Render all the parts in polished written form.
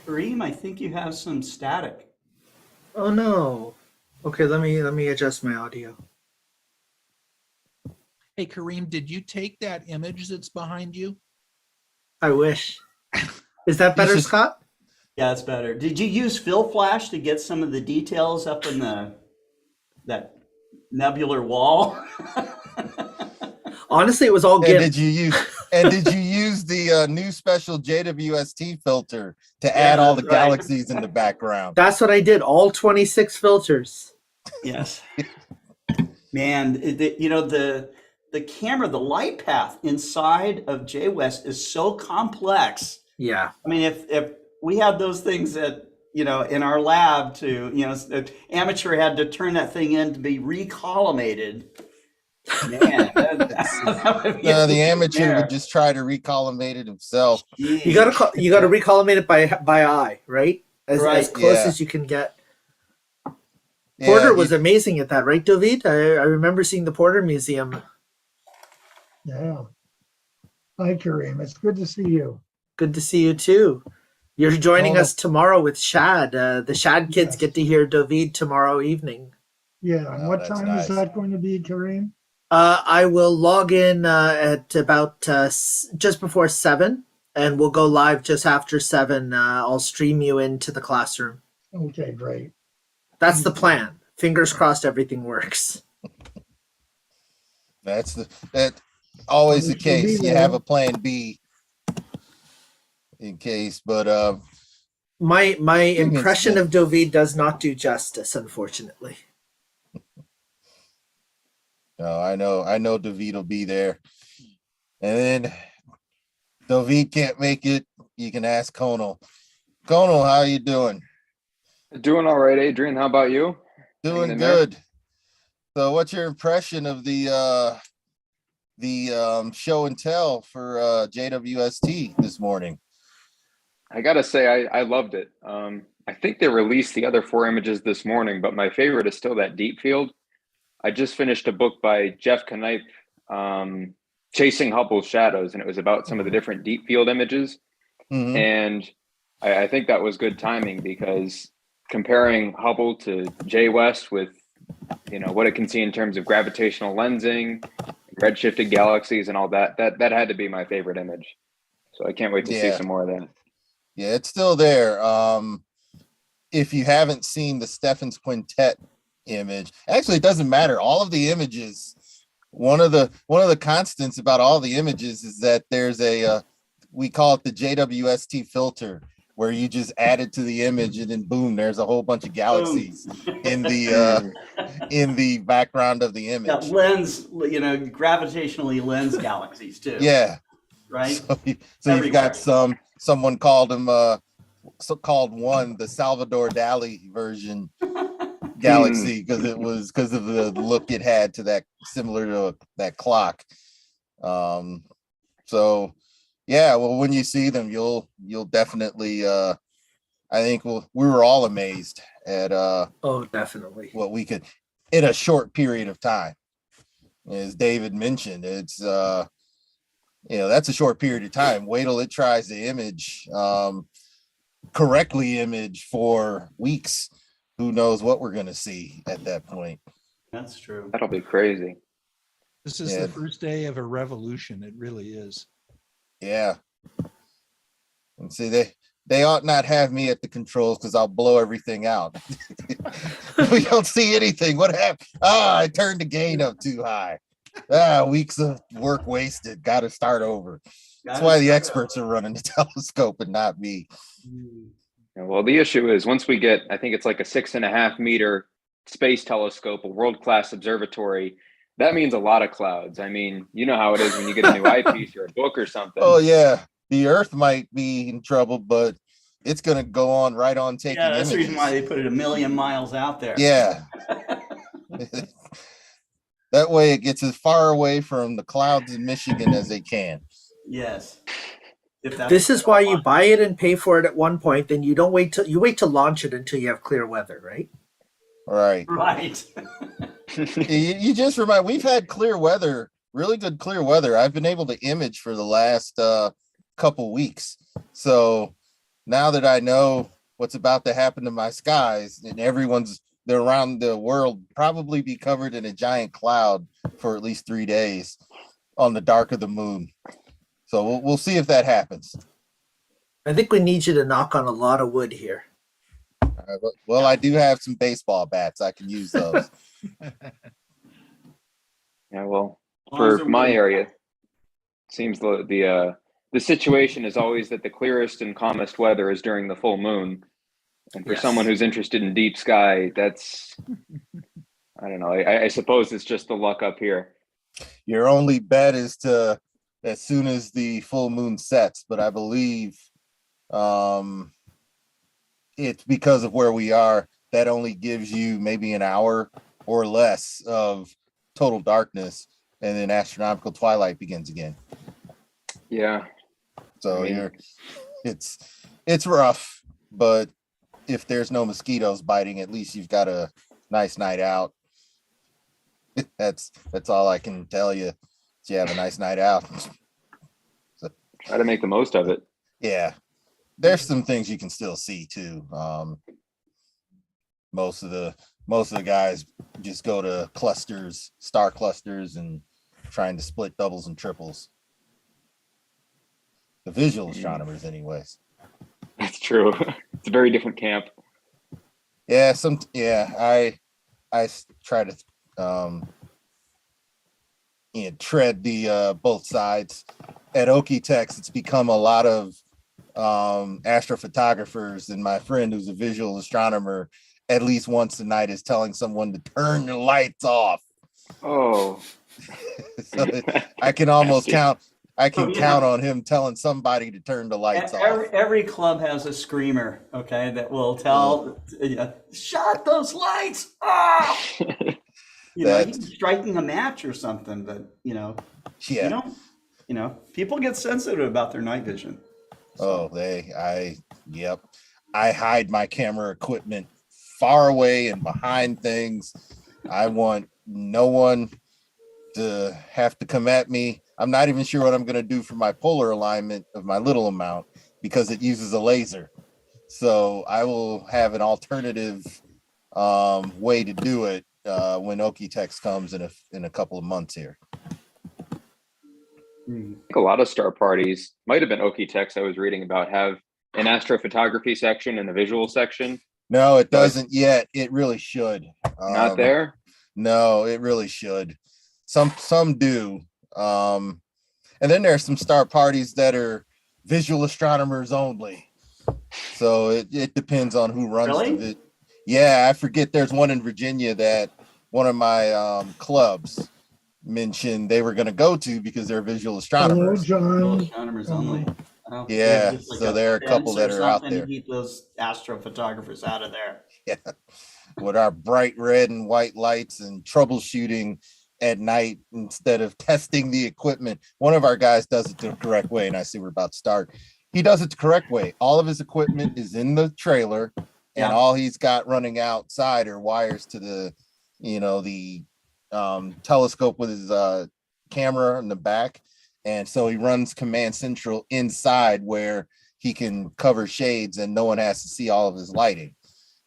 Karim, I think you have some static. Oh no. Okay, let me adjust my audio. Hey, Karim, did you take that image that's behind you? I wish. Is that better, just- Scott? Yeah, it's better. Did you use Fill Flash to get some of the details up in that nebular wall? Honestly, it was all And GIMP. did you use the new special JWST filter to add all the that's right. galaxies in the background? That's what I did. All 26 filters. Yes. Man, the camera, the light path inside of JWST is so complex. Yeah. I mean, if we had those things in our lab the amateur had to turn that thing in to be recollimated. Man, that would be The amateur would just try to recollimate it himself. You gotta recollimate it by eye, right? As close as you can get. Porter was amazing at that, right, David? I remember seeing the Porter Museum. Yeah. Hi, Karim. It's good to see you. Good to see you too. You're joining us tomorrow with Shad. The Shad kids get to hear David tomorrow evening. Yeah. And what time is that going to be, Karim? I will log in at about just before 7, and we'll go live just after 7. I'll stream you into the classroom. Okay, great. That's the plan. Fingers crossed everything works. That's always the case. You have a plan B in case, but my impression of David does not do justice, unfortunately. No, I know David will be there. And then David can't make it. You can ask Conal. Conal, how you doing? Doing all right, Adrian. How about you? Doing good. So what's your impression of the show and tell for JWST this morning? I gotta say, I loved it. I think they released the other 4 images this morning, but my favorite is still that deep field. I just finished a book by Jeff Knipe, Chasing Hubble's Shadows, and it was about some of the different deep field images. Mm-hmm. And I think that was good timing because comparing Hubble to JWST with, what it can see in terms of gravitational lensing, redshifted galaxies and all that had to be my favorite image. So I can't wait to see some more of that. Yeah, it's still there. If you haven't seen the Stefan's Quintet image, actually it doesn't matter. All of the images, one of the constants about all the images is that there's we call it the JWST filter, where you just add it to the image and then boom, there's a whole bunch of galaxies in the background of the image. Yeah, lens, gravitationally lensed galaxies too. Yeah. Right. So you've got someone called him called one the Salvador Dali version galaxy because of the look it had to that, similar to that clock. So yeah, well, when you see them, you'll definitely I think we were all amazed at Definitely what we could in a short period of time. As David mentioned, it's that's a short period of time. Wait till it tries to correctly image for weeks. Who knows what we're going to see at that point? That's true. That'll be crazy. This is the first day of a revolution. It really is. Yeah. And see, they ought not have me at the controls because I'll blow everything out. We don't see anything. What happened? I turned the gain up too high. Weeks of work wasted. Got to start over. That's why the experts are running the telescope and not me. Well, the issue is once we get, I think it's like a 6.5 meter space telescope, a world-class observatory, that means a lot of clouds. I mean, you know how it is when you get a new eyepiece or a book or something. Oh yeah. The Earth might be in trouble, but it's going to go on right on taking images. That's the reason why they put it 1 million miles out there. Yeah. That way it gets as far away from the clouds in Michigan as they can. Yes. This is why you buy it and pay for it at one point, then you don't wait to launch it until you have clear weather, right? Right. You just remind, we've had clear weather, really good clear weather. I've been able to image for the last couple weeks. So now that I know what's about to happen to my skies, and they're around the world probably be covered in a giant cloud for at least 3 days on the dark of the moon. So we'll see if that happens. I think we need you to knock on a lot of wood here. Well, I do have some baseball bats. I can use those. Yeah, well, As long as for they're my winning. area, seems the situation is always that the clearest and calmest weather is during the full moon. And for Yes. someone who's interested in deep sky, that's, I don't know. I suppose it's just the luck up here. Your only bet is to as soon as the full moon sets, but I believe it's because of where we are that only gives you maybe an hour or less of total darkness, and then astronomical twilight begins again. Yeah. So I mean, it's rough, but if there's no mosquitoes biting, at least you've got a nice night out. That's all I can tell you. You have a nice night out. try to make the most of it. Yeah, there's some things you can still see too. Most of the guys just go to clusters, star clusters, and trying to split doubles and triples. The visual astronomers, anyways. That's true. It's a very different camp. Yeah, I try to tread the both sides. At Okie-Tex, it's become a lot of astrophotographers, and my friend who's a visual astronomer at least once a night is telling someone to turn the lights off. Oh. So I can almost Nasty. count on him telling somebody to turn the lights off. Every club has a screamer, okay, that will tell, shut those lights off. He's striking a match or something, but Yeah. People get sensitive about their night vision. So. I hide my camera equipment far away and behind things. I want no one to have to come at me. I'm not even sure what I'm going to do for my polar alignment of my little amount because it uses a laser. So I will have an alternative way to do it when Okie-Tex comes in a couple of months here. I think a lot of star parties, might have been Okie-Tex I was reading about, have an astrophotography section and a visual section. No, it doesn't yet. It really should. Not there? No, it really should. Some do. And then there are some star parties that are visual astronomers only. So it depends on who runs Really? Yeah, I forget. There's one in Virginia that one of my clubs mentioned they were going to go to because they're visual Hello, astronomers. John. Astronomers only. Oh, Yeah, just like so there are a couple fence or that are out something there. to keep those astrophotographers out of there. Yeah, with our bright red and white lights and troubleshooting at night instead of testing the equipment. One of our guys does it the correct way, and I see we're about to start. He does it the correct way. All of his equipment is in the trailer, and all he's got running outside are wires to the telescope with his camera in the back. And so he runs command central inside where he can cover shades and no one has to see all of his lighting.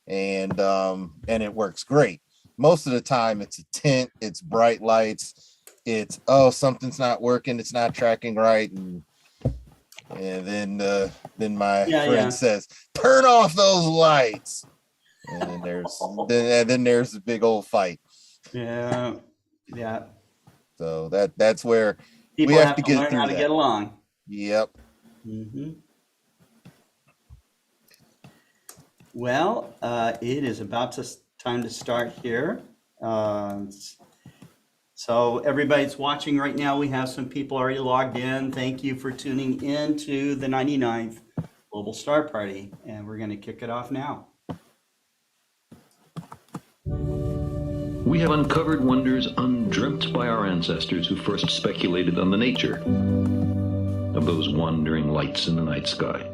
And it works great. Most of the time it's a tint, it's bright lights, it's something's not working, it's not tracking right, and then my friend says, turn off those lights. And then there's a big old fight. Yeah. So that's where People we have to get learn through how to that. get along. Yep. Mm-hmm. Well, it is about time to start here. So everybody's watching right now. We have some people already logged in. Thank you for tuning in to the 99th Global Star Party, and we're going to kick it off now. We have uncovered wonders undreamt by our ancestors who first speculated on the nature of those wandering lights in the night sky.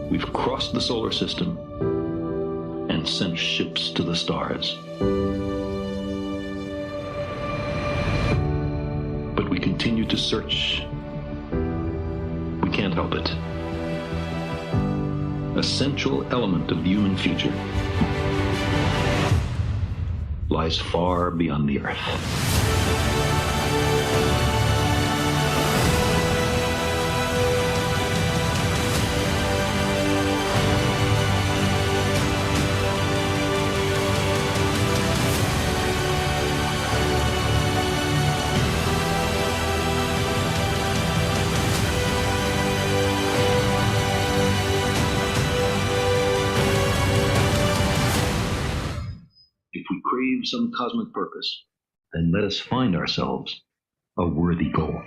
We've crossed the solar system and sent ships to the stars. But we continue to search can't help it. Essential element of the human future lies far beyond the Earth. If we crave some cosmic purpose, then let us find ourselves a worthy goal.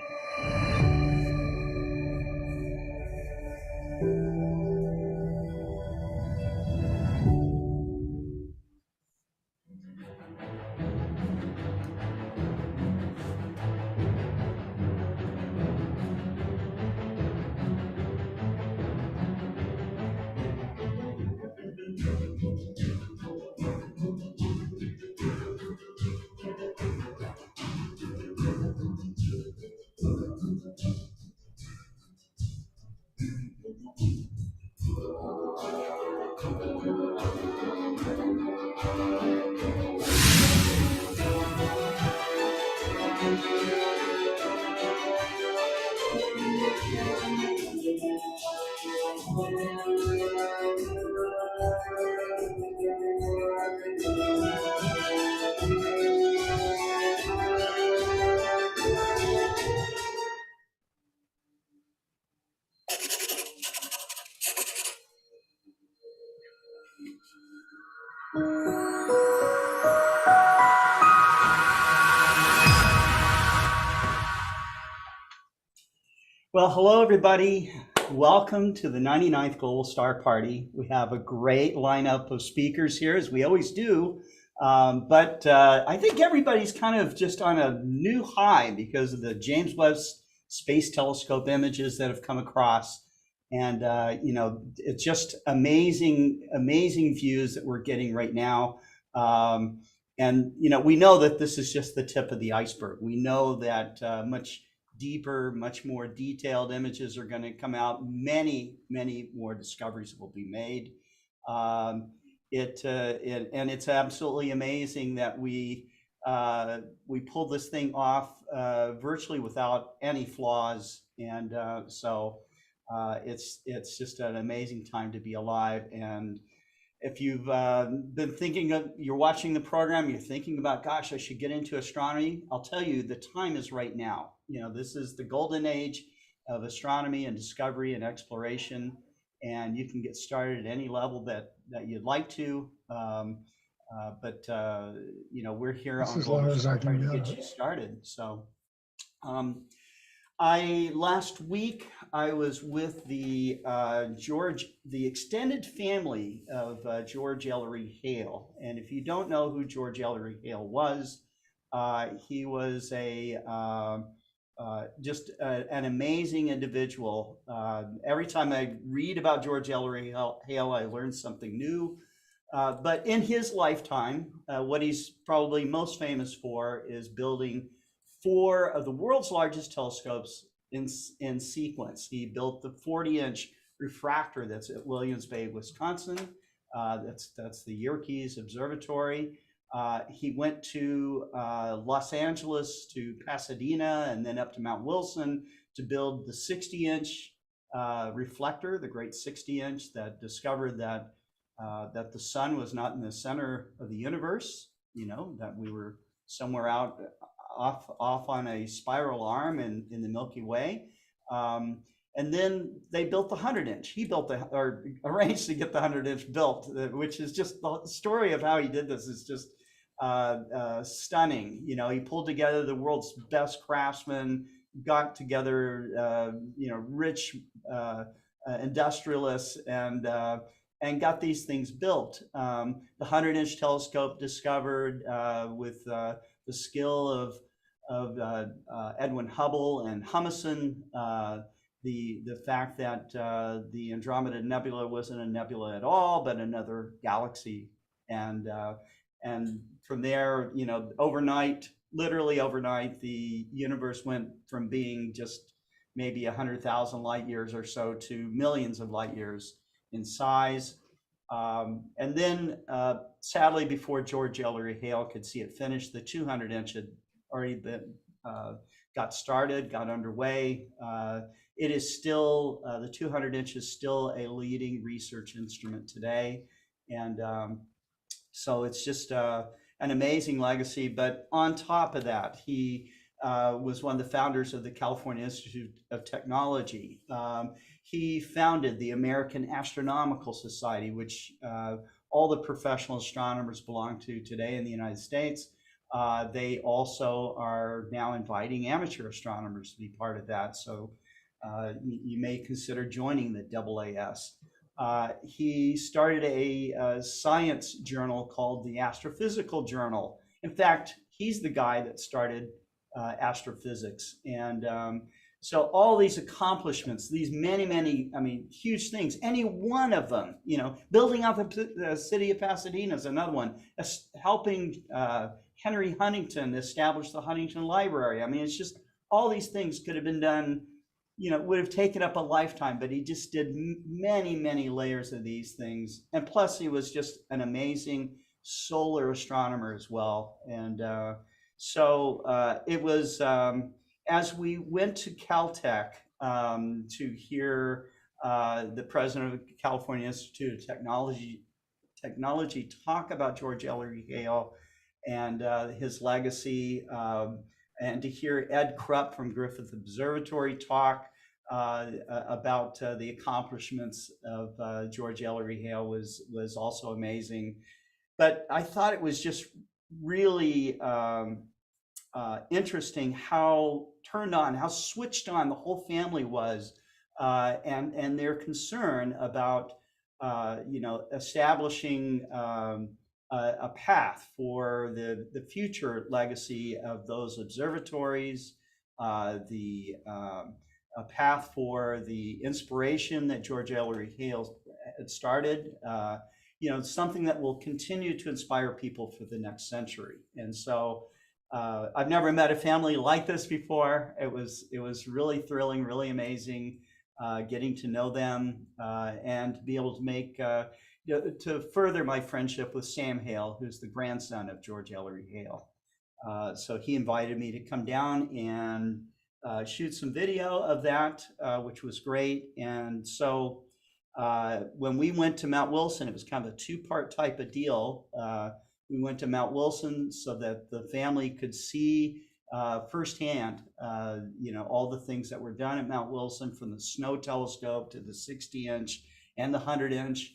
Well, hello, everybody. Welcome to the 99th Global Star Party. We have a great lineup of speakers here, as we always do. But I think everybody's kind of just on a new high because of the James Webb Space Telescope images that have come across. And, you know, it's just amazing, amazing views that we're getting right now. And, you know, we know that this is just the tip of the iceberg. We know that much deeper, much more detailed images are going to come out. Many, many more discoveries will be made. And it's absolutely amazing that we pulled this thing off virtually without any flaws. And so it's just an amazing time to be alive. And if you've been thinking of, you're watching the program, you're thinking about, gosh, I should get into astronomy, I'll tell you, the time is right now. You know, this is the golden age of astronomy and discovery and exploration, and you can get started at any level that you'd like to. But you know, we're here That's on as long Global as I Star can to get get it. you started. So last week I was with the extended family of George Ellery Hale, and if you don't know who George Ellery Hale was, he was just an amazing individual. Every time I read about George Ellery Hale, I learn something new. But in his lifetime, what he's probably most famous for is building 4 of the world's largest telescopes in sequence. He built the 40-inch refractor that's at Williams Bay, Wisconsin. That's the Yerkes Observatory. He went to Los Angeles, to Pasadena, and then up to Mount Wilson to build the 60-inch reflector, the great 60-inch that discovered that the sun was not in the center of the universe, you know, that we were somewhere out off on a spiral arm in the Milky Way. And then they built the 100-inch. He built or arranged to get the 100-inch built, which is just the story of how he did this is just stunning. You know, he pulled together the world's best craftsmen, got together, you know, rich industrialists, and got these things built. The 100-inch telescope discovered with the skill of Edwin Hubble and Humason, the fact that the Andromeda Nebula wasn't a nebula at all, but another galaxy, and from there, you know, overnight, literally overnight, the universe went from being just maybe 100,000 light years or so to millions of light years in size. And then, sadly, before George Ellery Hale could see it finished, the 200-inch had already been got started, got underway. It is still, the 200-inch is still a leading research instrument today. And so it's just an amazing legacy. But on top of that, he was one of the founders of the California Institute of Technology. He founded the American Astronomical Society, which all the professional astronomers belong to today in the United States. They also are now inviting amateur astronomers to be part of that. So you may consider joining the AAS. He started a science journal called the Astrophysical Journal. In fact, he's the guy that started astrophysics. And so all these accomplishments, these many, I mean, huge things, any one of them, you know, building out the city of Pasadena is another one, helping Henry Huntington establish the Huntington Library. I mean, it's just all these things could have been done, you know, would have taken up a lifetime, but he just did many layers of these things. And plus he was just an amazing solar astronomer as well. And so it was, as we went to Caltech to hear the president of the California Institute of Technology talk about George Ellery Hale and his legacy, and to hear Ed Krupp from Griffith Observatory talk about the accomplishments of George Ellery Hale was also amazing. But I thought it was just really interesting how turned on, how switched on the whole family was, and their concern about you know, establishing a path for the future legacy of those observatories, a path for the inspiration that George Ellery Hale had started, you know, something that will continue to inspire people for the next century. And so I've never met a family like this before. It was really thrilling, really amazing, getting to know them and to be able to make, you know, to further my friendship with Sam Hale, who's the grandson of George Ellery Hale. So he invited me to come down and shoot some video of that, which was great. And so when we went to Mount Wilson, it was kind of a two-part type of deal. We went to Mount Wilson so that the family could see firsthand, you know, all the things that were done at Mount Wilson, from the snow telescope to the 60-inch and the 100-inch.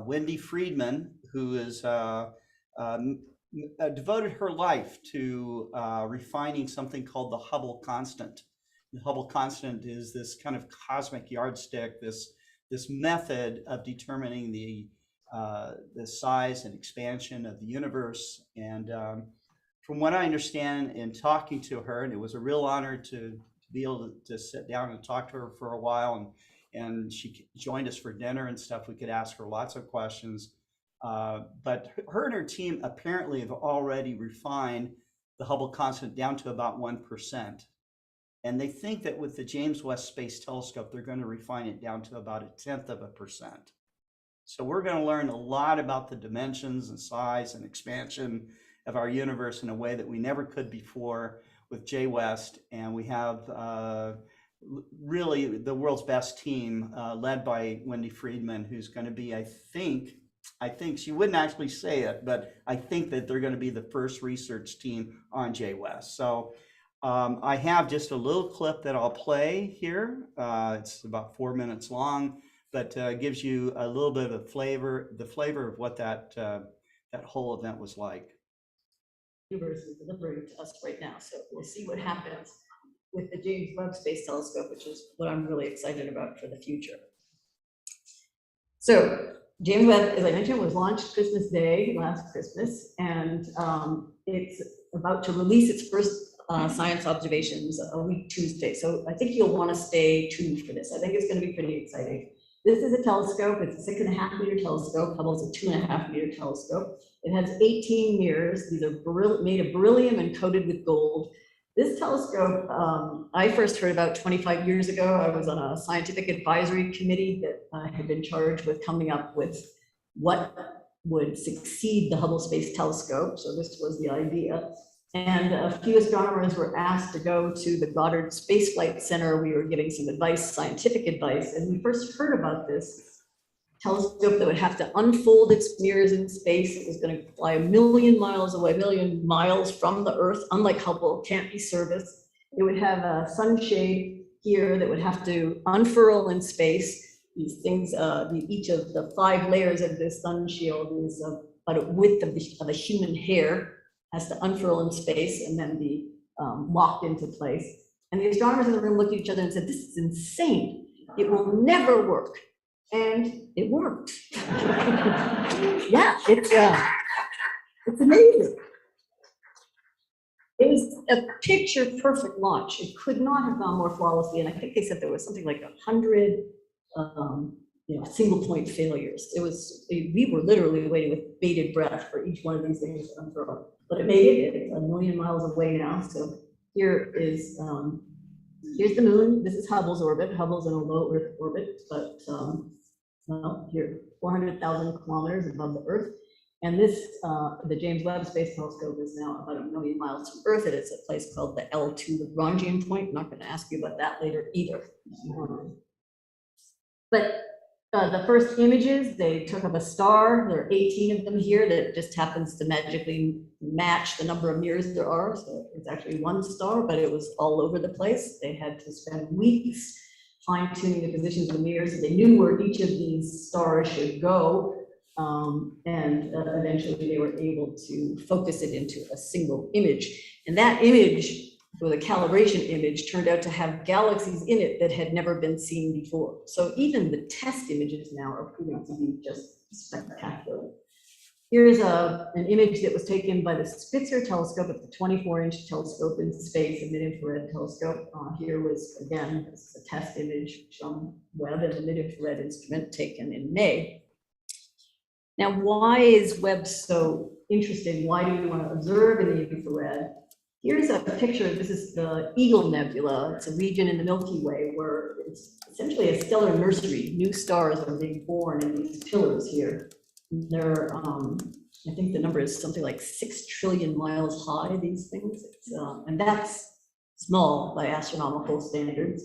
Wendy Friedman, who is devoted her life to refining something called the Hubble constant. The Hubble constant is this kind of cosmic yardstick, this method of determining the size and expansion of the universe. And from what I understand in talking to her, and it was a real honor to be able to sit down and talk to her for a while, and she joined us for dinner and stuff. We could ask her lots of questions. But her and her team apparently have already refined the Hubble constant down to about 1%. And they think that with the James West Space Telescope, they're going to refine it down to about 0.1%. So we're going to learn a lot about the dimensions and size and expansion of our universe in a way that we never could before with JWST. And we have really the world's best team led by Wendy Friedman, who's going to be, I think she wouldn't actually say it, but I think that they're going to be the first research team on JWST. So I have just a little clip that I'll play here. It's about 4 minutes long, but gives you a little bit of the flavor of what that whole event was like. Universe is delivering to us right now, so we'll see what happens with the James Webb Space Telescope, which is what I'm really excited about for the future. So James Webb, as I mentioned, was launched Christmas Day, last Christmas, and it's about to release its first science observations a week Tuesday. So I think you'll want to stay tuned for this. I think it's going to be pretty exciting. This is a telescope. It's a 6.5 meter telescope. Hubble's a 2.5 meter telescope. It has 18 mirrors. These are made of beryllium and coated with gold. This telescope, I first heard about 25 years ago. I was on a scientific advisory committee that had been charged with coming up with what would succeed the Hubble Space Telescope. So this was the idea. And a few astronomers were asked to go to the Goddard Space Flight Center. We were giving some advice, scientific advice, and we first heard about this telescope that would have to unfold its mirrors in space. It was going to fly 1,000,000 miles away, 1,000,000 miles from the Earth, unlike Hubble, can't be serviced. It would have a sunshade here that would have to unfurl in space. These things, each of the 5 layers of this sun shield is about a width of a human hair, has to unfurl in space and then be locked into place. And the astronomers in the room looked at each other and said, "This is insane. It will never work." And it worked. Yeah, it's amazing. It was a picture perfect launch. It could not have gone more flawlessly. And I think they said there was something like 100 single point failures. We were literally waiting with bated breath for each one of these things to unfurl. But it made it. It's 1,000,000 miles away now. So here is, here's the moon. This is Hubble's orbit. Hubble's in a low Earth orbit, but well, here, 400,000 kilometers above the Earth. And this, the James Webb Space Telescope is now about 1,000,000 miles from Earth. And it's a place called the L2 Lagrangian point. I'm not going to ask you about that later either. But the first images, they took of a star. There are 18 of them here that just happens to magically match the number of mirrors there are. So it's actually one star, but it was all over the place. They had to spend weeks fine-tuning the positions of the mirrors, so they knew where each of these stars should go. And eventually they were able to focus it into a single image. And that image, or the calibration image, turned out to have galaxies in it that had never been seen before. So even the test images now are proving to be just spectacular. Here's an image that was taken by the Spitzer telescope. It's a 24-inch telescope in space, a mid-infrared telescope. Here was, again, this is a test image from Webb and the mid-infrared instrument taken in May. Now, why is Webb so interesting? Why do we want to observe in the infrared? Here's a picture. This is the Eagle Nebula. It's a region in the Milky Way where it's essentially a stellar nursery. New stars are being born in these pillars here. They're, I think the number is something like 6 trillion miles high, these things. And that's small by astronomical standards.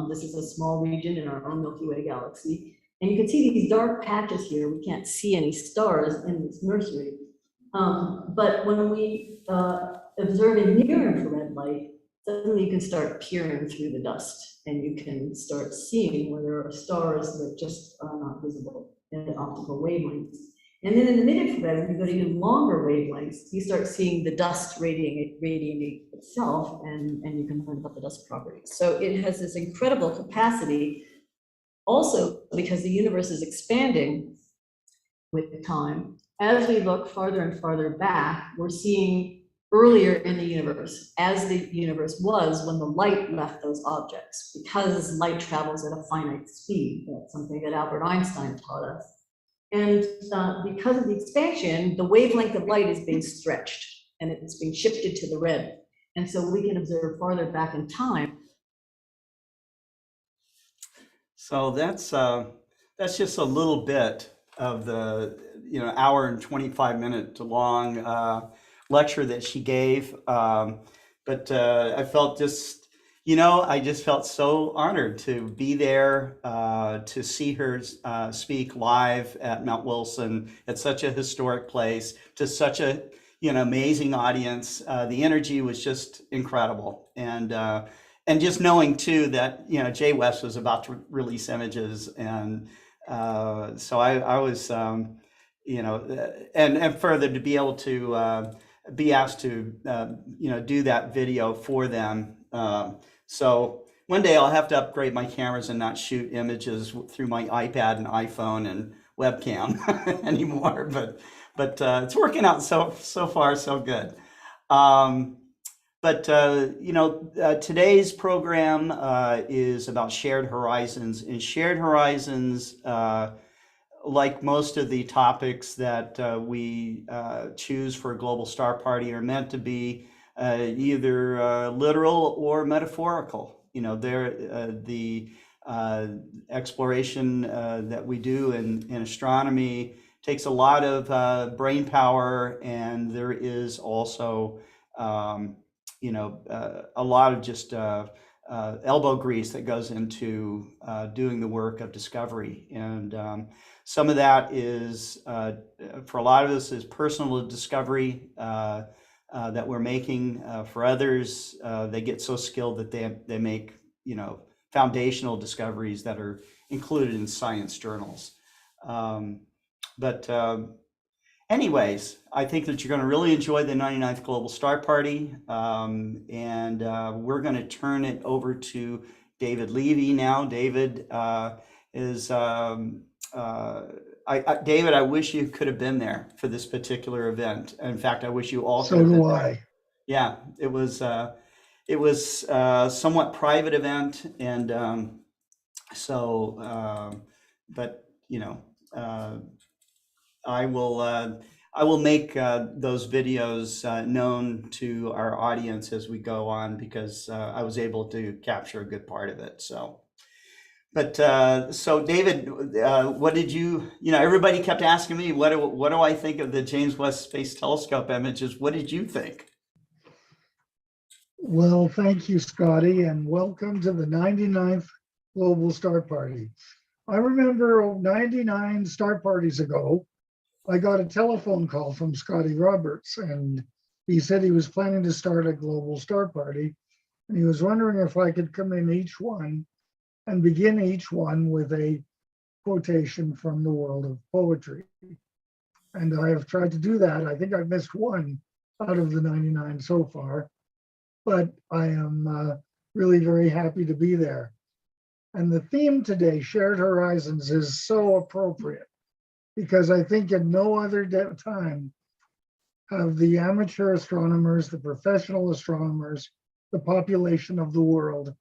This is a small region in our own Milky Way galaxy. And you can see these dark patches here. We can't see any stars in this nursery. But when we observe in near infrared light, suddenly you can start peering through the dust and you can start seeing where there are stars that just are not visible in the optical wavelengths. And then in the mid-infrared, when you go to even longer wavelengths, you start seeing the dust radiating itself, and you can learn about the dust properties. So it has this incredible capacity, also because the universe is expanding with time. As we look farther and farther back, we're seeing earlier in the universe, as the universe was when the light left those objects, because light travels at a finite speed. That's something that Albert Einstein taught us. And because of the expansion, the wavelength of light is being stretched and it's being shifted to the red. And so we can observe farther back in time. So that's just a little bit of the hour and 25-minute long lecture that she gave. But I felt I just felt so honored to be there, to see her speak live at Mount Wilson at such a historic place, to such a amazing audience. The energy was just incredible, and just knowing too that JWST was about to release images, and so I was and further to be able to be asked to do that video for them. So one day I'll have to upgrade my cameras and not shoot images through my iPad and iPhone and webcam anymore. But it's working out so far so good. Today's program is about shared horizons. And shared horizons, like most of the topics that we choose for a global star party, are meant to be either literal or metaphorical. You know, the exploration that we do in astronomy takes a lot of brain power, and there is also, you know, a lot of just elbow grease that goes into doing the work of discovery. And some of that is, for a lot of us, is personal discovery that we're making. For others, they get so skilled that they make, you know, foundational discoveries that are included in science journals. But anyways, I think that you're going to really enjoy the 99th Global Star Party. And we're going to turn it over to David Levy now. David is, David, I wish you could have been there for this particular event. In fact, I wish you all could So have been do there. I. Yeah, it was a somewhat private event, and but you know, I will make those videos known to our audience as we go on, because I was able to capture a good part of it. So, but so David, what did you know? Everybody kept asking me, what do I think of the James Webb Space Telescope images? What did you think? Well, thank you, Scotty, and welcome to the 99th Global Star Party. I remember 99 star parties ago, I got a telephone call from Scotty Roberts, and he said he was planning to start a global star party, and he was wondering if I could come in each one and begin each one with a quotation from the world of poetry. And I have tried to do that. I think I've missed one out of the 99 so far, but I am really very happy to be there. And the theme today, Shared Horizons, is so appropriate, because I think at no other time have the amateur astronomers, the professional astronomers, the population of the world,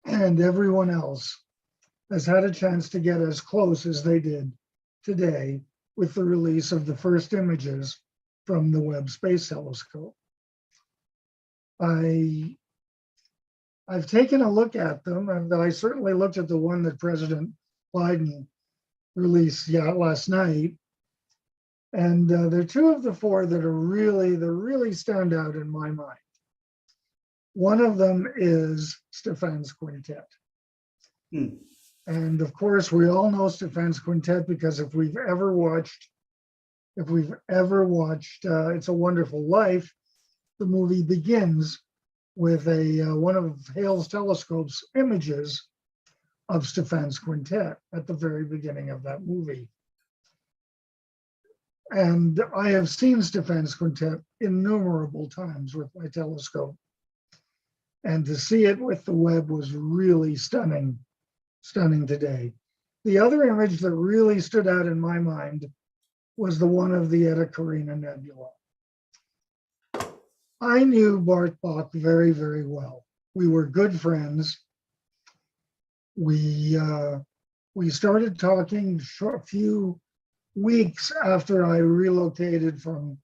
and everyone else has had a chance to get as close as they did today with the release of the first images from the Webb Space Telescope. I've taken a look at them, and I certainly looked at the one that President Biden released last night. And there are two of the four that are really stand out in my mind. One of them is Stefan's Quintet. And of course, we all know Stefan's Quintet, because if we've ever watched It's a Wonderful Life, the movie begins with one of Hale's telescope's images of Stefan's Quintet at the very beginning of that movie. And I have seen Stefan's Quintet innumerable times with my telescope. And to see it with the Webb was really stunning today. The other image that really stood out in my mind was the one of the Eta Carina Nebula. I knew Bart Bok very, very well. We were good friends. We started talking a few weeks after I relocated from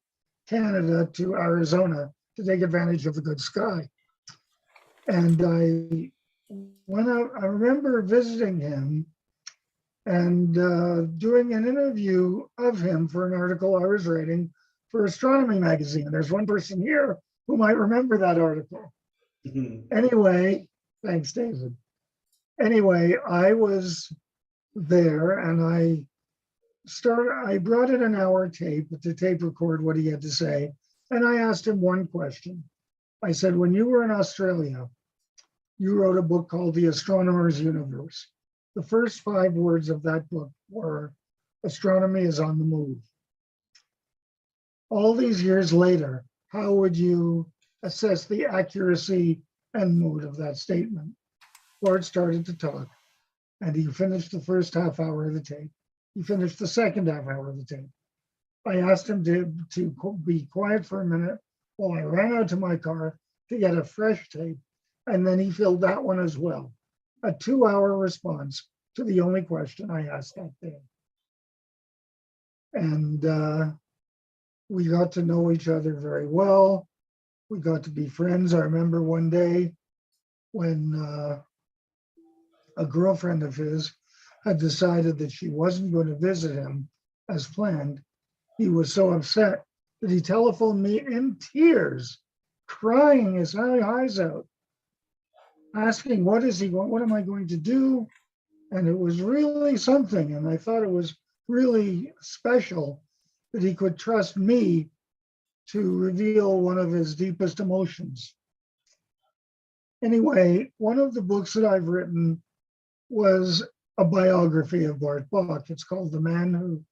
Canada to Arizona to take advantage of the good sky. And I remember visiting him and doing an interview of him for an article I was writing for Astronomy magazine. There's one person here who might remember that article. Anyway, thanks, David. Anyway, I was there, and I brought in an hour tape to tape record what he had to say. And I asked him one question. I said, when you were in Australia, you wrote a book called The Astronomer's Universe. The first 5 words of that book were, astronomy is on the move. All these years later, how would you assess the accuracy and mood of that statement? Bart started to talk, and he finished the first half hour of the tape. He finished the second half hour of the tape. I asked him to be quiet for a minute while I ran out to my car to get a fresh tape, and then he filled that one as well. A 2-hour response to the only question I asked that day. And we got to know each other very well. We got to be friends. I remember one day when a girlfriend of his had decided that she wasn't going to visit him as planned. He was so upset that he telephoned me in tears, crying his eyes out, asking, what am I going to do? And it was really something. And I thought it was really special that he could trust me to reveal one of his deepest emotions. Anyway, one of the books that I've written was a biography of Bart Bok. It's called The Man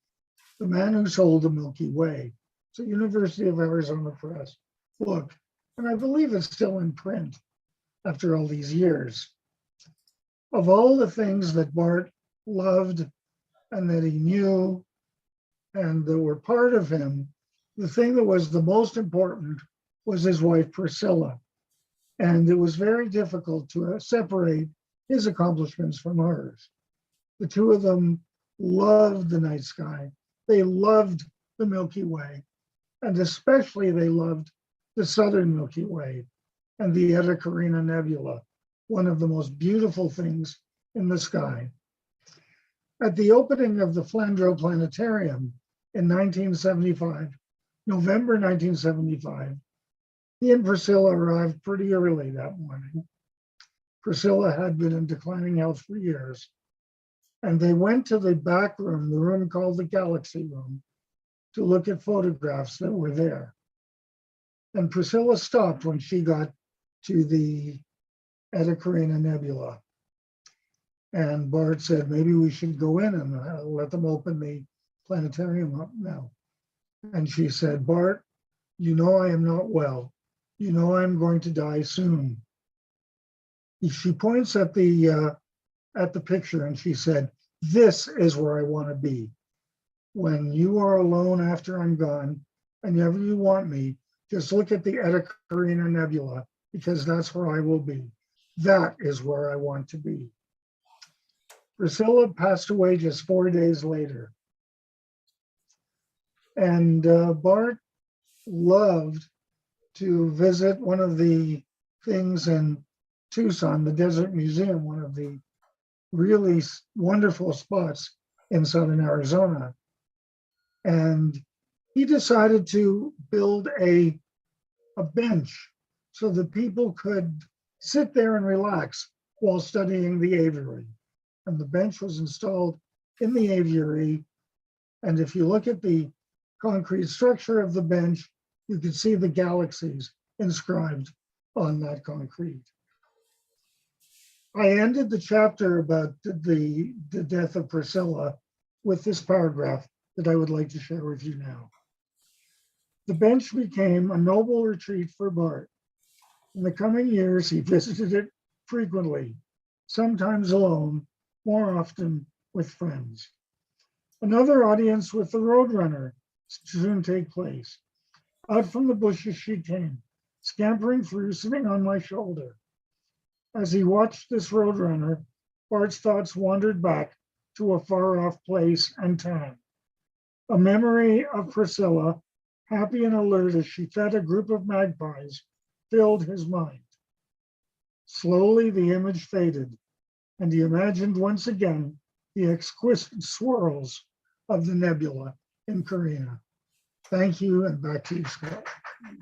Who Sold the Milky Way. It's a University of Arizona Press book, and I believe it's still in print after all these years. Of all the things that Bart loved and that he knew and that were part of him, the thing that was the most important was his wife, Priscilla. And it was very difficult to separate his accomplishments from hers. The two of them loved the night sky. They loved the Milky Way, and especially they loved the southern Milky Way and the Eta Carina Nebula, one of the most beautiful things in the sky. At the opening of the Flandreau Planetarium in 1975, November 1975, he and Priscilla arrived pretty early that morning. Priscilla had been in declining health for years, and they went to the back room, the room called the Galaxy Room, to look at photographs that were there. And Priscilla stopped when she got to the Eta Carina Nebula. And Bart said, maybe we should go in and let them open the planetarium up now. And she said, Bart, you know I am not well. You know I'm going to die soon. She points at the picture and she said, this is where I want to be. When you are alone after I'm gone, and whenever you want me, just look at the Eta Carina Nebula, because that's where I will be. That is where I want to be. Priscilla passed away just 4 days later. And Bart loved to visit one of the things in Tucson, the Desert Museum, one of the really wonderful spots in southern Arizona. And he decided to build a bench so that people could sit there and relax while studying the aviary. And the bench was installed in the aviary. And if you look at the concrete structure of the bench, you can see the galaxies inscribed on that concrete. I ended the chapter about the death of Priscilla with this paragraph that I would like to share with you now. The bench became a noble retreat for Bart. In the coming years, he visited it frequently, sometimes alone, more often with friends. Another audience with the Roadrunner soon take place. Out from the bushes she came, scampering through, sitting on my shoulder. As he watched this Roadrunner, Bart's thoughts wandered back to a far-off place and time. A memory of Priscilla, happy and alert as she fed a group of magpies, filled his mind. Slowly the image faded, and he imagined once again the exquisite swirls of the nebula in Carina. Thank you, and back to you, Scott.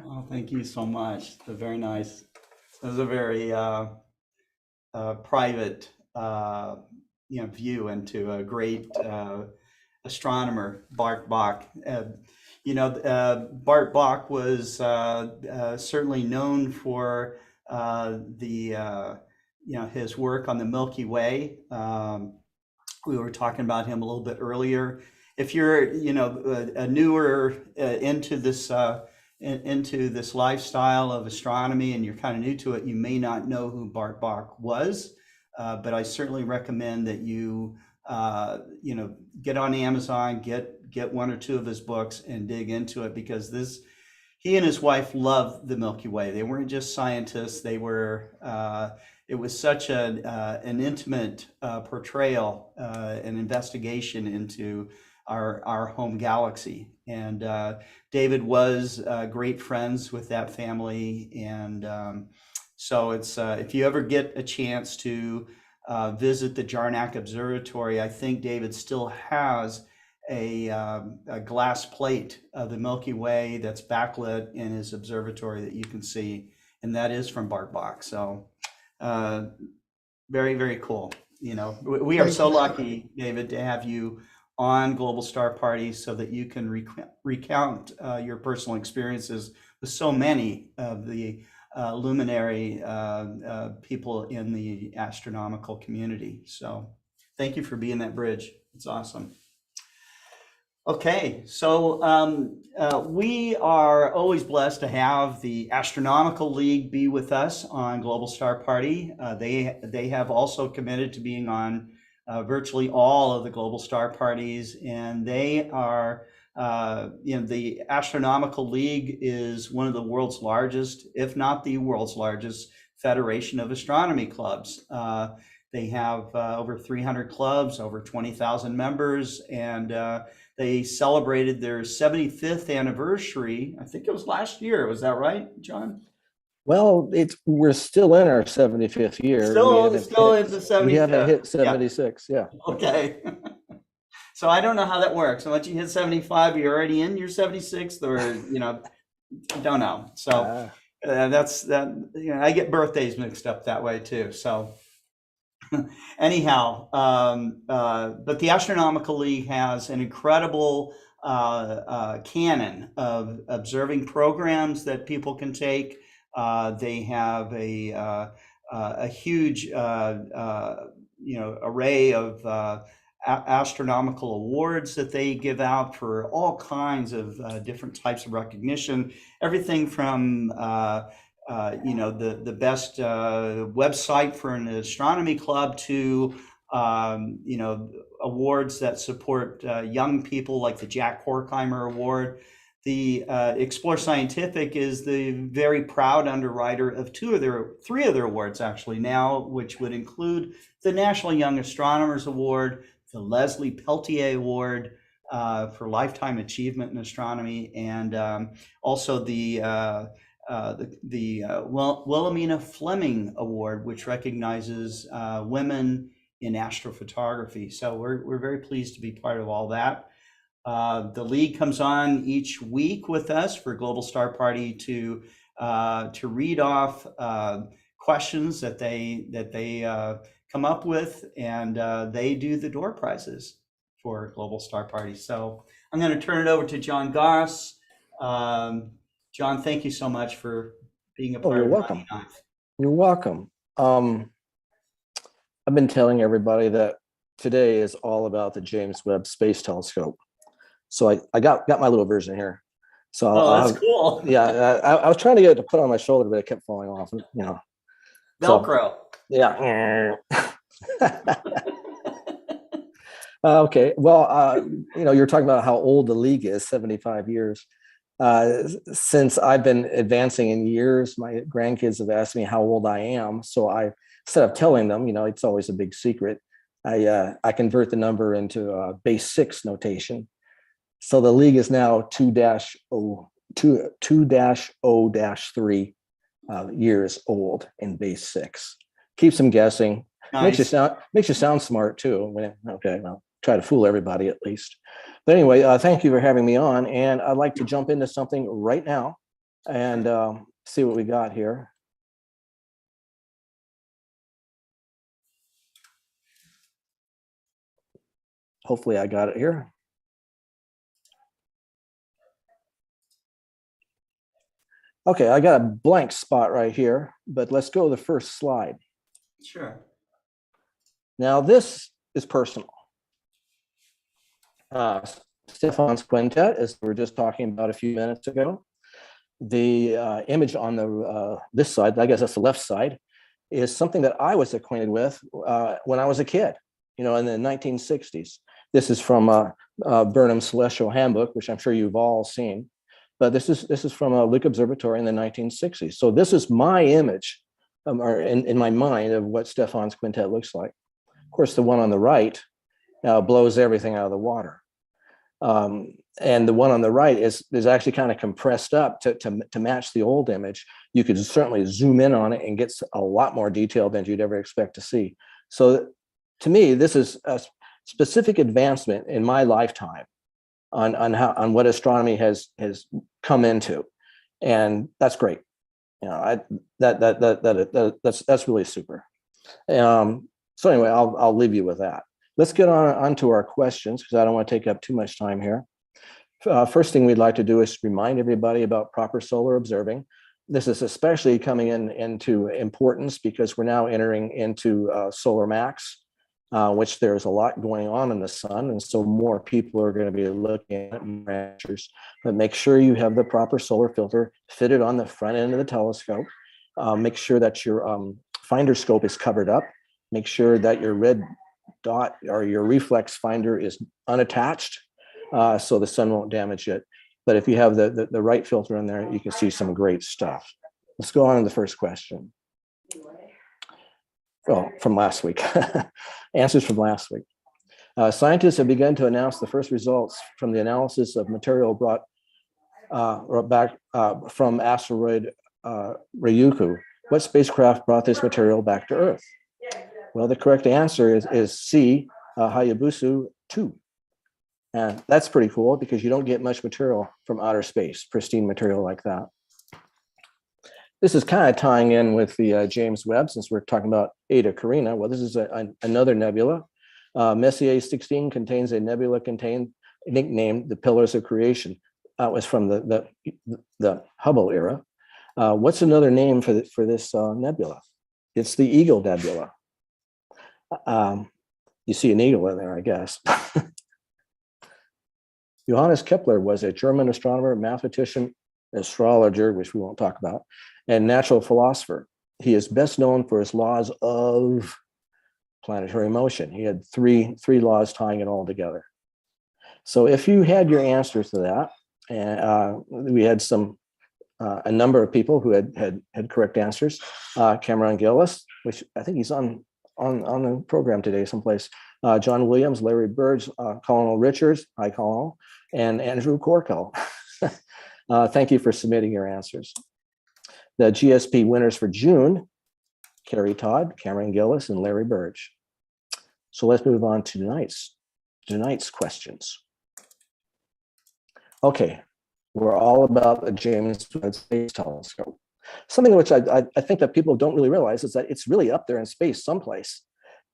Oh, thank you so much. Very nice. It was a very private, view into a great astronomer, Bart Bok. Bart Bok was certainly known for his work on the Milky Way. We were talking about him a little bit earlier. If you're, a newer into this lifestyle of astronomy and you're kind of new to it, you may not know who Bart Bok was, but I certainly recommend that you, get on Amazon, get one or two of his books and dig into it, because he and his wife loved the Milky Way. They weren't just scientists. They were, it was such an intimate portrayal, an investigation into our home galaxy. And David was great friends with that family, and so it's if you ever get a chance to visit the Jarnac Observatory, I think David still has a glass plate of the Milky Way that's backlit in his observatory that you can see, and that is from Bart Bok. So very, very cool. You know, we are so lucky, David, to have you on Global Star Party so that you can recount your personal experiences with so many of the luminary people in the astronomical community. So thank you for being that bridge. It's awesome. Okay, so we are always blessed to have the Astronomical League be with us on Global Star Party. They have also committed to being on virtually all of the Global Star Parties, and they are, the Astronomical League is one of the world's largest, if not the world's largest, federation of astronomy clubs. They have over 300 clubs, over 20,000 members, and they celebrated their 75th anniversary. I think it was last year. Was that right, John? Well, we're still in our 75th year. Still in the 75th. We haven't hit 76. Yeah. Okay. So I don't know how that works. So once you hit 75, you're already in your 76th, or don't know. So that's that. I get birthdays mixed up that way too. So. Anyhow, but the Astronomical League has an incredible canon of observing programs that people can take. They have a huge array of astronomical awards that they give out for all kinds of different types of recognition. Everything from the best website for an astronomy club to awards that support young people, like the Jack Horkheimer Award. The Explore Scientific is the very proud underwriter of three of their awards actually now, which would include the National Young Astronomers Award, the Leslie Peltier Award for lifetime achievement in astronomy, and also the Wilhelmina Fleming Award, which recognizes women in astrophotography. So we're very pleased to be part of all that. The league comes on each week with us for Global Star Party to read off questions that they come up with, and they do the door prizes for Global Star Party. So I'm going to turn it over to John Goss. John, thank you so much for being a part of the 99th. You're welcome. I've been telling everybody that today is all about the James Webb Space Telescope. So I got my little version here. So that's cool. Yeah, I was trying to get it to put on my shoulder, but it kept falling off. Velcro. So, yeah. Okay. Well, you're talking about how old the league is, 75 years. Since I've been advancing in years, my grandkids have asked me how old I am. So instead of telling them, it's always a big secret, I convert the number into base 6 notation. So the league is now 2-0-3 years old in base 6. Keeps them guessing. Nice. Makes you sound smart too. Okay, well, try to fool everybody at least. But anyway, thank you for having me on, and I'd like to jump into something right now and see what we got here. Hopefully I got it here. Okay, I got a blank spot right here, but let's go to the first slide. Sure. Now this is personal. Stefan's Quintet, as we were just talking about a few minutes ago. The image on the this side, I guess that's the left side, is something that I was acquainted with when I was a kid, in the 1960s. This is from Burnham's Celestial Handbook, which I'm sure you've all seen. But this is from a Lick Observatory in the 1960s. So this is my image, or in my mind, of what Stefan's Quintet looks like. Of course, the one on the right blows everything out of the water. And the one on the right is actually kind of compressed up to match the old image. You could certainly zoom in on it and get a lot more detail than you'd ever expect to see. So to me, this is a specific advancement in my lifetime on what astronomy has come into, and that's great. You know, that's really super. So anyway, I'll leave you with that. Let's get onto our questions, because I don't want to take up too much time here. First thing we'd like to do is remind everybody about proper solar observing. This is especially coming into importance because we're now entering into solar max, which there's a lot going on in the sun, and so more people are going to be looking at measures. But make sure you have the proper solar filter fitted on the front end of the telescope. Make sure that your finder scope is covered up. Make sure that your red dot or your reflex finder is unattached, so the sun won't damage it. But if you have the right filter in there, you can see some great stuff. Let's go on to the first question. Well, from last week. Answers from last week. Scientists have begun to announce the first results from the analysis of material brought back from asteroid Ryugu. What spacecraft brought this material back to Earth? Well, the correct answer is C, Hayabusa 2. And that's pretty cool because you don't get much material from outer space, pristine material like that. This is kind of tying in with the James Webb, since we're talking about Eta Carina. Well, this is another nebula. Messier 16 contains a nebula nicknamed the Pillars of Creation. That was from the Hubble era. What's another name for this nebula? It's the Eagle Nebula. You see an eagle in there, I guess. Johannes Kepler was a German astronomer, mathematician, astrologer, which we won't talk about, and natural philosopher. He is best known for his laws of planetary motion. He had three laws tying it all together. So if you had your answers to that, and we had a number of people who had correct answers. Cameron Gillis, which I think he's on the program today someplace. John Williams, Larry Birds, Colonel Richards, hi Colonel, and Andrew Corkel. Thank you for submitting your answers. The GSP winners for June, Carrie Todd, Cameron Gillis, and Larry Burge. So let's move on to tonight's questions. Okay, we're all about the James Webb Space Telescope. Something which I think that people don't really realize is that it's really up there in space someplace.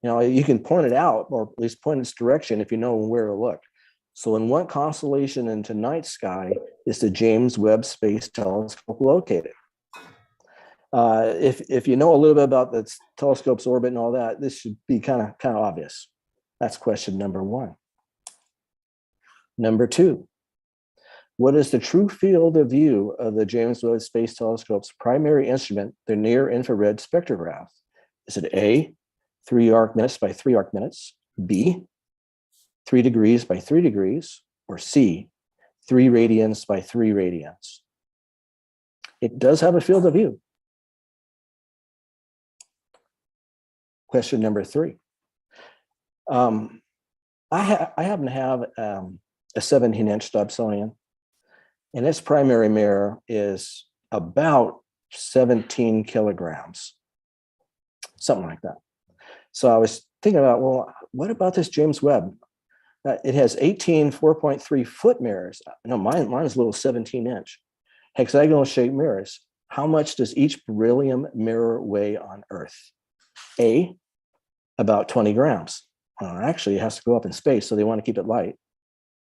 You know, you can point it out, or at least point its direction if you know where to look. So in what constellation in tonight's sky is the James Webb Space Telescope located? If you know a little bit about the telescope's orbit and all that, this should be kind of obvious. That's question number one. Number two, what is the true field of view of the James Webb Space Telescope's primary instrument, the near-infrared spectrograph? Is it A, 3 arc minutes by 3 arc minutes, B, 3 degrees by 3 degrees, or C, 3 radians by 3 radians? It does have a field of view. Question number three. I happen to have a 17-inch Dobsonian, and its primary mirror is about 17 kilograms, something like that. So I was thinking about, well, what about this James Webb? It has 18 4.3 foot mirrors. No, mine is a little 17-inch hexagonal shaped mirrors. How much does each beryllium mirror weigh on Earth? A, about 20 grams. Actually, it has to go up in space, so they want to keep it light.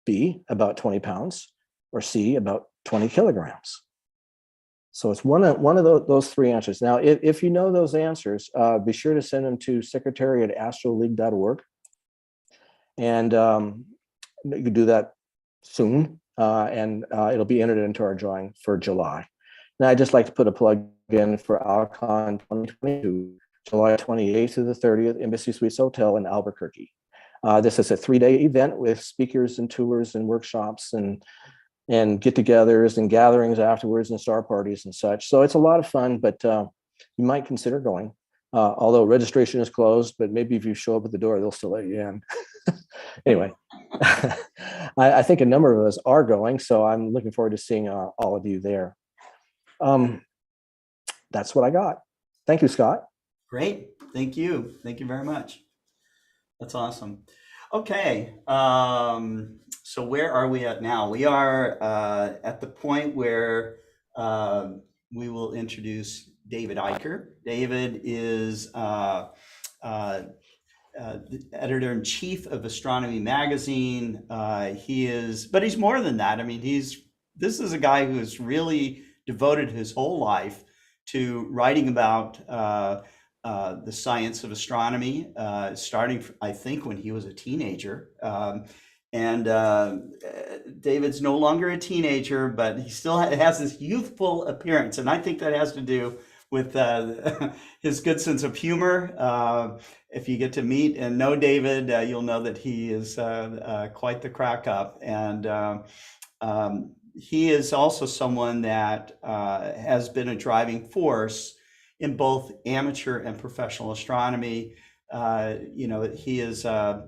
B, about 20 pounds, or C, about 20 kilograms. So it's one of those three answers. Now, if you know those answers, be sure to send them to secretary@astroleague.org. And you can do that soon, and it'll be entered into our drawing for July. Now, I'd just like to put a plug in for Alcon 2022, July 28th to the 30th, Embassy Suites Hotel in Albuquerque. This is a 3-day event with speakers and tours and workshops and get-togethers and gatherings afterwards and star parties and such. So it's a lot of fun, but you might consider going. Although registration is closed, but maybe if you show up at the door, they'll still let you in. Anyway, I think a number of us are going, so I'm looking forward to seeing all of you there. That's what I got. Thank you, Scott. Great. Thank you. Thank you very much. That's awesome. Okay. So where are we at now? We are at the point where we will introduce David Eicher. David is the editor-in-chief of Astronomy magazine. But he's more than that. I mean, this is a guy who has really devoted his whole life to writing about the science of astronomy, starting, I think, when he was a teenager. David's no longer a teenager, but he still has this youthful appearance. And I think that has to do with his good sense of humor. If you get to meet and know David, you'll know that he is quite the crack up. And he is also someone that has been a driving force in both amateur and professional astronomy. He is, they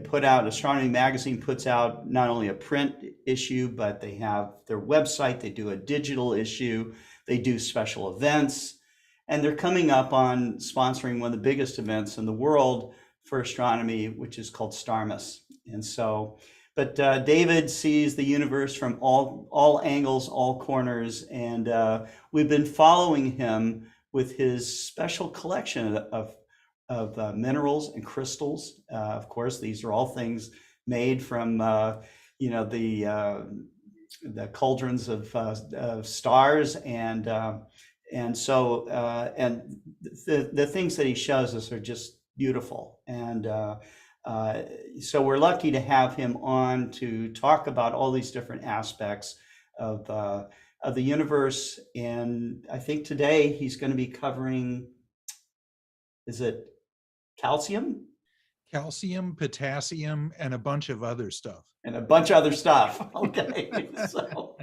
put out, Astronomy magazine puts out not only a print issue, but they have their website, they do a digital issue, they do special events, and they're coming up on sponsoring one of the biggest events in the world for astronomy, which is called Starmus. And so, but David sees the universe from all angles, all corners, and we've been following him with his special collection of minerals and crystals. Of course, these are all things made from the cauldrons of stars, and the things that he shows us are just beautiful. And so we're lucky to have him on to talk about all these different aspects of the universe. And I think today he's going to be covering, is it calcium? Calcium, potassium, and a bunch of other stuff. Okay. So,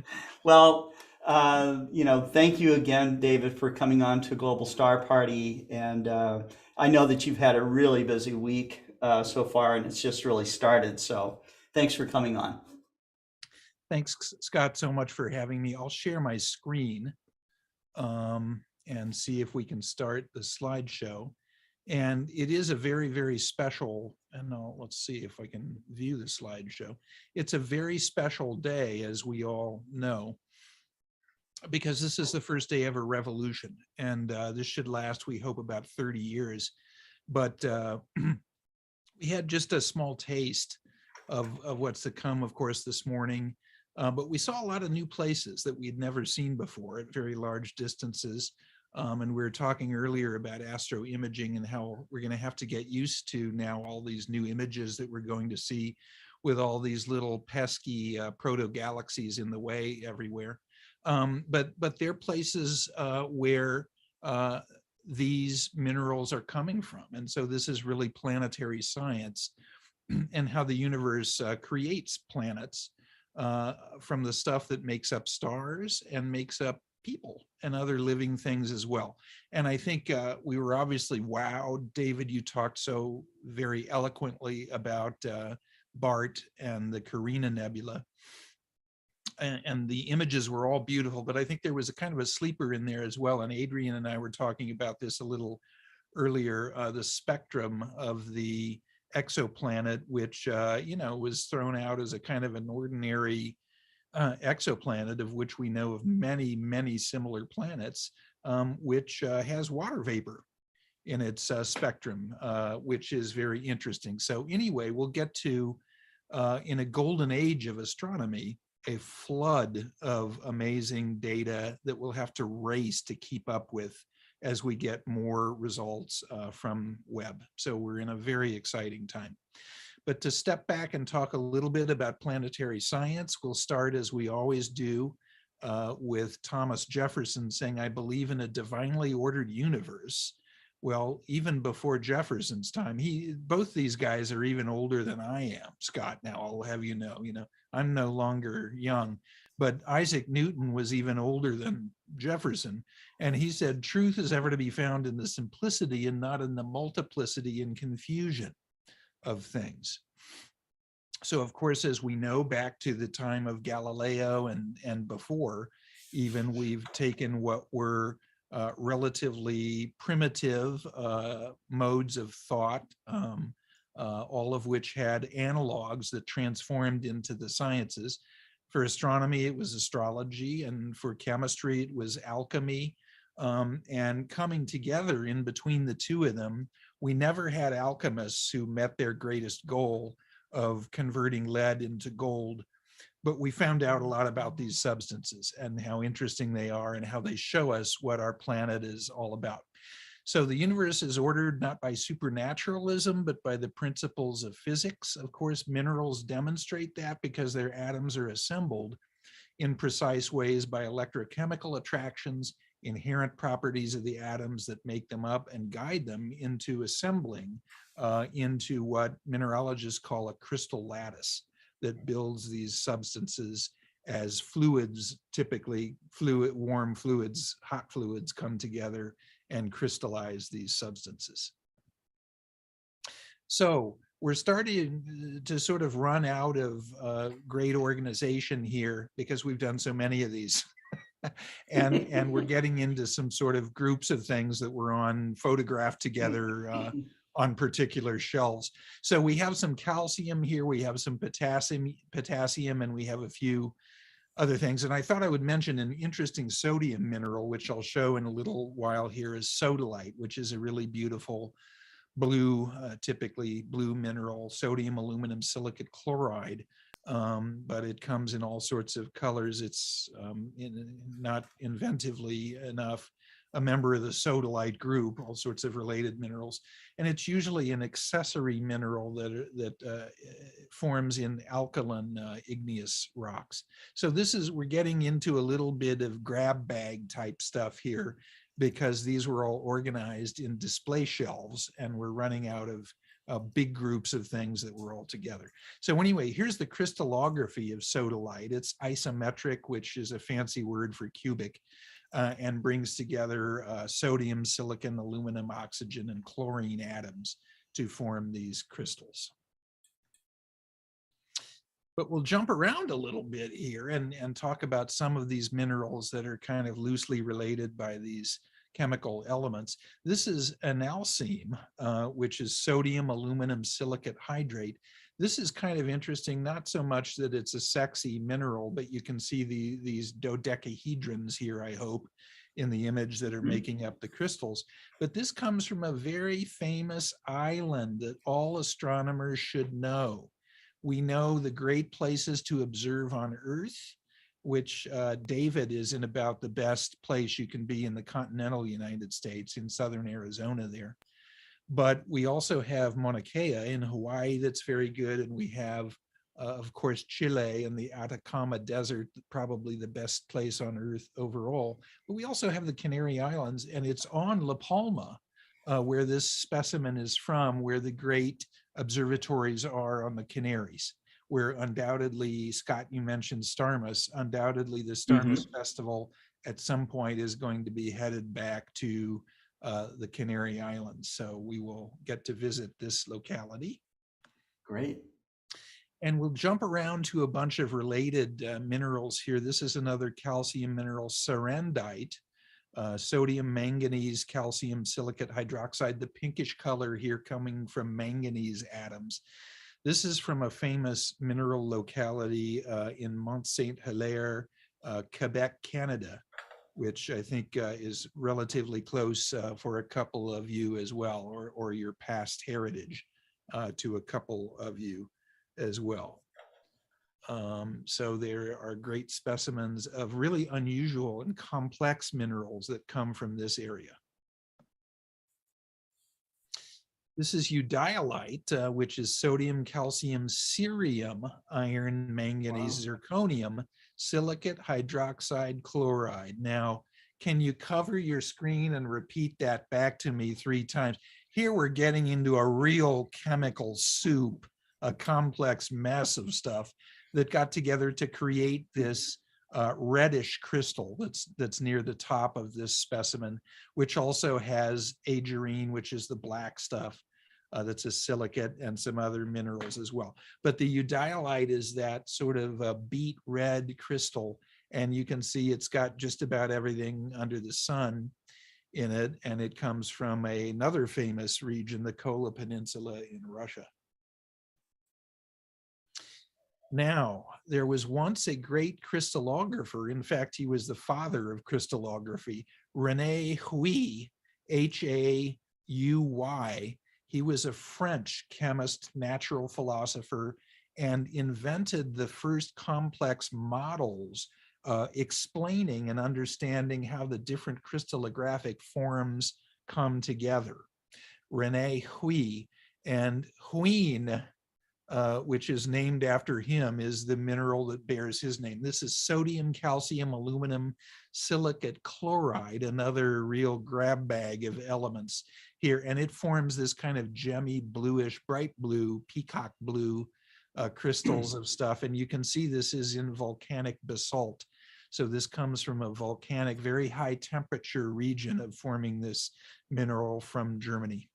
well, thank you again, David, for coming on to Global Star Party. And I know that you've had a really busy week so far, and it's just really started. So thanks for coming on. Thanks, Scott, so much for having me. I'll share my screen and see if we can start the slideshow. And it is a very, very special, and let's see if I can view the slideshow. It's a very special day, as we all know, because this is the first day of a revolution. And this should last, we hope, about 30 years. But we had just a small taste of what's to come, of course, this morning. But we saw a lot of new places that we had never seen before at very large distances. And we were talking earlier about astro imaging and how we're going to have to get used to now all these new images that we're going to see with all these little pesky proto-galaxies in the way everywhere. But they're places where these minerals are coming from. And so this is really planetary science and how the universe creates planets from the stuff that makes up stars and makes up people and other living things as well. And I think we were obviously wowed. David, you talked so very eloquently about Bart and the Carina Nebula. And the images were all beautiful, but I think there was a kind of a sleeper in there as well. And Adrian and I were talking about this a little earlier, the spectrum of the exoplanet, which, was thrown out as a kind of an ordinary exoplanet, of which we know of many, many similar planets, which has water vapor in its spectrum, which is very interesting. So anyway, we'll get to, in a golden age of astronomy, a flood of amazing data that we'll have to race to keep up with as we get more results from Webb. So we're in a very exciting time. But to step back and talk a little bit about planetary science, we'll start, as we always do, with Thomas Jefferson saying, "I believe in a divinely ordered universe." Well, even before Jefferson's time, both these guys are even older than I am, Scott. Now I'll have you know, I'm no longer young, but Isaac Newton was even older than Jefferson. And he said, "Truth is ever to be found in the simplicity and not in the multiplicity and confusion." of things. So of course, as we know, back to the time of Galileo and before, even, we've taken what were relatively primitive modes of thought, all of which had analogs that transformed into the sciences. For astronomy, it was astrology, and for chemistry, it was alchemy. And coming together in between the two of them, we never had alchemists who met their greatest goal of converting lead into gold, but we found out a lot about these substances and how interesting they are and how they show us what our planet is all about. So the universe is ordered not by supernaturalism, but by the principles of physics. Of course, minerals demonstrate that because their atoms are assembled in precise ways by electrochemical attractions, inherent properties of the atoms that make them up and guide them into assembling into what mineralogists call a crystal lattice that builds these substances as fluids, typically warm fluids, hot fluids come together and crystallize these substances. So we're starting to sort of run out of great organization here because we've done so many of these. and we're getting into some sort of groups of things that were on photographed together on particular shelves. So we have some calcium here, we have some potassium, and we have a few other things. And I thought I would mention an interesting sodium mineral, which I'll show in a little while here, is sodalite, which is a really beautiful blue, typically blue mineral, sodium aluminum silicate chloride. But it comes in all sorts of colors. It's not inventively enough a member of the sodalite group, all sorts of related minerals. And it's usually an accessory mineral that forms in alkaline igneous rocks. So we're getting into a little bit of grab bag type stuff here because these were all organized in display shelves and we're running out of big groups of things that were all together. So anyway, here's the crystallography of sodalite. It's isometric, which is a fancy word for cubic, and brings together sodium, silicon, aluminum, oxygen, and chlorine atoms to form these crystals. But we'll jump around a little bit here and talk about some of these minerals that are kind of loosely related by these chemical elements. This is analcime, which is sodium aluminum silicate hydrate. This is kind of interesting, not so much that it's a sexy mineral, but you can see these dodecahedrons here, I hope, in the image that are making up the crystals. But this comes from a very famous island that all astronomers should know. We know the great places to observe on Earth, which David is in about the best place you can be in the continental United States, in southern Arizona there. But we also have Mauna Kea in Hawaii that's very good. And we have, of course, Chile and the Atacama Desert, probably the best place on Earth overall. But we also have the Canary Islands, and it's on La Palma, where this specimen is from, where the great observatories are on the Canaries, where undoubtedly, Scott, you mentioned Starmus, undoubtedly the Starmus Festival at some point is going to be headed back to the Canary Islands. So we will get to visit this locality. Great. And we'll jump around to a bunch of related minerals here. This is another calcium mineral, serendite, sodium, manganese, calcium, silicate hydroxide, the pinkish color here coming from manganese atoms. This is from a famous mineral locality in Mont Saint Hilaire, Quebec, Canada, which I think is relatively close for a couple of you as well, or your past heritage to a couple of you as well. So there are great specimens of really unusual and complex minerals that come from this area. This is eudialyte, which is sodium, calcium, cerium, iron, manganese, zirconium, silicate hydroxide chloride. Now, can you cover your screen and repeat that back to me 3 times? Here we're getting into a real chemical soup, a complex mess of stuff that got together to create this reddish crystal that's near the top of this specimen, which also has agerine, which is the black stuff, that's a silicate, and some other minerals as well. But the eudialyte is that sort of beet red crystal, and you can see it's got just about everything under the sun in it, and it comes from another famous region, the Kola Peninsula in Russia. Now, there was once a great crystallographer. In fact, he was the father of crystallography, René Huy, Hauy. He was a French chemist, natural philosopher, and invented the first complex models explaining and understanding how the different crystallographic forms come together. René Huy, and Huine, which is named after him, is the mineral that bears his name. This is sodium, calcium, aluminum, silicate chloride, another real grab bag of elements here. And it forms this kind of gemmy, bluish, bright blue, peacock blue crystals of stuff. And you can see this is in volcanic basalt. So this comes from a volcanic, very high temperature region of forming this mineral from Germany.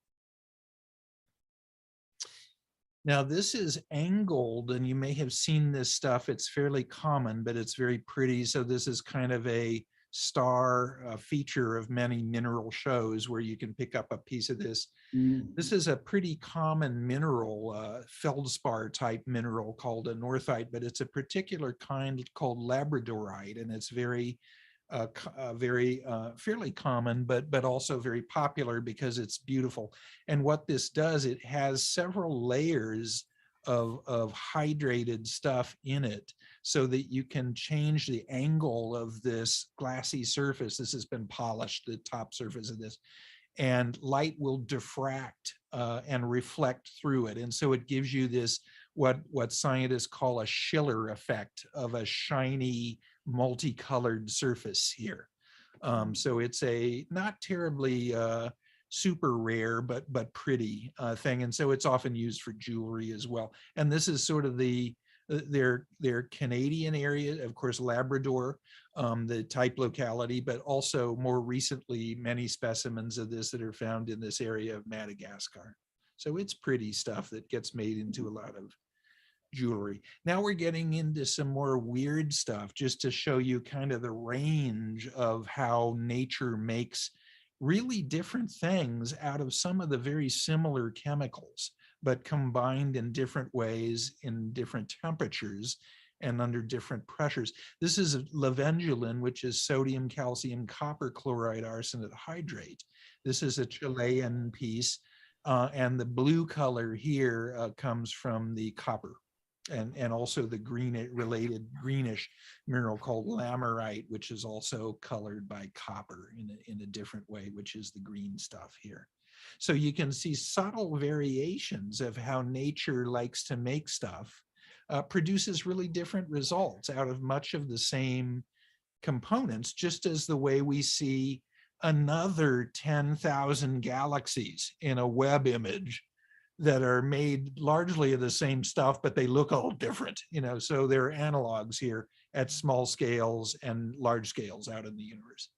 Now this is angled, and you may have seen this stuff. It's fairly common, but it's very pretty. So this is kind of a star feature of many mineral shows where you can pick up a piece of this. This is a pretty common mineral, feldspar type mineral called anorthite, but it's a particular kind called labradorite, and it's very fairly common, but also very popular because it's beautiful. And what this does, it has several layers of hydrated stuff in it so that you can change the angle of this glassy surface. This has been polished, the top surface of this, and light will diffract and reflect through it. And so it gives you this, what scientists call a Schiller effect of a shiny, multicolored surface here. So it's a not terribly super rare, but pretty thing. And so it's often used for jewelry as well. And this is sort of their Canadian area, of course, Labrador, the type locality, but also more recently, many specimens of this that are found in this area of Madagascar. So it's pretty stuff that gets made into a lot of jewelry. Now we're getting into some more weird stuff just to show you kind of the range of how nature makes really different things out of some of the very similar chemicals, but combined in different ways, in different temperatures, and under different pressures. This is lavendulin, which is sodium, calcium, copper chloride, arsenate hydrate. This is a Chilean piece, and the blue color here comes from the copper. And also the related greenish mineral called lamerite, which is also colored by copper in a different way, which is the green stuff here. So you can see subtle variations of how nature likes to make stuff, produces really different results out of much of the same components, just as the way we see another 10,000 galaxies in a web image that are made largely of the same stuff, but they look all different, so there are analogs here at small scales and large scales out in the universe.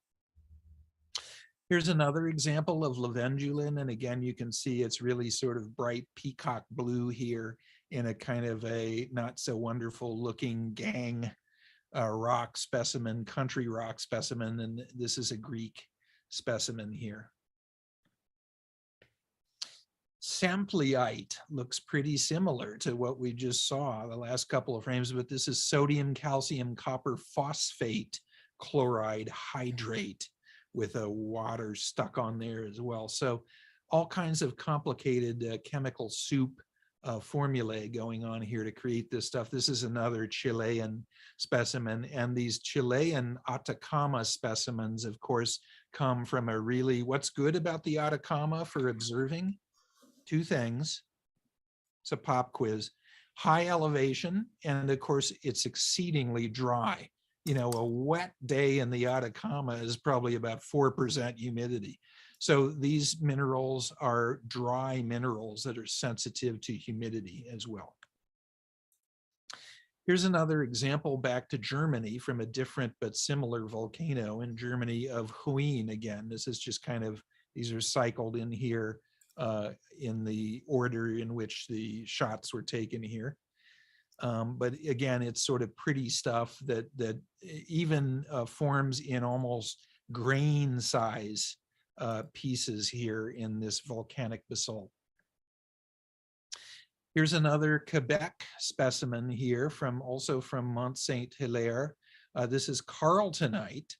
Here's another example of lavendulin, and again, you can see it's really sort of bright peacock blue here in a kind of a not so wonderful looking gang rock specimen, country rock specimen, and this is a Greek specimen here. Sampleite looks pretty similar to what we just saw the last couple of frames, but this is sodium, calcium, copper phosphate chloride hydrate with a water stuck on there as well. So all kinds of complicated chemical soup formulae going on here to create this stuff. This is another Chilean specimen, and these Chilean Atacama specimens, of course, come from a really, what's good about the Atacama for observing? Two things. It's a pop quiz. High elevation, and of course, it's exceedingly dry. A wet day in the Atacama is probably about 4% humidity. So these minerals are dry minerals that are sensitive to humidity as well. Here's another example back to Germany from a different but similar volcano in Germany of Huine again. This is just kind of, these are cycled in here in the order in which the shots were taken here. But again, it's sort of pretty stuff that even forms in almost grain size pieces here in this volcanic basalt. Here's another Quebec specimen here also from Mont Saint Hilaire. This is carltonite,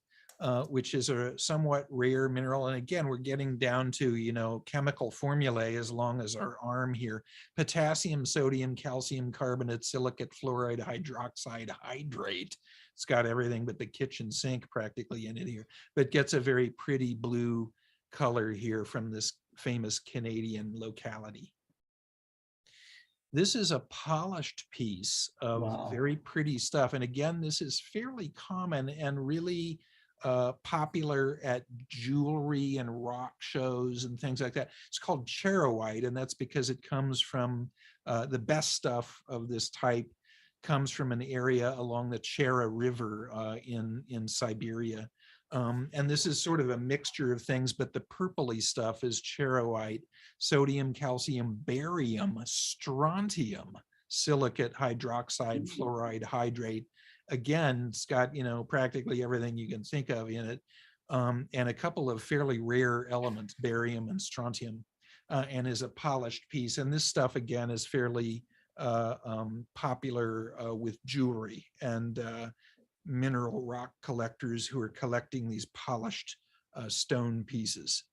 which is a somewhat rare mineral. And again, we're getting down to, you know, chemical formulae as long as our arm here. Potassium, sodium, calcium carbonate, silicate, fluoride, hydroxide, hydrate. It's got everything but the kitchen sink practically in it here, but gets a very pretty blue color here from this famous Canadian locality. This is a polished piece of very pretty stuff. And again, this is fairly common and really popular at jewelry and rock shows and things like that. It's called charoite, and that's because it comes from the best stuff of this type comes from an area along the Chera River in Siberia. And this is sort of a mixture of things, but the purpley stuff is charoite, sodium, calcium, barium, strontium, silicate, hydroxide, fluoride, hydrate. Again, it's got, you know, practically everything you can think of in it, and a couple of fairly rare elements, barium and strontium, and is a polished piece. And this stuff, again, is fairly popular with jewelry and mineral rock collectors who are collecting these polished stone pieces.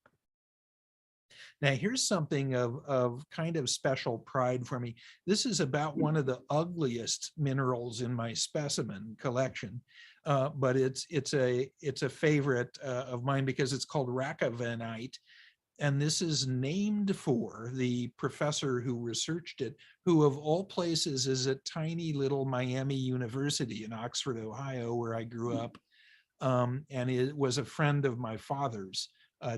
Now, here's something of kind of special pride for me. This is about one of the ugliest minerals in my specimen collection, but it's a favorite of mine because it's called racavanite. And this is named for the professor who researched it, who of all places is at tiny little Miami University in Oxford, Ohio, where I grew up. And it was a friend of my father's,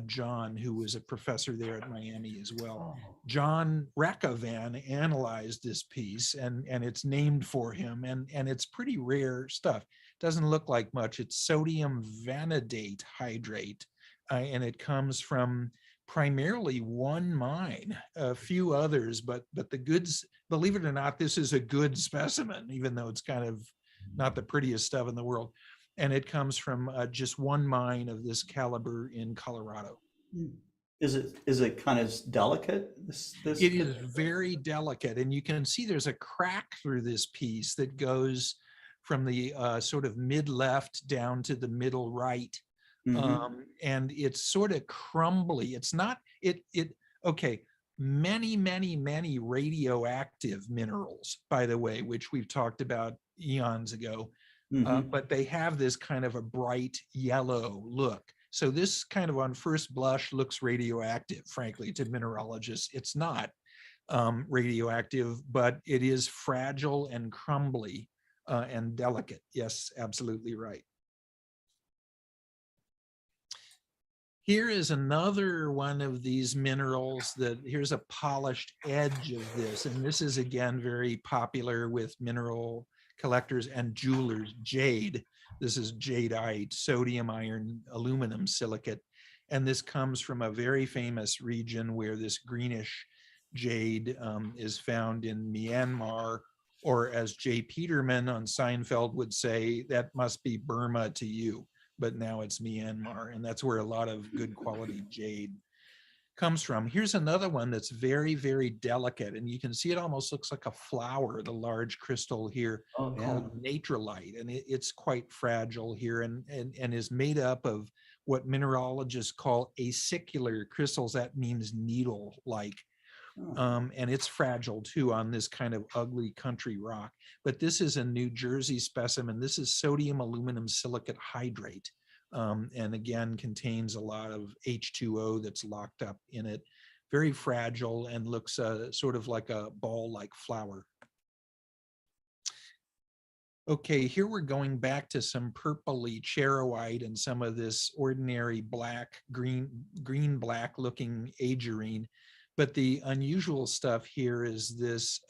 John, who was a professor there at Miami as well. John Racavan analyzed this piece and it's named for him, and it's pretty rare stuff. Doesn't look like much. It's sodium vanadate hydrate, and it comes from primarily one mine, a few others, but the goods, believe it or not, this is a good specimen, even though it's kind of not the prettiest stuff in the world. And it comes from just one mine of this caliber in Colorado. Is it kind of delicate? It is very delicate, and you can see there's a crack through this piece that goes from the sort of mid-left down to the middle right. And it's sort of crumbly. It's not, okay, many radioactive minerals, by the way, which we've talked about eons ago, but they have this kind of a bright yellow look. So this kind of on first blush looks radioactive, frankly, to mineralogists. It's not radioactive, but it is fragile and crumbly and delicate. Yes, absolutely right. Here is another one of these minerals here's a polished edge of this. And this is, again, very popular with mineral collectors and jewelers, jade. This is jadeite, sodium, iron, aluminum silicate. And this comes from a very famous region where this greenish jade is found in Myanmar, or as Jay Peterman on Seinfeld would say, that must be Burma to you. But now it's Myanmar, and that's where a lot of good quality jade comes from. Here's another one that's very, very delicate, and you can see it almost looks like a flower, the large crystal here, called natrolite, and it's quite fragile here, and is made up of what mineralogists call acicular crystals. That means needle-like. And it's fragile too on this kind of ugly country rock. But this is a New Jersey specimen. This is sodium aluminum silicate hydrate. And again, contains a lot of H2O that's locked up in it. Very fragile and looks sort of like a ball-like flower. Okay, here we're going back to some purpley charoite and some of this ordinary black, green-black looking agerine. But the unusual stuff here is this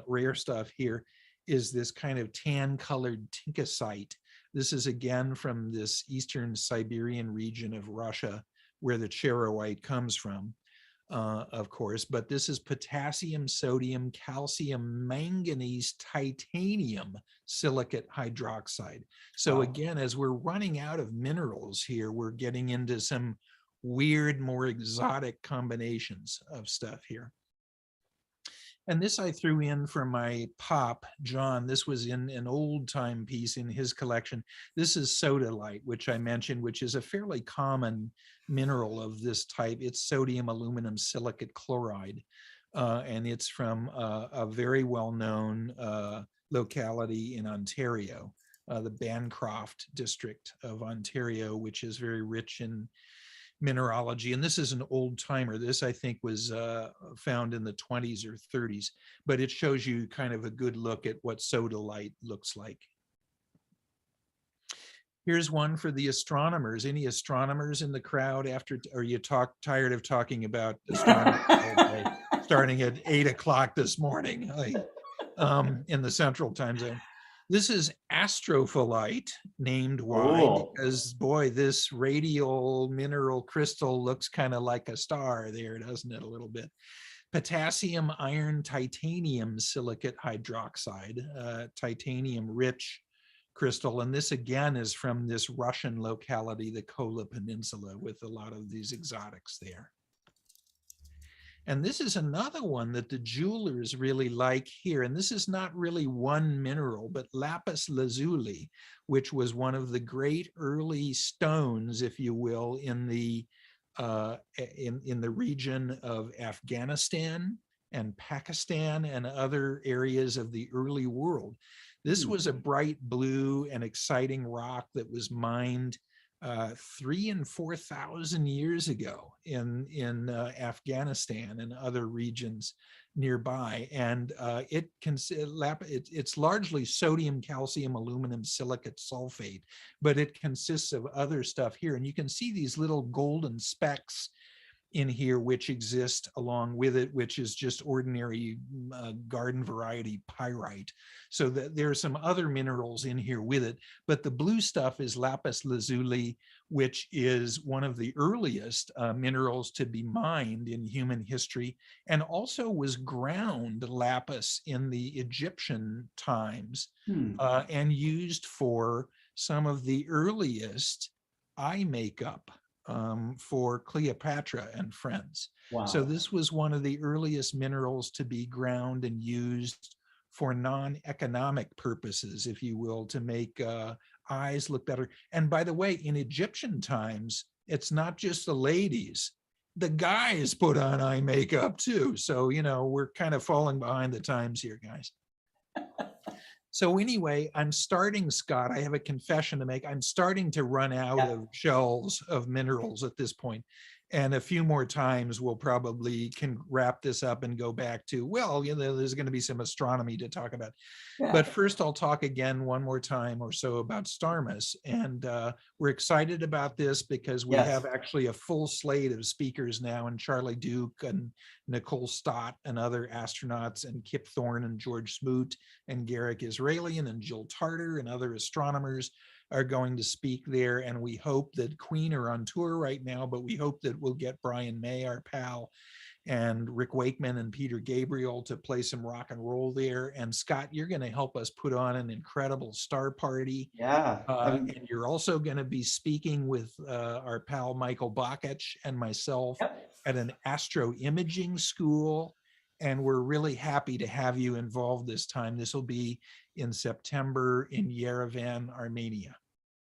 rare stuff here is this kind of tan-colored tinkasite. This is again from this eastern Siberian region of Russia where the charoite comes from. of course, but this is potassium, sodium, calcium, manganese, titanium, silicate hydroxide. So Wow. again, as we're running out of minerals here, we're getting into some weird, more exotic combinations of stuff here. And this I threw in for my pop, John. This was in an old time piece in his collection. This is sodalite, which I mentioned, which is a fairly common mineral of this type. It's sodium aluminum silicate chloride. And it's from a very well-known locality in Ontario, the Bancroft district of Ontario, which is very rich in mineralogy. And this is an old timer. This, I think, was found in the 20s or 30s, but it shows you kind of a good look at what sodalite looks like. Here's one for the astronomers. Any astronomers in the crowd after, or you tired of talking about astronomy all day, starting at 8 o'clock this morning in the central time zone? This is astrophyllite, named why? Cool. Because boy, this radial mineral crystal looks kind of like a star there, doesn't it, a little bit? Potassium, iron, titanium silicate hydroxide, titanium rich crystal. And this again is from this Russian locality, the Kola Peninsula, with a lot of these exotics there. And this is another one that the jewelers really like here. And this is not really one mineral, but lapis lazuli, which was one of the great early stones, if you will, in the region of Afghanistan and Pakistan and other areas of the early world. This was a bright blue and exciting rock that was mined 3,000 and 4,000 years ago in Afghanistan and other regions nearby, and it's largely sodium, calcium, aluminum, silicate sulfate, but it consists of other stuff here, and you can see these little golden specks in here which exist along with it, which is just ordinary garden variety pyrite. So that there are some other minerals in here with it, but the blue stuff is lapis lazuli, which is one of the earliest minerals to be mined in human history, and also was ground lapis in the Egyptian times and used for some of the earliest eye makeup for Cleopatra and friends. Wow. So this was one of the earliest minerals to be ground and used for non-economic purposes, if you will, to make eyes look better. And by the way, in Egyptian times, it's not just the ladies, the guys put on eye makeup too. So, you know, we're kind of falling behind the times here, guys. So anyway, I'm starting, Scott, I have a confession to make. I'm starting to run out of shells of minerals at this point. And a few more times we'll probably can wrap this up and go back to, well, you know, there's going to be some astronomy to talk about. But first I'll talk again one more time or so about Starmus. And we're excited about this because we have actually a full slate of speakers now, and Charlie Duke and Nicole Stott and other astronauts, and Kip Thorne and George Smoot and Garrick Israelian and Jill Tarter and other astronomers are going to speak there. And we hope that Queen are on tour right now, but we hope that we'll get Brian May, our pal, and Rick Wakeman and Peter Gabriel to play some rock and roll there. And Scott, you're going to help us put on an incredible star party. And you're also going to be speaking with our pal Michael Bakich and myself at an astro imaging school. And we're really happy to have you involved this time. This will be in September in Yerevan, Armenia.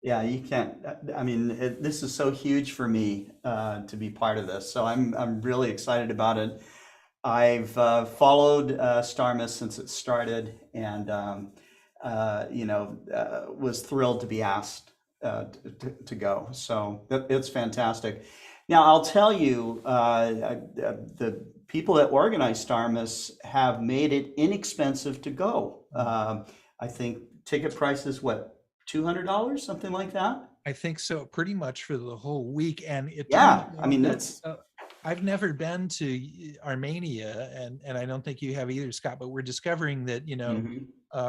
Yeah, you can't. I mean, this is so huge for me to be part of this. So I'm really excited about it. I've followed Starmus since it started, and was thrilled to be asked to go. So it's fantastic. Now I'll tell you, the people that organize Starmus have made it inexpensive to go. I think ticket price is what, $200, something like that? I think so, pretty much for the whole week. And it I mean, that's I've never been to Armenia, and I don't think you have either, Scott, but we're discovering that, you know,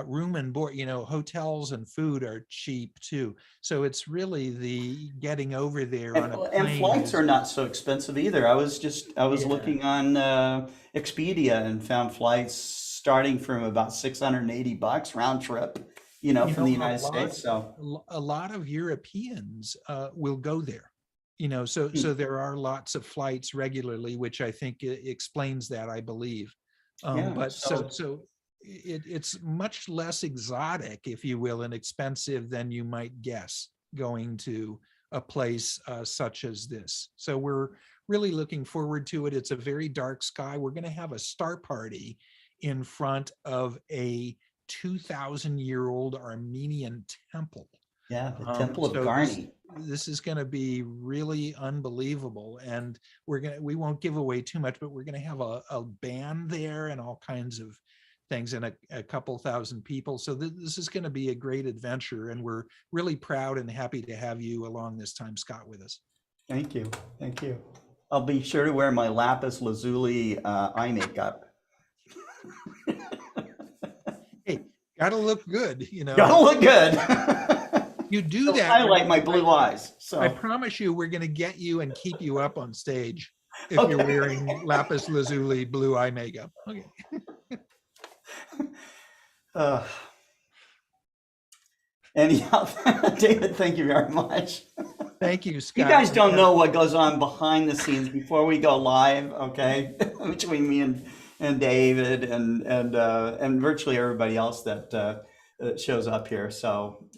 room and board, hotels and food are cheap too. So it's really the getting over there on a plane. And flights are not so expensive either. I was looking on Expedia and found flights starting from about $680 round trip, from the United States. So a lot of Europeans will go there. So there are lots of flights regularly, which I think explains that, I believe. It's much less exotic, if you will, and expensive than you might guess going to a place such as this. So we're really looking forward to it. It's a very dark sky. We're going to have a star party in front of a 2,000-year-old Armenian temple. Yeah, the Temple of Garni. This is going to be really unbelievable, and we won't give away too much, but we're going to have a band there and all kinds of things, and a couple thousand people. So this is going to be a great adventure, and we're really proud and happy to have you along this time, Scott, with us. Thank you. I'll be sure to wear my lapis lazuli eye makeup. Hey, gotta look good, Gotta look good. You do that. Highlight my blue eyes. So I promise you, we're going to get you and keep you up on stage if you're wearing lapis lazuli blue eye makeup. Okay. Anyhow, David, thank you very much. Thank you, Scott. You guys don't know what goes on behind the scenes before we go live, okay? Between me and David and virtually everybody else that shows up here. So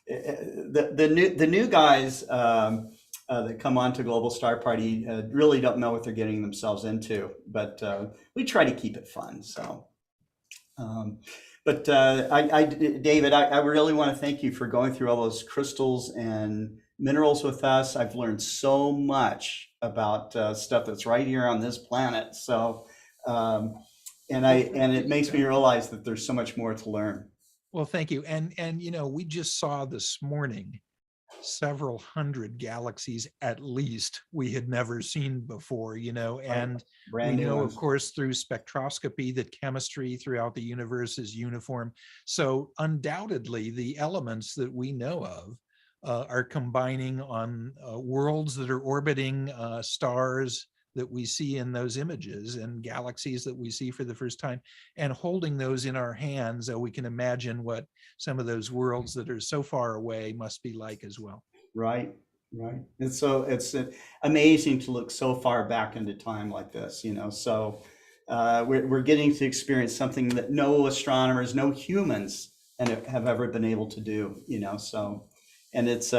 the new guys that come on to Global Star Party really don't know what they're getting themselves into, but we try to keep it fun. So, David, I really want to thank you for going through all those crystals and minerals with us. I've learned so much about stuff that's right here on this planet. So, and it makes me realize that there's so much more to learn. Well, thank you. And we just saw this morning several hundred galaxies at least we had never seen before, and we know, of course, through spectroscopy that chemistry throughout the universe is uniform. So undoubtedly, the elements that we know of are combining on worlds that are orbiting stars that we see in those images and galaxies that we see for the first time, and holding those in our hands, so we can imagine what some of those worlds that are so far away must be like as well. Right. It's amazing to look so far back into time like this, so we're getting to experience something that no astronomers, no humans have ever been able to do, so, and it's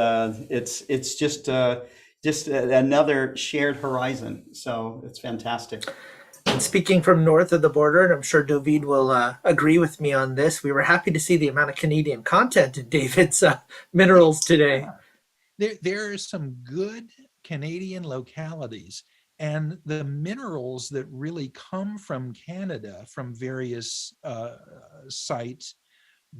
just another shared horizon. So it's fantastic. And speaking from north of the border, and I'm sure David will agree with me on this, we were happy to see the amount of Canadian content in David's minerals today. There are some good Canadian localities, and the minerals that really come from Canada, from various sites,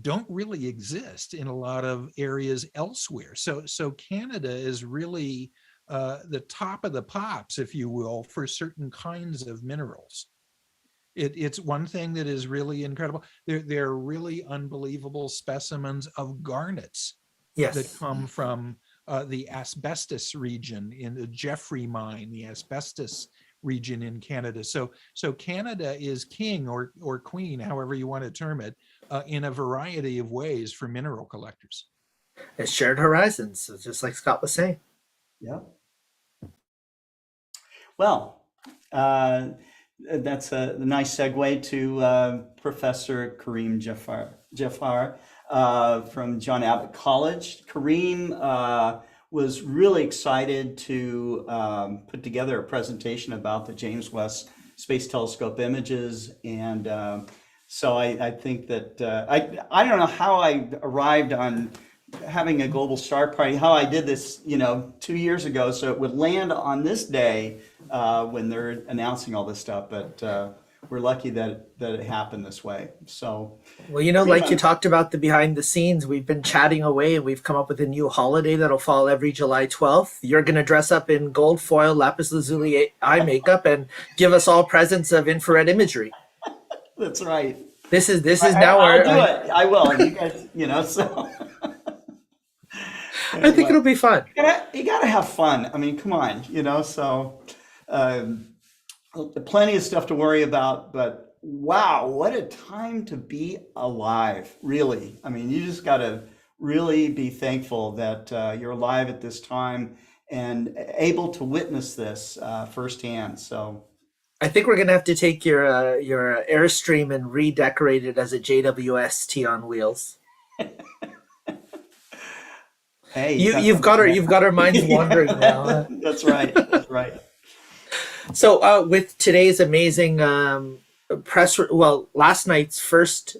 don't really exist in a lot of areas elsewhere. So Canada is really the top of the pops, if you will, for certain kinds of minerals. It's one thing that is really incredible. There are really unbelievable specimens of garnets that come from the asbestos region in the Jaffer mine, the asbestos region in Canada. So Canada is king or queen, however you want to term it, in a variety of ways for mineral collectors. It's shared horizons, just like Scott was saying. Yeah. Well, that's a nice segue to Professor Karim Jaffer from John Abbott College. Karim was really excited to put together a presentation about the James West Space Telescope images, and so I think that I don't know how I arrived on having a global star party, how I did this, 2 years ago, so it would land on this day when they're announcing all this stuff. But we're lucky that it happened this way. So, well, like you talked about the behind the scenes, we've been chatting away and we've come up with a new holiday that'll fall every July 12th. You're going to dress up in gold foil, lapis lazuli eye makeup and give us all presents of infrared imagery. That's right. This is now I'll our. do it. I will. You guys, so. I think it'll be fun. You gotta have fun. I mean, come on, so plenty of stuff to worry about, but wow, what a time to be alive, really. I mean, you just gotta really be thankful that you're alive at this time and able to witness this firsthand. So I think we're gonna have to take your Airstream and redecorate it as a JWST on wheels. Hey, you've got our minds wandering now. That's right. That's right. So with today's amazing last night's first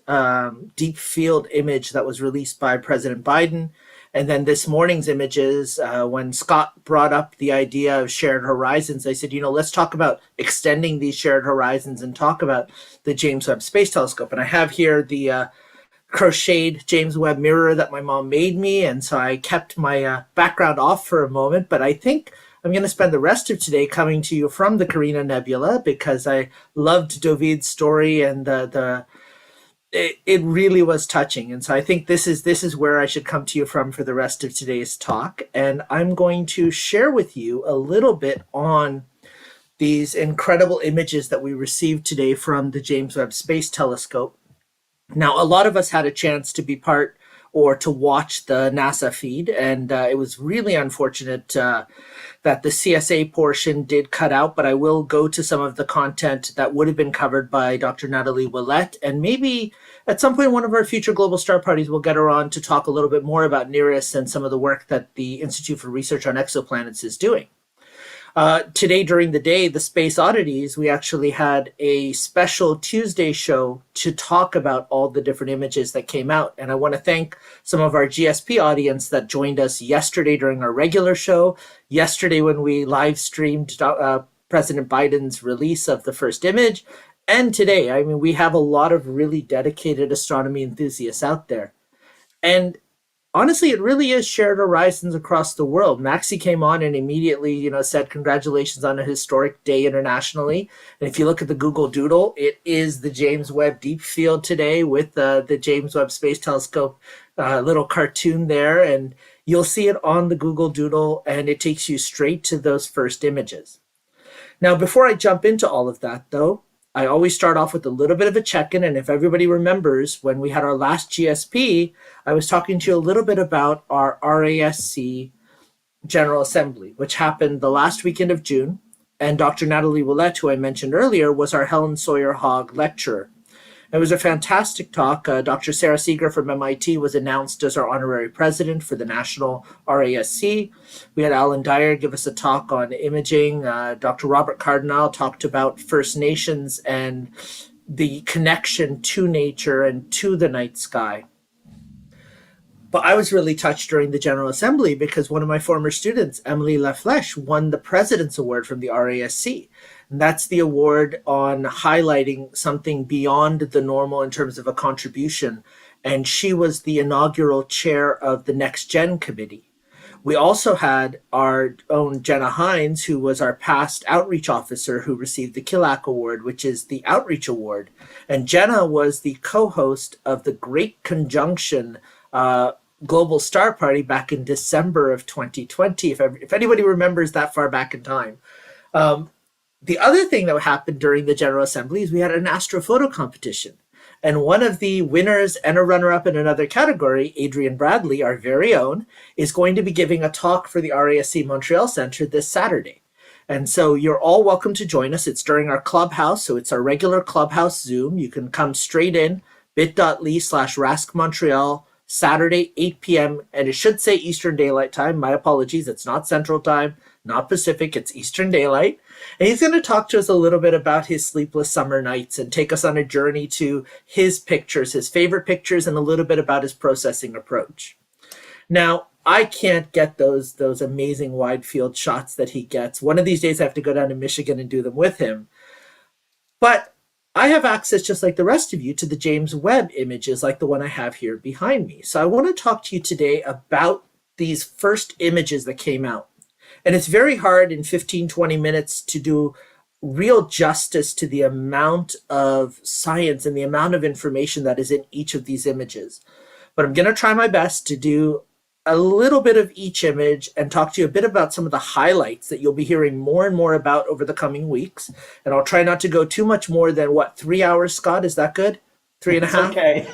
deep field image that was released by President Biden, and then this morning's images, when Scott brought up the idea of shared horizons, I said, let's talk about extending these shared horizons and talk about the James Webb Space Telescope. And I have here the crocheted James Webb mirror that my mom made me, and so I kept my background off for a moment, but I think I'm going to spend the rest of today coming to you from the Carina Nebula because I loved David's story, and it really was touching. And so I think this is where I should come to you from for the rest of today's talk. And I'm going to share with you a little bit on these incredible images that we received today from the James Webb Space Telescope. Now, a lot of us had a chance to be part or to watch the NASA feed, and it was really unfortunate that the CSA portion did cut out, but I will go to some of the content that would have been covered by Dr. Natalie Willett, and maybe at some point one of our future Global Star Parties will get her on to talk a little bit more about NIRIS and some of the work that the Institute for Research on Exoplanets is doing. Today during the day, the Space Oddities, we actually had a special Tuesday show to talk about all the different images that came out. And I want to thank some of our GSP audience that joined us yesterday during our regular show, yesterday when we live streamed President Biden's release of the first image, and today. I mean, we have a lot of really dedicated astronomy enthusiasts out there. And honestly, it really is shared horizons across the world. Maxi came on and immediately, said congratulations on a historic day internationally. And if you look at the Google Doodle, it is the James Webb Deep Field today with the James Webb Space Telescope little cartoon there. And you'll see it on the Google Doodle, and it takes you straight to those first images. Now, before I jump into all of that, though, I always start off with a little bit of a check-in, and if everybody remembers, when we had our last GSP, I was talking to you a little bit about our RASC General Assembly, which happened the last weekend of June, and Dr. Natalie Willett, who I mentioned earlier, was our Helen Sawyer Hogg lecturer. It was a fantastic talk. Dr. Sarah Seeger from MIT was announced as our honorary president for the National RASC. We had Alan Dyer give us a talk on imaging. Dr. Robert Cardinal talked about First Nations and the connection to nature and to the night sky. But I was really touched during the General Assembly because one of my former students, Emily Laflèche, won the President's Award from the RASC. And that's the award on highlighting something beyond the normal in terms of a contribution. And she was the inaugural chair of the Next Gen Committee. We also had our own Jenna Hines, who was our past outreach officer, who received the Kilak Award, which is the outreach award. And Jenna was the co-host of the Great Conjunction Global Star Party back in December of 2020, if anybody remembers that far back in time. The other thing that happened during the General Assembly is we had an astrophoto competition. And one of the winners and a runner-up in another category, Adrian Bradley, our very own, is going to be giving a talk for the RASC Montreal Center this Saturday. And so you're all welcome to join us. It's during our clubhouse, so it's our regular clubhouse Zoom. You can come straight in, bit.ly/RASC Montreal, Saturday, 8 p.m. And it should say Eastern Daylight Time. My apologies, it's not Central Time, not Pacific, it's Eastern Daylight. And he's going to talk to us a little bit about his sleepless summer nights and take us on a journey to his pictures, his favorite pictures, and a little bit about his processing approach. Now, I can't get those amazing wide field shots that he gets. One of these days I have to go down to Michigan and do them with him. But I have access, just like the rest of you, to the James Webb images like the one I have here behind me. So I want to talk to you today about these first images that came out. And it's very hard in 15, 20 minutes to do real justice to the amount of science and the amount of information that is in each of these images. But I'm going to try my best to do a little bit of each image and talk to you a bit about some of the highlights that you'll be hearing more and more about over the coming weeks. And I'll try not to go too much more than 3 hours, Scott? Is that good? 3.5? Okay.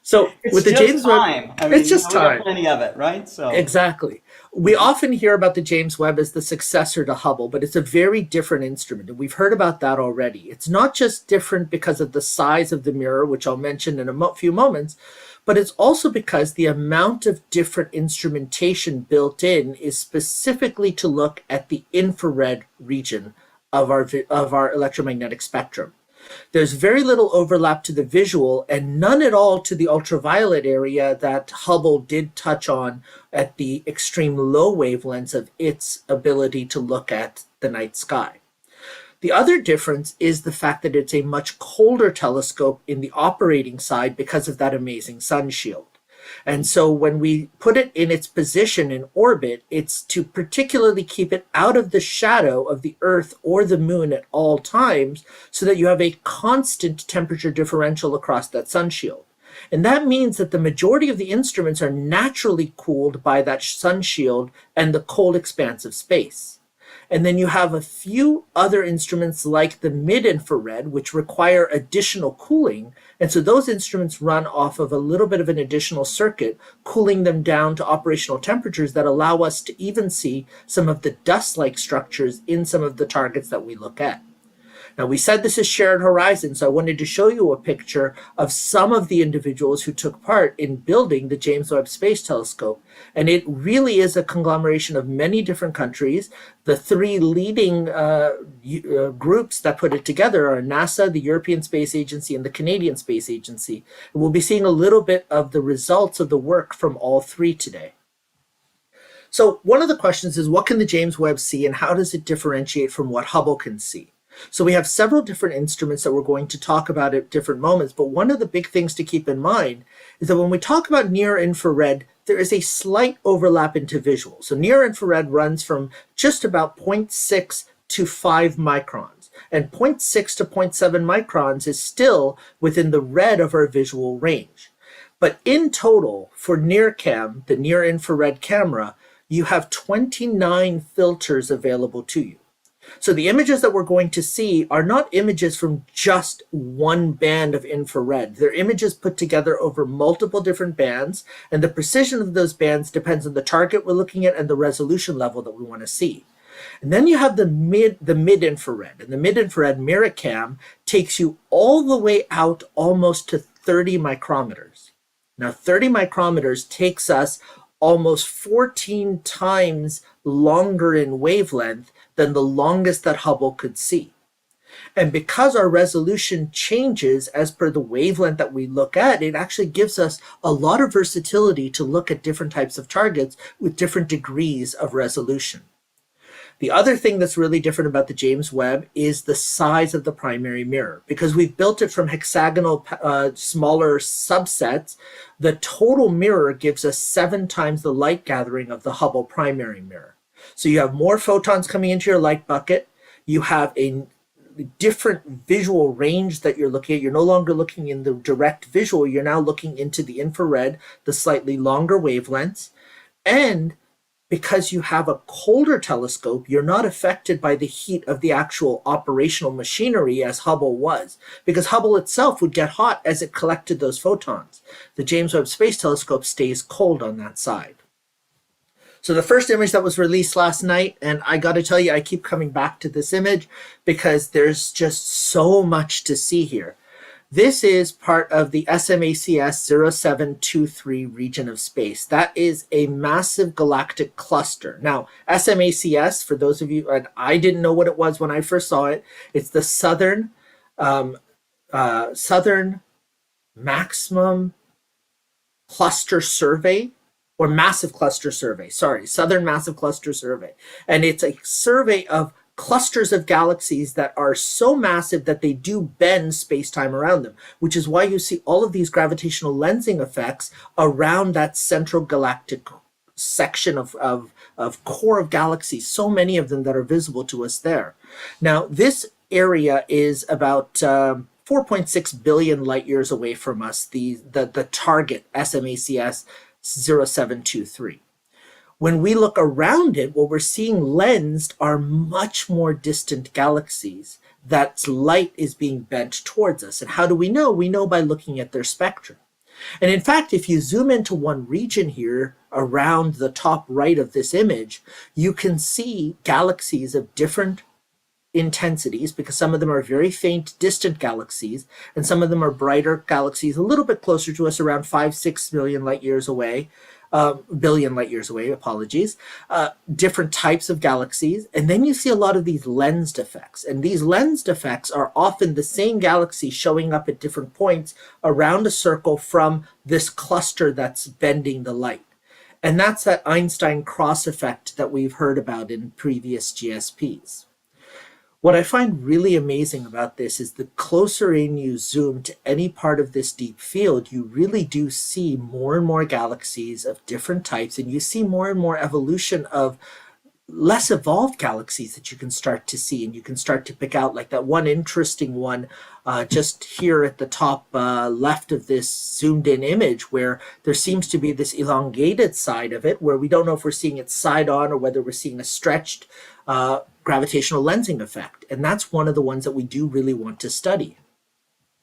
So It's with the just James Webb, time. I mean, it's just we got time. plenty of it, right? So Exactly. We often hear about the James Webb as the successor to Hubble, but it's a very different instrument, and we've heard about that already. It's not just different because of the size of the mirror, which I'll mention in a few moments, but it's also because the amount of different instrumentation built in is specifically to look at the infrared region of our electromagnetic spectrum. There's very little overlap to the visual and none at all to the ultraviolet area that Hubble did touch on at the extreme low wavelengths of its ability to look at the night sky. The other difference is the fact that it's a much colder telescope in the operating side because of that amazing sun shield. And so when we put it in its position in orbit, it's to particularly keep it out of the shadow of the Earth or the Moon at all times so that you have a constant temperature differential across that sun shield. And that means that the majority of the instruments are naturally cooled by that sun shield and the cold expanse of space. And then you have a few other instruments like the mid-infrared, which require additional cooling. And so those instruments run off of a little bit of an additional circuit, cooling them down to operational temperatures that allow us to even see some of the dust-like structures in some of the targets that we look at. Now, we said this is shared horizon, so I wanted to show you a picture of some of the individuals who took part in building the James Webb Space Telescope. And it really is a conglomeration of many different countries. The three leading groups that put it together are NASA, the European Space Agency, and the Canadian Space Agency. And we'll be seeing a little bit of the results of the work from all three today. So one of the questions is, what can the James Webb see and how does it differentiate from what Hubble can see? So we have several different instruments that we're going to talk about at different moments, but one of the big things to keep in mind is that when we talk about near infrared, there is a slight overlap into visual. So near infrared runs from just about 0.6 to 5 microns, and 0.6 to 0.7 microns is still within the red of our visual range. But in total, for NIRCam, the near infrared camera, you have 29 filters available to you. So the images that we're going to see are not images from just one band of infrared. They're images put together over multiple different bands, and the precision of those bands depends on the target we're looking at and the resolution level that we want to see. And then you have the mid-infrared, and the mid-infrared MiraCam takes you all the way out almost to 30 micrometers. Now, 30 micrometers takes us almost 14 times longer in wavelength than the longest that Hubble could see. And because our resolution changes as per the wavelength that we look at, it actually gives us a lot of versatility to look at different types of targets with different degrees of resolution. The other thing that's really different about the James Webb is the size of the primary mirror. Because we've built it from hexagonal smaller subsets, the total mirror gives us 7 times the light gathering of the Hubble primary mirror. So you have more photons coming into your light bucket. You have a different visual range that you're looking at. You're no longer looking in the direct visual. You're now looking into the infrared, the slightly longer wavelengths. And because you have a colder telescope, you're not affected by the heat of the actual operational machinery as Hubble was, because Hubble itself would get hot as it collected those photons. The James Webb Space Telescope stays cold on that side. So the first image that was released last night, and I got to tell you, I keep coming back to this image because there's just so much to see here. This is part of the SMACS 0723 region of space. That is a massive galactic cluster. Now, SMACS, for those of you, and I didn't know what it was when I first saw it, it's the Southern Maximum Cluster Survey, or Massive Cluster Survey, Southern Massive Cluster Survey. And it's a survey of clusters of galaxies that are so massive that they do bend space-time around them, which is why you see all of these gravitational lensing effects around that central galactic section of core of galaxies, so many of them that are visible to us there. Now, this area is about 4.6 billion light years away from us, the target SMACS 0723. When we look around it, what we're seeing lensed are much more distant galaxies that light is being bent towards us. And how do we know? We know by looking at their spectra. And in fact, if you zoom into one region here around the top right of this image, you can see galaxies of different intensities, because some of them are very faint distant galaxies and some of them are brighter galaxies a little bit closer to us, around 5-6 million light years away, billion light years away, apologies, different types of galaxies. And then you see a lot of these lensed effects, and these lensed effects are often the same galaxy showing up at different points around a circle from this cluster that's bending the light. And that's that Einstein cross effect that we've heard about in previous GSPs. What I find really amazing about this is the closer in you zoom to any part of this deep field, you really do see more and more galaxies of different types, and you see more and more evolution of less evolved galaxies that you can start to see, and you can start to pick out, like that one interesting one just here at the top left of this zoomed in image, where there seems to be this elongated side of it where we don't know if we're seeing it side on or whether we're seeing a stretched gravitational lensing effect. And that's one of the ones that we do really want to study.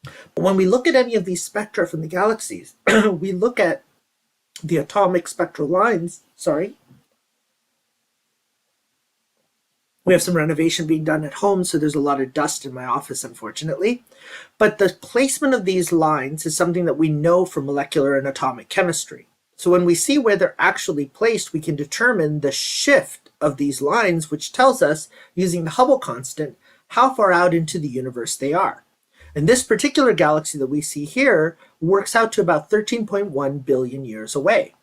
But when we look at any of these spectra from the galaxies, we look at the atomic spectral lines, We have some renovation being done at home, so there's a lot of dust in my office, unfortunately. But the placement of these lines is something that we know from molecular and atomic chemistry. So when we see where they're actually placed, we can determine the shift of these lines, which tells us, using the Hubble constant, how far out into the universe they are. And this particular galaxy that we see here works out to about 13.1 billion years away.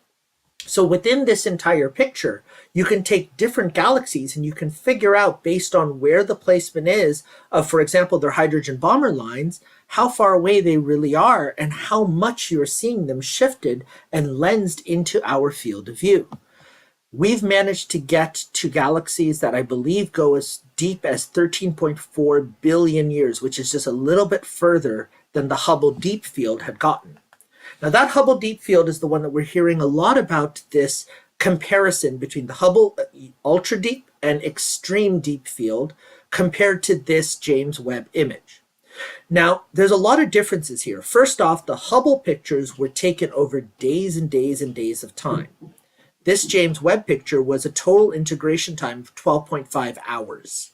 So within this entire picture, you can take different galaxies and you can figure out, based on where the placement is of, for example, their hydrogen bomber lines, how far away they really are and how much you're seeing them shifted and lensed into our field of view. We've managed to get to galaxies that I believe go as deep as 13.4 billion years, which is just a little bit further than the Hubble Deep Field had gotten. Now, that Hubble Deep Field is the one that we're hearing a lot about, this comparison between the Hubble Ultra Deep and Extreme Deep Field compared to this James Webb image. Now, there's a lot of differences here. First off, the Hubble pictures were taken over days and days and days of time. This James Webb picture was a total integration time of 12.5 hours.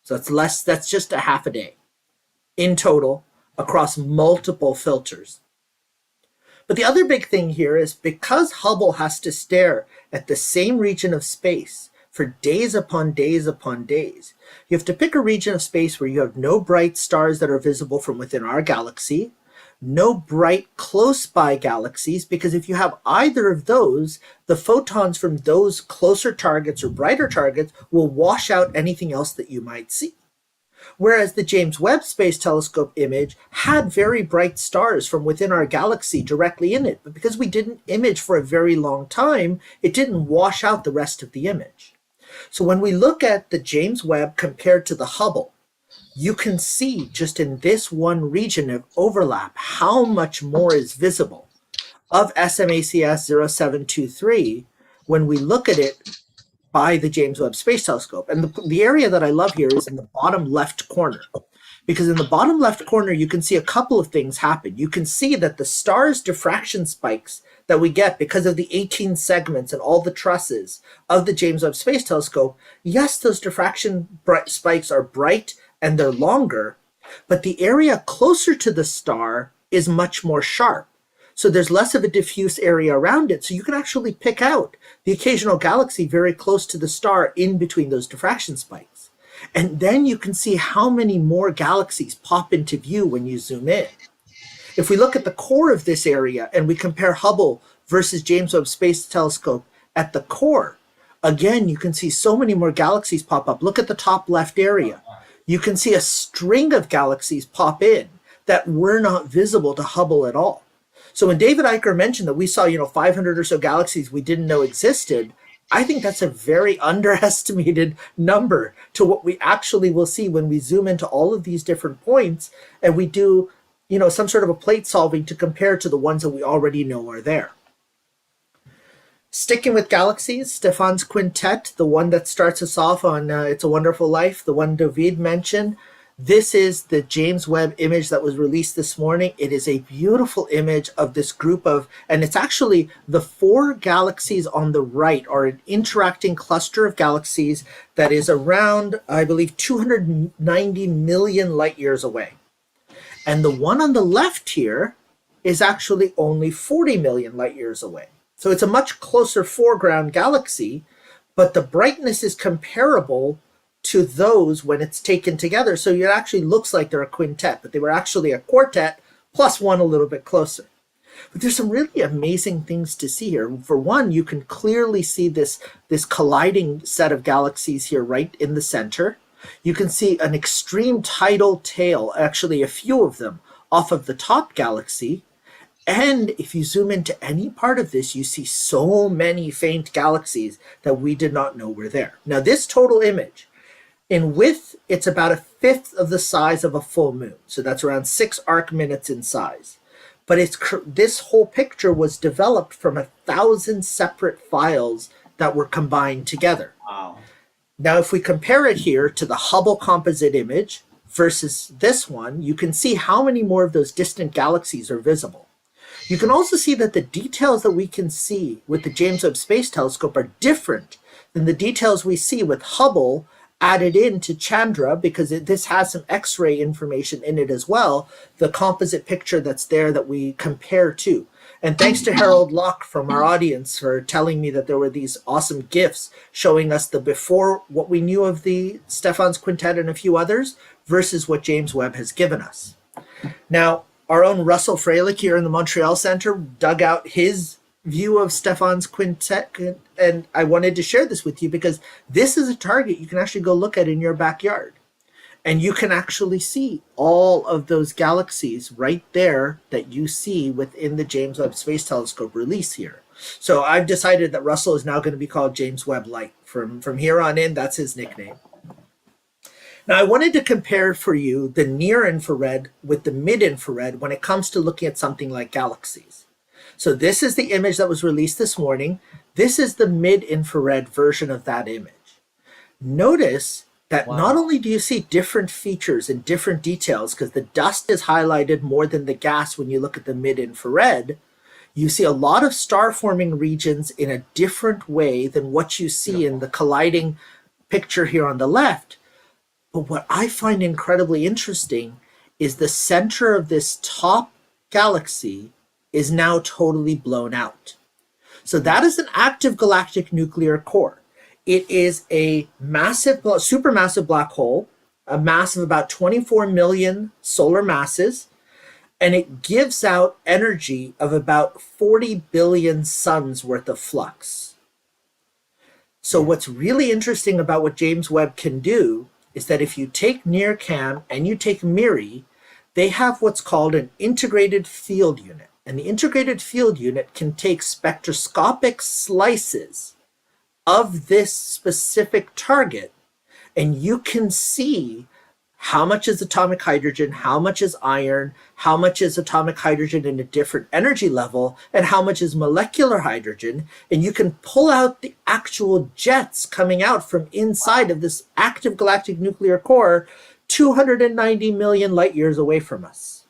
So that's just a half a day in total across multiple filters. But the other big thing here is, because Hubble has to stare at the same region of space for days upon days upon days, you have to pick a region of space where you have no bright stars that are visible from within our galaxy, no bright close by galaxies, because if you have either of those, the photons from those closer targets or brighter targets will wash out anything else that you might see. Whereas the James Webb Space Telescope image had very bright stars from within our galaxy directly in it, but because we didn't image for a very long time, it didn't wash out the rest of the image. So when we look at the James Webb compared to the Hubble, you can see just in this one region of overlap how much more is visible of SMACS 0723 when we look at it by the James Webb Space Telescope. And the area that I love here is in the bottom left corner, because in the bottom left corner, you can see a couple of things happen. You can see that the star's diffraction spikes that we get because of the 18 segments and all the trusses of the James Webb Space Telescope, yes, those diffraction spikes are bright and they're longer, but the area closer to the star is much more sharp. So there's less of a diffuse area around it. So you can actually pick out the occasional galaxy very close to the star in between those diffraction spikes. And then you can see how many more galaxies pop into view when you zoom in. If we look at the core of this area and we compare Hubble versus James Webb Space Telescope at the core, again, you can see so many more galaxies pop up. Look at the top left area. You can see a string of galaxies pop in that were not visible to Hubble at all. So when David Eicher mentioned that we saw, 500 or so galaxies we didn't know existed, I think that's a very underestimated number to what we actually will see when we zoom into all of these different points and we do, some sort of a plate solving to compare to the ones that we already know are there. Sticking with galaxies, Stefan's Quintet, the one that starts us off on It's a Wonderful Life, the one David mentioned. This is the James Webb image that was released this morning. It is a beautiful image of this group of, and it's actually the 4 galaxies on the right are an interacting cluster of galaxies that is around, I believe, 290 million light years away. And the one on the left here is actually only 40 million light years away. So it's a much closer foreground galaxy, but the brightness is comparable to those when it's taken together. So it actually looks like they're a quintet, but they were actually a quartet plus one a little bit closer. But there's some really amazing things to see here. For one, you can clearly see this colliding set of galaxies here right in the center. You can see an extreme tidal tail, actually a few of them, off of the top galaxy. And if you zoom into any part of this, you see so many faint galaxies that we did not know were there. Now, this total image, in width, it's about 1/5 of the size of a full moon. So that's around 6 arc minutes in size. But this whole picture was developed from 1,000 separate files that were combined together. Wow. Now, if we compare it here to the Hubble composite image versus this one, you can see how many more of those distant galaxies are visible. You can also see that the details that we can see with the James Webb Space Telescope are different than the details we see with Hubble added into Chandra, because this has some X-ray information in it as well, the composite picture that's there that we compare to. And thanks to Harold Locke from our audience for telling me that there were these awesome GIFs showing us the before, what we knew of the Stefan's Quintet and a few others, versus what James Webb has given us. Now, our own Russell Freilich here in the Montreal Center dug out his view of Stefan's Quintet, and I wanted to share this with you because this is a target you can actually go look at in your backyard. And you can actually see all of those galaxies right there that you see within the James Webb Space Telescope release here. So I've decided that Russell is now going to be called James Webb Light. From here on in, that's his nickname. Now, I wanted to compare for you the near infrared with the mid infrared when it comes to looking at something like galaxies. So this is the image that was released this morning. This is the mid infrared version of that image. Notice that not only do you see different features and different details, because the dust is highlighted more than the gas when you look at the mid infrared, you see a lot of star forming regions in a different way than what you see in the colliding picture here on the left. But what I find incredibly interesting is the center of this top galaxy is now totally blown out. So that is an active galactic nuclear core. It is a massive, supermassive black hole, a mass of about 24 million solar masses, and it gives out energy of about 40 billion suns worth of flux. So what's really interesting about what James Webb can do is that if you take NIRCam and you take MIRI, they have what's called an integrated field unit. And the integrated field unit can take spectroscopic slices of this specific target, and you can see how much is atomic hydrogen, how much is iron, how much is atomic hydrogen in a different energy level, and how much is molecular hydrogen. And you can pull out the actual jets coming out from inside of this active galactic nuclear core 290 million light years away from us.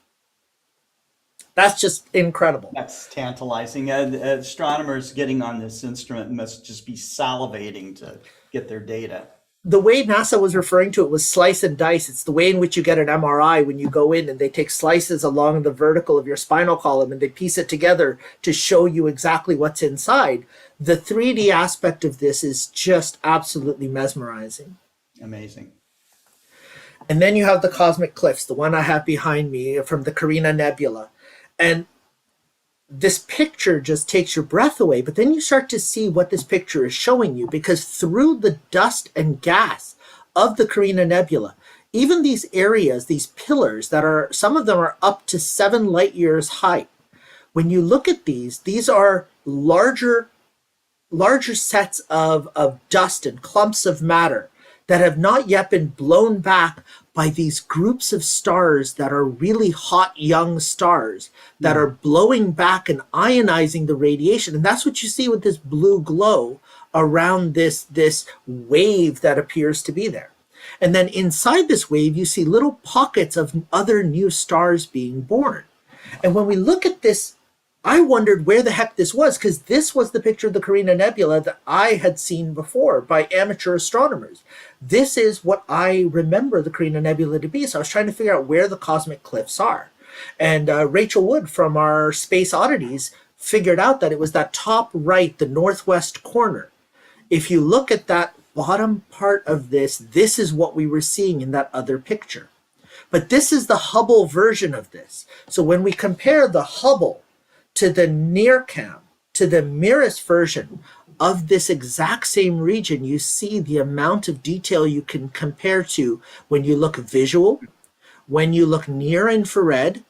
That's just incredible. That's tantalizing. Astronomers getting on this instrument must just be salivating to get their data. The way NASA was referring to it was slice and dice. It's the way in which you get an MRI when you go in and they take slices along the vertical of your spinal column and they piece it together to show you exactly what's inside. The 3D aspect of this is just absolutely mesmerizing. Amazing. And then you have the cosmic cliffs, the one I have behind me from the Carina Nebula. And this picture just takes your breath away, but then you start to see what this picture is showing you, because through the dust and gas of the Carina Nebula, even these areas, these pillars that are, some of them are up to 7 light years high. when you look at these are larger sets of dust and clumps of matter that have not yet been blown back by these groups of stars that are really hot young stars that are blowing back and ionizing the radiation. And that's what you see with this blue glow around this wave that appears to be there. And then inside this wave, you see little pockets of other new stars being born. And when we look at this, I wondered where the heck this was, because this was the picture of the Carina Nebula that I had seen before by amateur astronomers. This is what I remember the Carina Nebula to be. So I was trying to figure out where the cosmic cliffs are. And Rachel Wood from our Space Oddities figured out that it was that top right, the northwest corner. If you look at that bottom part of this is what we were seeing in that other picture. But this is the Hubble version of this. So when we compare the Hubble to the NIRCam, to the MIRIS version of this exact same region, you see the amount of detail you can compare to when you look visual, when you look near infrared,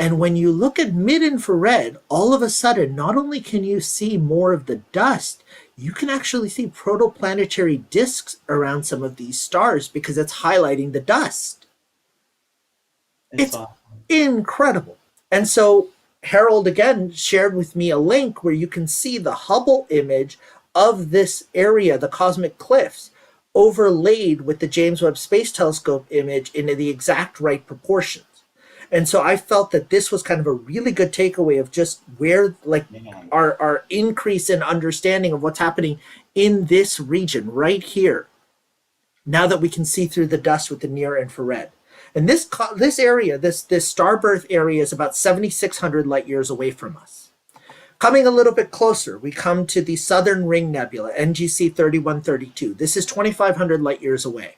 and when you look at mid-infrared, all of a sudden, not only can you see more of the dust, you can actually see protoplanetary disks around some of these stars because it's highlighting the dust. It's awesome. Incredible. And so Harold again shared with me a link where you can see the Hubble image of this area, the cosmic cliffs, overlaid with the James Webb Space Telescope image in the exact right proportions. And so I felt that this was kind of a really good takeaway of just where our increase in understanding of what's happening in this region right here, now that we can see through the dust with the near infrared. And this area, this star birth area, is about 7,600 light years away from us. Coming a little bit closer, we come to the Southern Ring Nebula, NGC 3132. This is 2,500 light years away.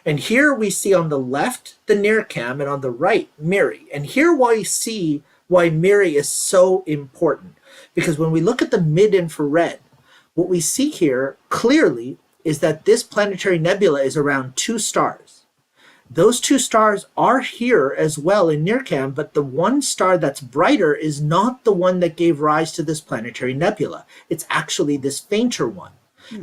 And here we see on the left the NIRCam and on the right MIRI. And here we see why MIRI is so important. Because when we look at the mid-infrared, what we see here clearly is that this planetary nebula is around two stars. Those two stars are here as well in NIRCam, but the one star that's brighter is not the one that gave rise to this planetary nebula. It's actually this fainter one.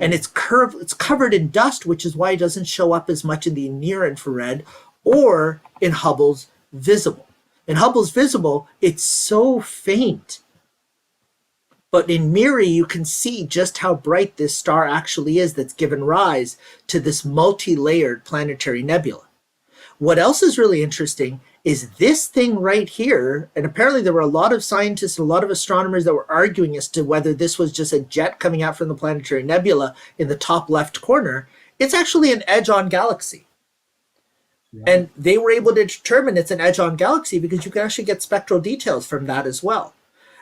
And it's covered in dust, which is why it doesn't show up as much in the near infrared or in Hubble's visible. In Hubble's visible, it's so faint. But in MIRI, you can see just how bright this star actually is that's given rise to this multi-layered planetary nebula. What else is really interesting is this thing right here, and apparently there were a lot of scientists, a lot of astronomers that were arguing as to whether this was just a jet coming out from the planetary nebula in the top left corner. It's actually an edge-on galaxy. Yeah. And they were able to determine it's an edge-on galaxy because you can actually get spectral details from that as well.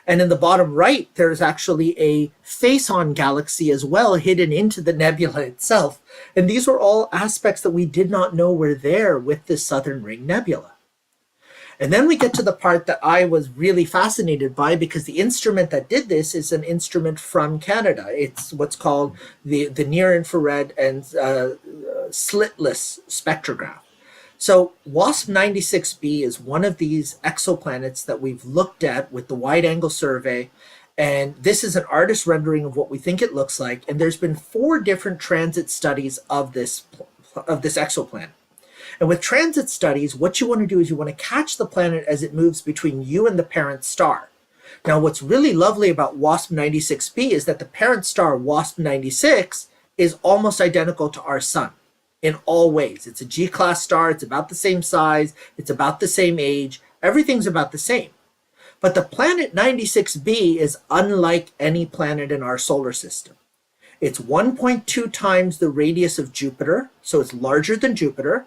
And in the bottom right, there's actually a face-on galaxy as well, hidden into the nebula itself. And these were all aspects that we did not know were there with the Southern Ring Nebula. And then we get to the part that I was really fascinated by, because the instrument that did this is an instrument from Canada. It's what's called the Near Infrared and Slitless Spectrograph. So WASP-96b is one of these exoplanets that we've looked at with the wide-angle survey, and this is an artist rendering of what we think it looks like. And there's been 4 different transit studies of this exoplanet. And with transit studies, what you want to do is you want to catch the planet as it moves between you and the parent star. Now, what's really lovely about WASP-96b is that the parent star, WASP-96, is almost identical to our sun in all ways. It's a G-class star. It's about the same size. It's about the same age. Everything's about the same. But the planet 96b is unlike any planet in our solar system. It's 1.2 times the radius of Jupiter, so it's larger than Jupiter,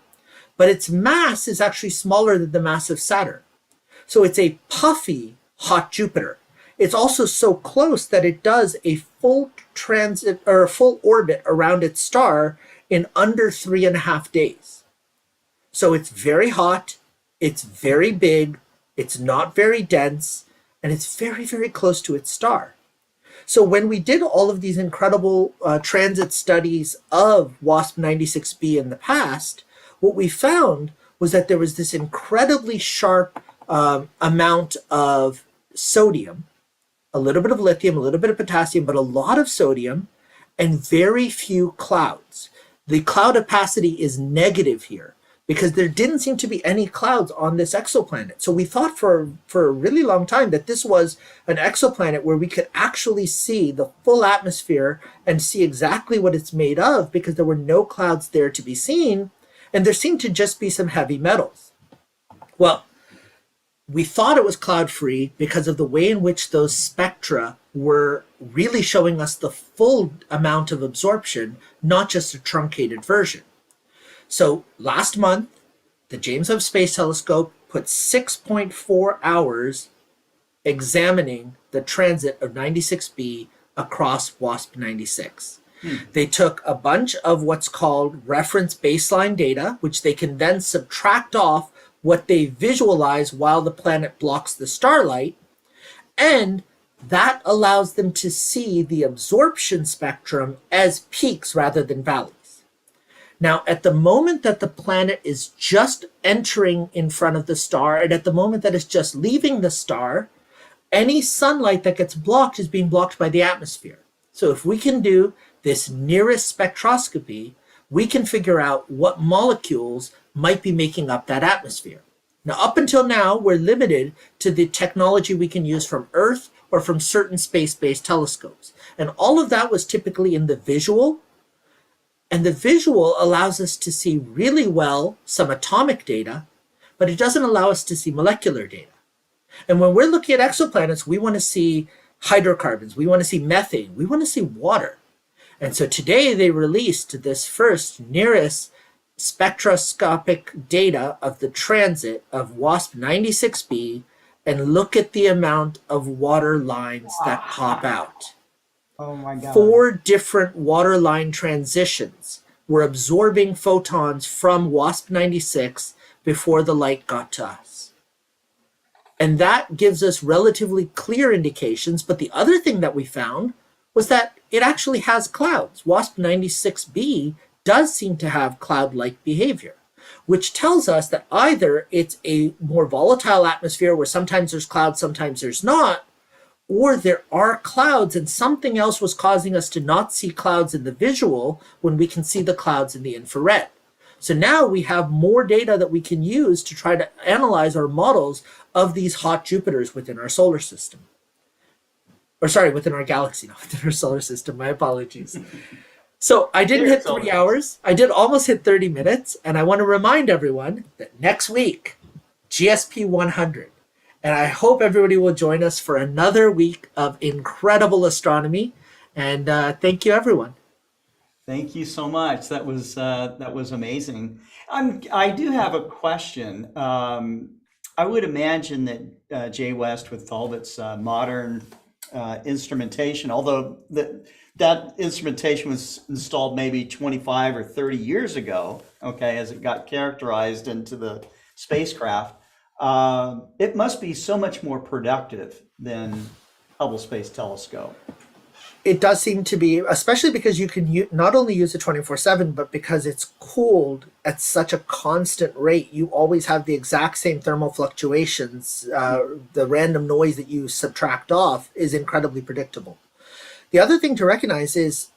but its mass is actually smaller than the mass of Saturn. So it's a puffy hot Jupiter. It's also so close that it does a full transit or a full orbit around its star in under 3.5 days. So it's very hot, it's very big, it's not very dense, and it's very, very close to its star. So when we did all of these incredible transit studies of WASP-96b in the past, what we found was that there was this incredibly sharp amount of sodium, a little bit of lithium, a little bit of potassium, but a lot of sodium and very few clouds. The cloud opacity is negative here because there didn't seem to be any clouds on this exoplanet. So we thought for a really long time that this was an exoplanet where we could actually see the full atmosphere and see exactly what it's made of because there were no clouds there to be seen, and there seemed to just be some heavy metals. Well, we thought it was cloud-free because of the way in which those spectra were really showing us the full amount of absorption, not just a truncated version. So last month, the James Webb Space Telescope put 6.4 hours examining the transit of 96b across WASP 96. They took a bunch of what's called reference baseline data, which they can then subtract off what they visualize while the planet blocks the starlight, and that allows them to see the absorption spectrum as peaks rather than valleys. Now, at the moment that the planet is just entering in front of the star, and at the moment that it's just leaving the star, any sunlight that gets blocked is being blocked by the atmosphere. So if we can do this nearest spectroscopy, we can figure out what molecules might be making up that atmosphere. Now, up until now, we're limited to the technology we can use from Earth or from certain space-based telescopes. And all of that was typically in the visual. And the visual allows us to see really well some atomic data, but it doesn't allow us to see molecular data. And when we're looking at exoplanets, we want to see hydrocarbons, we want to see methane, we want to see water. And so today they released this first nearest spectroscopic data of the transit of WASP 96b, and look at the amount of water lines that pop out. Oh my God. 4 different water line transitions were absorbing photons from WASP 96 before the light got to us. And that gives us relatively clear indications, but the other thing that we found was that it actually has clouds. WASP 96b does seem to have cloud-like behavior, which tells us that either it's a more volatile atmosphere where sometimes there's clouds, sometimes there's not, or there are clouds and something else was causing us to not see clouds in the visual when we can see the clouds in the infrared. So now we have more data that we can use to try to analyze our models of these hot Jupiters within our solar system. Or sorry, within our galaxy, not within our solar system, my apologies. So I didn't hit 3 hours. I did almost hit 30 minutes. And I want to remind everyone that next week, GSP 100. And I hope everybody will join us for another week of incredible astronomy. And thank you, everyone. Thank you so much. That was amazing. I do have a question. I would imagine that JWST, with all of its modern instrumentation, although that instrumentation was installed maybe 25 or 30 years ago, okay, as it got characterized into the spacecraft, it must be so much more productive than Hubble Space Telescope. It does seem to be, especially because you can not only use it 24/7, but because it's cooled at such a constant rate, you always have the exact same thermal fluctuations. The random noise that you subtract off is incredibly predictable. The other thing to recognize is,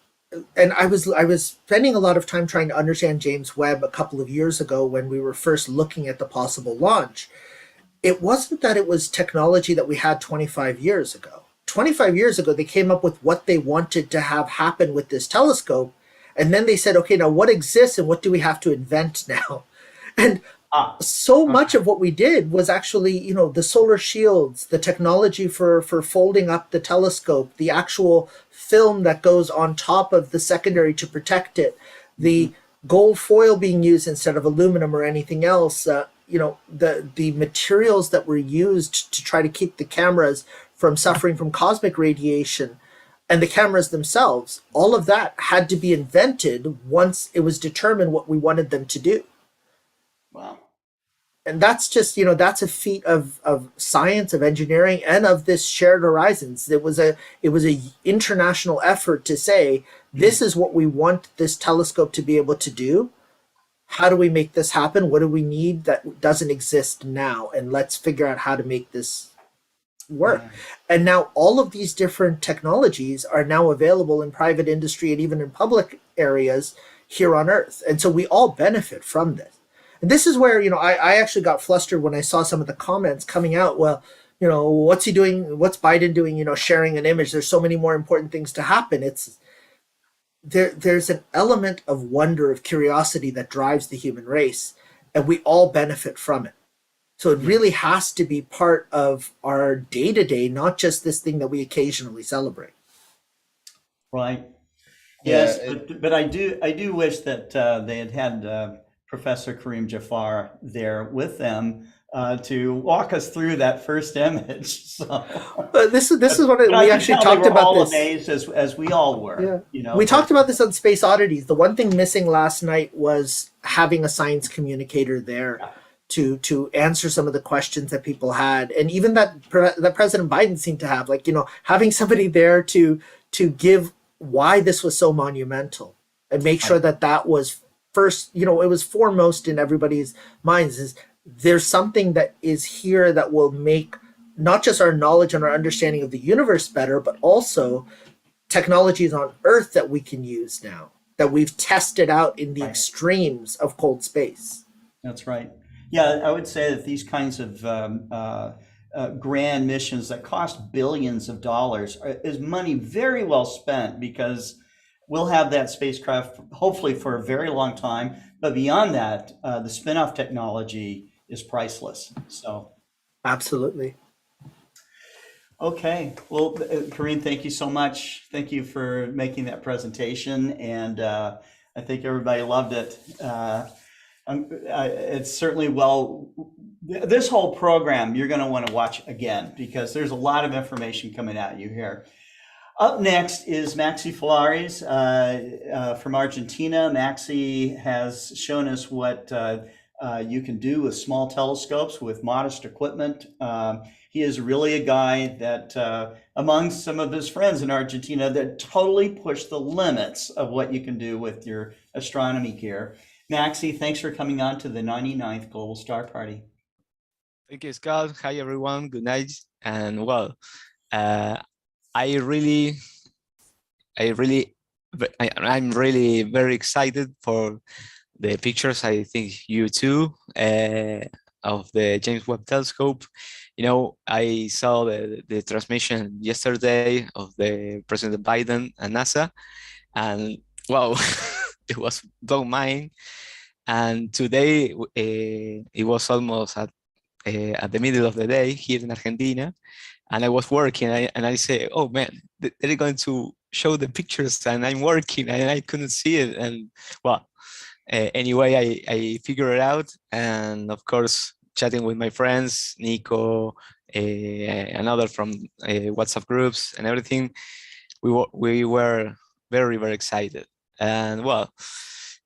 and I was spending a lot of time trying to understand James Webb a couple of years ago when we were first looking at the possible launch. It wasn't that it was technology that we had 25 years ago. 25 years ago, they came up with what they wanted to have happen with this telescope. And then they said, okay, now what exists and what do we have to invent now? And much of what we did was actually, the solar shields, the technology for folding up the telescope, the actual film that goes on top of the secondary to protect it, the gold foil being used instead of aluminum or anything else, the materials that were used to try to keep the cameras from suffering from cosmic radiation, and the cameras themselves, all of that had to be invented once it was determined what we wanted them to do. Wow. And that's just, that's a feat of science, of engineering, and of this shared horizons. It was a international effort to say, this is what we want this telescope to be able to do. How do we make this happen? What do we need that doesn't exist now? And let's figure out how to make this work. Yeah. And now all of these different technologies are now available in private industry and even in public areas here on Earth. And so we all benefit from this. And this is where, I actually got flustered when I saw some of the comments coming out. Well, what's he doing? What's Biden doing? Sharing an image. There's so many more important things to happen. There's an element of wonder, of curiosity that drives the human race, and we all benefit from it. So it really has to be part of our day-to-day, not just this thing that we occasionally celebrate. Right. Yeah, Yes, but I do wish that they had Professor Karim Jaffer there with them to walk us through that first image. So This is what but I we can actually tell talked they were about all this. amazed as we all were. Yeah. We talked about this on Space Oddities. The one thing missing last night was having a science communicator there to answer some of the questions that people had, and even that President Biden seemed to have, having somebody there to give why this was so monumental and make sure that was first, it was foremost in everybody's minds, is there's something that is here that will make not just our knowledge and our understanding of the universe better, but also technologies on Earth that we can use now, that we've tested out in the extremes of cold space. That's right. Yeah, I would say that these kinds of grand missions that cost billions of dollars is money very well spent, because we'll have that spacecraft hopefully for a very long time. But beyond that, the spin-off technology is priceless. So, absolutely. Okay. Well, Karim, thank you so much. Thank you for making that presentation, and I think everybody loved it. It's certainly this whole program you're going to want to watch again, because there's a lot of information coming at you here. Up next is Maxi Flores from Argentina. Maxi has shown us what you can do with small telescopes with modest equipment. He is really a guy that, among some of his friends in Argentina, that totally pushed the limits of what you can do with your astronomy gear. Maxi, thanks for coming on to the 99th Global Star Party. Thank you, Scott. Hi, everyone. Good night. And well, I'm really very excited for the pictures. I think you too, of the James Webb Telescope. I saw the transmission yesterday of the President Biden and NASA, and wow, it was blown mind. And today it was almost at the middle of the day here in Argentina, and I was working, and I say, oh man, they're going to show the pictures, and I'm working and I couldn't see it. And well, anyway, I figured it out, and of course, chatting with my friends, Nico, another from WhatsApp groups and everything, we were very, very excited. And well,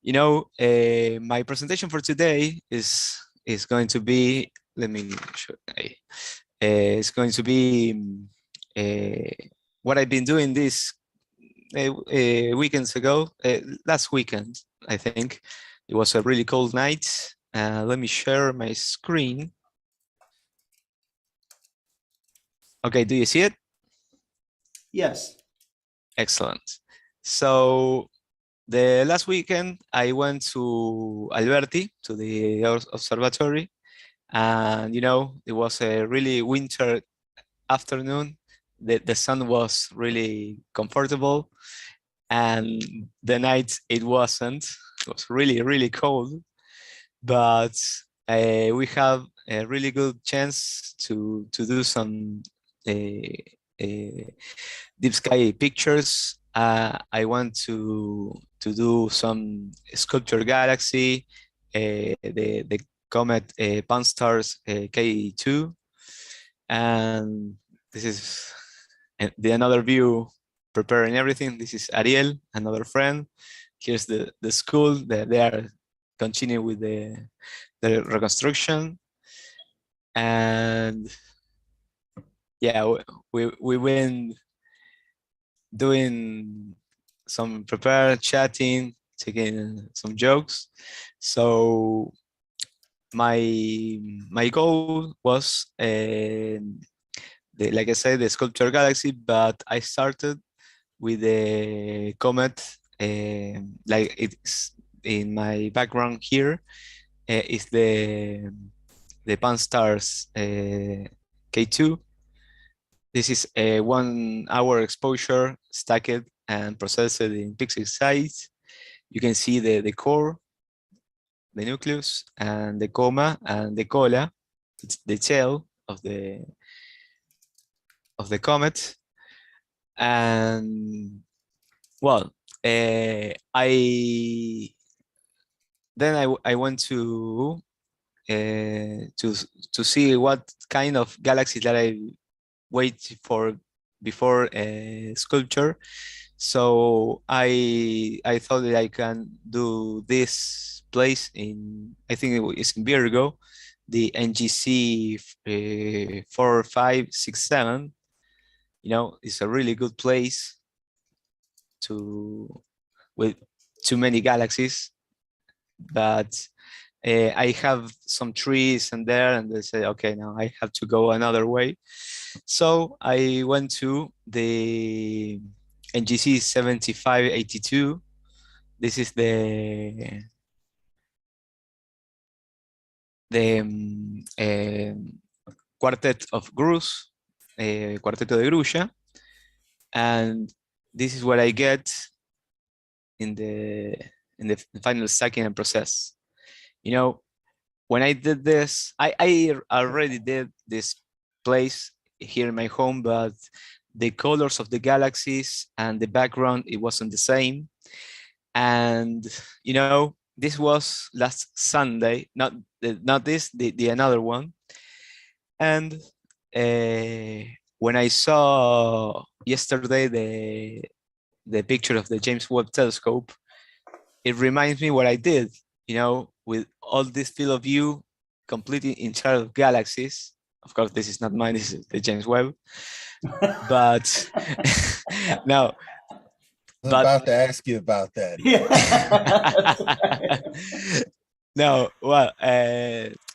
my presentation for today is going to be, let me show. It's going to be what I've been doing this weekends ago. Last weekend, I think it was a really cold night. Let me share my screen. Okay, do you see it? Yes. Excellent. So the last weekend, I went to Alberti, to the observatory, and it was a really winter afternoon. The sun was really comfortable, and the night it wasn't. It was really, really cold, but we have a really good chance to do some deep sky pictures. I want to do some sculpture galaxy, the comet Pan-STARRS K2, and this is the another view preparing everything. This is Ariel, another friend. Here's the school that they are continuing with the reconstruction, and yeah, we've been doing some prepared chatting, taking some jokes. So my goal was the like I said, the sculpture galaxy, but I started with the comet, like it's in my background here, is the Pan-STARRS K2. This is a 1 hour exposure, stacked and processed in pixel size. You can see the core, the nucleus, and the coma and the cola, it's the tail of the comet. And well, I went to see what kind of galaxies that I wait for before sculpture. So I thought that I can do this place in, I think it's in Virgo, the NGC 4567. You know, it's a really good place to, with too many galaxies, but I have some trees and there, and they say, okay, now I have to go another way. So I went to the NGC 7582. This is the quartet of Grus, Cuarteto de Grulla, and this is what I get in the final stacking and process. You know, when I did this, I already did this place here in my home, but the colors of the galaxies and the background, it wasn't the same. And you know, this was last Sunday, not this, the another one. And when I saw yesterday the picture of the James Webb Telescope, it reminds me what I did, you know, with all this field of view, completely in charge of galaxies. Of course, this is not mine, this is the James Webb. But no. I was about to ask you about that. No, well,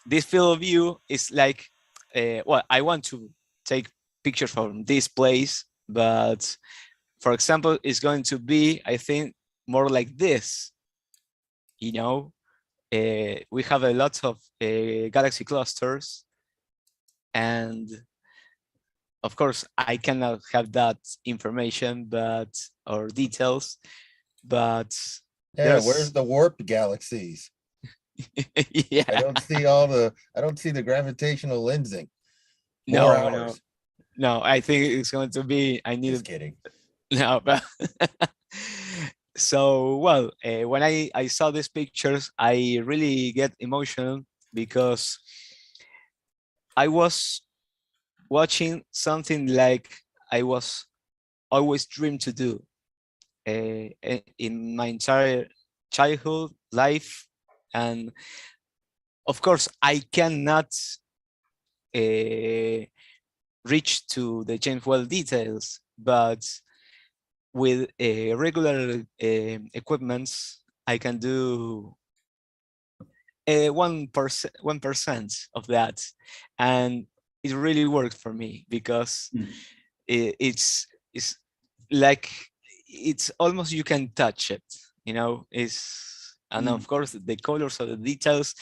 this field of view is like, well, I want to take pictures from this place, but for example, it's going to be, I think, more like this. You know, we have a lot of galaxy clusters, and of course, I cannot have that information, or details, but yeah, where's the warped galaxies? Yeah, I don't see the gravitational lensing. No, I think it's going to be, I need. Just kidding. No, but so, well, when I saw these pictures, I really get emotional because I was watching something like I was always dreamed to do in my entire childhood life. And of course, I cannot reach to the James Webb details, but with regular equipments, I can do 1% of that, and it really worked for me because it's like, it's almost, you can touch it, you know. And of course the colors of the details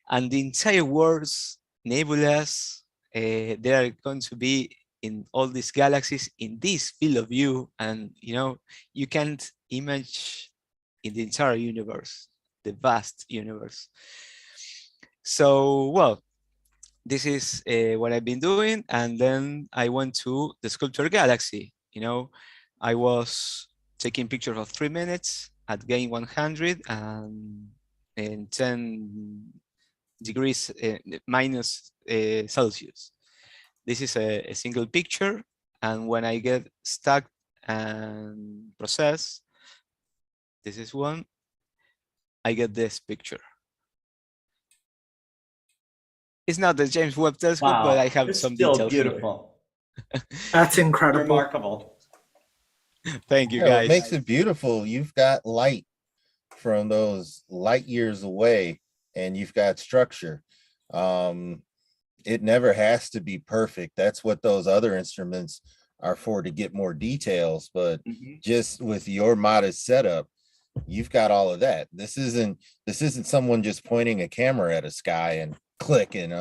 and the entire words, nebulas, they are going to be in all these galaxies in this field of view, and you know, you can't imagine in the entire universe, the vast universe. So, well, this is what I've been doing, and then I went to the sculpture galaxy. You know, I was taking pictures of 3 minutes at gain 100 and 10 degrees minus Celsius. This is a single picture, and when I get stuck and process, this is one, I get this picture. It's not the James Webb Telescope, Wow. but I have It's some still details. beautiful. That's incredible. Remarkable. Thank you, Yeah, guys. what makes it beautiful, you've got light from those light years away, and you've got structure. it never has to be perfect. That's what those other instruments are for, to get more details. But just with your modest setup, you've got all of that. This isn't someone just pointing a camera at a sky and click. And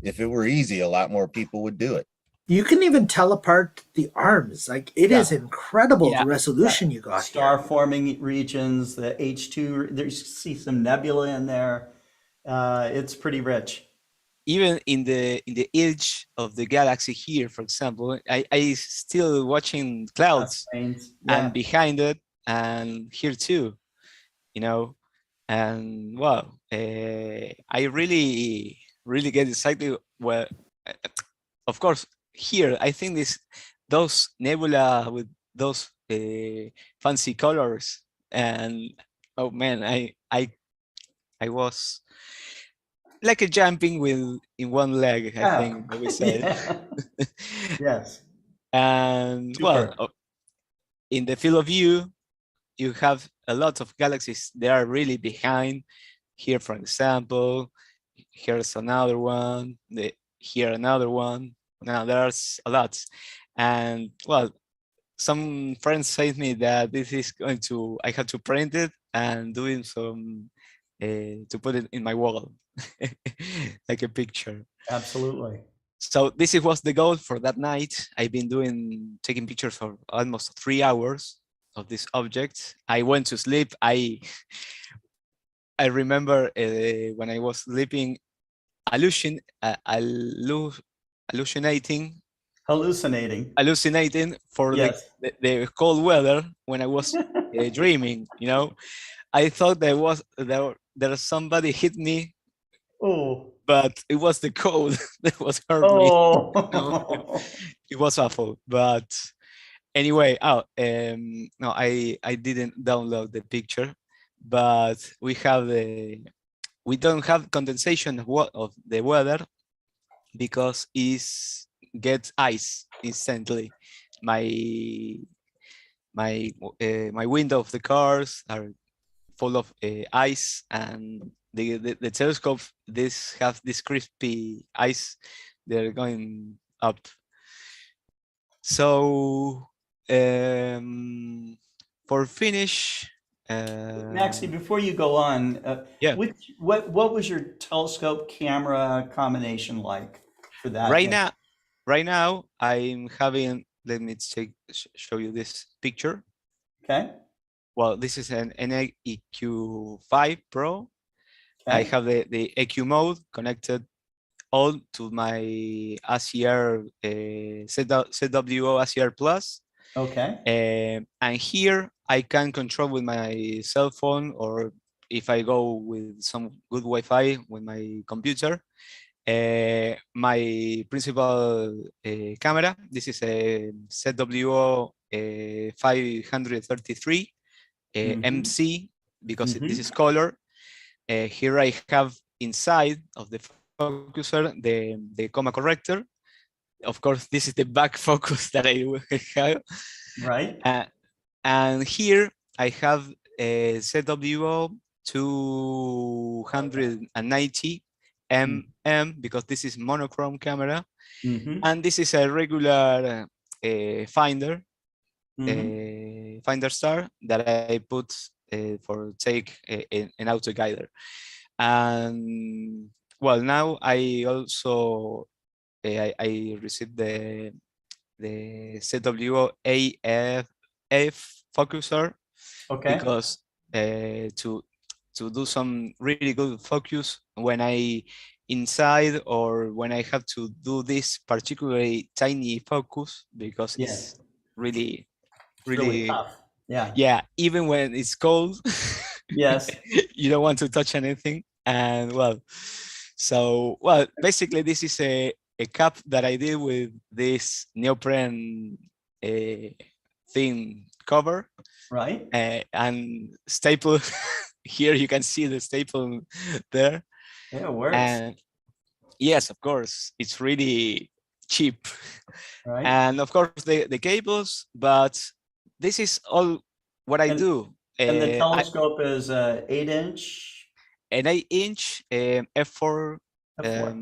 if it were easy, a lot more people would do it. You can even tell apart the arms. Like, it is incredible, the resolution you got Star here. forming regions, the H2, there you see some nebula in there. It's pretty rich. Even in the edge of the galaxy here, for example, I still watching clouds, and behind it, and here too, you know. And well, I really get excited. Well, of course, here I think those nebula with those fancy colors, and oh man, I was like a jumping in one leg, I think we said. Yes. And Super. well, in the field of view, you have a lot of galaxies. They are really behind. Here, for example, here's another one. Here another one. Now there's a lot. And well, some friends say to me that this is I have to print it and doing some to put it in my wall, like a picture. Absolutely. So this was the goal for that night. I've been taking pictures for almost 3 hours of this object. I went to sleep. I remember when I was sleeping, hallucinating for the cold weather when I was dreaming. You know, I thought there somebody hit me. Oh, but it was the cold that was hurt me. It was awful. But anyway, no, I didn't download the picture, but we don't have condensation of the weather because it gets ice instantly. My window of the cars are full of ice, and the telescope have this crispy ice. They're going up. So for finish, Maxi, before you go on, what was your telescope camera combination like for that? Right now I'm having. Let me show you this picture. Okay. Well, this is an NAEQ5 Pro. Okay. I have the EQ mode connected all to my ACR ZWO ACR Plus. Okay. And here I can control with my cell phone, or if I go with some good Wi-Fi with my computer, my principal camera. This is a ZWO 533 MC, because this is color. Here I have inside of the focuser the comma corrector. Of course, this is the back focus that I have. Right. And here I have a ZWO 290 mm, because this is monochrome camera. And this is a regular finder star that I put for take an auto guider. And well, now I also I received the ZWO AF focuser, because to do some really good focus when I inside, or when I have to do this particularly tiny focus, because it's really tough. Yeah, even when it's cold. Yes. You don't want to touch anything. And well, basically this is a cap that I did with this neoprene thin cover, right? And staple. Here you can see the staple there. Yeah, it works. And yes, of course, it's really cheap. Right. And of course the cables, but this is all what I do. And the telescope is 8-inch. An 8-inch f4 F4.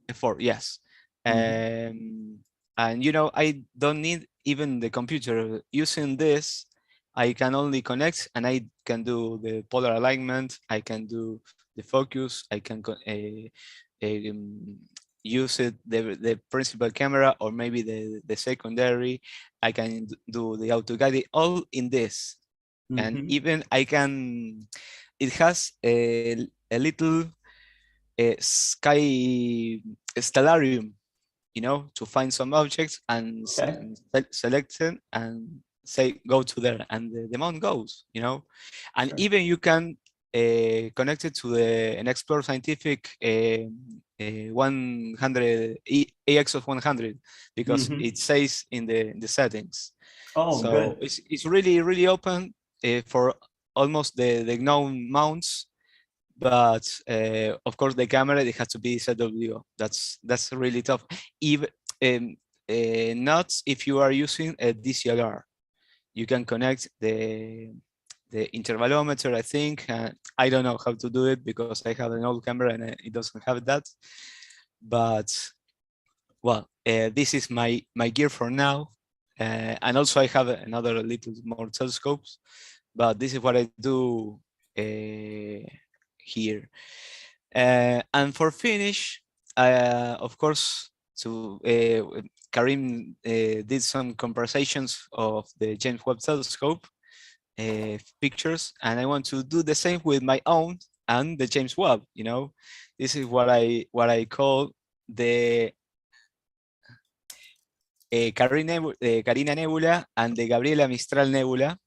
F4, yes. Mhm. And you know, I don't need even the computer. Using this, I can only connect and I can do the polar alignment. I can do the focus. I can use it, the principal camera, or maybe the secondary. I can do the auto guide, all in this. And Mhm. even I can, it has a little sky stellarium, you know, to find some objects and Okay. select it and say go to there, and the mouse goes, you know. And Sure. even you can connect it to an Explore Scientific 100 AX of 100, because Mhm. it says in the settings. Oh, So good. it's really open for almost the known mounts. But of course, the camera, it has to be ZWO. That's really tough. Even um, not if you are using a DCLR. You can connect the intervalometer, I think. I don't know how to do it because I have an old camera and it doesn't have that. But well, this is my gear for now. And also I have another little more telescopes, but this is what I do here. And for finish, of course, to Karim did some conversations of the James Webb Telescope pictures, and I want to do the same with my own and the James Webb. You know, this is what I call the Carina Nebula and the Gabriela Mistral Nebula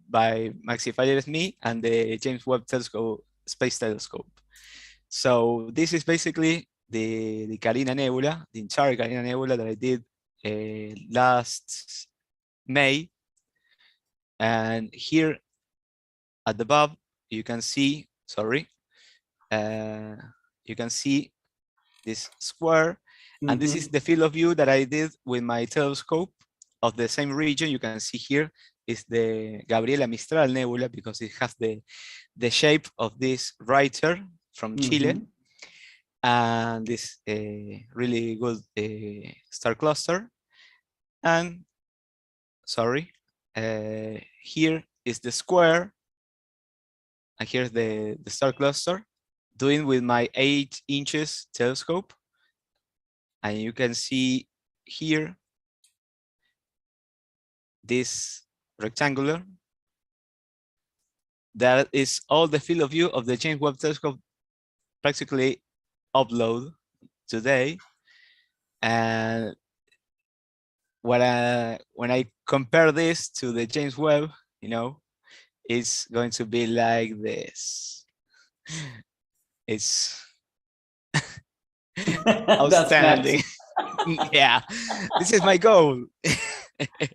by Maxi me and the James Webb Telescope Space Telescope. So this is basically the Carina Nebula, the entire Carina Nebula that I did last May. And here at the above, you can see, you can see this square. And this is Mhm. the field of view that I did with my telescope of the same region. You can see here is the Gabriela Mistral Nebula, because it has the shape of this writer from Chile, Mhm. and this really good star cluster. And here is the square, and here's the star cluster, doing with my 8 inches telescope. And you can see here this rectangular, that is all the field of view of the James Webb Telescope practically upload today. And when I compare this to the James Webb, you know, it's going to be like this. It's That's outstanding. next. Yeah, this is my goal.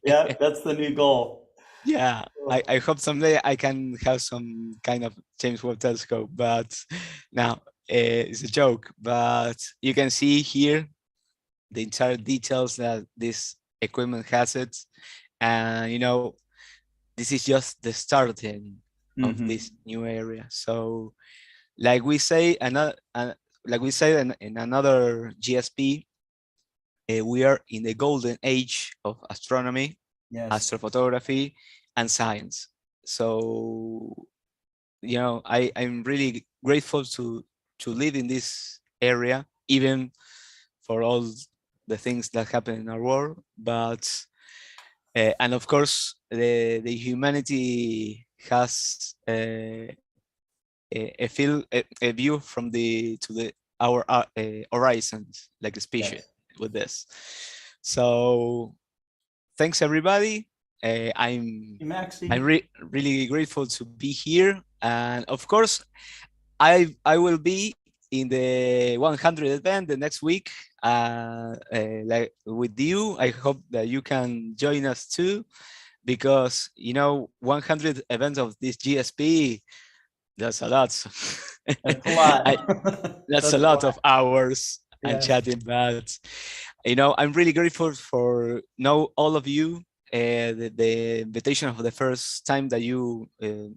Yeah, that's the new goal. Yeah, I hope someday I can have some kind of James Webb Telescope, but now it's a joke. But you can see here the entire details that this equipment has it. And you know, this is just the starting of Mhm. this new area. So like we say, like we say in another GSP, we are in the golden age of astronomy, Yes. astrophotography, and science. So you know, I'm really grateful to live in this area, even for all the things that happen in our world. But and of course, the humanity has a field, a view from the to the our horizons, like a species Yes. with this. So thanks everybody. Hey, I'm Maxi. really grateful to be here, and of course, I will be in the 100 event the next week, like with you. I hope that you can join us too, because you know 100 events of this GSP, that's a lot. That's a lot. I, that's a That's a lot lot. of hours and Yes. chatting, but you know, I'm really grateful for know all of you. The invitation of the first time that you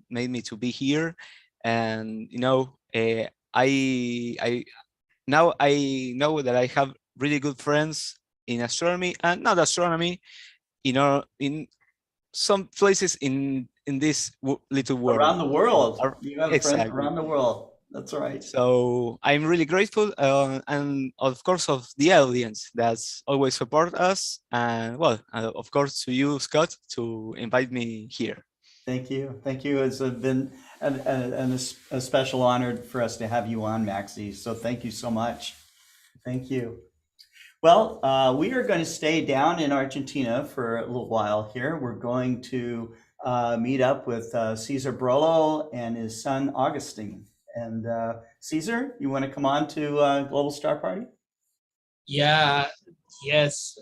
made me to be here, and you know, I now I know that I have really good friends in astronomy and not astronomy, in some places in this little world. Around the world. Ar- You have friends Exactly. around the world. That's right. So I'm really grateful, and of course of the audience that's always support us, and well, of course to you, Scott, to invite me here. Thank you. Thank you. It's been a special honor for us to have you on, Maxi. So thank you so much. Thank you. Well, we are going to stay down in Argentina for a little while here. We're going to meet up with Cesar Brollo and his son, Agustin. And Cesar, you want to come on to Global Star Party? Yeah, yes.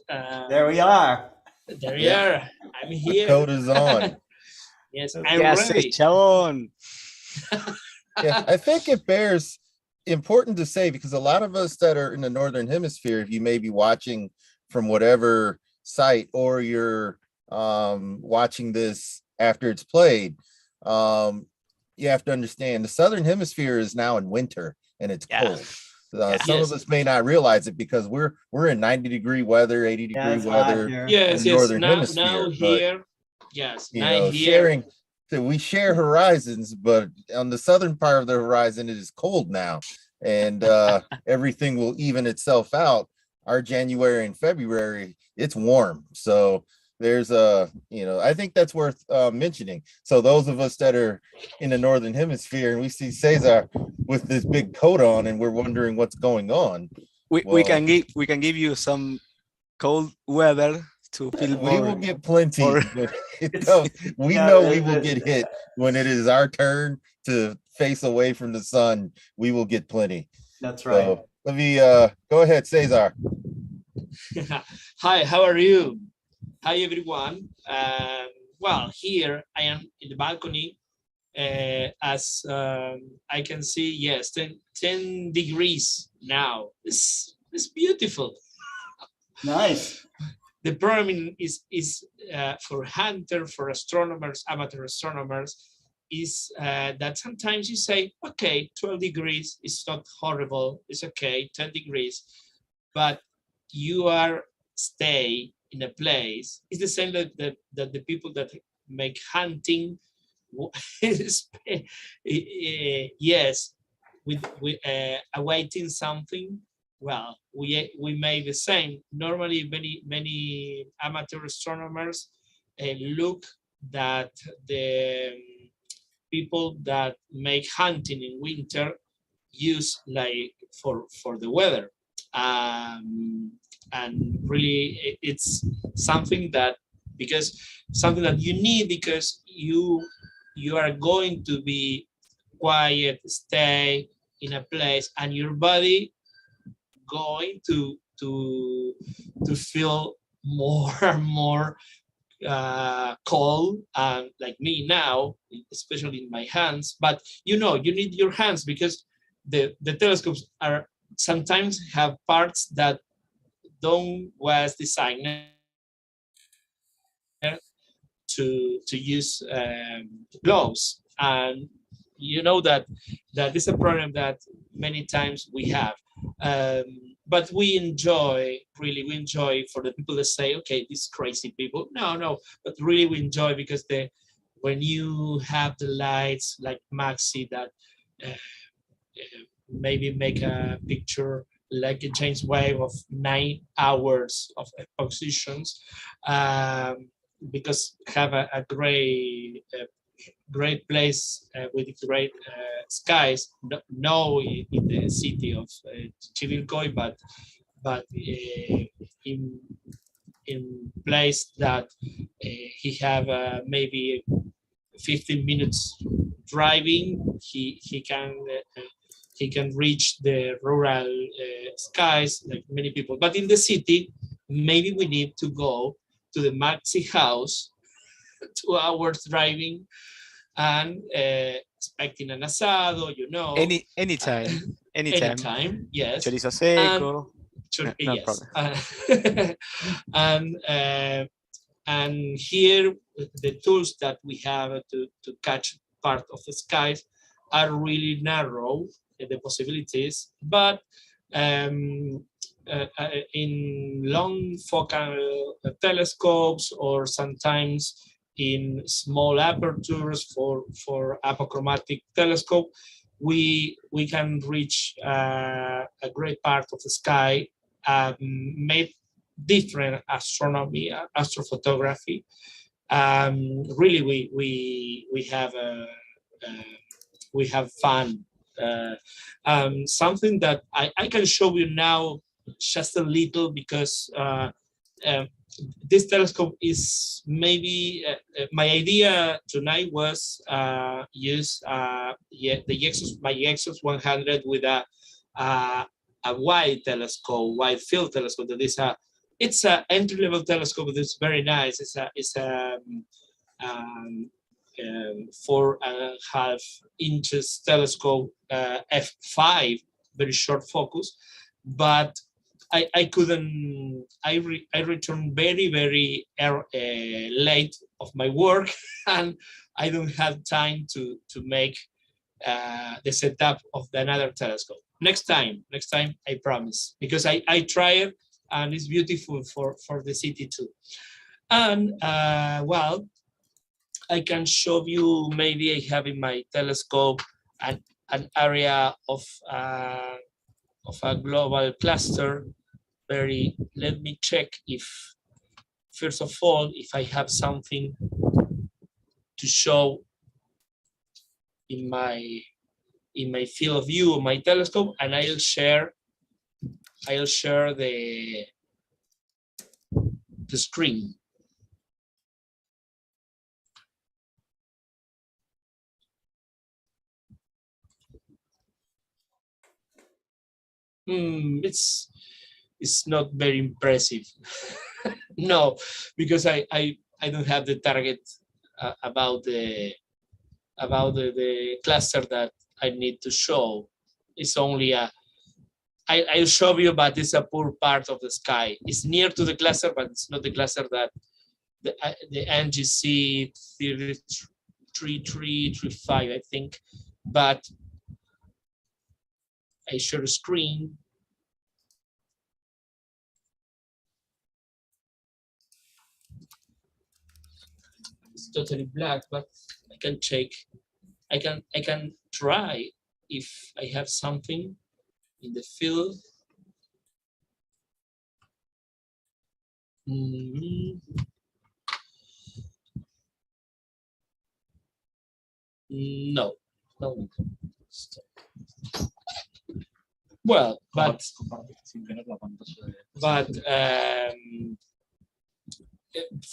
There we are. There you are. I'm The here. code is on. Yes, ¿Qué I'm ready. Chabón? Yeah, I think it bears important to say, because a lot of us that are in the Northern Hemisphere, if you may be watching from whatever site, or you're watching this after it's played, you have to understand the Southern Hemisphere is now in winter and it's cold. Some Yes. of us may not realize it because we're in 90-degree weather, 80-degree it's hot weather here. in Yes, the yes. Northern Now Hemisphere. But here. Yes, you now know, here. so we share horizons, but on the southern part of the horizon, it is cold now, and everything will even itself out. Our January and February, it's warm. So there's I think that's worth mentioning. So those of us that are in the Northern Hemisphere and we see Cesar with this big coat on and we're wondering what's going on. We can give you some cold weather to feel We more. will get plenty. or- When it It's- comes, we yeah, know we will get hit when it is our turn to face away from the sun. We will get plenty. That's right. So let me go ahead, Cesar. Hi, how are you? Hi, everyone. Well, here I am in the balcony. As I can see, yes, 10 degrees now. It's beautiful. Nice. The problem is for hunter, for astronomers, amateur astronomers, is that sometimes you say, okay, 12 degrees is not horrible. It's okay, 10 degrees, but you are stay in a place. It's the same that the people that make hunting, yes, with awaiting something. Well, we made the same. Normally, many amateur astronomers look that the people that make hunting in winter use like for the weather, and really it's something that you need, because you are going to be quiet, stay in a place, and your body going to feel more and more cold, and like me now, especially in my hands. But you need your hands, because the telescopes are sometimes have parts that don't was designed to use gloves, and you know that is a problem that many times we have. But we enjoy for the people that say, okay, these crazy people. No, but really we enjoy, because when you have the lights like Maxi that maybe make a picture like a James Webb of 9 hours of positions, because have a great place with great skies. No, in the city of Chivilcoy, but in place that he have maybe 15 minutes driving. He can reach the rural skies like many people. But in the city, maybe we need to go to the Maxi house, 2 hours driving, and expecting an asado, Anytime. anytime, yes. Chorizo seco. No Yes. problem. And here the tools that we have to catch part of the skies are really narrow, the possibilities, but in long focal telescopes, or sometimes in small apertures for apochromatic telescope, we can reach a great part of the sky, made different astronomy, astrophotography. Really, we have fun. Something that I can show you now just a little, because this telescope is maybe my idea tonight was use my Exos 100 with a wide telescope, wide field telescope. That is it's an entry-level telescope. It's very nice. It's a 4.5 inches telescope, f5, very short focus, but I couldn't. I returned very late of my work, and I don't have time to make the setup of another telescope. Next time, I promise, because I try it, and it's beautiful for the city too. And well, I can show you, maybe I have in my telescope an area of a global cluster. Let me check if, first of all, if I have something to show in my field of view of my telescope, and I'll share the screen. It's not very impressive. No, because I don't have the target about the cluster that I need to show. It's only I'll show you, but it's a poor part of the sky. It's near to the cluster, but it's not the cluster that the NGC 3335, I think. But I share a screen. It's totally black, but I can check. I can try if I have something in the field. No. Well, but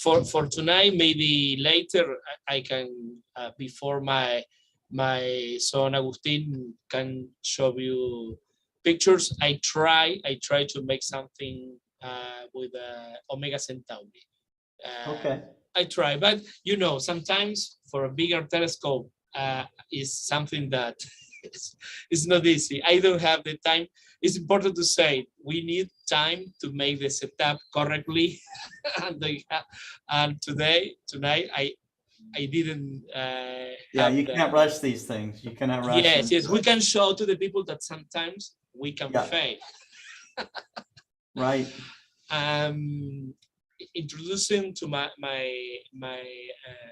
for tonight, maybe later I can, before my son Agustin can show you pictures. I try to make something with Omega Centauri. Okay. I try, but you know, sometimes for a bigger telescope is something that it's not easy. I don't have the time. It's important to say we need time to make the setup correctly. And tonight, I didn't. Yeah, you can't rush these things. You cannot rush. Yes. We can show to the people that sometimes we can fail. Right. Introducing to my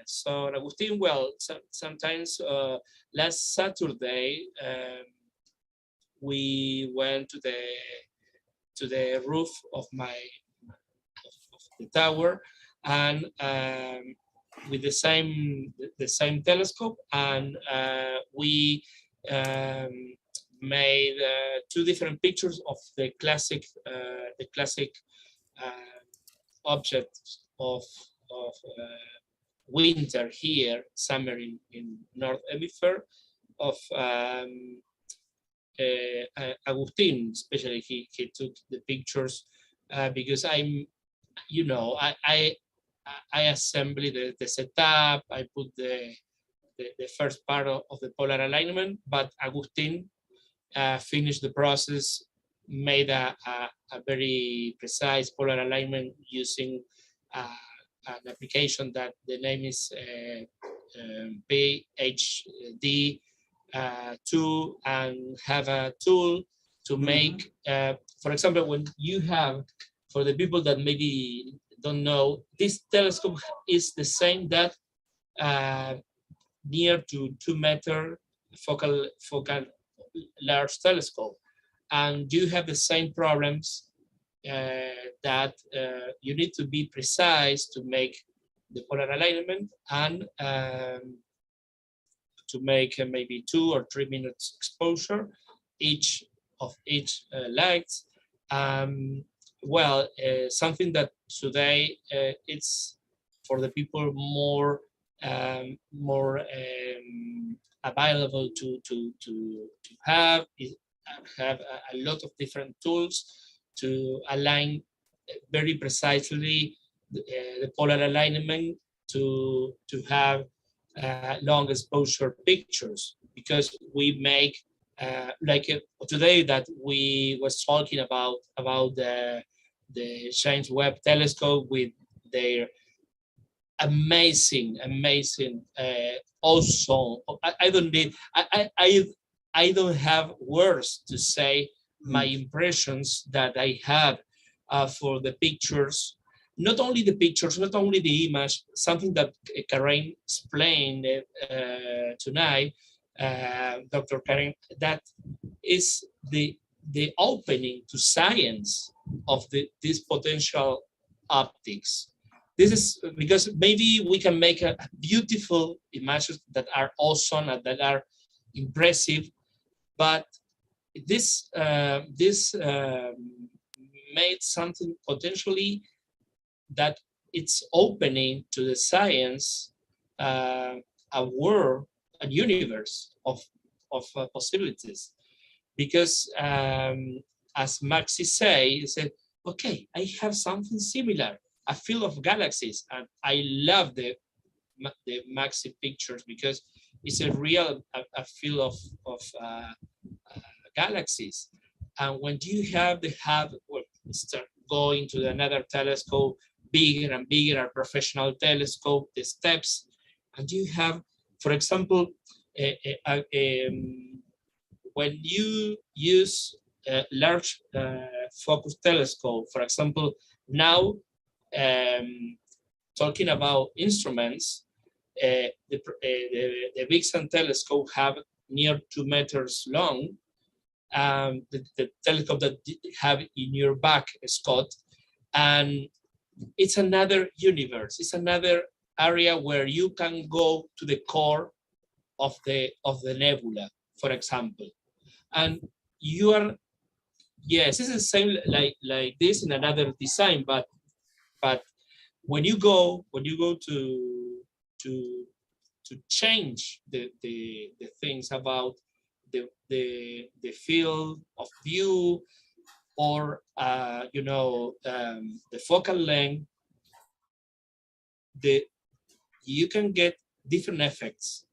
son Agustin. Well, sometimes last Saturday we went to the roof of the tower, and with the same telescope, and we made two different pictures of the classic objects of winter here, summer in North Hemisphere, of Agustin, especially he took the pictures because I assembled the setup. I put the first part of the polar alignment, but Agustin finished the process, made a very precise polar alignment using an application that the name is PhD 2, and have a tool to make, for example, when you have, for the people that maybe don't know, this telescope is the same that near to 2-meter focal large telescope, and you have the same problems that you need to be precise to make the polar alignment and to make maybe 2 or 3 minutes exposure each light. Well, something that today it's for the people more available to have a lot of different tools to align very precisely the polar alignment to have long exposure pictures, because we make like today that we was talking about the James Webb Telescope with their amazing ozone. I don't have words to say my impressions that I had for the pictures. Not only the pictures, not only the image, something that Karim explained tonight, Dr. Karim, that is the opening to science of this potential optics. This is because maybe we can make a beautiful images that are awesome and that are impressive, but this made something potentially that it's opening to the science a world, a universe of possibilities. Because as Maxi he said, okay, I have something similar, a field of galaxies, and I love the Maxi pictures because it's a real field of galaxies. And when you have the hub, well, start going to another telescope, bigger and bigger, a professional telescope, the steps, and you have, for example, when you use a large focus telescope, for example, now talking about instruments, the Big Sun telescope have near 2 meters long. The telescope that you have in your back, Scott, and it's another universe. It's another area where you can go to the core of the nebula, for example, and you are, yes, it's the same like this in another design, but when you go to change the things about the field of view, or the focal length, you can get different effects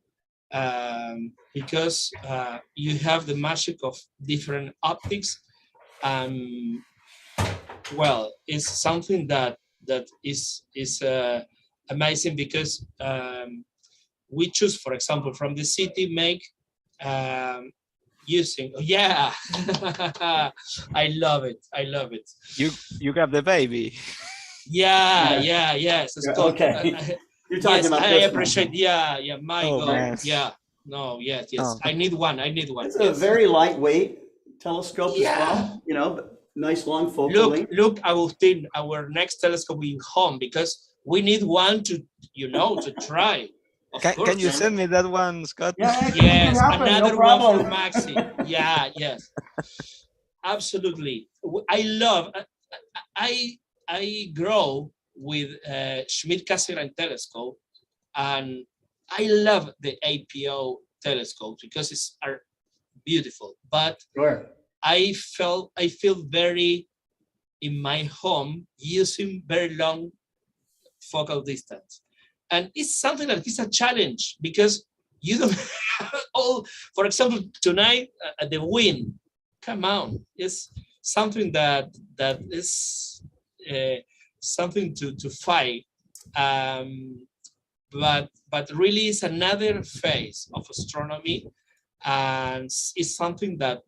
because you have the magic of different optics. Well, it's something that is amazing because we choose, for example, from the city make using, yeah. I love it. You got the baby. Yes. Okay. You're talking about I this appreciate. one. My Oh, God. man. Yeah. No. Yes. Oh. I need one. It's a very lightweight telescope as well. But nice long focal length. Look, Agustin, our next telescope in home, because we need one to try. Can you send me that one, Scott? Yeah, Yes, happen, another no one problem. for Maxi. Yes, absolutely. I grow with Schmidt-Cassegrain telescope, and I love the APO telescopes because are beautiful. But Sure. I feel very in my home using very long focal distance. And it's something that is a challenge because you don't have for example, tonight, the wind, come on, it's something that is something to fight. But really it's another phase of astronomy and it's something that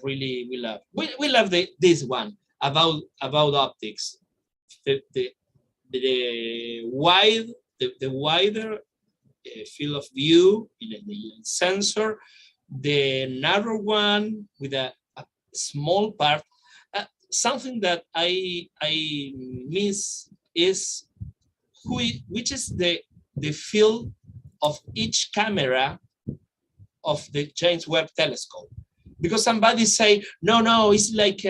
really we love. We love this one about optics. The wider field of view in the sensor, the narrow one with a small part. Something that I miss is which is the field of each camera of the James Webb Telescope, because somebody say no, it's like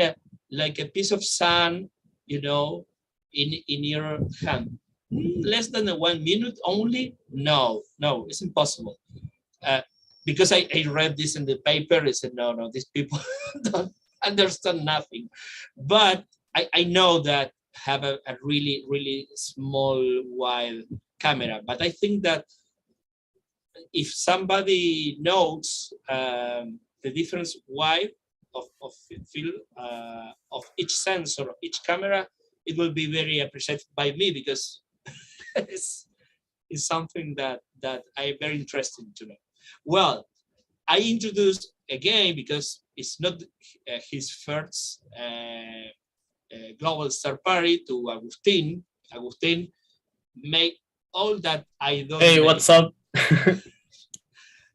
a piece of sand, you know, in your hand. Less than 1 minute only? No, it's impossible. Because I read this in the paper, I said, no, these people don't understand nothing. But I know that have a really, really small, wide camera. But I think that if somebody knows the difference wide of field of each sensor, of each camera, it will be very appreciated by me, because it's something that I'm very interested to know. Well, I introduced again because it's not his first global star party to Agustin. Agustin made all that I don't. Hey, what's up?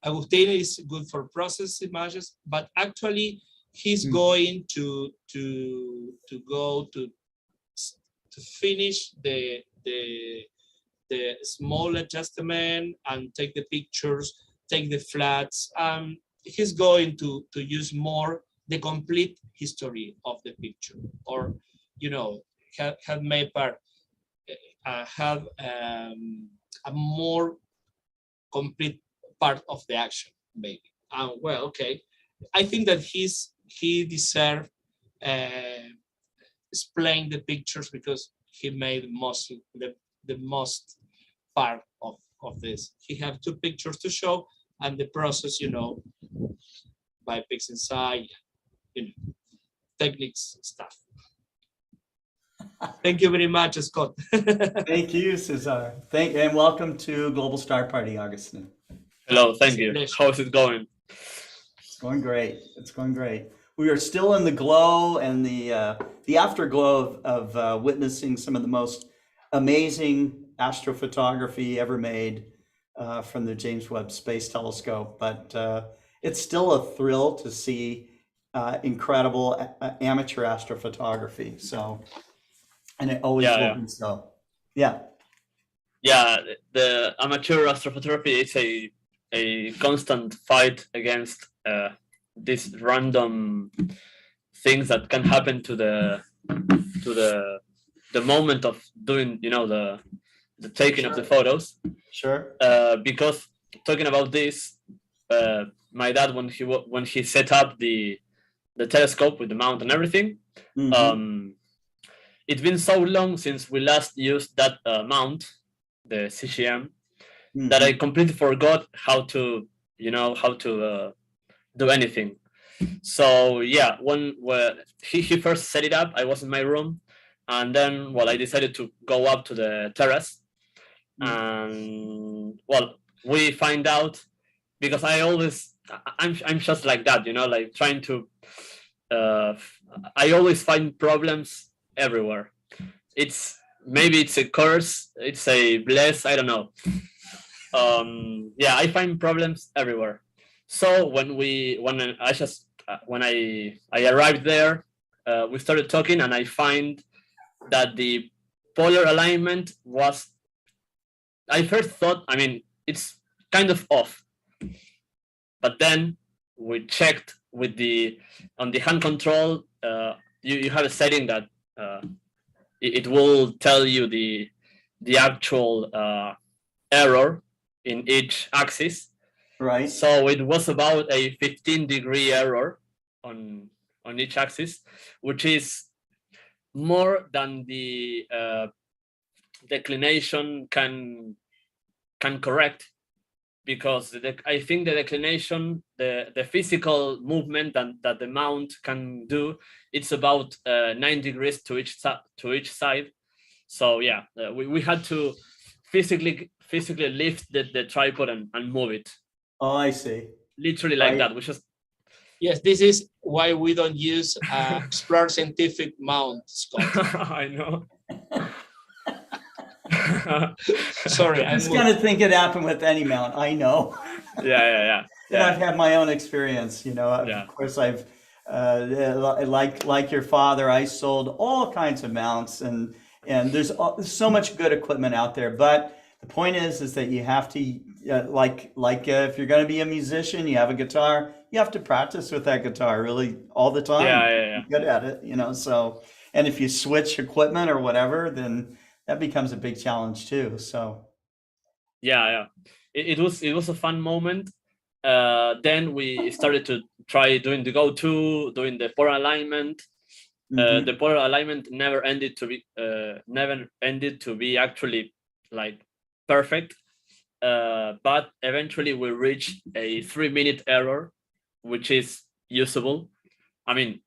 Agustin is good for process images, but actually he's going to go to finish the small adjustment and take the pictures, take the flats. He's going to use more the complete history of the picture, or have made part, have a more complete part of the action, maybe. Well, okay. I think that he deserves explain the pictures, because he made the most part of this. He have 2 pictures to show, and the process, by pixel inside, techniques stuff. Thank you very much, Scott. Thank you, Cesar. And welcome to Global Star Party, Agustin. Hello, thank you. How's it going? It's going great. It's going great. We are still in the glow and the afterglow of witnessing some of the most amazing astrophotography ever made from the James Webb Space Telescope. But it's still a thrill to see incredible amateur astrophotography. So, and it always will be so. Yeah. Yeah, the amateur astrophotography is a constant fight against these random things that can happen to the moment of doing, the taking of the photos. Sure. Because talking about this, my dad, when he set up the telescope with the mount and everything, it's been so long since we last used that mount, the CGM, that I completely forgot how to do anything. So yeah, when he first set it up, I was in my room, and then I decided to go up to the terrace, and we find out, because I'm just like that, like trying to I always find problems everywhere. Maybe it's a curse, it's a bless, I don't know. I find problems everywhere. So when I arrived there, we started talking, and I find that the polar alignment was, I first thought, it's kind of off. But then we checked on the hand control, you have a setting that it will tell you the actual error in each axis. Right. So it was about a 15-degree error on each axis, which is more than the declination can correct, because I think the declination, the physical movement that the mount can do, it's about 9 degrees to each side. So yeah, we had to physically lift the tripod and move it. Oh, I see. literally like Right. that. We just Yes, this is why we don't use Explorer Scientific mount, Scott. I know. Sorry, I I'm just kind of think it happened with any mount. I know. Yeah. And I've had my own experience, you know. Yeah. Of course, I've like your father, I sold all kinds of mounts, and there's so much good equipment out there. But the point is that you have to if you're going to be a musician, you have a guitar, you have to practice with that guitar really all the time. Yeah. Be good at it, you know. So, and if you switch equipment or whatever, then that becomes a big challenge too. So. Yeah. It was a fun moment. Then we started to try doing the go-to, doing the polar alignment. Mhm. The polar alignment never ended to be actually like perfect. But eventually we reached a 3-minute error, which is usable. I mean,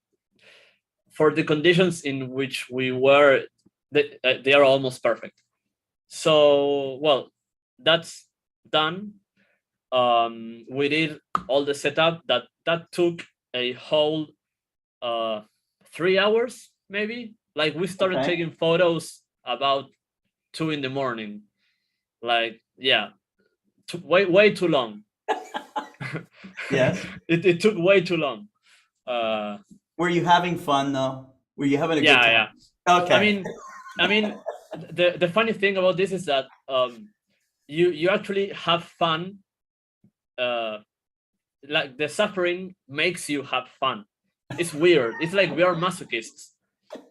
for the conditions in which we were, they are almost perfect. So, well, that's done. We did all the setup. That took a whole 3 hours, maybe. Like we started Okay. taking photos about 2 a.m. Like, yeah, way too long. Yes. It took way too long. Were you having fun though? Were you having a good Yeah. time? Okay. I mean, the funny thing about this is that you actually have fun. Like the suffering makes you have fun. It's weird. It's like we are masochists.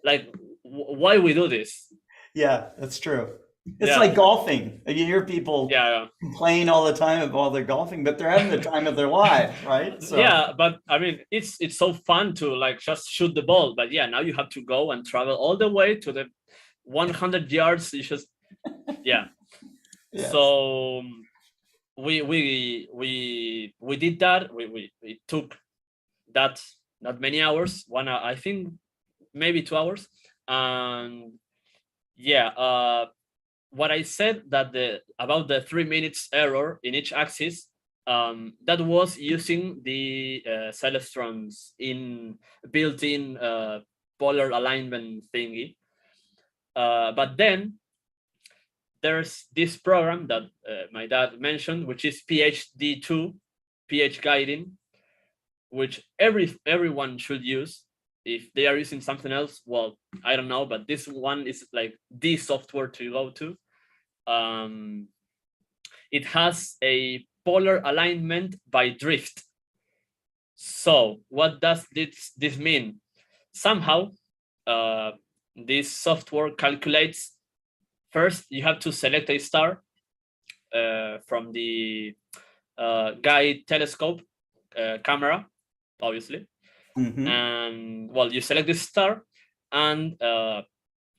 Like, why we do this? Yeah, that's true. It's Yeah. like golfing. You hear people Yeah. complain all the time about all their golfing, but they're having the time of their lives, right? So, Yeah, but I mean, it's so fun to like just shoot the ball. But yeah, now you have to go and travel all the way to the 100 yards. You just, yeah. yes. So we did that. We took that not many hours. I think maybe 2 hours. And yeah, what I said that about the 3 minutes error in each axis, that was using the Celestrons in built-in polar alignment thingy. But then there's this program that my dad mentioned, which is PhD2, PH guiding, which everyone should use. If they are using something else, well, I don't know, but this one is like the software to go to. It has a polar alignment by drift. So what does this mean? Somehow, this software calculates. First, you have to select a star from the guide telescope camera, obviously. Mhm. And well, you select this star, and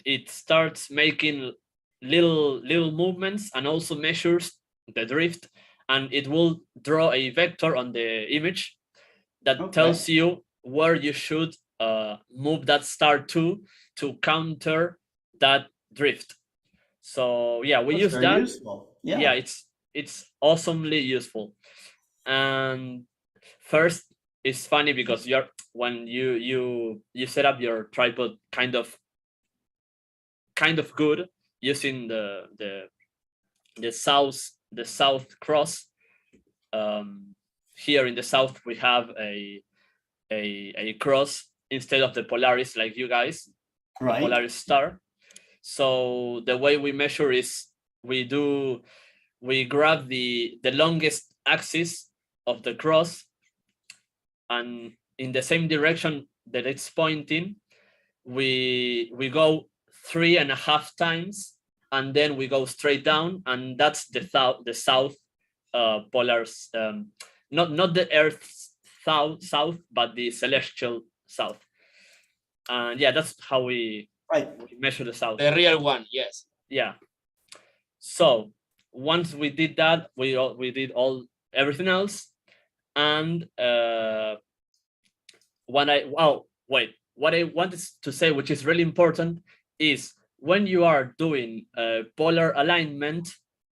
it starts making little movements and also measures the drift, and it will draw a vector on the image that Okay. tells you where you should move that star to counter that drift. So yeah, we That's use very that. useful. Yeah. Yeah, it's awesomely useful. And first, it's funny because when you set up your tripod kind of good using the south cross. Here in the south we have a cross instead of the Polaris, like you guys, Right. the Polaris star. So the way we measure is we grab the longest axis of the cross, and in the same direction that it's pointing, we go 3.5 times, and then we go straight down, and that's the south polar, not the Earth's south, but the celestial south. And yeah, that's how we measure the south. The real one, yes. Yeah. So once we did that, we did everything else, and what I wanted to say, which is really important, is when you are doing polar alignment,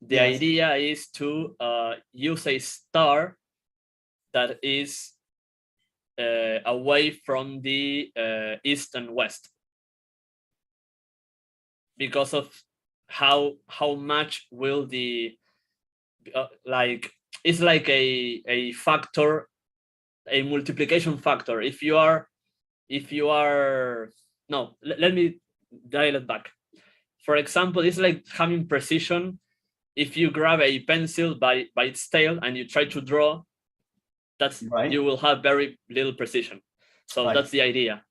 the Yes. idea is to use a star that is away from the east and west, because of how much will the like, it's like a factor, a multiplication factor. If you are no, let me dial it back. For example, it's like having precision. If you grab a pencil by its tail and you try to draw, that's Right. you will have very little precision. So Right. that's the idea.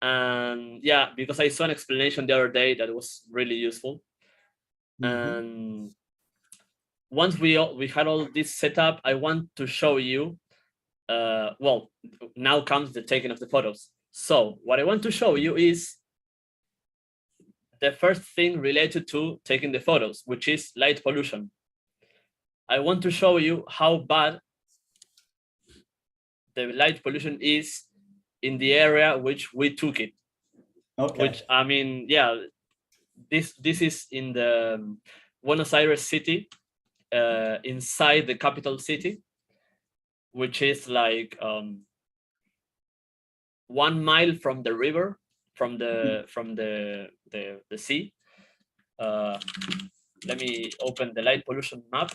And yeah, because I saw an explanation the other day that was really useful. And once we had all this set up, I want to show you. Well, now comes the taking of the photos. So what I want to show you is the first thing related to taking the photos, which is light pollution. I want to show you how bad the light pollution is in the area which we took it. Okay. Which, I mean, yeah, this is in the Buenos Aires city, inside the capital city, which is like 1 mile from the river, from the sea. Let me open the light pollution map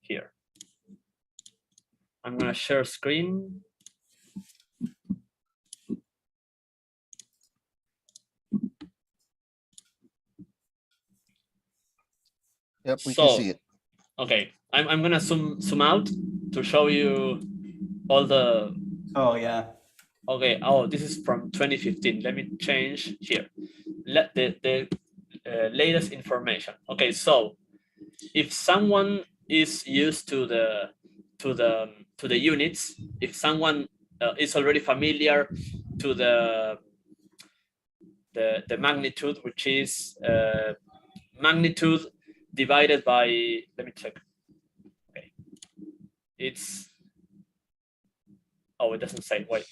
here. I'm gonna share screen. Yep, we can see it. Okay, I'm gonna zoom out to show you all the. Oh yeah. Okay. Oh, this is from 2015. Let me change here. Let the latest information. Okay, so if someone is used to the units, if someone is already familiar to the magnitude, which is magnitude divided by, let me check. Okay, it's, oh, it doesn't say. Wait.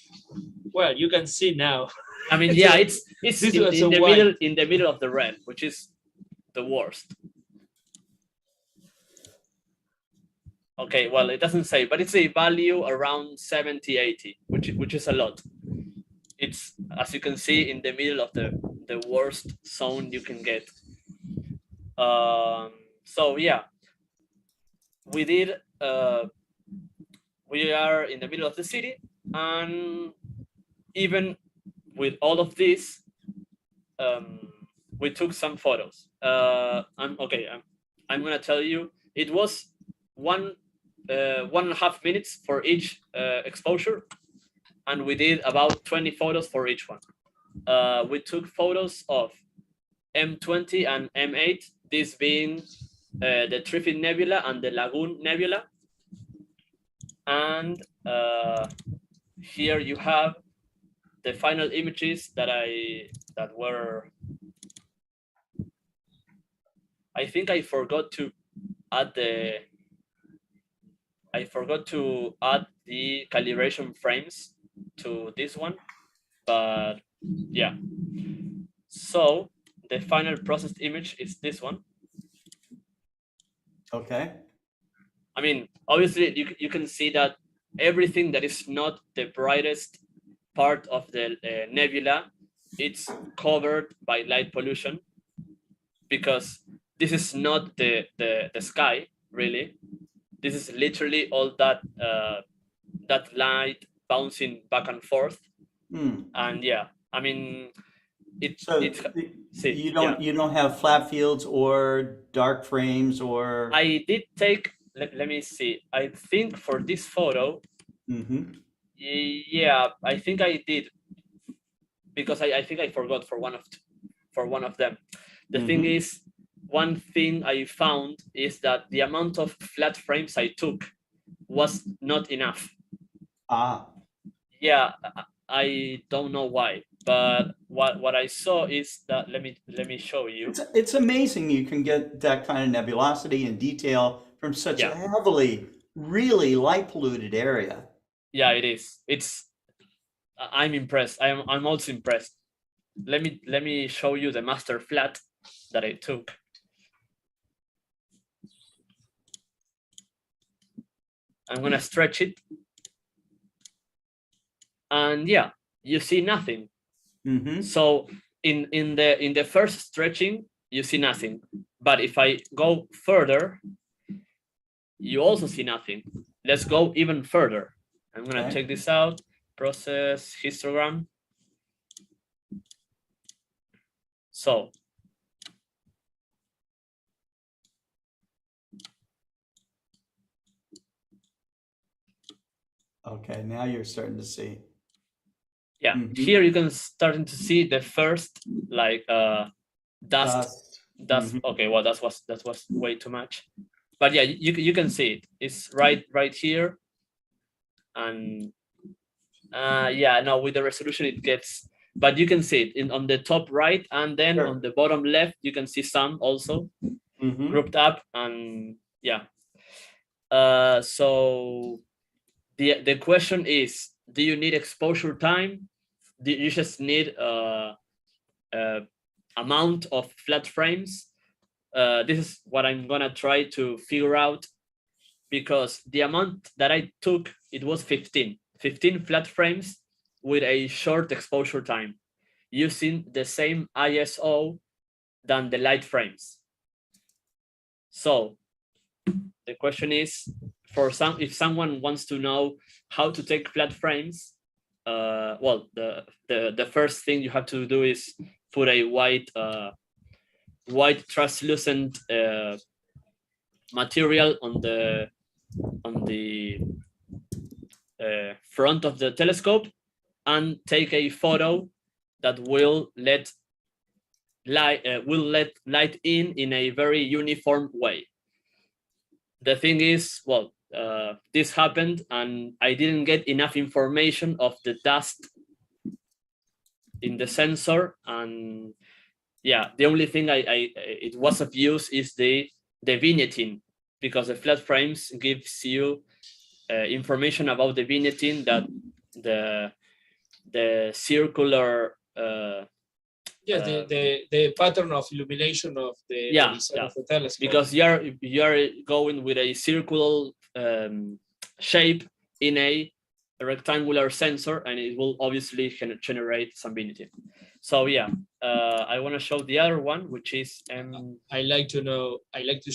Well, you can see now. I mean, yeah, it's This in was a the white. middle of the red, which is the worst. Okay, well, it doesn't say, but it's a value around 70, 80, which is a lot. It's, as you can see, in the middle of the worst zone you can get. So yeah, we did. We are in the middle of the city, and even with all of this, we took some photos. I'm gonna tell you, it was 1.5 minutes for each exposure, and we did about 20 photos for each one. We took photos of M20 and M8, this being the Trifid Nebula and the Lagoon Nebula. And here you have the final images that were. I think I forgot to add the calibration frames to this one, but yeah. So the final processed image is this one. Okay. I mean, obviously you can see that everything that is not the brightest part of the nebula, it's covered by light pollution, because this is not the sky, really. This is literally all that that light bouncing back and forth. And yeah, I mean, you don't have flat fields or dark frames or. I did take. Let me see. I think for this photo, yeah, I think I did, because I think I forgot for one of them. The thing is, one thing I found is that the amount of flat frames I took was not enough. Yeah, I don't know why, but what I saw is that, let me show you. It's amazing you can get that kind of nebulosity and detail from such a heavily, really light polluted area. Yeah, it is. I'm impressed. I'm also impressed. Let me show you the master flat that I took. I'm gonna stretch it. And yeah, you see nothing. Mm-hmm. So in the first stretching, you see nothing. But if I go further, you also see nothing. Let's go even further. I'm gonna Okay. check this out. Process histogram. So Okay, now you're starting to see. yeah, Mhm. here you can starting to see the first like dust. Mhm. Okay, well that was way too much. But yeah, you can see it. It's right here. And yeah, no, with the resolution it gets, but you can see it on the top right, and then Sure. on the bottom left you can see some also Mhm. grouped up. And yeah, so the question is, do you need exposure time? Do you just need amount of flat frames? This is what I'm gonna try to figure out, because the amount that I took, it was 15 flat frames with a short exposure time, using the same ISO than the light frames. So the question is, if someone wants to know how to take flat frames, well, the first thing you have to do is put a white translucent material on the front of the telescope, and take a photo that will let light in a very uniform way. The thing is, well, this happened and I didn't get enough information of the dust in the sensor, and yeah, the only thing it was of use is the vignetting, because the flat frames gives you information about the vignetting, that the circular Yes, the pattern of illumination of the design of the telescope. because you're going with a circular shape in a rectangular sensor, and it will obviously generate some vignetting. So yeah, I want to show the other one, which is I like to know. I like to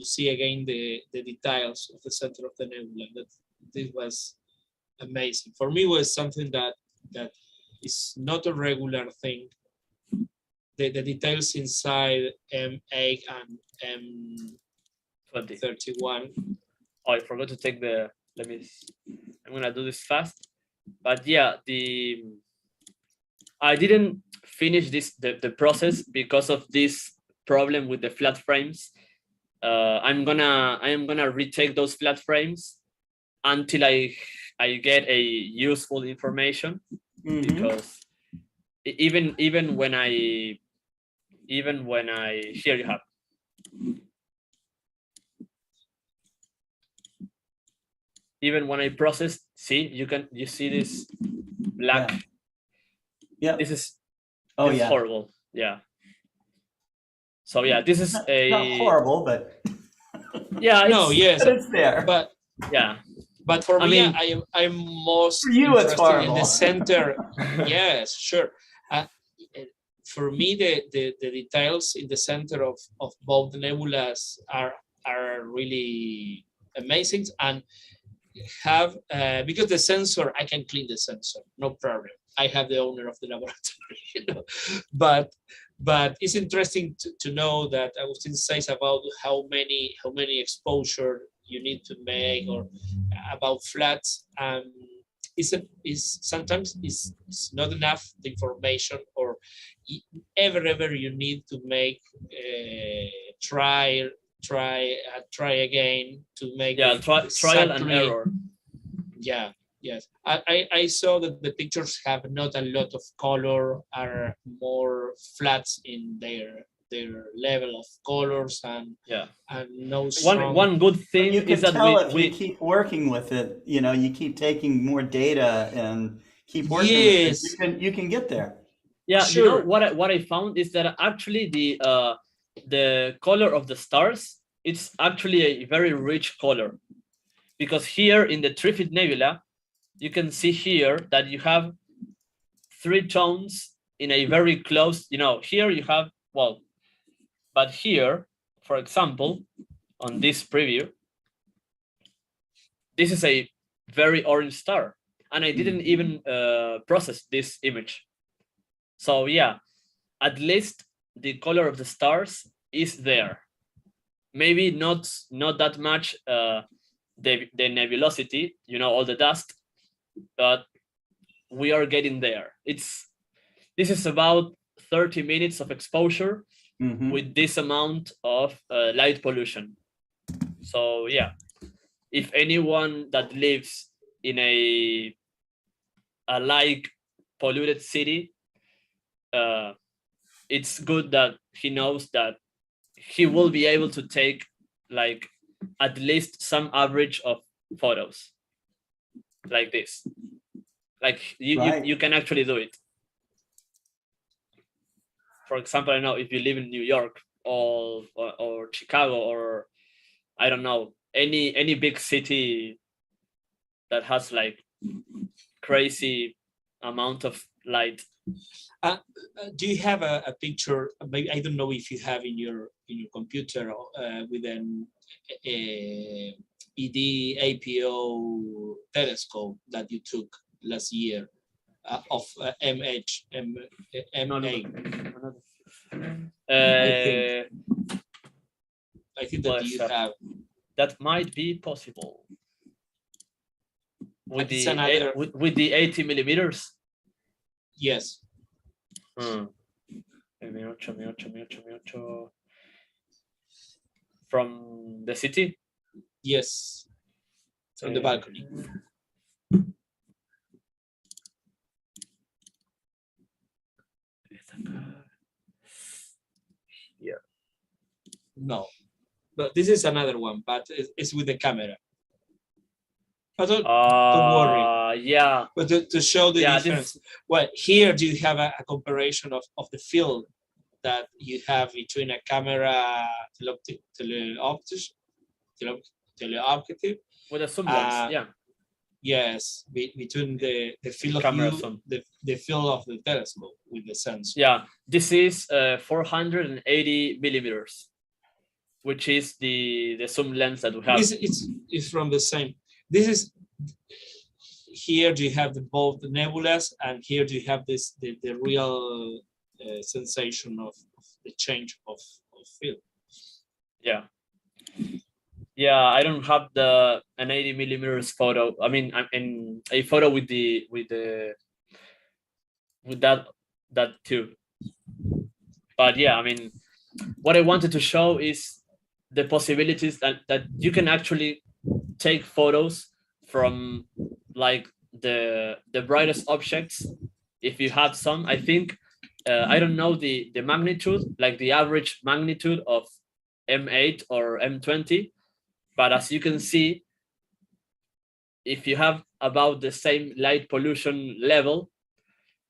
see again the details of the center of the nebula. That this was amazing for me. Was something that is not a regular thing. The details inside M8 and M31. Oh, I forgot to take the. I'm gonna do this fast. But yeah, I didn't finish the process because of this problem with the flat frames. I am gonna retake those flat frames until I get a useful information. Mhm. Because even when I here you have. Even when I process, see, you see this black. Yeah. This is horrible. Yeah. So yeah, this is not horrible, but yeah. It's there. But yeah. But for me, I'm most for you it's horrible. In the center. Yes, sure. For me, the details in the center of both nebulas are really amazing, and have because the sensor, I can clean the sensor, no problem. I have the owner of the laboratory, you know? but it's interesting to know that Agustin says about how many exposure you need to make, or about flats. Sometimes it's not enough the information, or ever you need to make try again to make trial and error. Yeah, yes. I saw that the pictures have not a lot of color, are more flats in their level of colors, and no strong. One good thing you can is that tell if you keep working with it, you know, you keep taking more data and keep working with it, you can get there. Yeah, sure. You know what I found is that actually the color of the stars it's actually a very rich color, because here in the Trifid Nebula, you can see here that you have 3 tones in a very close, here you have, well, but here, for example, on this preview, this is a very orange star, and I didn't even process this image. So yeah, at least the color of the stars is there. Maybe not that much the nebulosity, all the dust, but we are getting there. This is about 30 minutes of exposure with this amount of light pollution. So yeah, if anyone that lives in a like polluted city, it's good that he knows that he will be able to take like at least some average of photos like this. Like you can actually do it. For example, I know if you live in New York or Chicago, or I don't know, any big city that has like crazy amount of light. Do you have a picture? Maybe, I don't know if you have in your computer with an ED APO telescope that you took last year of MA. I think that you have. That might be possible with It's the another- with the 80 millimeters. Yes. From the city. Yes. From the balcony. Yeah. No, but this is another one, but it's with the camera. But don't worry. Yeah. But to show the difference. Well, here you have a comparison of the field that you have between a camera teleoperative with a zoom lens. Yeah. Yes, between the field of Camera view, zoom. the field of the telescope with the sensor. Yeah, this is 480 millimeters, which is the zoom lens that we have. It's from the same. This is here you have both the nebulas, and here you have the real sensation of the change of field. Yeah. Yeah, I don't have an 80 millimeters photo. I mean, I'm in a photo with that too. But yeah, I mean, what I wanted to show is the possibilities that you can actually take photos from like the brightest objects if you have some. I think I don't know the magnitude, like the average magnitude of M8 or M20. But as you can see, if you have about the same light pollution level,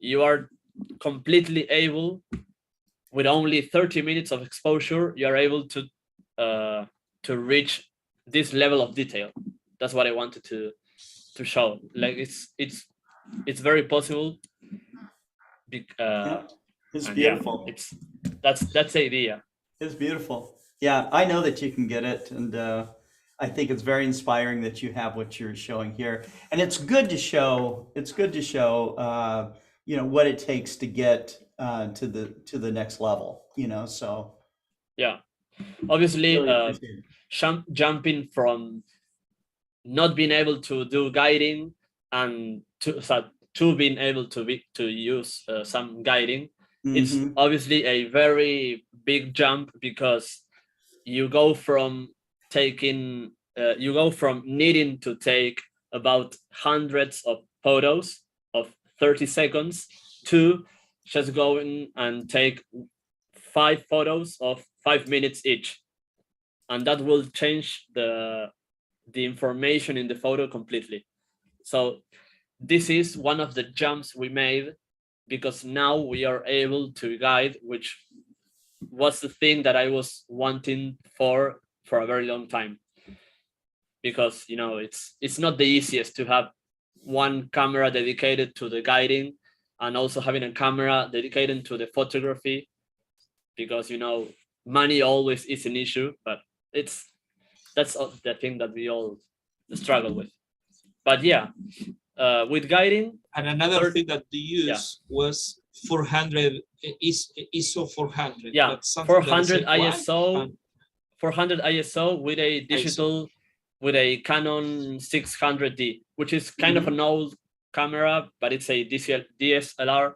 you are completely able, with only 30 minutes of exposure, you are able to reach this level of detail. That's what I wanted to show. Like it's very possible. It's beautiful. Yeah, that's the idea. It's beautiful. Yeah, I know that you can get it, and I think it's very inspiring that you have what you're showing here, and it's good to show. It's good to show, what it takes to get to the next level. So yeah, obviously, really jumping from not being able to do guiding and to being able to use some guiding. It's obviously a very big jump, because you go from needing to take about hundreds of photos of 30 seconds to just going and take 5 photos of 5 minutes each, and that will change the information in the photo completely. So this is one of the jumps we made, because now we are able to guide, which was the thing that I was wanting for for a very long time, because it's not the easiest to have one camera dedicated to the guiding and also having a camera dedicated to the photography, because money always is an issue, but that's the thing that we all struggle with. But yeah, with guiding. And another thing that they used was 400 ISO 400. Yeah, That's something that 400 is required. ISO, 400 ISO with a digital, with a Canon 600D, which is kind of an old camera, but it's a DSLR.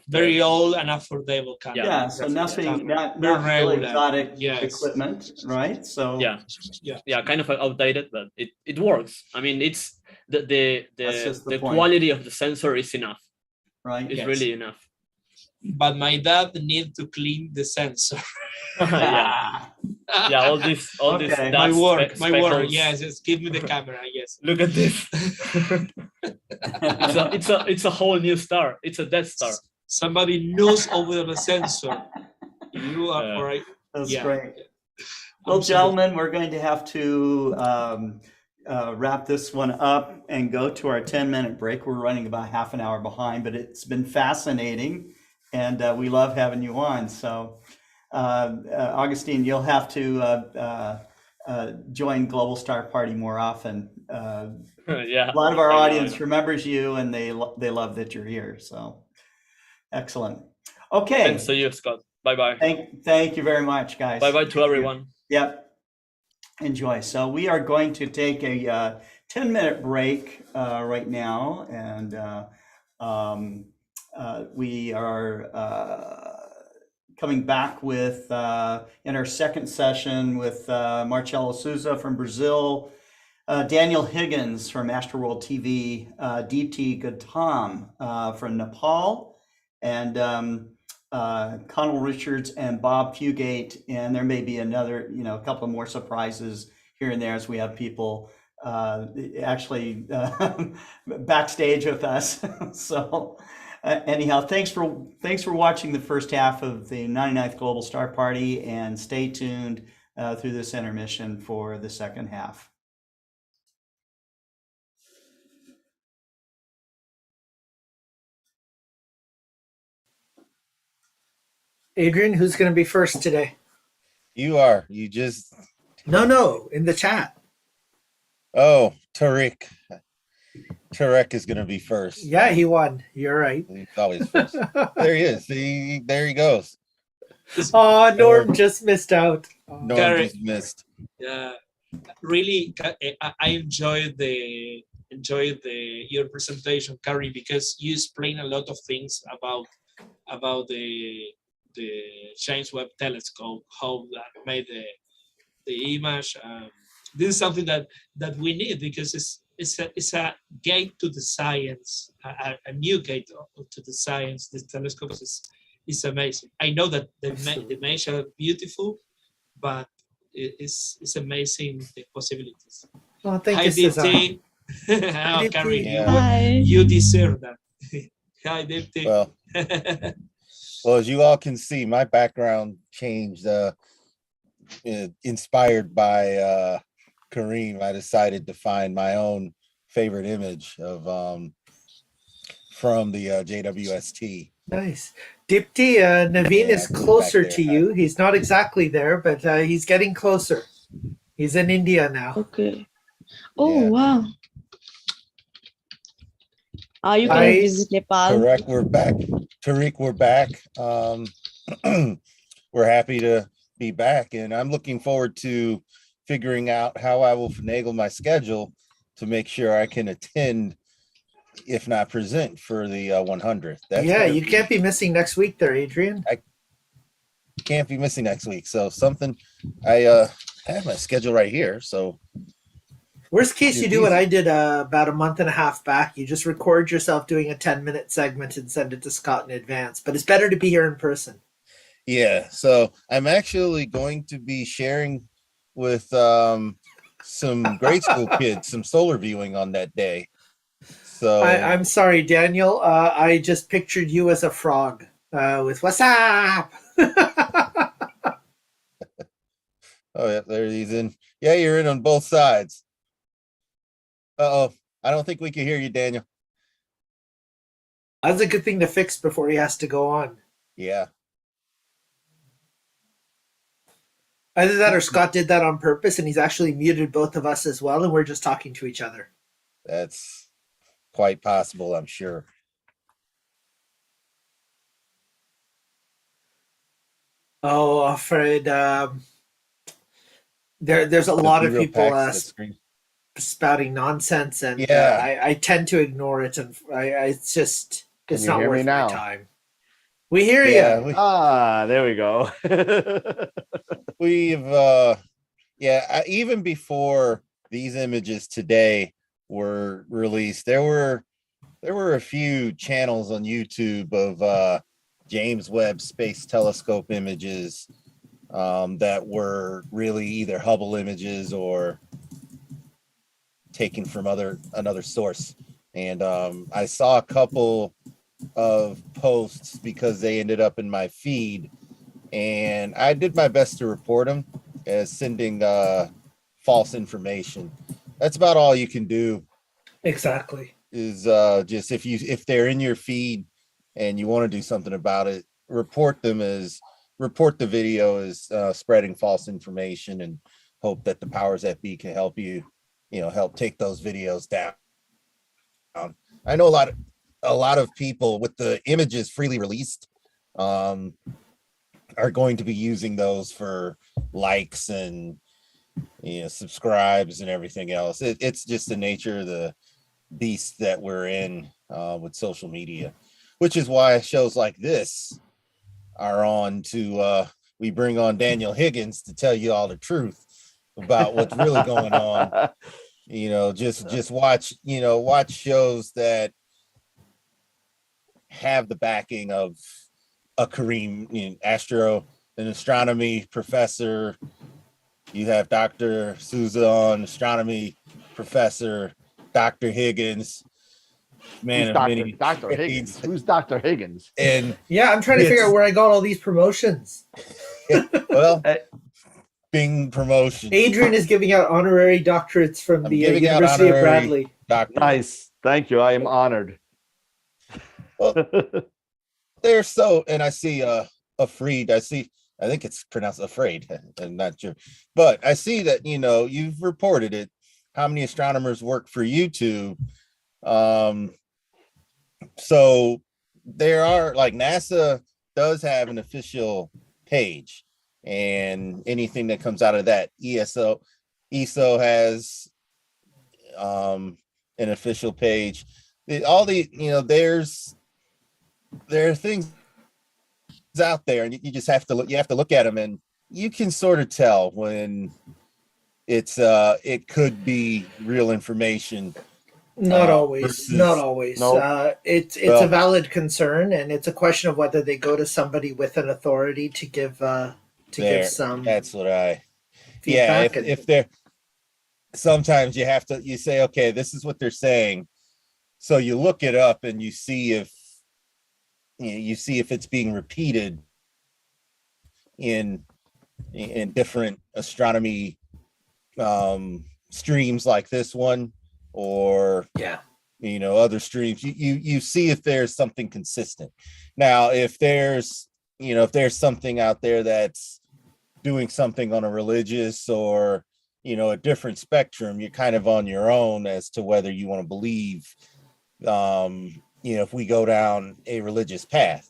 Very old and affordable camera. Yeah, so nothing, not really exotic equipment, right? So yeah, kind of outdated, but it works. I mean, it's the point. quality of the sensor is enough. Right. It's really enough. But my dad need to clean the sensor. yeah, all this my work. Yes, just give me the camera. Yes, look at this. it's a whole new star. It's a Death Star. Somebody knows over the sensor. You are right. That's great. Well, gentlemen, we're going to have to wrap this one up and go to our 10-minute break. We're running about half an hour behind, but it's been fascinating, and we love having you on. So, Agustin, you'll have to join Global Star Party more often. Yeah, a lot of our audience remembers you, and they love that you're here. So, excellent. Okay. Thanks to you, Scott. Bye-bye. Thank you very much, guys. Bye-bye to everyone. Yep. Enjoy. So we are going to take a 10-minute break right now, and we are coming back with in our second session with Marcelo Souza from Brazil, Daniel Higgins from Astroworld TV, Deepti Gautam from Nepal, and Connell Richards and Bob Fugate, and there may be another, a couple of more surprises here and there as we have people actually backstage with us. So anyhow, thanks for watching the first half of the 99th Global Star Party, and stay tuned through this intermission for the second half. Adrian, who's going to be first today? You are. You just. No, in the chat. Oh, Tariq. Tariq is going to be first. Yeah, he won. You're right. He's always first. There he is. See, there he goes. Oh, Norm just missed out. Norm just missed. Yeah, really, I enjoyed your presentation, Karim, because you explain a lot of things about the James Webb Telescope, how that made the image. This is something that we need, because it's a gate to the science, a new gate to the science. This telescope is amazing. I know that the images are beautiful, but it's amazing, the possibilities. Oh, thank Hi, you, Cesar. Deepti. Oh, Karim, Yeah. you deserve that. Hi, Deepti. Well, as you all can see, my background changed, inspired by Karim. I decided to find my own favorite image of from the JWST. Nice. Deepti, Naveen is closer to you. He's not exactly there, but he's getting closer. He's in India now. Okay. Oh, wow. Are you going to visit Nepal? Correct. We're back. Tariq, we're back. We're happy to be back, and I'm looking forward to figuring out how I will finagle my schedule to make sure I can attend, if not present, for the 100th. You can't be missing next week there, Adrian. I can't be missing next week. So I have my schedule right here. So worst case, you do what I did about a month and a half back. You just record yourself doing a 10-minute segment and send it to Scott in advance. But it's better to be here in person. Yeah. So I'm actually going to be sharing with some grade school kids some solar viewing on that day. So I'm sorry, Daniel. I just pictured you as a frog with "What's up?" Oh yeah, there he's in. Yeah, you're in on both sides. Uh-oh. I don't think we can hear you, Daniel. That's a good thing to fix before he has to go on. Yeah. Either that or Scott did that on purpose and he's actually muted both of us as well and we're just talking to each other. That's quite possible, I'm sure. Oh, Fred, there's a lot of people spouting nonsense, and I tend to ignore it, and it's just it's not worth my time. We hear you. There we go. We've even before these images today were released, there were a few channels on YouTube of James Webb Space Telescope images that were really either Hubble images or taken from another source. And I saw a couple of posts because they ended up in my feed, and I did my best to report them as sending false information. That's about all you can do. Exactly. Is just if they're in your feed and you want to do something about it, report the video as spreading false information, and hope that the powers that be can help help take those videos down. I know a lot of people with the images freely released are going to be using those for likes and subscribes and everything else. It's just the nature of the beast that we're in with social media, which is why shows like this are on to we bring on Daniel Higgins to tell you all the truth about what's really going on. Just watch shows that have the backing of a Karim, an astronomy professor. You have Dr. Souza on, astronomy professor, Dr. Higgins. Man, Dr. Higgins. Who's Dr. Higgins? And yeah, I'm trying to figure out where I got all these promotions. Well, Bing promotion. Adrian is giving out honorary doctorates from the University of Bradley. Nice. Thank you. I am honored. Well, they're so, and I see Afraid. I think it's pronounced Afraid. I'm not sure. But I see that, you've reported it. How many astronomers work for YouTube? So there are, like, NASA does have an official page, and anything that comes out of that, ESO has an official page. There are things out there, and you just have to look at them, and you can sort of tell when it could be real information. Not always. Nope. It's a valid concern, and it's a question of whether they go to somebody with an authority to give some. That's what feedback. If they're, sometimes you say, okay, this is what they're saying, so you look it up and you see if it's being repeated in different astronomy streams like this one, or other streams. You see if there's something consistent. Now, if there's something out there that's doing something on a religious or a different spectrum, you're kind of on your own as to whether you want to believe if we go down a religious path.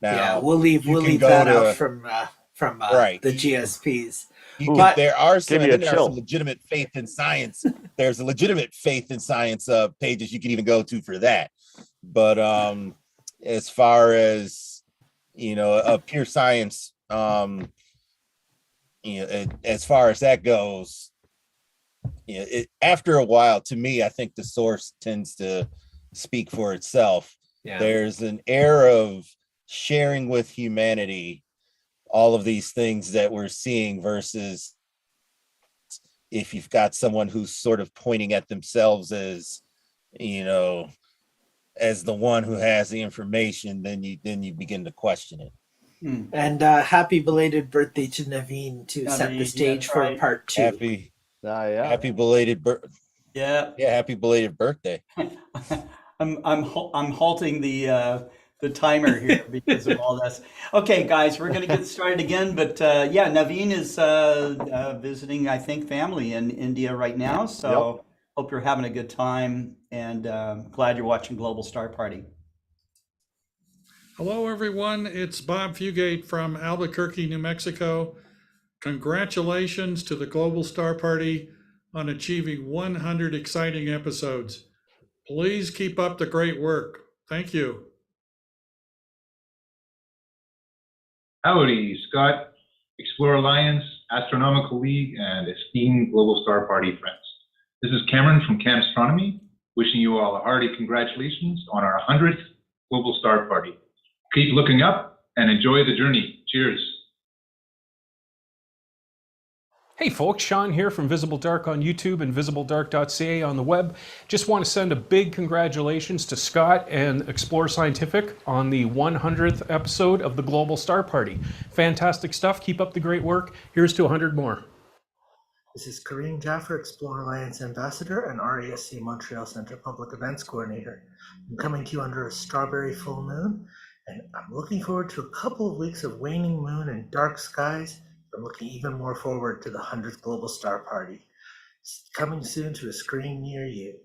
Now, we'll leave that out from right. the GSPs. There are some legitimate faith in science. There's a legitimate faith in science pages you can even go to for that. But as far as a pure science, as far as that goes, after a while, to me, I think the source tends to speak for itself. There's an air of sharing with humanity all of these things that we're seeing, versus if you've got someone who's sort of pointing at themselves as as the one who has the information, then you begin to question it. And happy belated birthday to Naveen to set the stage for right. part 2. Happy belated happy belated birthday. I'm halting the timer here because of all this. Okay, guys, we're going to get started again. But yeah, Naveen is visiting, I think, family in India right now. So hope you're having a good time, and glad you're watching Global Star Party. Hello, everyone. It's Bob Fugate from Albuquerque, New Mexico. Congratulations to the Global Star Party on achieving 100 exciting episodes. Please keep up the great work. Thank you. Howdy, Scott, Explorer Alliance, Astronomical League, and esteemed Global Star Party friends. This is Cameron from Camp Astronomy, wishing you all a hearty congratulations on our 100th Global Star Party. Keep looking up and enjoy the journey. Cheers. Hey folks, Sean here from Visible Dark on YouTube and visibledark.ca on the web. Just want to send a big congratulations to Scott and Explore Scientific on the 100th episode of the Global Star Party. Fantastic stuff. Keep up the great work. Here's to 100 more. This is Karim, Jaffer, Explore Alliance Ambassador and RASC Montreal Center Public Events Coordinator. I'm coming to you under a strawberry full moon, and I'm looking forward to a couple of weeks of waning moon and dark skies. I'm looking even more forward to the 100th Global Star Party. It's coming soon to a screen near you.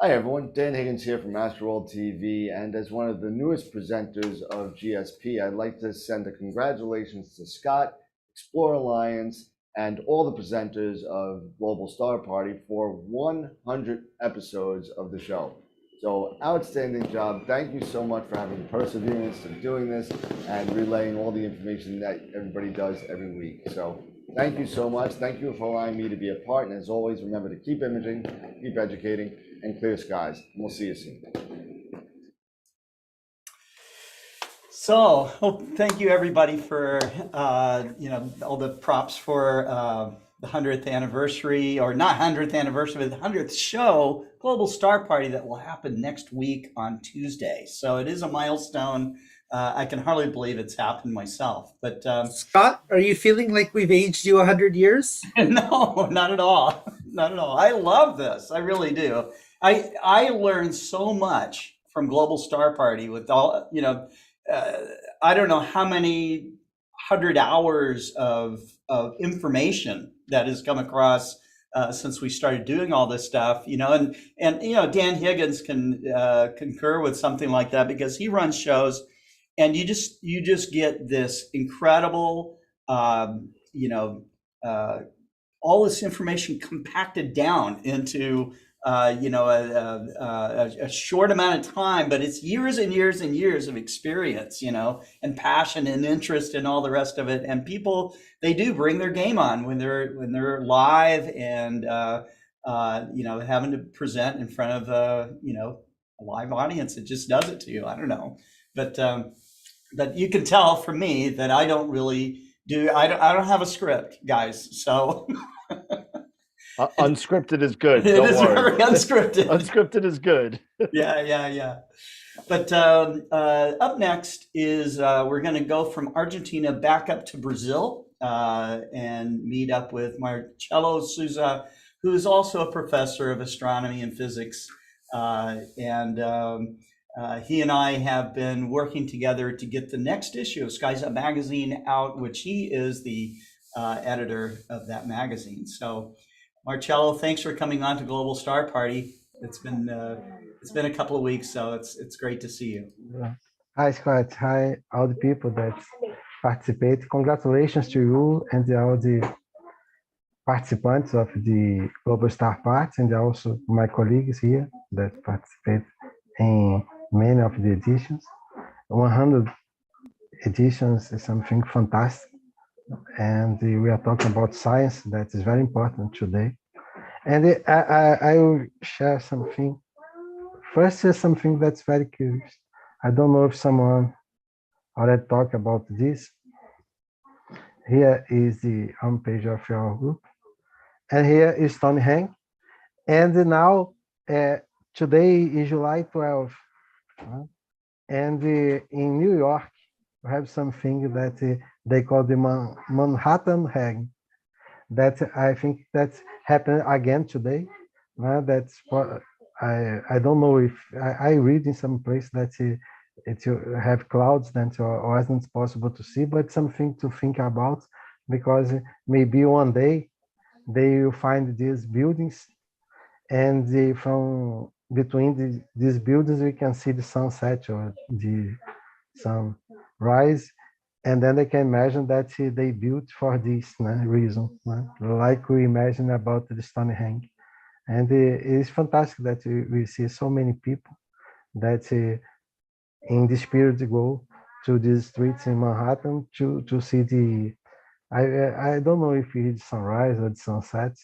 Hi everyone, Dan Higgins here from Astroworld TV, and as one of the newest presenters of GSP, I'd like to send a congratulations to Scott, Explore Alliance, and all the presenters of Global Star Party for 100 episodes of the show. So outstanding job. Thank you so much for having the perseverance of doing this and relaying all the information that everybody does every week. So thank you so much. Thank you for allowing me to be a part. And as always, remember to keep imaging, keep educating, and clear skies. And we'll see you soon. So, thank you everybody for all the props for the 100th anniversary, or not 100th anniversary, but the 100th show, Global Star Party, that will happen next week on Tuesday. So it is a milestone. I can hardly believe it's happened myself. But Scott, are you feeling like we've aged you 100 years? No, not at all. Not at all. I love this. I really do. I learned so much from Global Star Party with all, I don't know how many 100 hours of information that has come across since we started doing all this stuff, and Dan Higgins can concur with something like that, because he runs shows and you just get this incredible, all this information compacted down into a short amount of time, but it's years and years and years of experience, and passion and interest and all the rest of it. And people, they do bring their game on when they're live and having to present in front of a live audience. It just does it to you. I don't know, but you can tell from me that I don't really do. I don't have a script, guys. So. Unscripted is good. It is very unscripted. Unscripted is good. Yeah. But up next is we're going to go from Argentina back up to Brazil and meet up with Marcelo Souza, who is also a professor of astronomy and physics He and I have been working together to get the next issue of Skies Up magazine out, which he is the editor of that magazine. So, Marcelo, thanks for coming on to Global Star Party. It's been a couple of weeks, so it's great to see you. Hi, Scott. Hi, all the people that participate. Congratulations to you and all the participants of the Global Star Party, and also my colleagues here that participate in many of the editions. 100 editions is something fantastic, and we are talking about science that is very important today. And I will share something. First is something that's very curious. I don't know if someone already talked about this. Here is the homepage of your group. And here is Stonehenge. And now, today is July 12th. And in New York, we have something that they call the Manhattan Hang. That I think that's happened again today. That's what I don't know if I read in some place that it have clouds that wasn't possible to see, but something to think about, because maybe one day they will find these buildings, and from between these buildings we can see the sunset or the sunrise, and then they can imagine that they built for this reason, like we imagine about the Stonehenge. And it is fantastic that we see so many people that in this period go to these streets in Manhattan to see the, I don't know if it's sunrise or the sunset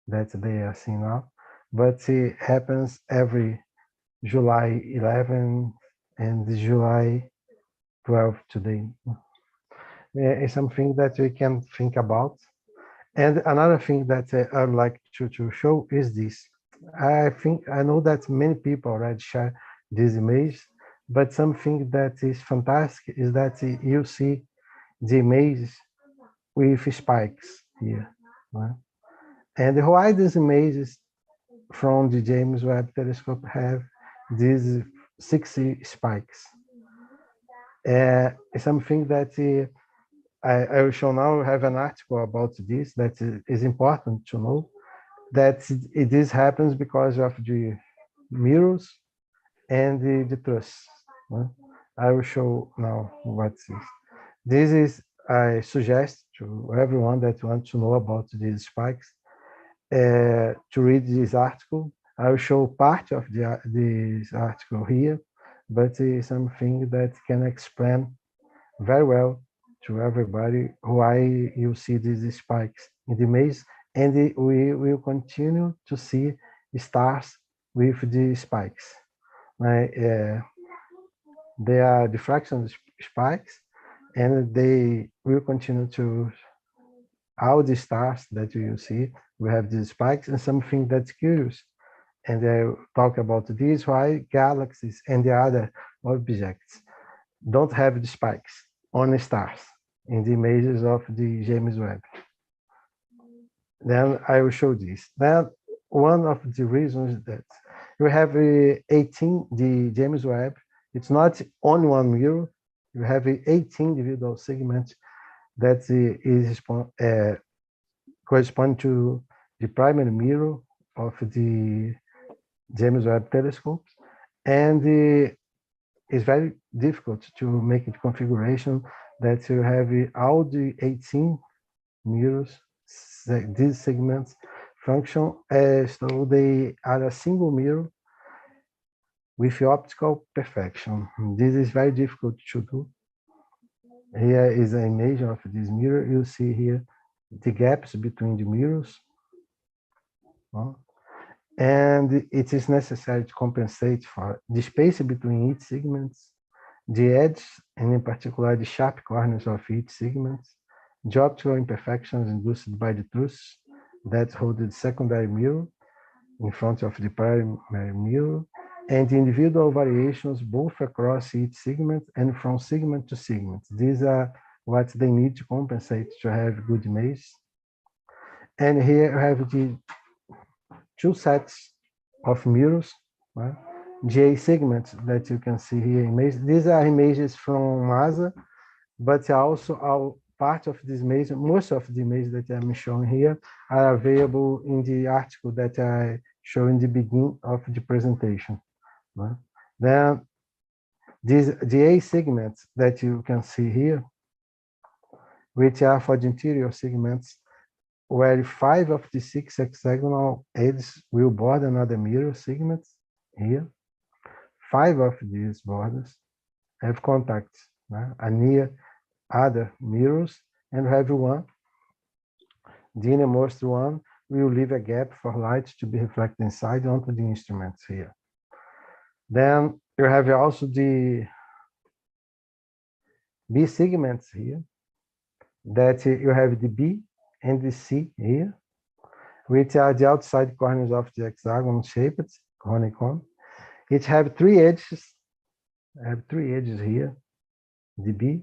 that they are seeing now, but it happens every July 11 and July 12 today. It's something that we can think about. And another thing that I'd like to show is this. I know that many people already share this image, but something that is fantastic is that you see the image with spikes here. Right? And why these images from the James Webb Telescope have these 60 spikes? It's something that I will show now. I have an article about this that is important to know, that this happens because of the mirrors and the truss. I will show now what this. This is, I suggest to everyone that wants to know about these spikes to read this article. I will show part of this article here, but it's something that can explain very well to everybody why you see these spikes in the maze, and we will continue to see stars with the spikes. They are diffraction spikes, and they will continue to, all the stars that you see will have these spikes. And something that's curious, and I talk about this, why galaxies and the other objects don't have the spikes, only stars in the images of the James Webb. Then I will show this. Then one of the reasons that you have 18, the James Webb, it's not only one mirror, you have 18 individual segments that is correspond to the primary mirror of the James Webb Telescope. And it's very difficult to make it configuration that you have all the 18 mirrors, these segments function as though they are a single mirror with optical perfection. This is very difficult to do. Here is an image of this mirror. You see here the gaps between the mirrors. And it is necessary to compensate for the space between each segments, the edge, and in particular the sharp corners of each segment, the optical imperfections induced by the truss that hold the secondary mirror in front of the primary mirror, and the individual variations both across each segment and from segment to segment. These are what they need to compensate to have good image. And here I have the two sets of mirrors Right? GA segments that you can see here. These are images from NASA, but also part of this image, most of the images that I'm showing here are available in the article that I show in the beginning of the presentation. Right? Then these GA segments that you can see here, which are for the interior segments, where 5 of the 6 hexagonal edges will border another mirror segments here. 5 of these borders have contacts, right, near other mirrors, and have one. The innermost one will leave a gap for light to be reflected inside onto the instruments here. Then you have also the B segments here, that you have the B and the C here, which are the outside corners of the hexagon shaped honeycomb. It have 3 edges. I have 3 edges here, the B,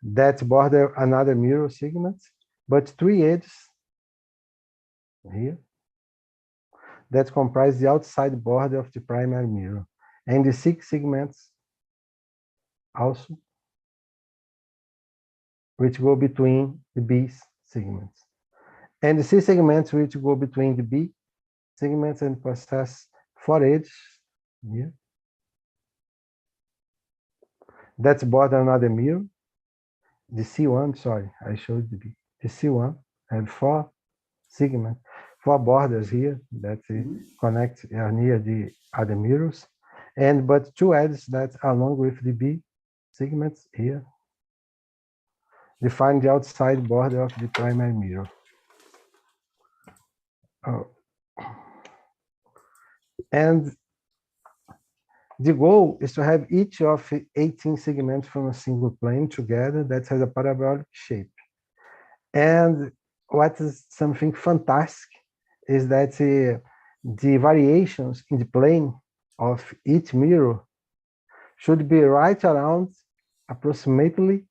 that border another mirror segment, but 3 edges here that comprise the outside border of the primary mirror, and the 6 segments also, which go between the B segments, and the C segments which go between the B segments and possess 4 edges here. That's border another mirror. The C1, sorry, I showed the B. The C1 have 4 segments, 4 borders here that connect near the other mirrors, and but 2 edges that along with the B segments here define the outside border of the primary mirror. Oh. And the goal is to have each of 18 segments from a single plane together that has a parabolic shape. And what is something fantastic is that the variations in the plane of each mirror should be right around approximately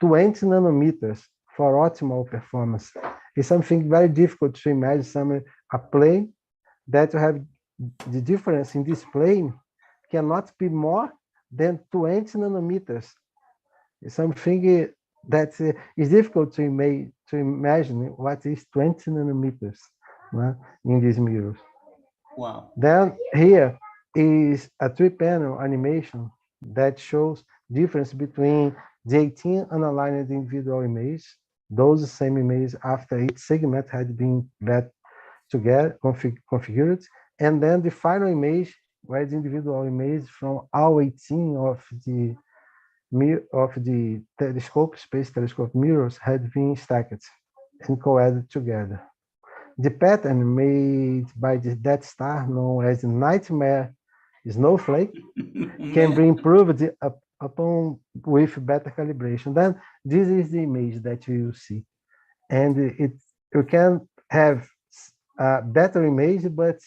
20 nanometers for optimal performance. It's something very difficult to imagine a plane that you have the difference in this plane cannot be more than 20 nanometers. It's something that is difficult to imagine what is 20 nanometers in these mirrors. Wow. Then here is a 3-panel animation that shows difference between the 18 unaligned individual images, those same images after each segment had been bet together, configured, and then the final image where the individual images from all 18 of the space telescope mirrors had been stacked and co-added together. The pattern made by the Death Star, known as Nightmare Snowflake, can be improved upon with better calibration. Then this is the image that you see, and you can have a better image, but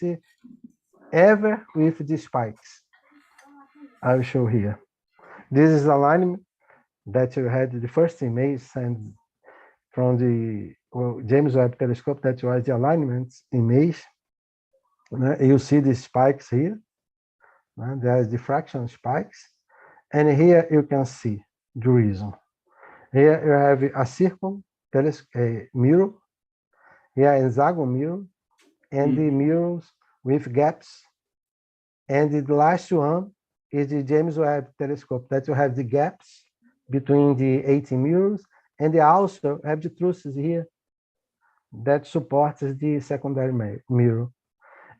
ever with the spikes. I'll show here. This is alignment that you had the first image and from the James Webb Telescope, that was the alignment image. You see the spikes here. There's diffraction spikes. And here you can see the reason. Here you have a circle mirror, here a hexagon mirror, and the mirrors with gaps. And the last one is the James Webb Telescope, that you have the gaps between the 18 mirrors, and they also have the trusses here that supports the secondary mirror.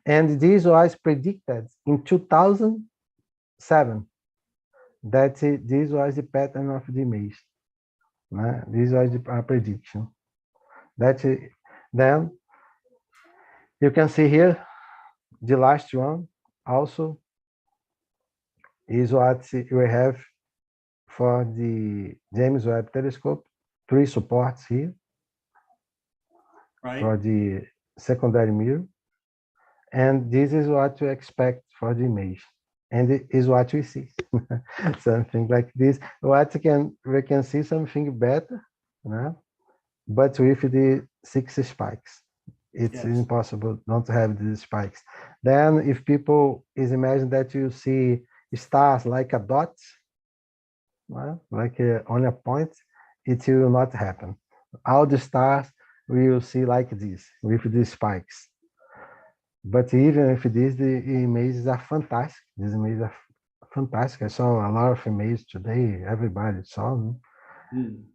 And this was predicted in 2007, that this was the pattern of the image. This was the prediction. Then you can see here, the last one also is what we have for the James Webb Telescope, 3 supports here for the secondary mirror. And this is what we expect for the image. And it is what we see. Something like this. We can see something better, but with the 6 spikes. It's Yes. impossible not to have these spikes. Then if people is imagine that you see stars like a dot, well, like on a point, it will not happen. All the stars we will see like this, with these spikes. But even if this, the images are fantastic. These images are fantastic. I saw a lot of images today. Everybody saw them.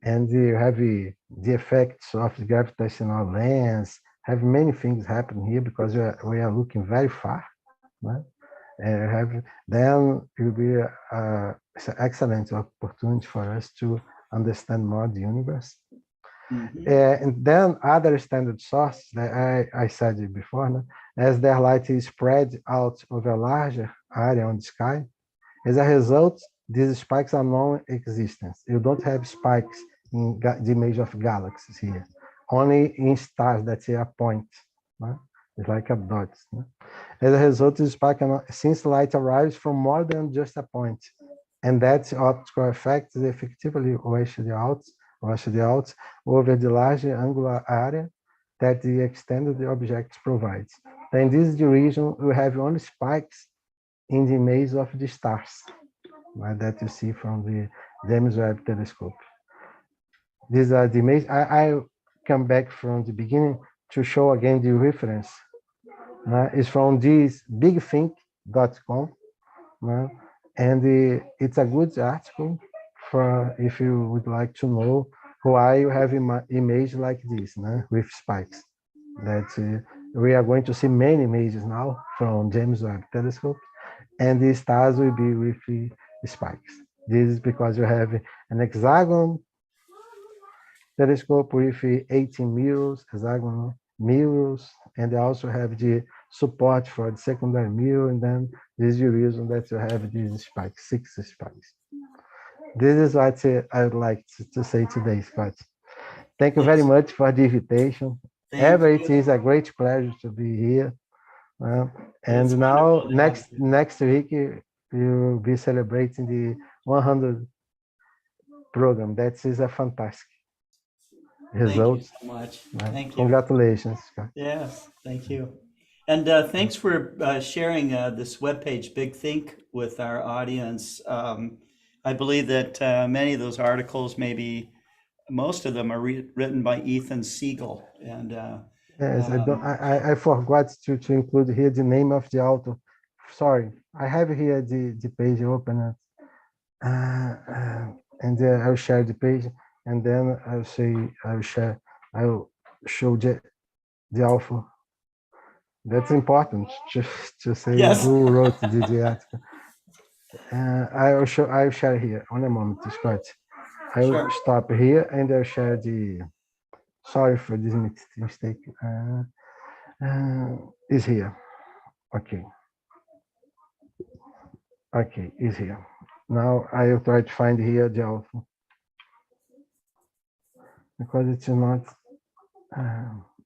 And you have the effects of the gravitational lens. Have many things happen here because we are looking very far. Right? Then it will be it's an excellent opportunity for us to understand more the universe. And then other standard sources that I said it before, no? As their light is spread out over a larger area on the sky, as a result, these spikes are non-existent. You don't have spikes in the image of galaxies here, only in stars that are point. No? It's like a dot. No? As a result, the spike since light arrives from more than just a point, and that optical effect is effectively washed out over the large angular area that the extended object provides. In this region, we have only spikes in the image of the stars that you see from the James Webb Telescope. These are the images. I come back from the beginning to show again the reference. It's from this bigthink.com. And it's a good article for if you would like to know why you have image like this with spikes. That we are going to see many images now from James Webb Telescope, and the stars will be with the spikes. This is because you have an hexagon telescope with 18 mirrors, hexagonal mirrors, and they also have the support for the secondary mirror, and then this is the reason that you have these spikes, 6 spikes. This is what I would like to say today, Scott. Thank you very much for the invitation. It is a great pleasure to be here. And now, next week, you'll be celebrating the 100 program. That is a fantastic result. Thank you so much. Thank you. Congratulations, Scott. Yes, thank you. And thanks for sharing this webpage, Big Think, with our audience. I believe that many of those articles, maybe most of them, are written by Ethan Siegel. And yes, I forgot to include here the name of the author. Sorry, I have here the page open, and I'll share the page, and then I'll show the author. That's important to say who wrote the article. I'll share here on a moment, Scott. I will stop here and I'll share the. Sorry for this mistake. Is here. Okay. Okay, is here. Now I'll try to find here the author because it's not.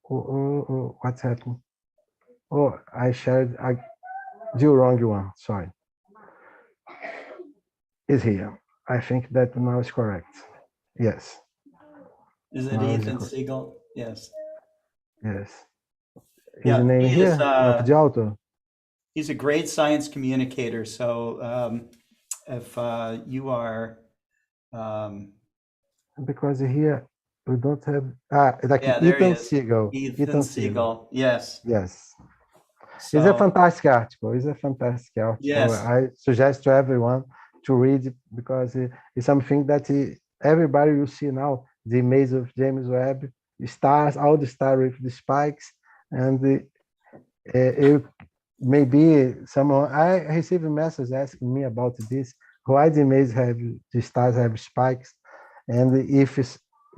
What's happened? Oh, I shared the wrong one. Sorry. Is here. I think that now is correct. Yes. Is it Ethan Siegel? Yes. Yes. His name here of the author. He's a great science communicator. So if you are, because here we don't have like Ethan Siegel. Ethan Siegel. Yes. Yes. So, it's a fantastic article. It's a fantastic article. Yes. I suggest to everyone to read it because it's something that everybody will see now. The image of James Webb, the stars, all the stars with the spikes, and it maybe someone. I received a message asking me about this. Why the image have the stars have spikes, and if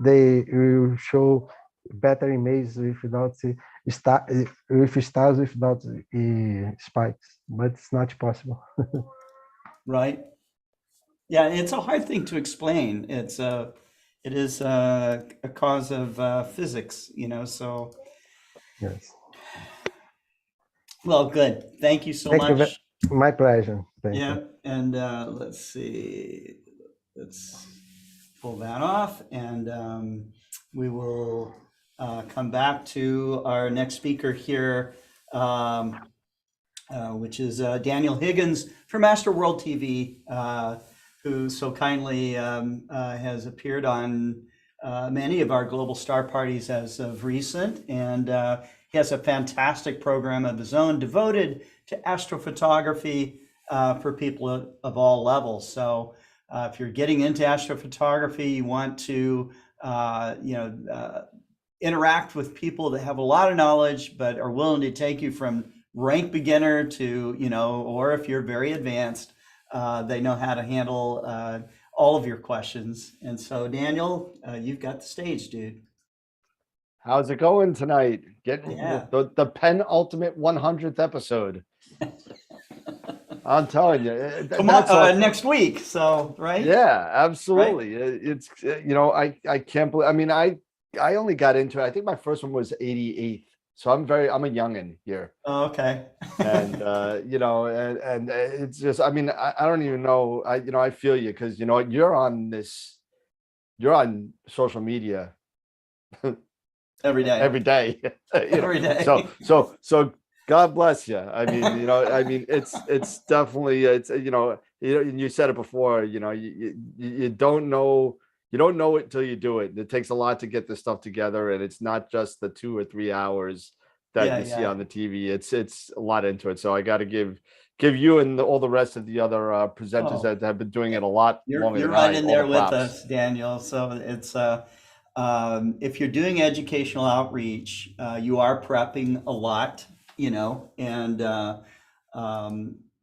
they will show better images without with stars without spikes, but it's not possible. Right. Yeah, it's a hard thing to explain. It is a cause of physics, so. Yes. Well, good. Thank you so much. My pleasure. Thank you. And let's see. Let's pull that off, and we will come back to our next speaker here, which is Daniel Higgins from Astroworld TV, who so kindly has appeared on many of our global star parties as of recent. And he has a fantastic program of his own devoted to astrophotography for people of all levels. So if you're getting into astrophotography, you want to interact with people that have a lot of knowledge but are willing to take you from rank beginner to, or if you're very advanced, they know how to handle all of your questions. And so, Daniel, you've got the stage, dude. How's it going tonight? Getting Yeah. the penultimate 100th episode. I'm telling you, Come on, next week. So, right? Yeah, absolutely. Right? It's I can't believe. I mean, I only got into it. I think my first one was 88th. So I'm a youngin here. Oh, okay. And and it's just, I mean, I don't even know. I feel you, because you're on social media every day. Every day. Every day. So God bless you. I mean, it's definitely, you said it before, you don't know it till you do it. It takes a lot to get this stuff together, and it's not just the 2 or 3 hours that you see on the TV. It's a lot into it. So I got to give you and all the rest of the other presenters that have been doing it a lot longer. You're right in there with us, Daniel. So it's if you're doing educational outreach, you are prepping a lot, and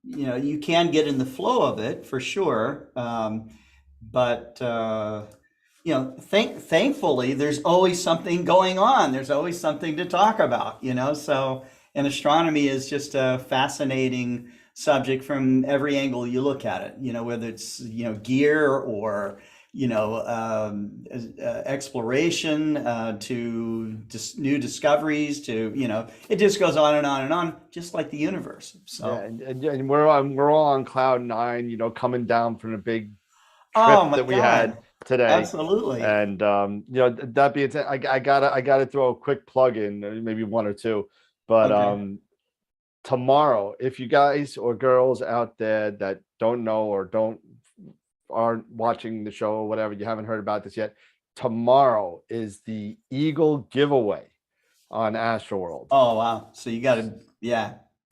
you can get in the flow of it for sure. But thankfully, there's always something going on. There's always something to talk about, So, and astronomy is just a fascinating subject from every angle you look at it. Whether it's gear or exploration to new discoveries to it just goes on and on and on, just like the universe. So and we're all on cloud 9, coming down from the big trip that we had today. Absolutely. And that being said, I gotta throw a quick plug in, maybe one or two, but tomorrow, if you guys or girls out there that don't know or aren't watching the show or whatever, you haven't heard about this yet, tomorrow is the Eagle giveaway on Astroworld. Oh wow. So you gotta,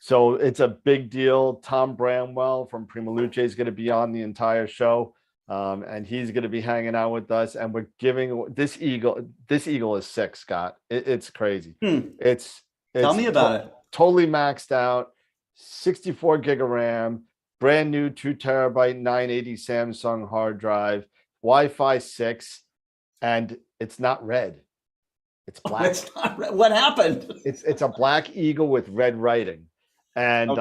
so it's a big deal. Tom Bramwell from Prima Luce is going to be on the entire show. And he's going to be hanging out with us, and we're giving this eagle. This eagle is sick, Scott. It's crazy. It's tell me about it. Totally maxed out, 64 gig of RAM, brand new 2 terabyte 980 Samsung hard drive, Wi-Fi 6, and it's not red. It's black. It's not red. What happened? It's a black eagle with red writing, and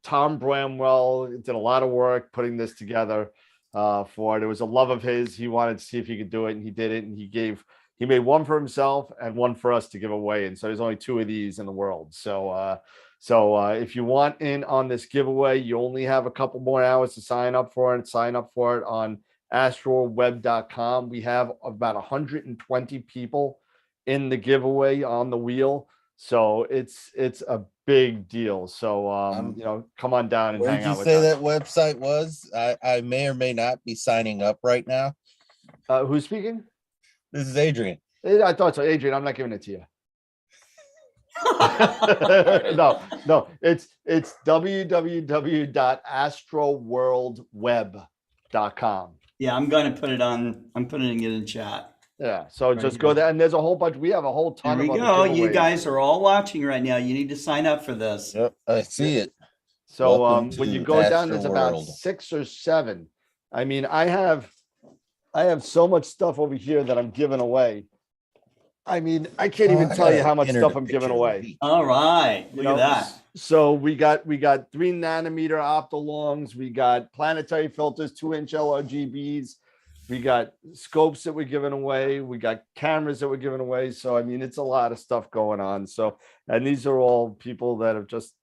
Tom Bramwell did a lot of work putting this together. For it. It was a love of his. He wanted to see if he could do it, and he did it. And he made one for himself and one for us to give away. And so there's only 2 of these in the world. So if you want in on this giveaway, you only have a couple more hours to sign up for it. Sign up for it on astroweb.com. We have about 120 people in the giveaway on the wheel. So it's a big deal. So come on down and hang out with us. Where did you say that website was? I may or may not be signing up right now. Who's speaking? This is Adrian. I thought so. Adrian, I'm not giving it to you. No, it's www.astroworldweb.com. Yeah, I'm putting it in chat. Yeah, so just go there, and there's a whole bunch. We have a whole ton. There we go. You guys are all watching right now. You need to sign up for this. Yep, I see it. So when you go down, there's about 6 or 7. I mean, I have so much stuff over here that I'm giving away. I mean, I can't even tell you how much stuff I'm giving away. All right, look at that. So we got 3 nanometer optolongs. We got planetary filters, 2-inch LRGBs. We got scopes that we're giving away. We got cameras that we're giving away. So, I mean, it's a lot of stuff going on. So, and these are all people that have just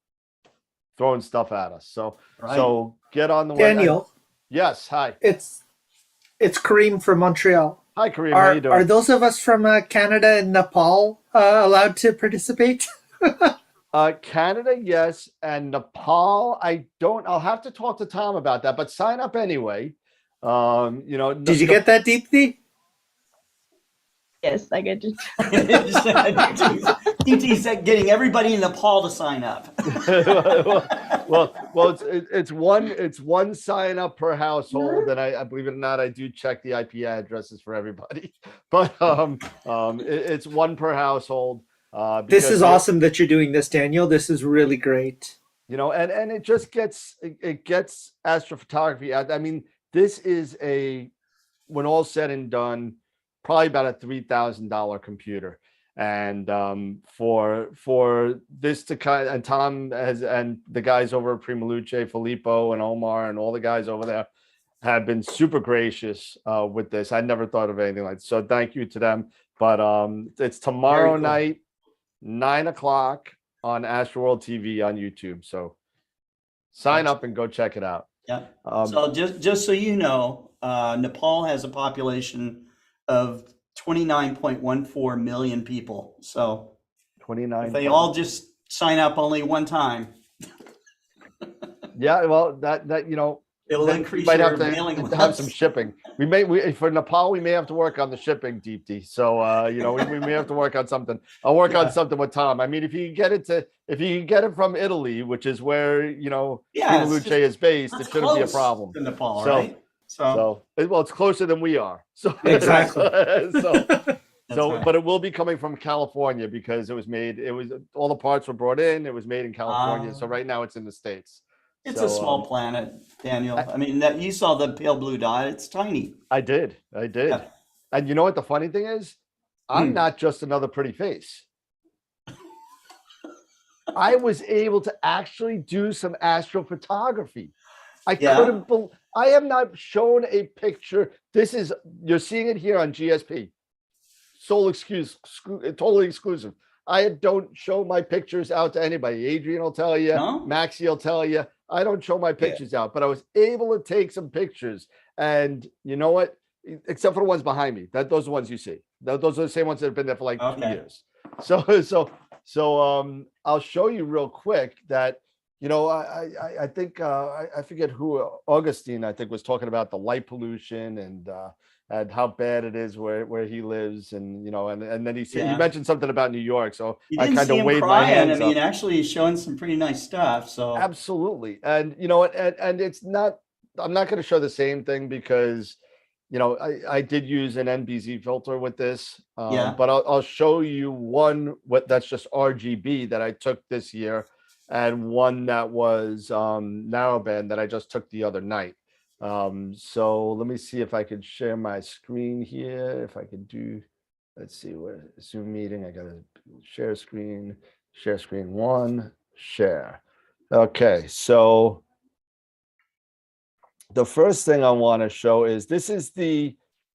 thrown stuff at us. So, so get on the Daniel. Yes. Hi. It's Karim from Montreal. Hi, Karim. How you doing? Are those of us from Canada and Nepal allowed to participate? Canada, yes, and Nepal, I don't. I'll have to talk to Tom about that, but sign up anyway. Did you get that, Deepti? Yes, I get it. DT's getting everybody in Nepal to sign up. well, it's one sign up per household, and I believe it or not, I do check the IP addresses for everybody, but it's one per household. This is awesome that you're doing this, Daniel. This is really great. And it just gets astrophotography. I mean, this is when all said and done, probably about a $3,000 computer. And for this to kind, and Tom and the guys over at Prima Luce, Filippo and Omar and all the guys over there have been super gracious with this. I never thought of anything like this. So thank you to them. But it's tomorrow night, 9 o'clock on Astroworld TV on YouTube. So sign up and go check it out. Yeah. So just so you know, Nepal has a population of 29.14 million people. So 29. If they all just sign up only one time. Yeah, well, it'll increase might your have to mailing have list. some shipping. For Nepal, we may have to work on the shipping, Deepti. So we may have to work on something. I'll work on something with Tom. I mean, if you can get it from Italy, which is where Prima Luce is based, it shouldn't be a problem. To Nepal, right? Well, it's closer than we are. So exactly. But it will be coming from California because all the parts were brought in. It was made in California. So right now it's in the States. It's a small planet, Daniel. I mean, you saw the pale blue dot. It's tiny. I did. Yeah. And you know what the funny thing is? I'm not just another pretty face. I was able to actually do some astrophotography. I have not shown a picture. You're seeing it here on GSP. Totally exclusive. I don't show my pictures out to anybody. Adrian will tell you. No? Maxi will tell you. I don't show my pictures out, but I was able to take some pictures. And you know what? Except for the ones behind me. Those are the ones you see. Those are the same ones that have been there for like 2 years. So I'll show you real quick that I think I forget who Agustin I think was talking about the light pollution and how bad it is where he lives, and and then he mentioned something about New York, so I kind of waved my hands up. I mean, actually, he's showing some pretty nice stuff. So absolutely, and and it's not. I'm not going to show the same thing because I did use an NBZ filter with this, but I'll show you one that's just RGB that I took this year, and one that was narrowband that I just took the other night. So let me see if I could share my screen here. If I could do, let's see, where Zoom meeting, I gotta share screen one, share. Okay, so the first thing I want to show is this is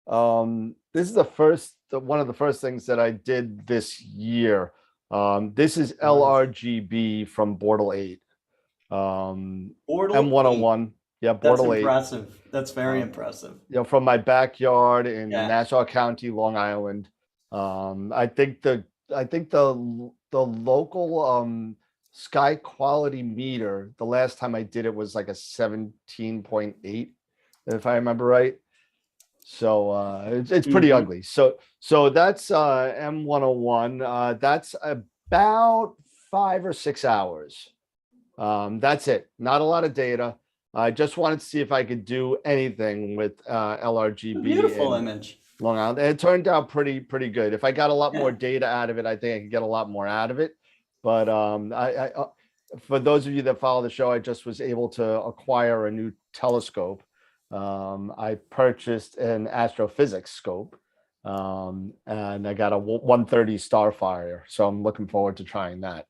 one of the first things that I did this year. This is LRGB from Bortle 8. M101. Yeah, that's Bortle 8. impressive. That's very impressive. From my backyard in Nassau County, Long Island. I think the local sky quality meter, the last time I did it was like a 17.8, if I remember right. So it's pretty ugly. So that's M101. That's about 5 or 6 hours. That's it. Not a lot of data. I just wanted to see if I could do anything with LRGB. Beautiful image. Long Island. And it turned out pretty good. If I got a lot more data out of it, I think I could get a lot more out of it. But I for those of you that follow the show, I just was able to acquire a new telescope. I purchased an astrophysics scope, and I got a 130 Starfire. So I'm looking forward to trying that.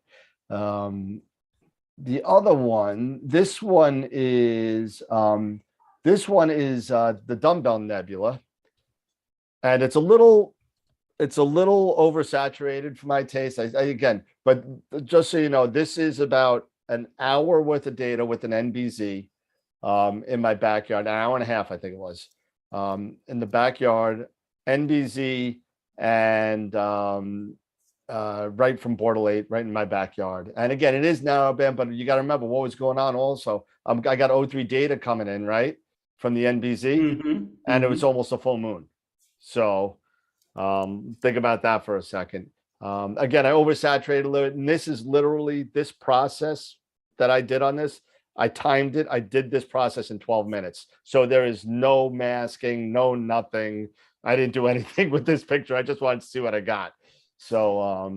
The other one, this one is the Dumbbell Nebula, and it's a little oversaturated for my taste. But just so you know, this is about an hour worth of data with an NBZ in my backyard, an hour and a half, I think it was, in the backyard. NBZ, and right from Bordelais, right in my backyard. And again, it is narrowband, but you got to remember what was going on also. I got O3 data coming in, right, from the NBZ, and it was almost a full moon. So think about that for a second. Again, I oversaturated a little bit, and this is literally this process that I did on this. I timed it. I did this process in 12 minutes. So there is no masking, no nothing. I didn't do anything with this picture. I just wanted to see what I got. So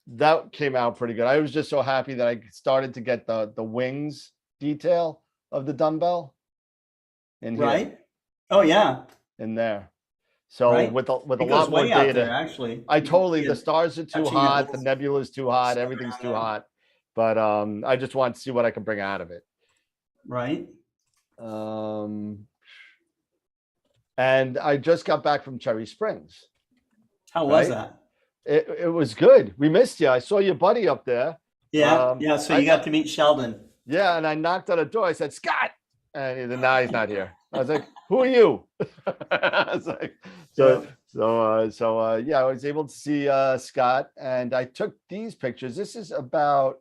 that came out pretty good. I was just so happy that I started to get the wings detail of the dumbbell in here. Right. Oh yeah. In there. So Right. with a It goes lot more way out data, there, actually. I You totally, see the it stars are too touching hot, it. the nebula is too hot, everything's too hot. But I just want to see what I can bring out of it. Right. And I just got back from Cherry Springs. How was that? It was good. We missed you. I saw your buddy up there. Yeah. Yeah. So you got to meet Sheldon. Yeah, and I knocked on the door. I said, "Scott," and now he's not here. I was like, "Who are you?" I was like, yeah, I was able to see Scott, and I took these pictures. That's about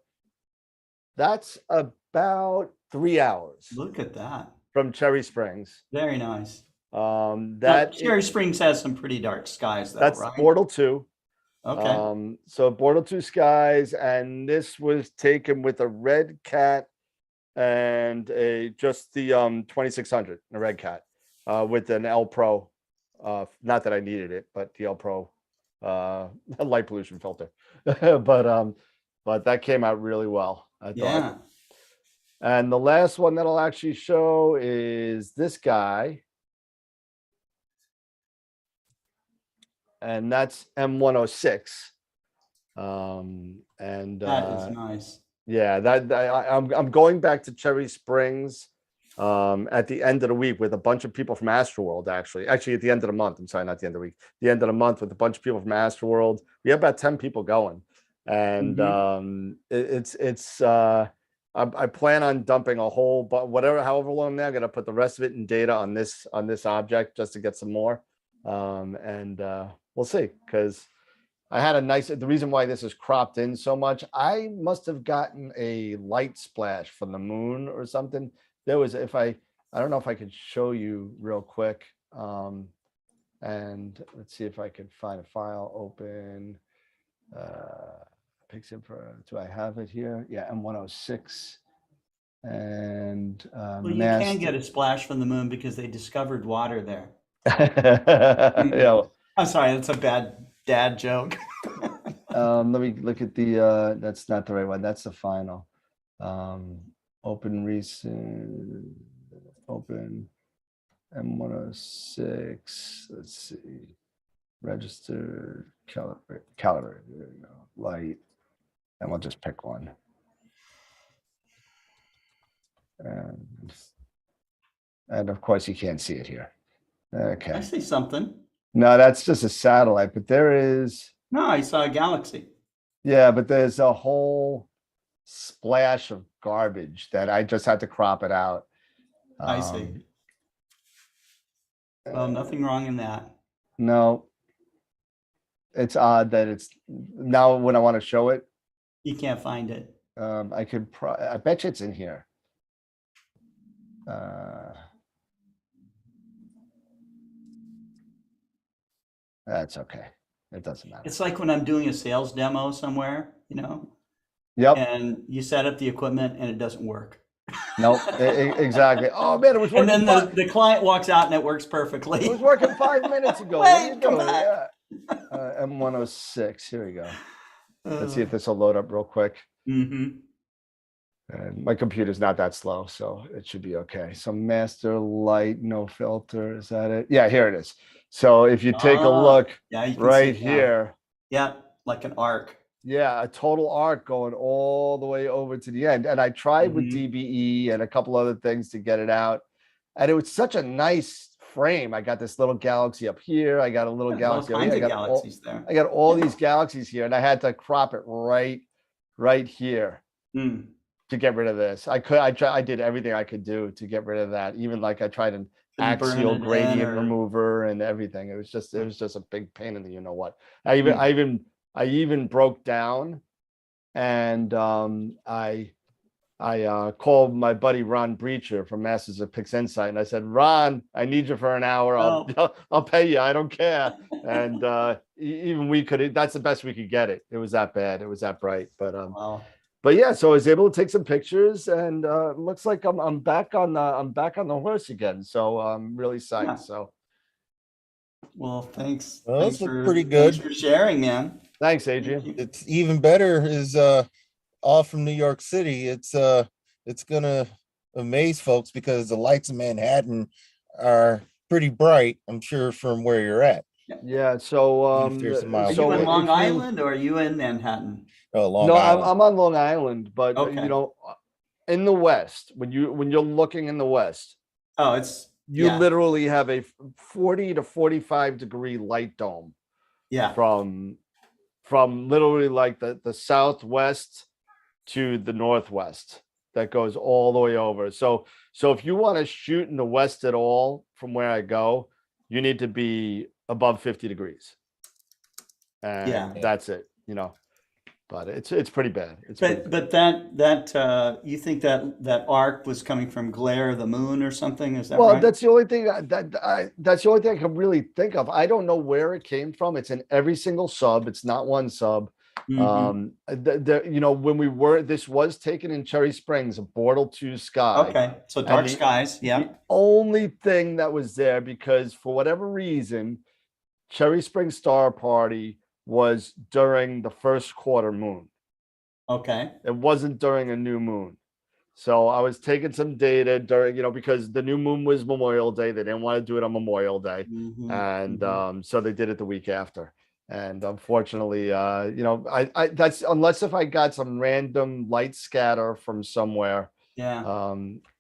3 hours. Look at that. From Cherry Springs. Very nice. Cherry Springs has some pretty dark skies, though, that's right? Bortle 2. Okay. So Bortle 2 skies, and this was taken with a red cat and just the 2600, a red cat, with an L Pro. Not that I needed it, but the L Pro light pollution filter. but that came out really well, I thought. Yeah. And the last one that I'll actually show is this guy. And that's M106. That is nice. Yeah, I'm going back to Cherry Springs at the end of the week with a bunch of people from Astroworld, actually at the end of the month. I'm sorry, not the end of the week, the end of the month, with a bunch of people from Astroworld. We have about 10 people going. And I plan on dumping a whole, but however long now, I'm gonna put the rest of it in data on this object just to get some more. We'll see, because I had the reason why this is cropped in so much, I must have gotten a light splash from the moon or something. There was, I don't know if I could show you real quick. And let's see if I could find a file open. Do I have it here? Yeah, M106. And well, you can get a splash from the moon because they discovered water there. Yeah. I'm sorry, that's a bad dad joke. Let me look at the that's not the right one. That's the final. Open recent, open M106. Let's see. Registered caliber. There we go. Light. And we'll just pick one. And of course you can't see it here. Okay. I see something. No, that's just a satellite, but there is. No, I saw a galaxy. Yeah, but there's a whole splash of garbage that I just had to crop it out. I see. Well, nothing wrong in that. No. It's odd that it's now when I want to show it. You can't find it. I could. I bet you it's in here. That's okay. It doesn't matter. It's like when I'm doing a sales demo somewhere, Yep. And you set up the equipment and it doesn't work. Nope. Exactly. Oh man, it was working. And then the client walks out and it works perfectly. It was working 5 minutes ago. Wait, come back. Yeah. M106. Here we go. Let's see if this will load up real quick. And my computer's not that slow, so it should be okay. So master light, no filter. Is that it? Yeah, here it is. So if you take a look right here. Yeah, like an arc. Yeah, a total arc going all the way over to the end. And I tried with DBE and a couple other things to get it out. And it was such a nice frame. I got this little galaxy up here. I got a little galaxy over here. I got all these galaxies here, and I had to crop it right here to get rid of this. I did everything I could do to get rid of that. Even like I tried and Couldn't burn axial it in gradient or- remover and everything. It was just a big pain in the you know what. I even broke down, and I called my buddy Ron Breacher from Masters of Pix Insight, and I said, Ron, I need you for an hour. I'll pay you. I don't care. And even we could. That's the best we could get it. It was that bad. It was that bright. But yeah, so I was able to take some pictures, and looks like I'm back on the horse again. So I'm really psyched. Yeah. So Well, thanks. Well, Thanks those look for- pretty good. Thanks for sharing, man. Thanks, Adrian. It's even better is all from New York City. It's gonna amaze folks because the lights in Manhattan are pretty bright, I'm sure, from where you're at. Yeah, so If there's a Are mile you in away. Long Island or are you in Manhattan? Oh, Long no, Island. I'm on Long Island, but Okay. you know, in the West, when you're looking in the West, Oh, it's you yeah. literally have a 40 to 45 degree light dome. Yeah. From literally like the southwest to the northwest that goes all the way over. So if you want to shoot in the west at all from where I go, you need to be above 50 degrees. And Yeah. that's it, you know. But it's pretty bad. But that you think that arc was coming from glare of the moon or something? Is that well, right? that's the only thing that's the only thing I can really think of. I don't know where it came from. It's in every single sub. It's not one sub. Mhm. You know, this was taken in Cherry Springs, a Bortle 2 sky. Okay, so And dark skies, yeah. The only thing that was there, because for whatever reason, Cherry Springs Star Party was during the first quarter moon. Okay. It wasn't during a new moon. So I was taking some data during, you know, because the new moon was Memorial Day. They didn't want to do it on Memorial Day. Mhm, And so they did it the week after. And unfortunately, you know, I that's unless if I got some random light scatter from somewhere. Yeah.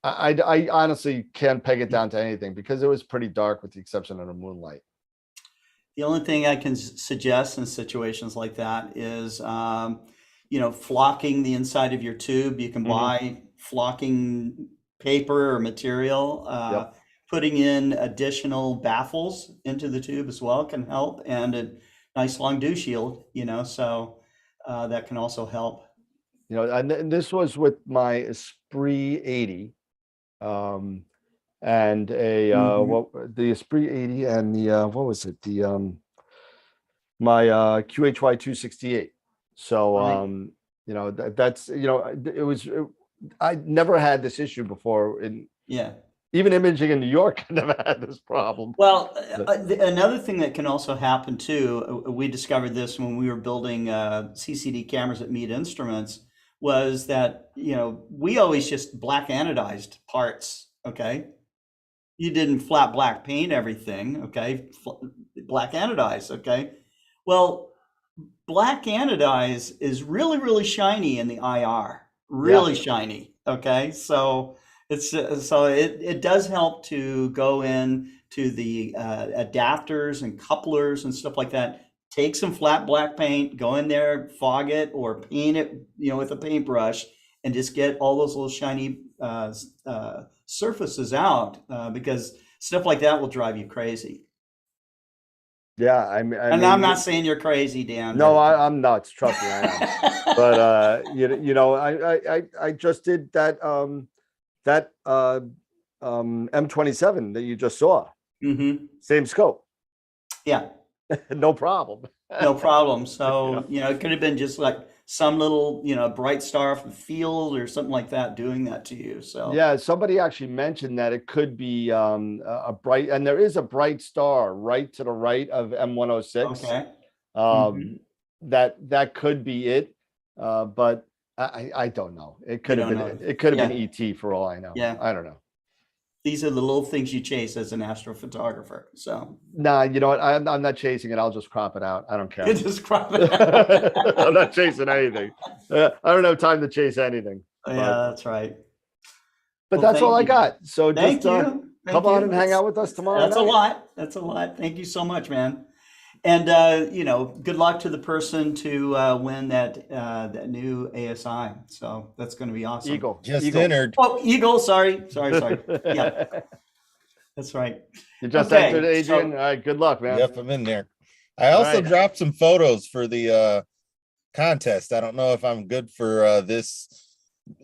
I honestly can't peg it down to anything because it was pretty dark with the exception of the moonlight. The only thing I can suggest in situations like that is, you know, flocking the inside of your tube. You can buy flocking paper or material. Putting in additional baffles into the tube as well can help, and a nice long dew shield, you know, so that can also help. You know, and this was with my Esprit 80. And a the Esprit 80 and the what was it, the my QHY 268. So you know, that's, you know, it was I never had this issue before. Even imaging in New York, I never had this problem. Well, another thing that can also happen too, we discovered this when we were building CCD cameras at Mead Instruments, was that, you know, we always just black anodized parts, okay? You didn't flat black paint everything, okay? Black anodize, okay? Well, black anodize is really, really shiny in the IR, really shiny, okay? So it's it does help to go in to the adapters and couplers and stuff like that. Take some flat black paint, go in there, fog it or paint it, you know, with a paintbrush, and just get all those little shiny surfaces out, because stuff like that will drive you crazy. Yeah, I mean, I'm not saying you're crazy, Dan. No, I'm nuts. Trust me, I am. But you know, I just did that M27 that you just saw. Same scope. Yeah. No problem. No problem. So, you know, it could have been just like some little, you know, bright star from the field or something like that doing that to you. So yeah, somebody actually mentioned that it could be a bright, and there is a bright star right to the right of M106. Okay. That could be it, but I don't know. It could have been it could have been ET for all I know. Yeah, I don't know. These are the little things you chase as an astrophotographer. So nah, you know what? I'm not chasing it. I'll just crop it out. I don't care. Just crop it out. I'm not chasing anything. I don't have time to chase anything. Yeah, that's right. But Well, that's all I thank you. got. So Thank just you. come on and hang out with us tomorrow. That's a night. lot. That's a lot. Thank you so much, man. And you know, good luck to the person to win that new ASI. So that's going to be awesome. Eagle. Just entered. Oh, Eagle. Sorry. Yeah. That's right. You just Okay, entered, Adrian. so- All right, good luck, man. Yep, I'm in there. I also Right. dropped some photos for the contest. I don't know if I'm good for this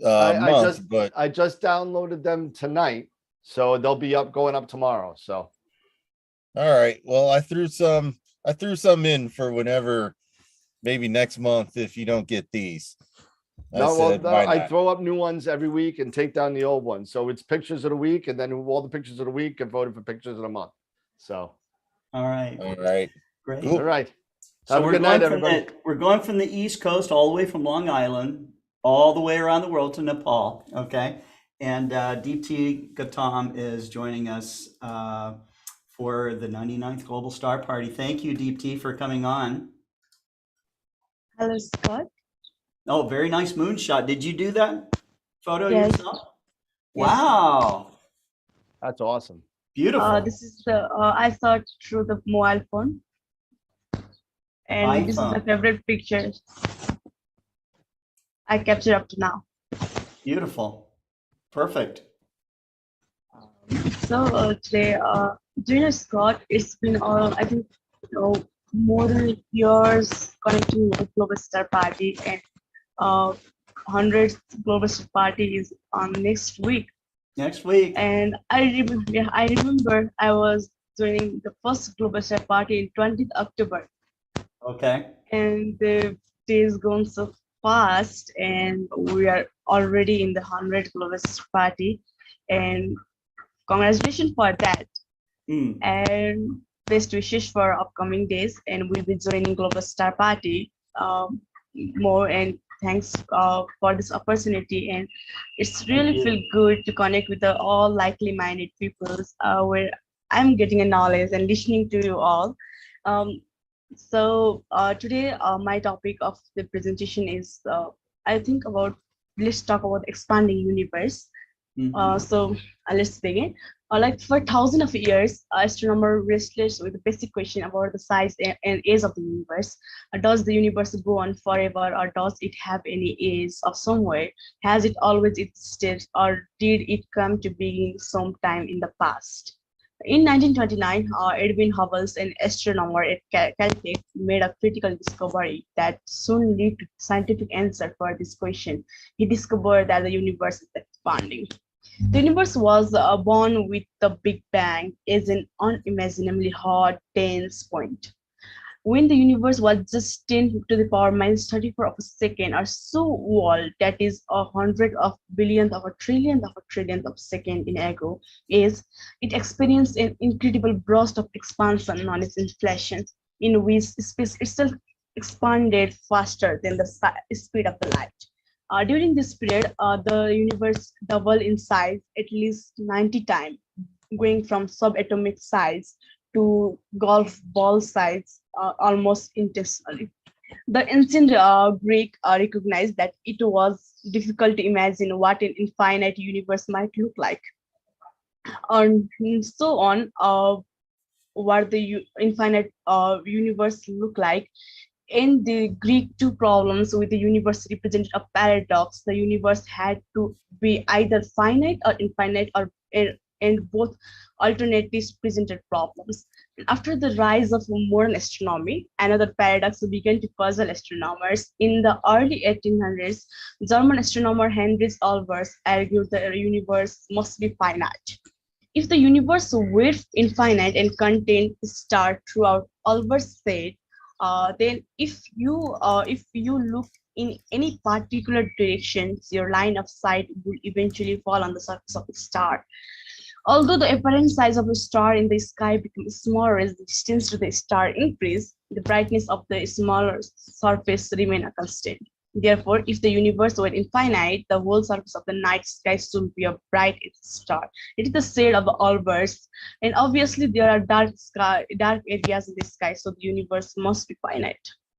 month, but I just downloaded them tonight, so they'll be going up tomorrow. So all right. Well, I threw some in for whenever, maybe next month if you don't get these. I throw up new ones every week and take down the old ones. So it's pictures of the week, and then all the pictures of the week get voted for pictures of the month. So All right. All right. Great. Cool. all right. So Have a we're good going night, from everybody. we're going from the East Coast all the way from Long Island, all the way around the world to Nepal. Okay. And Deepti Gautam is joining us for the 99th Global Star Party. Thank you, Deepti, for coming on. Hello, Scott. Oh, very nice moonshot. Did you do that photo Yes. yourself? Yes. Wow. That's awesome. Beautiful. This is the I saw it through the mobile phone, and this is the iPhone. favorite picture I captured up to now. Beautiful. Perfect. So today, do you know, Scott? It's been I think more than years connecting with the Global Star Party, and 100th Global Star Party is on next week. Next week. And I remember I was doing the first Global Star Party in 20th October. Okay. And the days gone so fast, and we are already in the 100th Global Star Party. And congratulations for that. And best wishes for upcoming days. And we'll be joining Global Star Party more. And thanks for this opportunity. And it's really feel good to connect with all likely-minded people where I'm getting a knowledge and listening to you all. So today my topic of the presentation is let's talk about expanding universe. So let's begin. Like for thousands of years, astronomers wrestled with the basic question about the size and age of the universe. Does the universe go on forever, or does it have any age of somewhere? Has it always existed, or did it come to being sometime in the past? In 1929, Edwin Hubble, an astronomer at Caltech, made a critical discovery that soon led to scientific answer for this question. He discovered that the universe is expanding. The universe was born with the Big Bang as an unimaginably hot, dense point. When the universe was just 10 to the power minus 34 of a second or so old, that is 100 of billionth of a trillionth of second in ago, it experienced an incredible burst of expansion known as inflation, in which space itself expanded faster than the speed of the light. During this period, the universe doubled in size at least 90 times, going from subatomic size to golf ball size almost intentionally. The ancient Greek recognized that it was difficult to imagine what an infinite universe might look like. And so on, what the infinite universe look like. In the Greek, two problems with the universe represented a paradox. The universe had to be either finite or infinite, and both alternatives presented problems. After the rise of modern astronomy, another paradox began to puzzle astronomers. In the early 1800s, German astronomer Heinrich Olbers argued the universe must be finite. If the universe were infinite and contained stars throughout, Olbers said, then if you look in any particular direction, your line of sight will eventually fall on the surface of the star. Although the apparent size of a star in the sky becomes smaller as the distance to the star increases, the brightness of the smaller surface remains a constant. Therefore, if the universe were infinite, the whole surface of the night sky should be as bright as a star. It is the shade of the universe, and obviously there are dark areas in the sky, so the universe must be finite.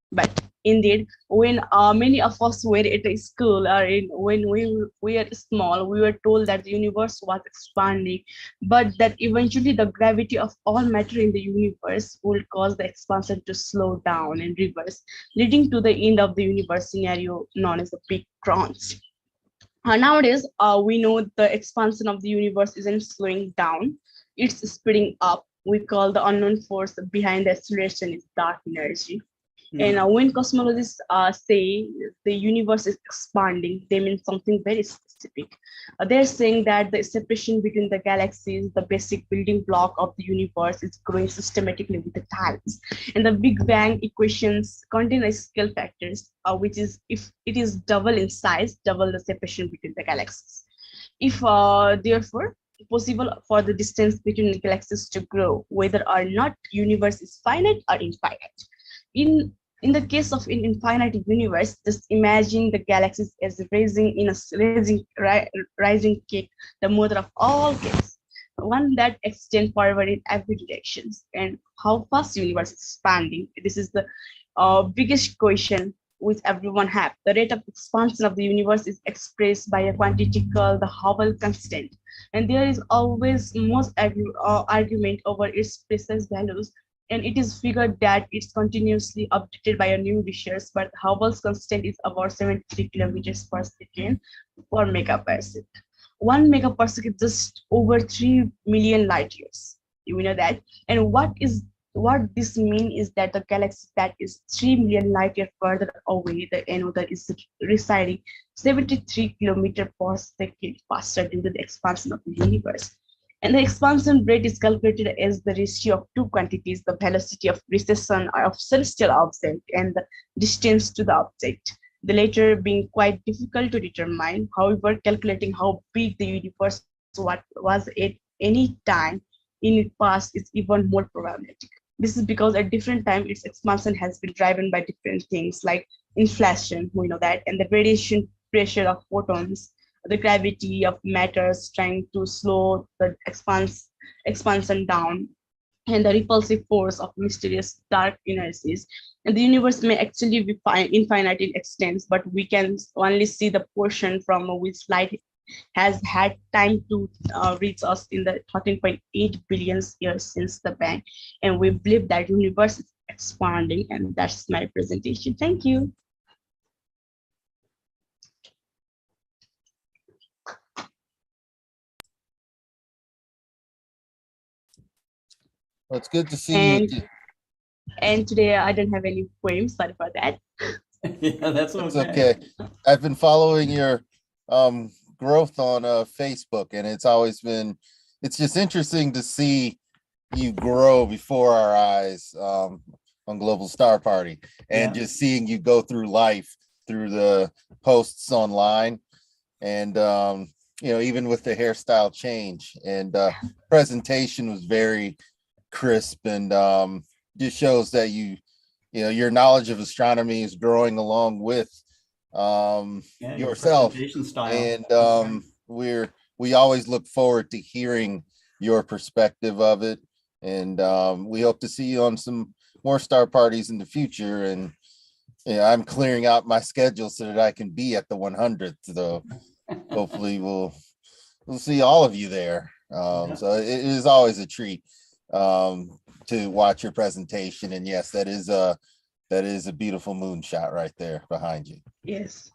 But indeed, when many of us were at a school or when we were small, we were told that the universe was expanding, but that eventually the gravity of all matter in the universe would cause the expansion to slow down and reverse, leading to the end of the universe scenario known as the Big Crunch. Nowadays, we know the expansion of the universe isn't slowing down. it's speeding up. We call the unknown force behind the acceleration is dark energy. And when cosmologists say the universe is expanding, they mean something very specific. They're saying that the separation between the galaxies, the basic building block of the universe, is growing systematically with the times. And the Big Bang equations contain a scale factors, which is if it is double in size, double the separation between the galaxies. If therefore possible for the distance between the galaxies to grow, whether or not universe is finite or infinite. In the case of an infinite universe, just imagine the galaxies as rising in a rising cake, the mother of all cakes, one that extends forward in every direction. And how fast the universe is expanding? This is the biggest question which everyone have. The rate of expansion of the universe is expressed by a quantity called the Hubble constant, and there is always most argument over its precise values. And it is figured that it's continuously updated by a new research, but Hubble's constant is about 73 kilometers per second per megaparsec. 1 megaparsec is just over 3 million light years. You know that. And what this means is that the galaxy that is 3 million light years further away, the another is residing 73 kilometers per second faster due to the expansion of the universe. And the expansion rate is calculated as the ratio of two quantities, the velocity of recession of celestial object and the distance to the object, the latter being quite difficult to determine. However, calculating how big the universe was at any time in its past is even more problematic. This is because at different times its expansion has been driven by different things like inflation, we know that, and the radiation pressure of photons, the gravity of matters trying to slow the expansion down, and the repulsive force of mysterious dark energies. And the universe may actually be infinite in extent, but we can only see the portion from which light has had time to reach us in the 13.8 billion years since the Bang. And we believe that universe is expanding, and that's my presentation. Thank you. Well, it's good to see you. And today I don't have any poems. Sorry for that. Yeah, that's okay. It's okay. I've been following your growth on Facebook, and it's just interesting to see you grow before our eyes on Global Star Party, and just seeing you go through life through the posts online, and even with the hairstyle change, and presentation was very crisp, and just shows that your knowledge of astronomy is growing along with yourself. Presentation style. And we always look forward to hearing your perspective of it, and we hope to see you on some more star parties in the future. And I'm clearing out my schedule so that I can be at the 100th, so hopefully we'll see all of you there. So it is always a treat to watch your presentation, and yes, that is a beautiful moonshot right there behind you. Yes.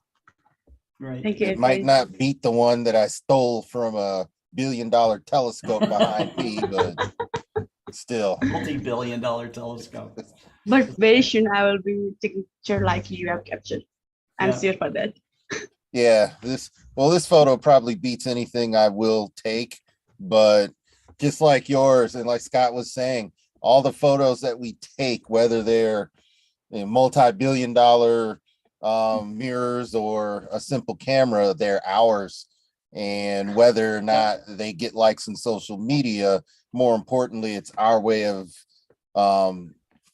Right. Thank you. It might not beat the one that I stole from a billion-dollar telescope behind me, but still. Multi-billion-dollar telescope. But very soon I will be taking picture like you have captured. I'm sure for that. Yeah, this photo probably beats anything I will take, but just like yours, and like Scott was saying, all the photos that we take, whether they're multi-billion-dollar mirrors or a simple camera, they're ours. And whether or not they get likes on social media, more importantly, it's our way of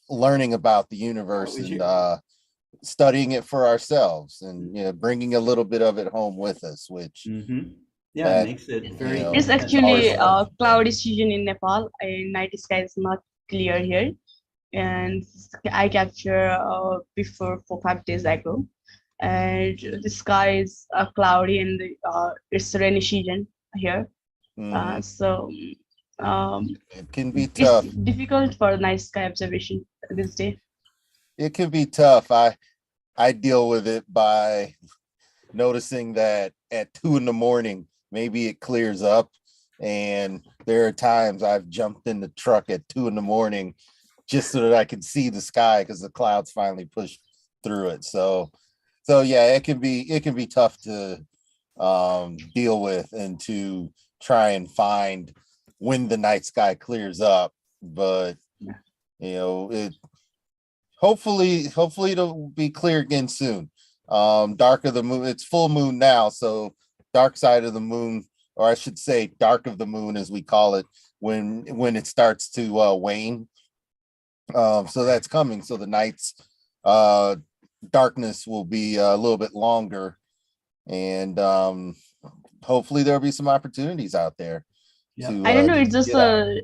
learning about the universe and studying it for ourselves, and bringing a little bit of it home with us, which it makes it very. It's actually a cloudy season in Nepal, and night sky is not clear here, and I captured before 4-5 days ago, and the sky is cloudy, and it's rainy season here. So it can be tough. It's difficult for night sky observation this day. It can be tough. I deal with it by noticing that at 2 a.m, maybe it clears up, And there are times I've jumped in the truck at 2 a.m. just so that I can see the sky because the clouds finally push through it. So yeah, it can be tough to deal with and to try and find when the night sky clears up. But it hopefully it'll be clear again soon. Dark of the moon, it's full moon now, so dark side of the moon, or I should say dark of the moon as we call it, when it starts to wane. So that's coming. So the night's darkness will be a little bit longer, and hopefully there'll be some opportunities out there. I don't know, it's just I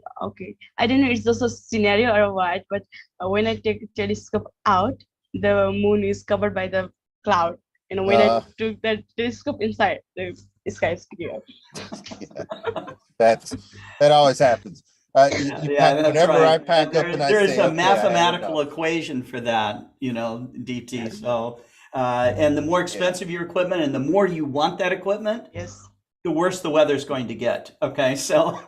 don't know, it's just a scenario or what, but when I take a telescope out, the moon is covered by the cloud. And when I took the telescope inside, the sky is clear. That always happens. Whenever I pack up and there's a okay, mathematical equation for that, Deepti. So, and the more expensive your equipment and the more you want that equipment, the worse the weather's going to get. Okay, so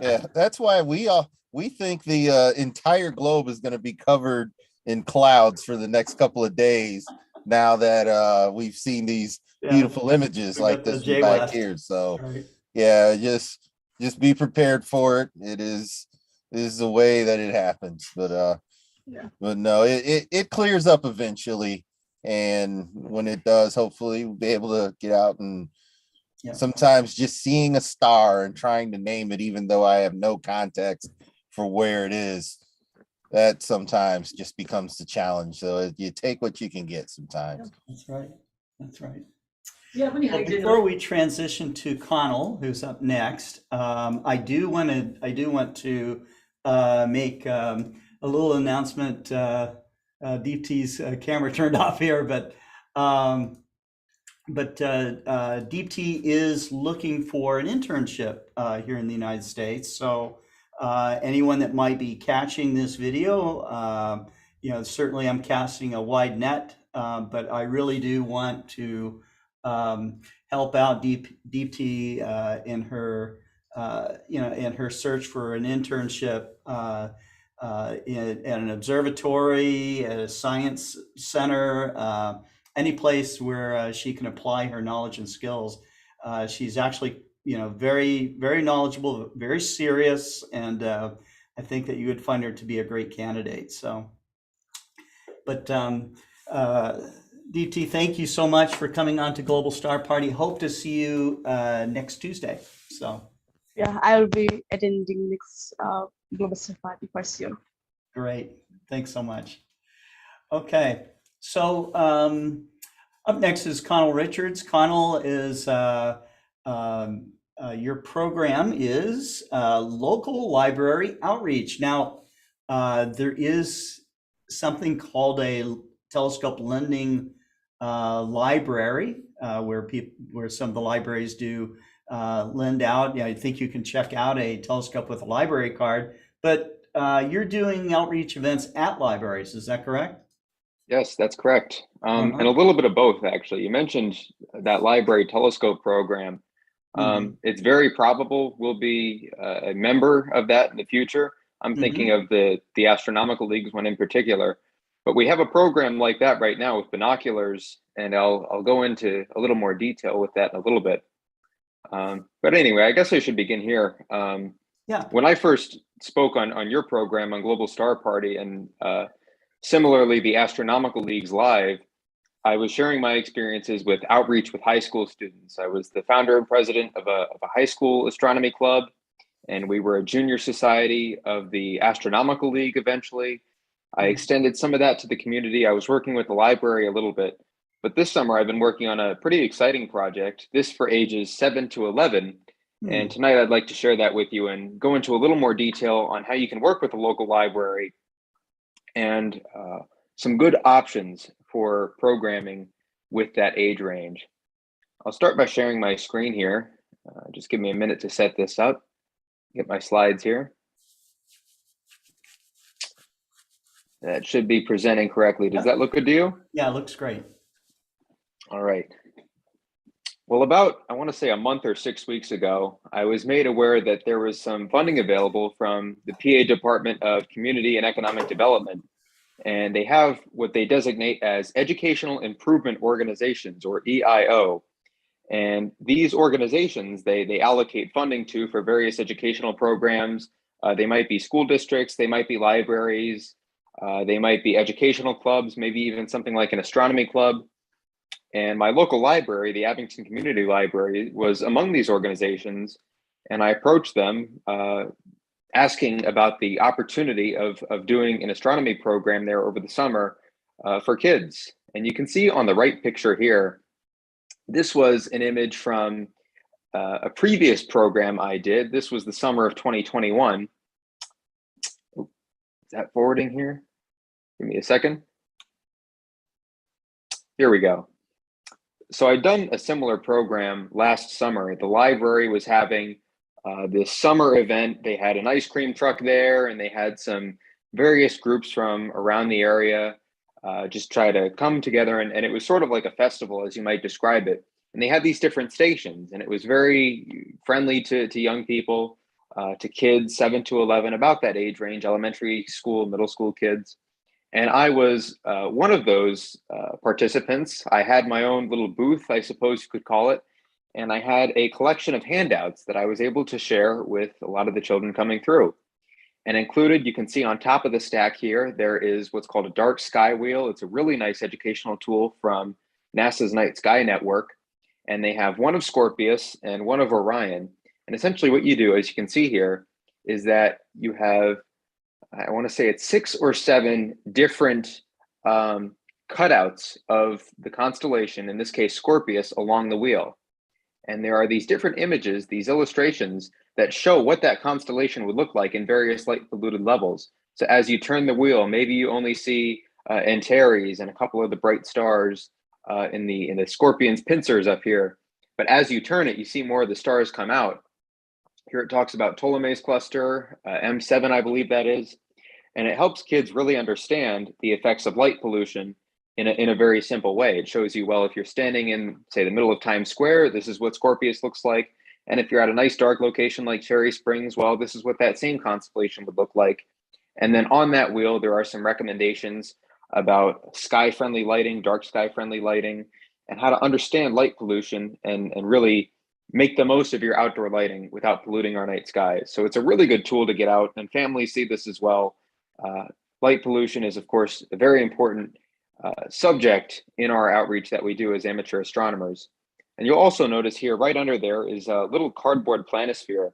yeah, that's why we think the entire globe is going to be covered in clouds for the next couple of days. Now that we've seen these beautiful images like this one back here, so yeah, just be prepared for it. It is the way that it happens, but no, it clears up eventually, and when it does, hopefully we'll be able to get out and sometimes just seeing a star and trying to name it, even though I have no context for where it is, that sometimes just becomes the challenge. So you take what you can get sometimes. That's right. That's right. Yeah, Well, before we transition to Connell, who's up next, I do want to make a little announcement. Deepti's camera turned off here, but Deepti is looking for an internship here in the United States. So anyone that might be catching this video, certainly I'm casting a wide net, but I really do want to help out Deepti in her in her search for an internship in an observatory, at a science center, any place where she can apply her knowledge and skills. She's actually very, very knowledgeable, very serious, and I think that you would find her to be a great candidate. So, but Deepti, thank you so much for coming on to Global Star Party. Hope to see you next Tuesday. So yeah, I will be attending next Global Star Party for sure. Great, thanks so much. Okay, so up next is Connell Richards. Connell is your program is local library outreach. Now there is something called a telescope lending library where some of the libraries do lend out. I think you can check out a telescope with a library card, but you're doing outreach events at libraries. Is that correct? Yes, that's correct. And a little bit of both, actually. You mentioned that library telescope program. It's very probable we'll be a member of that in the future. I'm thinking of the Astronomical League's one in particular. But we have a program like that right now with binoculars, and I'll go into a little more detail with that in a little bit. But anyway, I guess I should begin here. When I first spoke on your program on Global Star Party, and similarly the Astronomical League's Live, I was sharing my experiences with outreach with high school students. I was the founder and president of a high school astronomy club, and we were a junior society of the Astronomical League eventually. I extended some of that to the community. I was working with the library a little bit, but this summer I've been working on a pretty exciting project, this for ages 7 to 11. And tonight I'd like to share that with you and go into a little more detail on how you can work with a local library and some good options for programming with that age range. I'll start by sharing my screen here. Just give me a minute to set this up, get my slides here. That should be presenting correctly. Does that look good to you? Yeah, it looks great. All right. Well, about, I want to say a month or 6 weeks ago, I was made aware that there was some funding available from the PA Department of Community and Economic Development. And they have what they designate as Educational Improvement Organizations, or EIO. And these organizations, they allocate funding to for various educational programs. They might be school districts, they might be libraries, they might be educational clubs, maybe even something like an astronomy club. And my local library, the Abington Community Library, was among these organizations. And I approached them asking about the opportunity of doing an astronomy program there over the summer for kids. And you can see on the right picture here, this was an image from a previous program I did. This was the summer of 2021. Is that forwarding here? Give me a second. Here we go. So I'd done a similar program last summer. The library was having this summer event. They had an ice cream truck there, and they had some various groups from around the area just try to come together. And it was sort of like a festival, as you might describe it. And they had these different stations, and it was very friendly to young people, to kids 7 to 11, about that age range, elementary school, middle school kids. And I was one of those participants. I had my own little booth, I suppose you could call it. And I had a collection of handouts that I was able to share with a lot of the children coming through. And included, you can see on top of the stack here, there is what's called a dark sky wheel. It's a really nice educational tool from NASA's Night Sky Network. And they have one of Scorpius and one of Orion. And essentially what you do, as you can see here, is that you have, I want to say it's 6 or 7 different cutouts of the constellation, in this case, Scorpius, along the wheel. And there are these different images, these illustrations that show what that constellation would look like in various light polluted levels. So as you turn the wheel, maybe you only see Antares and a couple of the bright stars in the Scorpion's pincers up here. But as you turn it, you see more of the stars come out. Here it talks about Ptolemy's cluster, M7, I believe that is. And it helps kids really understand the effects of light pollution in a very simple way. It shows you, well, if you're standing in, say, the middle of Times Square, this is what Scorpius looks like. And if you're at a nice dark location like Cherry Springs, well, this is what that same constellation would look like. And then on that wheel, there are some recommendations about sky-friendly lighting, dark sky-friendly lighting, and how to understand light pollution and really make the most of your outdoor lighting without polluting our night skies. So it's a really good tool to get out, and families see this as well. Light pollution is, of course, a very important subject in our outreach that we do as amateur astronomers. And you'll also notice here, right under there is a little cardboard planisphere.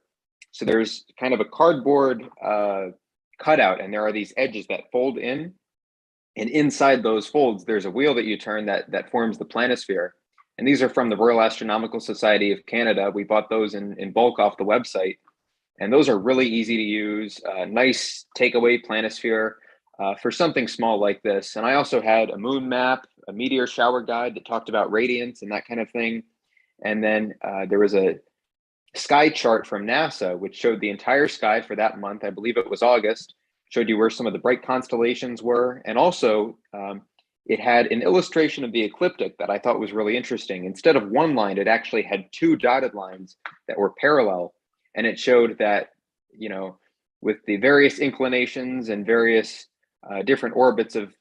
So there's kind of a cardboard cutout, and there are these edges that fold in. And inside those folds, there's a wheel that you turn that forms the planisphere. And these are from the Royal Astronomical Society of Canada. We bought those in bulk off the website. And those are really easy to use, nice takeaway planisphere for something small like this. And I also had a moon map, a meteor shower guide that talked about radiance and that kind of thing. And then there was a sky chart from NASA, which showed the entire sky for that month. I believe it was August, showed you where some of the bright constellations were. And also it had an illustration of the ecliptic that I thought was really interesting. Instead of one line, it actually had 2 dotted lines that were parallel. And it showed that, you know, with the various inclinations and various different orbits of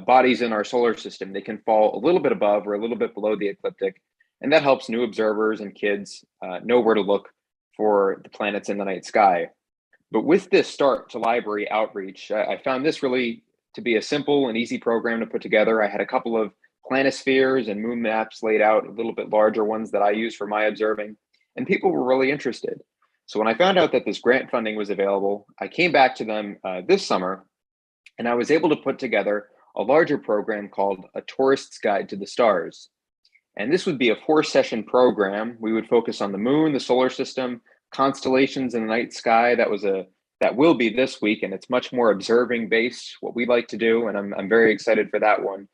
bodies in our solar system, they can fall a little bit above or a little bit below the ecliptic. And that helps new observers and kids know where to look for the planets in the night sky. But with this start to library outreach, I found this really to be a simple and easy program to put together. I had a couple of planispheres and moon maps laid out, a little bit larger ones that I use for my observing, and people were really interested. So when I found out that this grant funding was available, I came back to them this summer, and I was able to put together a larger program called A Tourist's Guide to the Stars. And this would be a 4-session program. We would focus on the moon, the solar system, constellations in the night sky. That will be this week, and it's much more observing based, what we like to do, and I'm very excited for that one.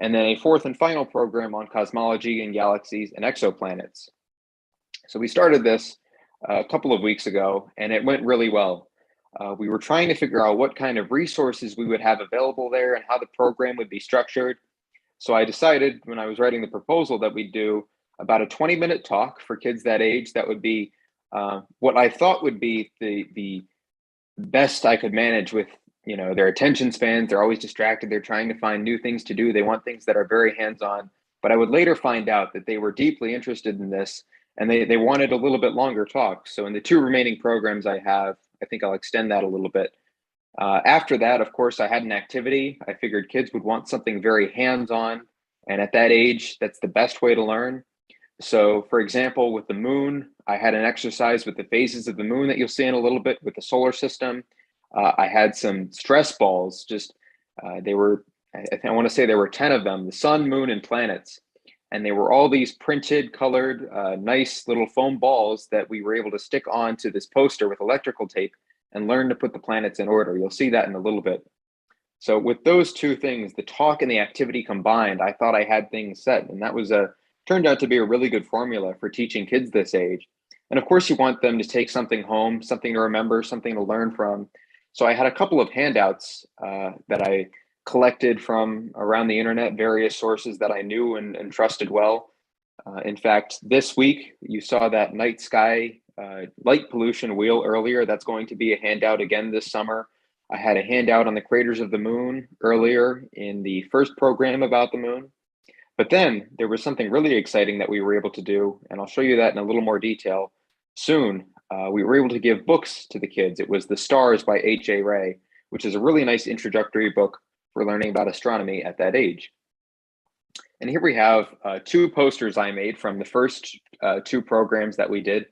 And then a 4th and final program on cosmology and galaxies and exoplanets. So we started this a couple of weeks ago, and it went really well. We were trying to figure out what kind of resources we would have available there and how the program would be structured. So I decided when I was writing the proposal that we'd do about a 20-minute talk for kids that age. That would be what I thought would be the best I could manage with, their attention spans. They're always distracted. They're trying to find new things to do. They want things that are very hands-on. But I would later find out that they were deeply interested in this, and they wanted a little bit longer talk. So in the 2 remaining programs I have, I think I'll extend that a little bit. After that, of course, I had an activity. I figured kids would want something very hands-on. And at that age, that's the best way to learn. So for example, with the moon, I had an exercise with the phases of the moon that you'll see in a little bit with the solar system. I had some stress balls, I want to say there were 10 of them, the sun, moon, and planets. And they were all these printed, colored, nice little foam balls that we were able to stick onto this poster with electrical tape and learn to put the planets in order. You'll see that in a little bit. So with those 2 things, the talk and the activity combined, I thought I had things set. And that turned out to be a really good formula for teaching kids this age. And of course, you want them to take something home, something to remember, something to learn from. So I had a couple of handouts that I collected from around the internet, various sources that I knew and trusted well. In fact, this week, you saw that night sky light pollution wheel earlier. That's going to be a handout again this summer. I had a handout on the craters of the moon earlier in the first program about the moon. But then there was something really exciting that we were able to do, and I'll show you that in a little more detail soon. We were able to give books to the kids. It was The Stars by H.A. Ray, which is a really nice introductory book for learning about astronomy at that age. And here we have 2 posters I made from the first 2 programs that we did.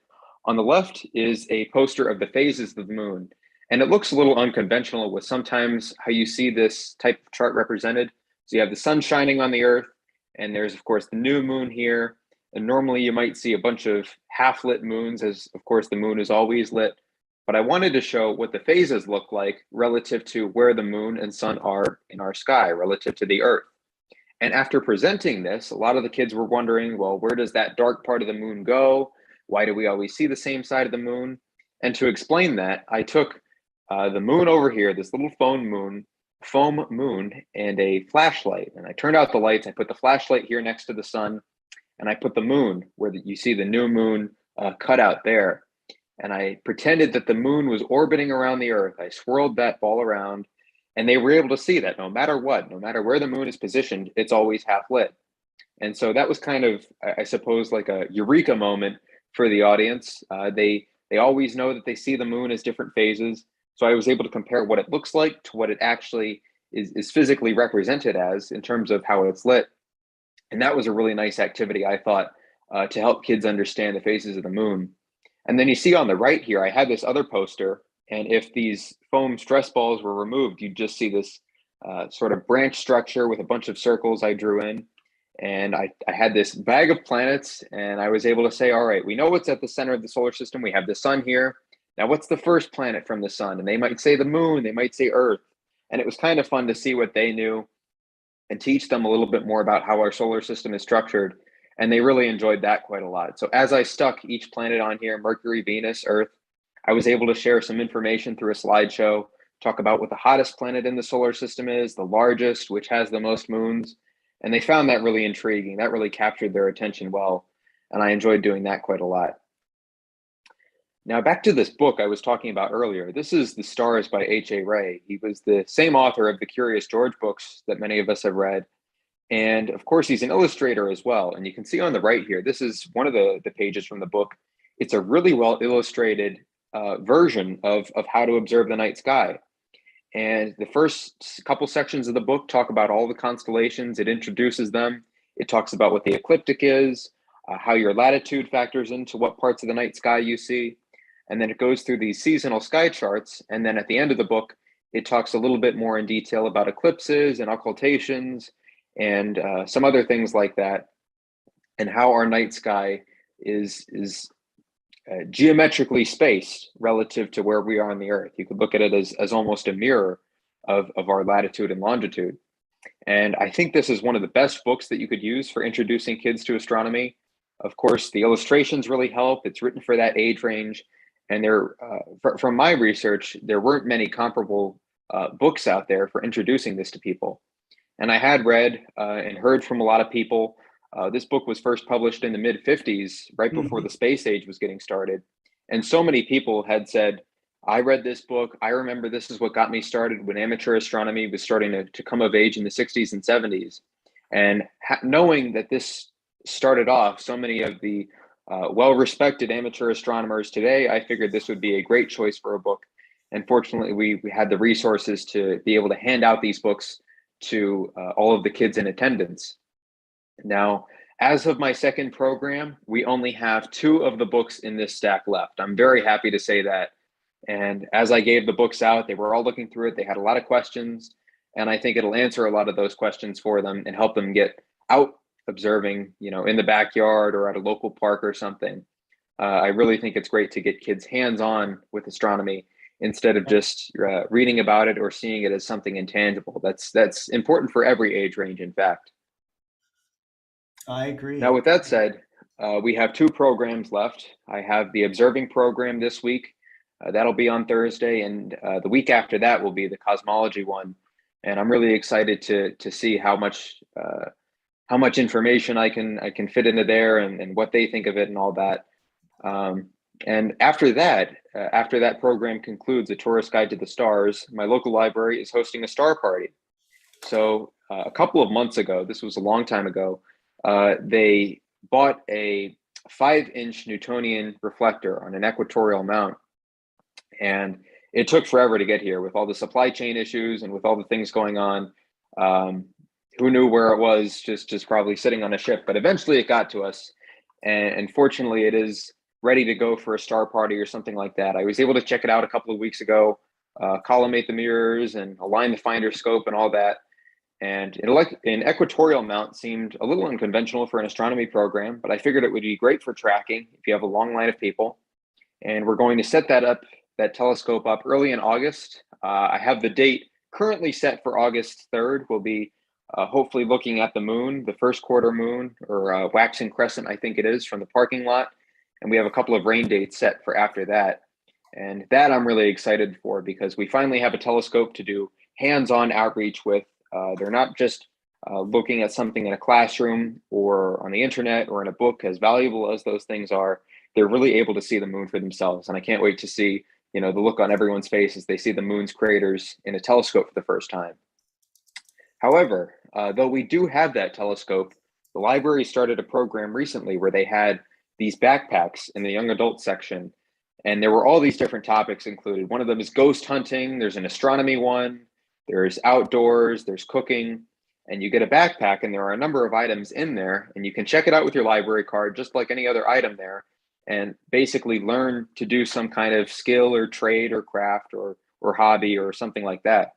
On the left is a poster of the phases of the moon. And it looks a little unconventional with sometimes how you see this type of chart represented. So you have the sun shining on the Earth, and there's, of course, the new moon here. And normally you might see a bunch of half-lit moons, as, of course, the moon is always lit. But I wanted to show what the phases look like relative to where the moon and sun are in our sky, relative to the Earth. And after presenting this, a lot of the kids were wondering, well, where does that dark part of the moon go? Why do we always see the same side of the moon? And to explain that, I took the moon over here, this little foam moon, and a flashlight. And I turned out the lights. I put the flashlight here next to the sun, and I put the moon where you see the new moon cut out there. And I pretended that the moon was orbiting around the Earth. I swirled that ball around, and they were able to see that no matter what, no matter where the moon is positioned, it's always half lit. And so that was kind of, I suppose, like a eureka moment for the audience. They always know that they see the moon as different phases. So I was able to compare what it looks like to what it actually is physically represented as in terms of how it's lit. And that was a really nice activity, I thought, to help kids understand the phases of the moon. And then you see on the right here, I had this other poster. And if these foam stress balls were removed, you'd just see this sort of branch structure with a bunch of circles I drew in. And I had this bag of planets, and I was able to say, all right, we know what's at the center of the solar system. We have the sun here. Now, what's the first planet from the sun? And they might say the moon, they might say Earth. And it was kind of fun to see what they knew and teach them a little bit more about how our solar system is structured. And they really enjoyed that quite a lot. So as I stuck each planet on here, Mercury, Venus, Earth, I was able to share some information through a slideshow, talk about what the hottest planet in the solar system is, the largest, which has the most moons. And they found that really intriguing. That really captured their attention well. And I enjoyed doing that quite a lot. Now, back to this book I was talking about earlier. This is The Stars by H.A. Ray. He was the same author of the Curious George books that many of us have read. And of course, he's an illustrator as well. And you can see on the right here, this is one of the pages from the book. It's a really well illustrated version of how to observe the night sky. And the first couple sections of the book talk about all the constellations. It introduces them. It talks about what the ecliptic is, how your latitude factors into what parts of the night sky you see. And then it goes through these seasonal sky charts. And then at the end of the book, it talks a little bit more in detail about eclipses and occultations and some other things like that, and how our night sky is geometrically spaced relative to where we are on the Earth. You could look at it as almost a mirror of our latitude and longitude. And I think this is one of the best books that you could use for introducing kids to astronomy. Of course, the illustrations really help. It's written for that age range. And there, from my research, there weren't many comparable books out there for introducing this to people. And I had read and heard from a lot of people This book was first published in the mid-50s, right before the space age was getting started. And so many people had said, I read this book. I remember this is what got me started when amateur astronomy was starting to come of age in the 60s and 70s. And knowing that this started off so many of the well-respected amateur astronomers today, I figured this would be a great choice for a book. And fortunately, we had the resources to be able to hand out these books to all of the kids in attendance. Now, as of my second program, we only have 2 of the books in this stack left. I'm very happy to say that. And as I gave the books out, they were all looking through it. They had a lot of questions, and I think it'll answer a lot of those questions for them and help them get out observing, in the backyard or at a local park or something. I really think it's great to get kids hands-on with astronomy instead of just reading about it or seeing it as something intangible. That's important for every age range, in fact. I agree. Now, with that said, we have 2 programs left. I have the observing program this week. That'll be on Thursday, and the week after that will be the cosmology one. And I'm really excited to see how much information I can fit into there and what they think of it and all that. And after that program concludes, A Tourist Guide to the Stars, my local library is hosting a star party. So a couple of months ago, this was a long time ago, they bought a 5-inch Newtonian reflector on an equatorial mount. And it took forever to get here with all the supply chain issues and with all the things going on. Who knew where it was, just probably sitting on a ship, but eventually it got to us. And fortunately, it is ready to go for a star party or something like that. I was able to check it out a couple of weeks ago, collimate the mirrors and align the finder scope and all that. And an equatorial mount seemed a little unconventional for an astronomy program, but I figured it would be great for tracking if you have a long line of people. And we're going to set that telescope up early in August. I have the date currently set for August 3rd. We'll be hopefully looking at the moon, the first quarter moon, or waxing crescent, I think it is, from the parking lot. And we have a couple of rain dates set for after that. And that I'm really excited for because we finally have a telescope to do hands-on outreach with. They're not just looking at something in a classroom or on the internet or in a book, as valuable as those things are. They're really able to see the moon for themselves. And I can't wait to see, the look on everyone's face as they see the moon's craters in a telescope for the first time. However, though we do have that telescope, the library started a program recently where they had these backpacks in the young adult section. And there were all these different topics included. One of them is ghost hunting. There's an astronomy one. There's outdoors. There's cooking. And you get a backpack, and there are a number of items in there. And you can check it out with your library card, just like any other item there, and basically learn to do some kind of skill or trade or craft or hobby or something like that.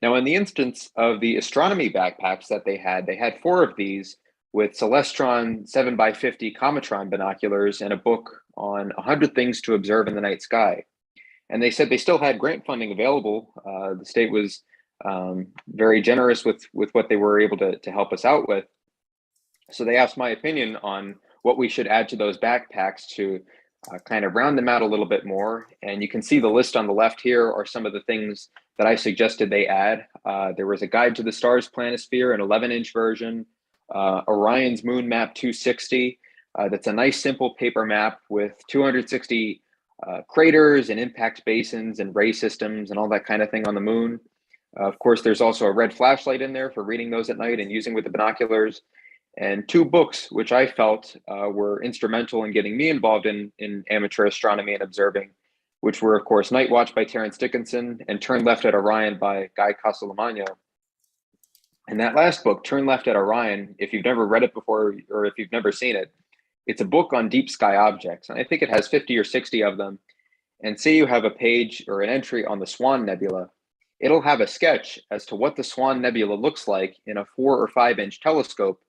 Now, in the instance of the astronomy backpacks that they had 4 of these with Celestron 7x50 Cometron binoculars and a book on 100 things to observe in the night sky. And they said they still had grant funding available. The state was very generous with what they were able to help us out with. So they asked my opinion on what we should add to those backpacks to kind of round them out a little bit more. And you can see the list on the left here are some of the things that I suggested they add. There was a Guide to the Stars Planisphere, an 11-inch version, Orion's Moon Map 260. That's a nice simple paper map with 260 craters and impact basins and ray systems and all that kind of thing on the moon. Of course, there's also a red flashlight in there for reading those at night and using with the binoculars. And 2 books, which I felt were instrumental in getting me involved in amateur astronomy and observing, which were, of course, Night Watch by Terence Dickinson and Turn Left at Orion by Guy Castellamagno. And that last book, Turn Left at Orion, if you've never read it before or if you've never seen it, it's a book on deep sky objects. And I think it has 50 or 60 of them. And say you have a page or an entry on the Swan Nebula, it'll have a sketch as to what the Swan Nebula looks like in a 4 or 5-inch telescope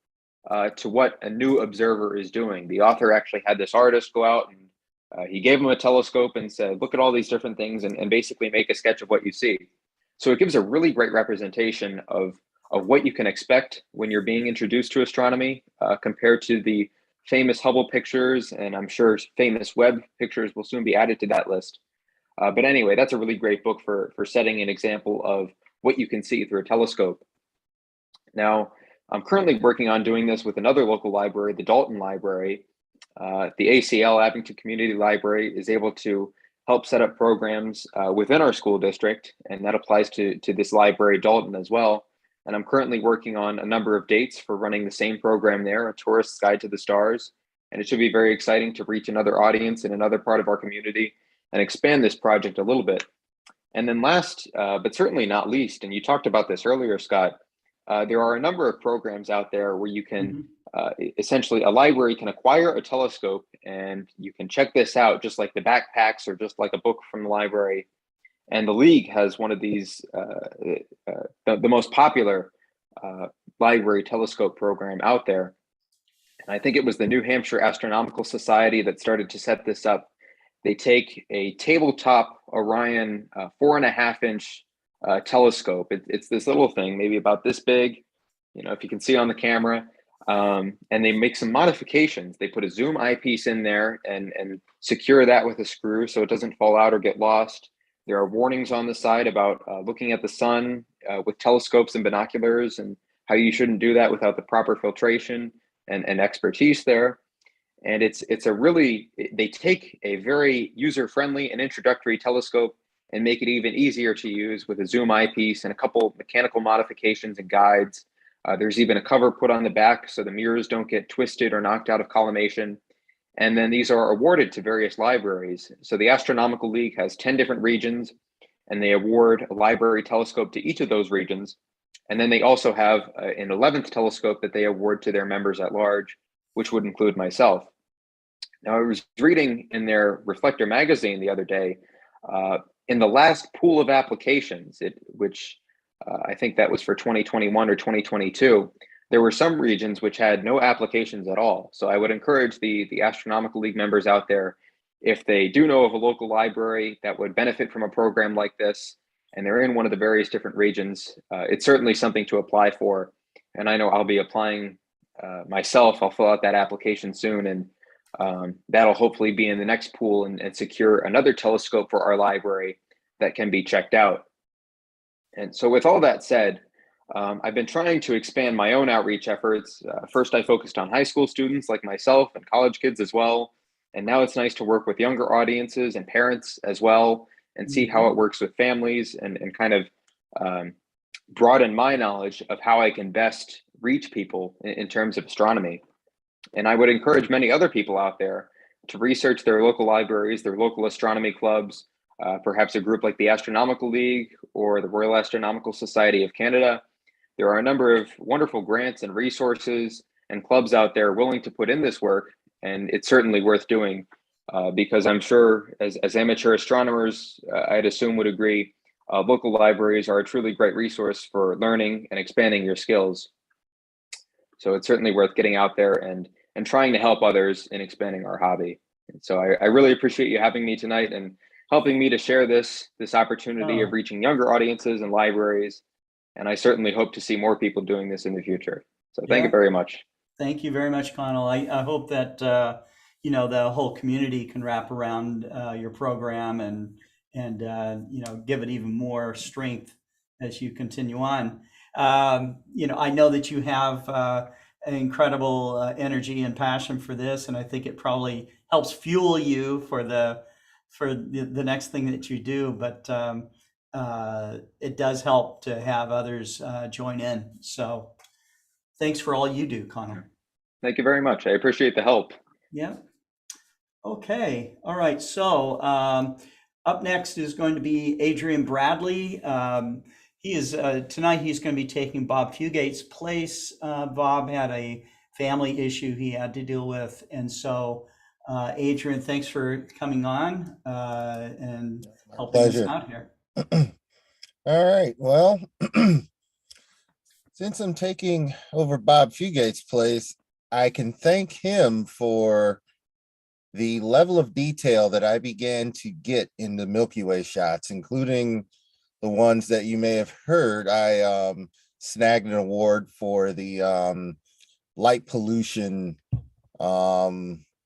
to what a new observer is doing. The author actually had this artist go out and he gave him a telescope and said, look at all these different things and basically make a sketch of what you see. So it gives a really great representation of what you can expect when you're being introduced to astronomy compared to the famous Hubble pictures, and I'm sure famous Webb pictures will soon be added to that list. But anyway, that's a really great book for setting an example of what you can see through a telescope. Now, I'm currently working on doing this with another local library, the Dalton Library. The ACL, Abington Community Library, is able to help set up programs within our school district, and that applies to this library, Dalton, as well. And I'm currently working on a number of dates for running the same program there, A Tourist's Guide to the Stars. And it should be very exciting to reach another audience in another part of our community and expand this project a little bit. And then last, but certainly not least, and you talked about this earlier, Scott, there are a number of programs out there where you can essentially, a library can acquire a telescope and you can check this out just like the backpacks or just like a book from the library. And the League has one of these, the most popular library telescope program out there. And I think it was the New Hampshire Astronomical Society that started to set this up. They take a tabletop Orion 4.5-inch telescope. It's this little thing, maybe about this big, if you can see on the camera, and they make some modifications. They put a zoom eyepiece in there and secure that with a screw so it doesn't fall out or get lost. There are warnings on the side about looking at the sun with telescopes and binoculars and how you shouldn't do that without the proper filtration and expertise there. And it's a really, they take a very user-friendly and introductory telescope and make it even easier to use with a zoom eyepiece and a couple mechanical modifications and guides. There's even a cover put on the back so the mirrors don't get twisted or knocked out of collimation. And then these are awarded to various libraries. So the Astronomical League has 10 different regions, and they award a library telescope to each of those regions. And then they also have an 11th telescope that they award to their members at large, which would include myself. Now, I was reading in their Reflector magazine the other day, in the last pool of applications, which I think that was for 2021 or 2022, there were some regions which had no applications at all. So I would encourage the Astronomical League members out there, if they do know of a local library that would benefit from a program like this, and they're in one of the various different regions, it's certainly something to apply for. And I know I'll be applying myself. I'll fill out that application soon, and that'll hopefully be in the next pool and secure another telescope for our library that can be checked out. And so with all that said, I've been trying to expand my own outreach efforts. First, I focused on high school students like myself and college kids as well. And now it's nice to work with younger audiences and parents as well and see how it works with families and kind of broaden my knowledge of how I can best reach people in terms of astronomy. And I would encourage many other people out there to research their local libraries, their local astronomy clubs, perhaps a group like the Astronomical League or the Royal Astronomical Society of Canada. There are a number of wonderful grants and resources and clubs out there willing to put in this work, and it's certainly worth doing because I'm sure as amateur astronomers, I'd assume would agree, local libraries are a truly great resource for learning and expanding your skills. So it's certainly worth getting out there and trying to help others in expanding our hobby. And so I really appreciate you having me tonight and helping me to share this opportunity of reaching younger audiences and libraries. And I certainly hope to see more people doing this in the future. So thank you very much. Thank you very much, Connell. I hope that the whole community can wrap around your program and give it even more strength as you continue on. I know that you have an incredible energy and passion for this, and I think it probably helps fuel you for the next thing that you do. But it does help to have others join in. So thanks for all you do, Connor. Thank you very much. I appreciate the help. Yeah. Okay. All right. So up next is going to be Adrian Bradley. He is tonight. He's going to be taking Bob Fugate's place. Bob had a family issue he had to deal with, and so Adrian, thanks for coming on and helping us out here. All right. Well, since I'm taking over Bob Fugate's place, I can thank him for the level of detail that I began to get in the Milky Way shots, including the ones that you may have heard. I snagged an award for the light pollution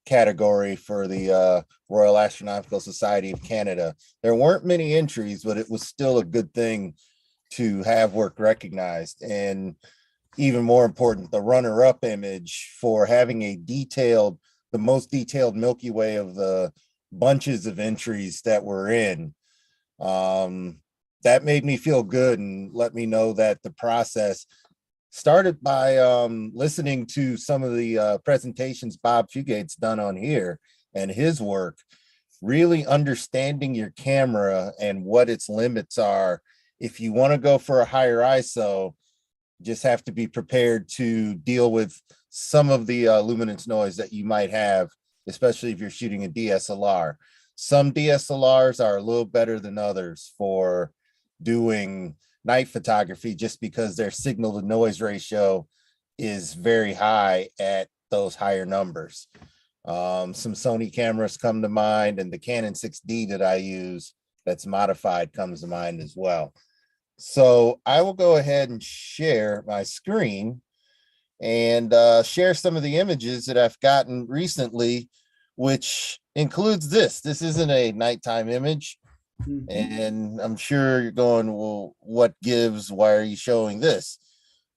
category for the Royal Astronomical Society of Canada. There weren't many entries, but it was still a good thing to have work recognized. And even more important, the runner-up image for having the most detailed Milky Way of the bunches of entries that we're in. That made me feel good and let me know that the process started by listening to some of the presentations Bob Fugate's done on here and his work, really understanding your camera and what its limits are. If you want to go for a higher ISO, just have to be prepared to deal with some of the luminance noise that you might have, especially if you're shooting a DSLR. Some DSLRs are a little better than others for doing night photography just because their signal to noise ratio is very high at those higher numbers. Some Sony cameras come to mind, and the Canon 6D that I use that's modified comes to mind as well. So I will go ahead and share my screen and share some of the images that I've gotten recently, which includes this. This isn't a nighttime image. And I'm sure you're going, well, what gives? Why are you showing this?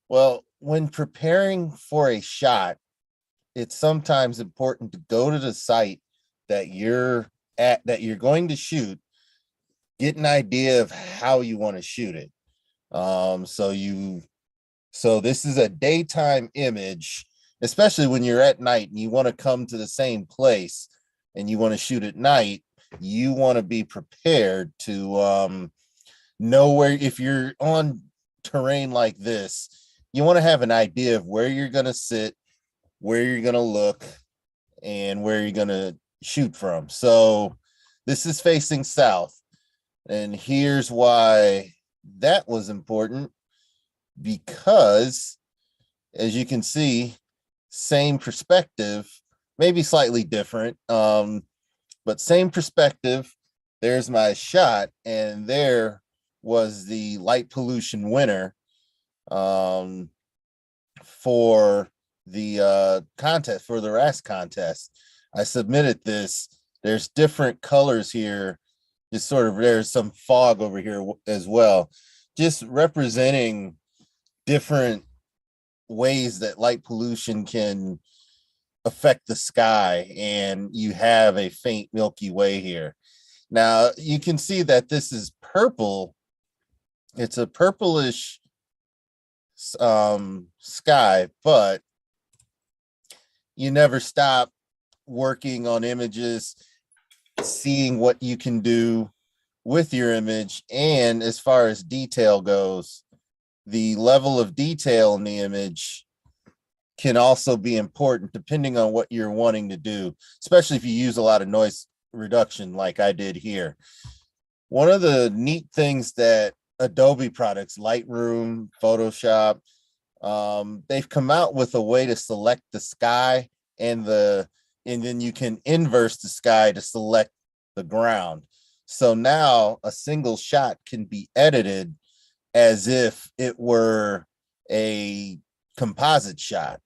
Well, when preparing for a shot, it's sometimes important to go to the site that you're at, that you're going to shoot, get an idea of how you want to shoot it. So this is a daytime image, especially when you're at night and you want to come to the same place and you want to shoot at night. You want to be prepared to know where, if you're on terrain like this, you want to have an idea of where you're going to sit, where you're going to look, and where you're going to shoot from. So this is facing south. And here's why that was important, because as you can see, same perspective, maybe slightly different, but same perspective. There's my shot, and there was the light pollution winner for the contest, for the RAS contest. I submitted this. There's different colors here. Just sort of, there's some fog over here as well, just representing different ways that light pollution can affect the sky, and you have a faint Milky Way here. Now you can see that this is purple. It's a purplish sky, but you never stop working on images, seeing what you can do with your image. And as far as detail goes, the level of detail in the image can also be important depending on what you're wanting to do, especially if you use a lot of noise reduction like I did here. One of the neat things that Adobe products, Lightroom, Photoshop, they've come out with a way to select the sky and then you can inverse the sky to select the ground. So now a single shot can be edited as if it were a composite shot.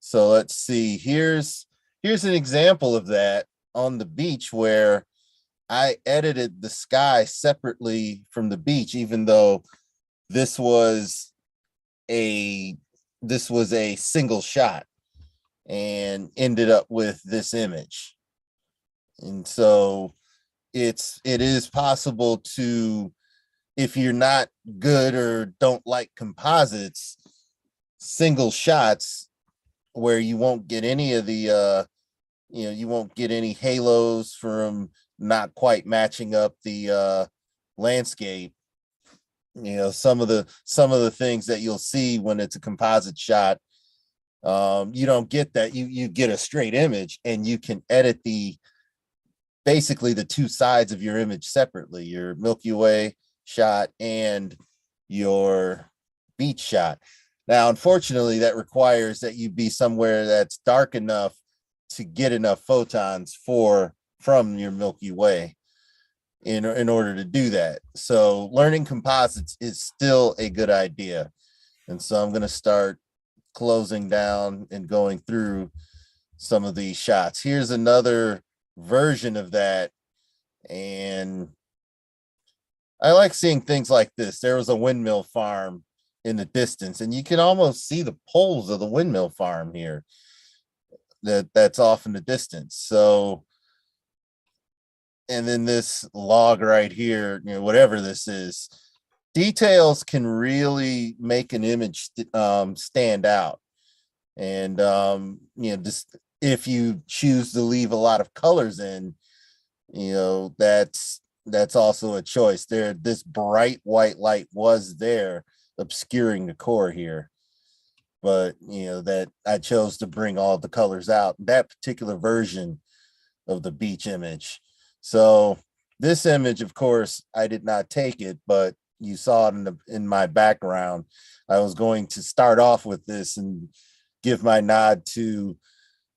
So let's see, here's an example of that on the beach where I edited the sky separately from the beach, even though this was a single shot, and ended up with this image. And so it is possible to, if you're not good or don't like composites, single shots where you won't get any of the you won't get any halos from not quite matching up the landscape. Some of the things that you'll see when it's a composite shot, you don't get that. You get a straight image, and you can edit basically the two sides of your image separately, your Milky Way shot and your beach shot. Now, unfortunately, that requires that you be somewhere that's dark enough to get enough photons from your Milky Way in order to do that. So learning composites is still a good idea. And so I'm going to start closing down and going through some of these shots. Here's another version of that. And I like seeing things like this. There was a windmill farm in the distance, and you can almost see the poles of the windmill farm here that's off in the distance. So, and then this log right here, whatever this is, details can really make an image stand out. And just if you choose to leave a lot of colors in, that's also a choice. This bright white light was there obscuring the core here, but that I chose to bring all the colors out, that particular version of the beach image. So this image, of course, I did not take it, but you saw it in my background. I was going to start off with this and give my nod to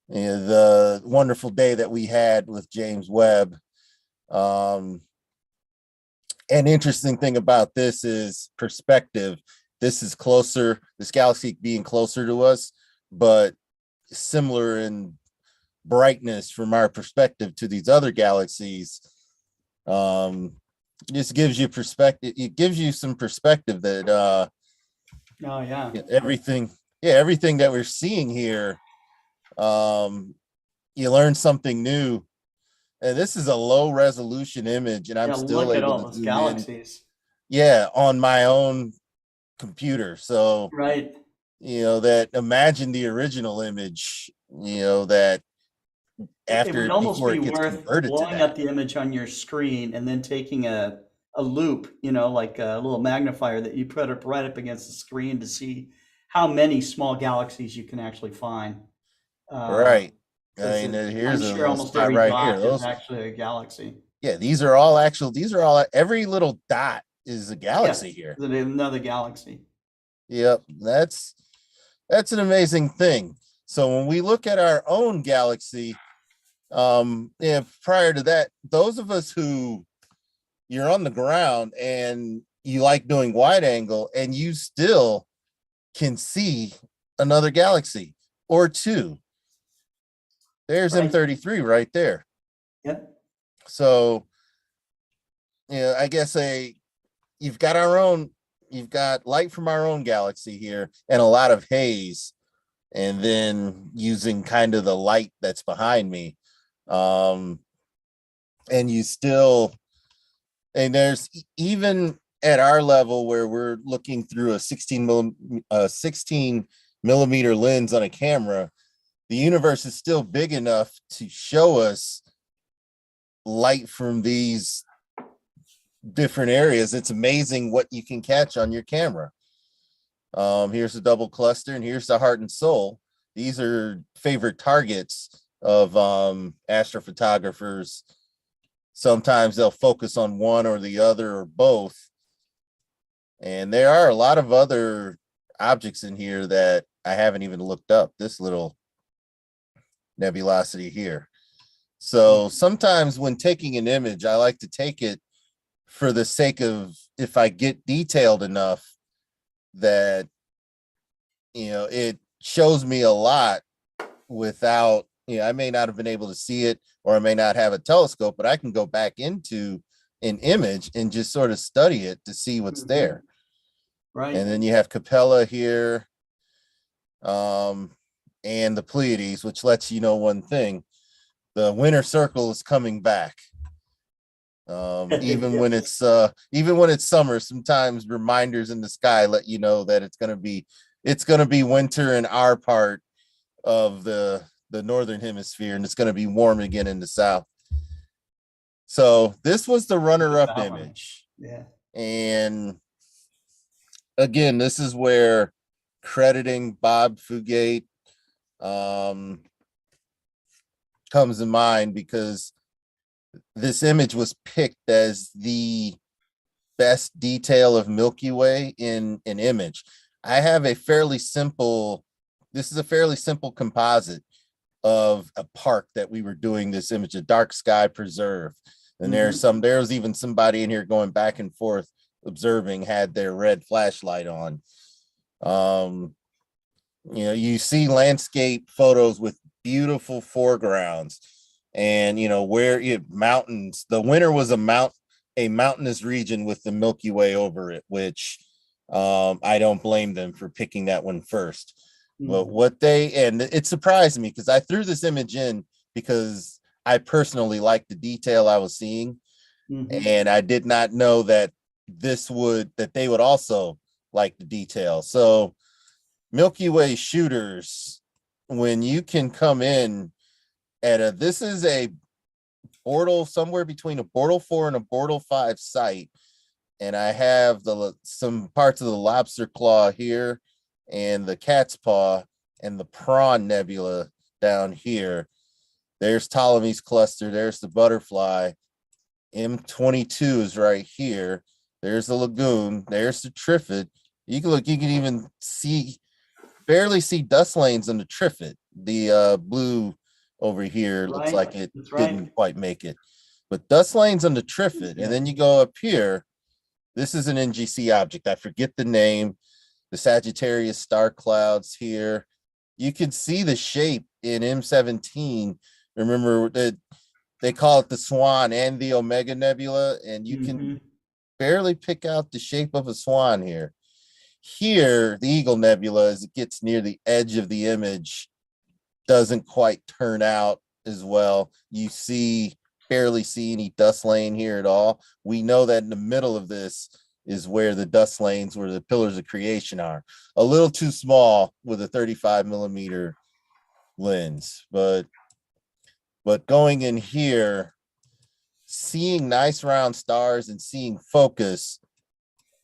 the wonderful day that we had with James Webb. An interesting thing about this is perspective. This is closer, this galaxy being closer to us, but similar in brightness from our perspective to these other galaxies. This gives you perspective. It gives you some perspective that everything that we're seeing here, you learn something new. And this is a low resolution image, and I'm still look at all able to those zoom galaxies. in. On my own computer. So right, that imagine the original image. That it would almost before be it gets worth converted to blowing that. up the image on your screen and then taking a loop, like a little magnifier that you put up right up against the screen to see how many small galaxies you can actually find. Right. I mean, I'm here's a sure little almost spot every right dot here. is actually a galaxy. Yeah, these are all every little dot is a galaxy here. Another galaxy. Yep, that's an amazing thing. So when we look at our own galaxy, prior to that, those of us who you're on the ground and you like doing wide angle and you still can see another galaxy or two. There's Right. M33 right there. Yep. So, I guess you've got light from our own galaxy here and a lot of haze, and then using kind of the light that's behind me. And there's even at our level where we're looking through a 16 millimeter lens on a camera, the universe is still big enough to show us light from these different areas. It's amazing what you can catch on your camera. Here's the double cluster, and here's the heart and soul. These are favorite targets of astrophotographers. Sometimes they'll focus on one or the other or both. And there are a lot of other objects in here that I haven't even looked up. This little nebulosity here. So sometimes when taking an image, I like to take it for the sake of, if I get detailed enough that, it shows me a lot without, I may not have been able to see it, or I may not have a telescope, but I can go back into an image and just sort of study it to see what's there. Right. And then you have Capella here, and the Pleiades, which lets you know one thing: the winter circle is coming back. Even when it's summer, sometimes reminders in the sky let you know that it's gonna be winter in our part of the northern hemisphere, and it's gonna be warm again in the south. So this was the runner-up image. Yeah. And again, this is where crediting Bob Fugate comes in mind, because this image was picked as the best detail of Milky Way in an image. I have this is a fairly simple composite of a park that we were doing this image, a dark sky preserve. And there's even somebody in here going back and forth observing, had their red flashlight on. You see landscape photos with beautiful foregrounds, and where mountains. The winter was a mountainous region with the Milky Way over it, which I don't blame them for picking that one first. But Mhm. and it surprised me because I threw this image in because I personally liked the detail I was seeing. Mhm. And I did not know that they would also like the detail. So Milky Way shooters, when you can come in this is a Bortle, somewhere between a Bortle 4 and a Bortle 5 site. And I have some parts of the lobster claw here and the cat's paw and the prawn nebula down here. There's Ptolemy's cluster. There's the butterfly. M22 is right here. There's the lagoon. There's the Trifid. You can even barely see dust lanes on the Trifid. The blue over here looks Right. like it That's right. didn't quite make it. But dust lanes on the Trifid. And then you go up here. This is an NGC object. I forget the name. The Sagittarius star clouds here. You can see the shape in M17. Remember that they call it the Swan and the Omega Nebula, and you can barely pick out the shape of a swan here. Here, the Eagle Nebula, as it gets near the edge of the image, doesn't quite turn out as well. You barely see any dust lane here at all. We know that in the middle of this is where the dust lanes, where the pillars of creation are. A little too small with a 35 millimeter lens, but going in here, seeing nice round stars and seeing focus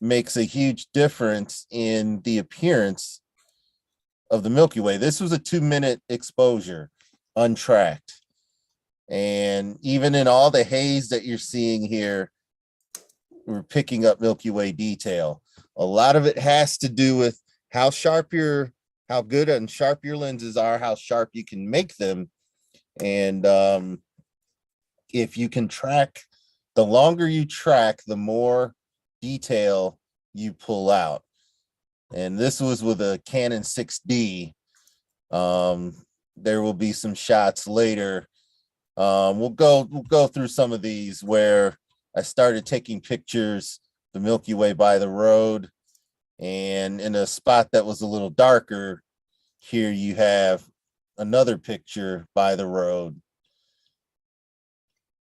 makes a huge difference in the appearance of the Milky Way. This was a 2-minute exposure, untracked. And even in all the haze that you're seeing here, we're picking up Milky Way detail. A lot of it has to do with how good and sharp your lenses are, how sharp you can make them. And if you can track, the longer you track, the more detail you pull out. And this was with a Canon 6D. There will be some shots later. We'll go through some of these where I started taking pictures the Milky Way by the road, and in a spot that was a little darker, here you have another picture by the road.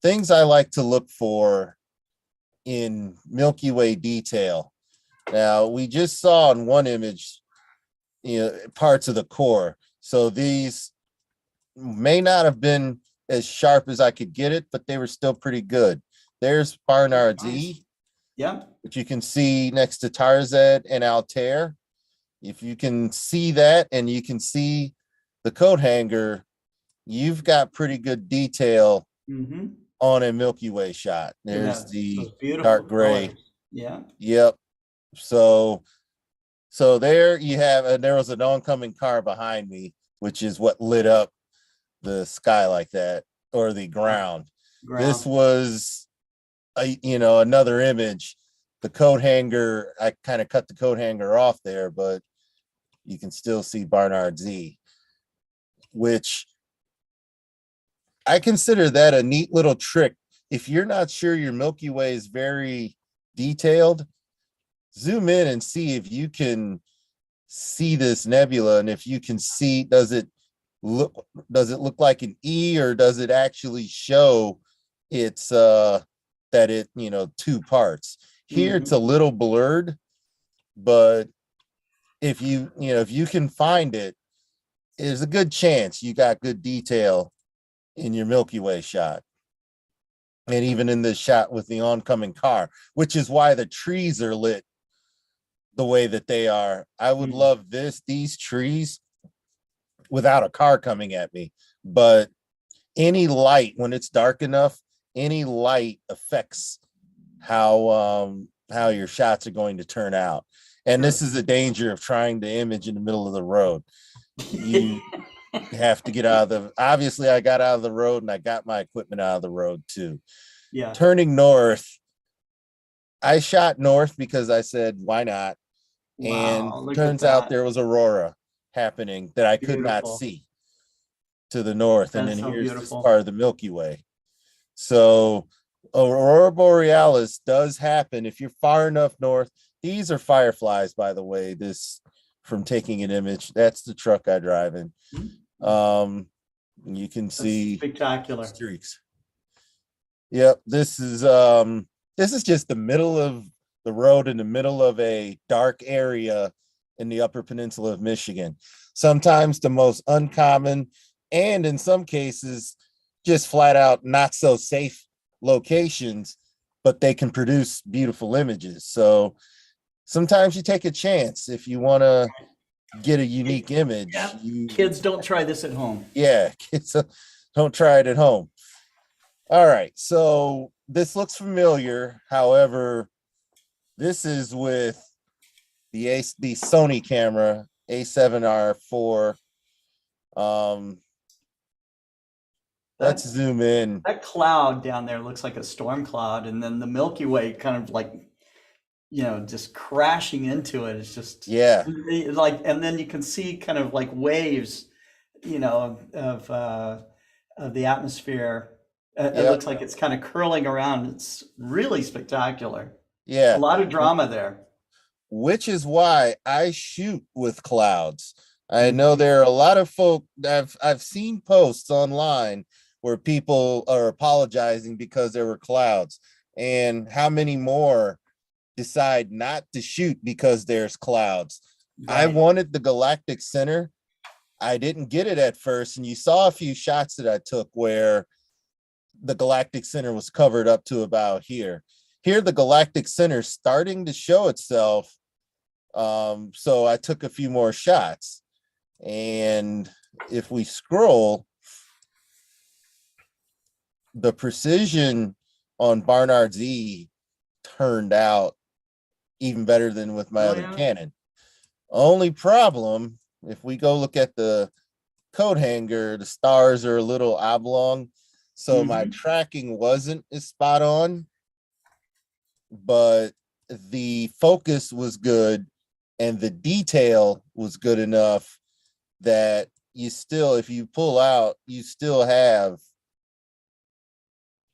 Things I like to look for in Milky Way detail. Now, we just saw in one image, parts of the core. So these may not have been as sharp as I could get it, but they were still pretty good. There's Barnard's E, which you can see next to Tarzan and Altair. If you can see that and you can see the coat hanger, you've got pretty good detail on a Milky Way shot. There's the dark gray. Colors. Yeah. Yep. So there you have, and there was an oncoming car behind me, which is what lit up the sky like that, or the ground. This was another image. The coat hanger, I kind of cut the coat hanger off there, but you can still see Barnard Z, which I consider that a neat little trick. If you're not sure your Milky Way is very detailed, zoom in and see if you can see this nebula, and if you can see, does it look like an E, or does it actually show it's that it two parts? Here it's a little blurred, but if you can find it, there's a good chance you got good detail in your Milky Way shot. And even in this shot with the oncoming car, which is why the trees are lit the way that they are. I would love these trees without a car coming at me, but any light, when it's dark enough, any light affects how your shots are going to turn out. And this is the danger of trying to image in the middle of the road. You have to get out of obviously I got out of the road, and I got my equipment out of the road too. Yeah. Turning north, I shot north because I said, why not? Wow, And turns out there was aurora happening that I could not see to the north. And then here's this part of the Milky Way. So aurora borealis does happen if you're far enough north. These are fireflies, by the way, this from taking an image. That's the truck I drive in. You can see spectacular streaks. Yep, this is just the middle of the road in the middle of a dark area in the Upper Peninsula of Michigan. Sometimes the most uncommon, and in some cases, just flat out not so safe locations, but they can produce beautiful images. So sometimes you take a chance if you want to get a unique image. Kids, don't try this at home. Yeah, kids, don't try it at home. All right, so this looks familiar. However, this is with the Sony camera A7R4. Let's zoom in. That cloud down there looks like a storm cloud, and then the Milky Way kind of like, just crashing into it. It's just like, and then you can see kind of like waves, of the atmosphere. It looks like it's kind of curling around. It's really spectacular. Yeah, a lot of drama there. Which is why I shoot with clouds. I know there are a lot of folk I've seen posts online where people are apologizing because there were clouds, and how many more decide not to shoot because there's clouds. Right. I wanted the galactic center. I didn't get it at first, and you saw a few shots that I took where the galactic center was covered up to about here. Here, the galactic center starting to show itself. So I took a few more shots, and if we scroll, the precision on Barnard's E turned out even better than with my other Canon. Only problem, if we go look at the coat hanger, the stars are a little oblong, so my tracking wasn't as spot on, but the focus was good and the detail was good enough that you still, if you pull out, you still have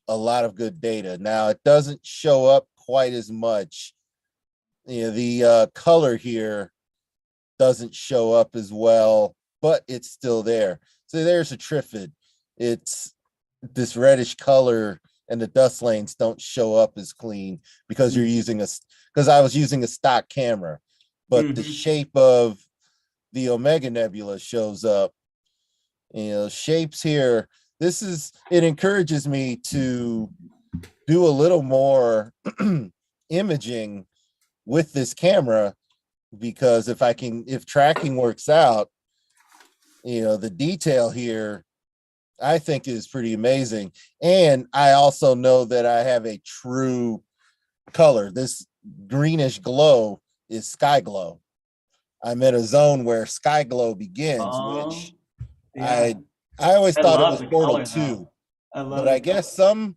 a lot of good data. Now, it doesn't show up quite as much. The color here doesn't show up as well, but it's still there. So there's a Trifid. It's this reddish color, and the dust lanes don't show up as clean because you're using because I was using a stock camera, but the shape of the Omega Nebula shows up. Shapes here. It encourages me to do a little more imaging with this camera, because if tracking works out, the detail here, I think, is pretty amazing. And I also know that I have a true color. This greenish glow is sky glow. I'm in a zone where sky glow begins, which I always thought it was Bortle 2, but I guess some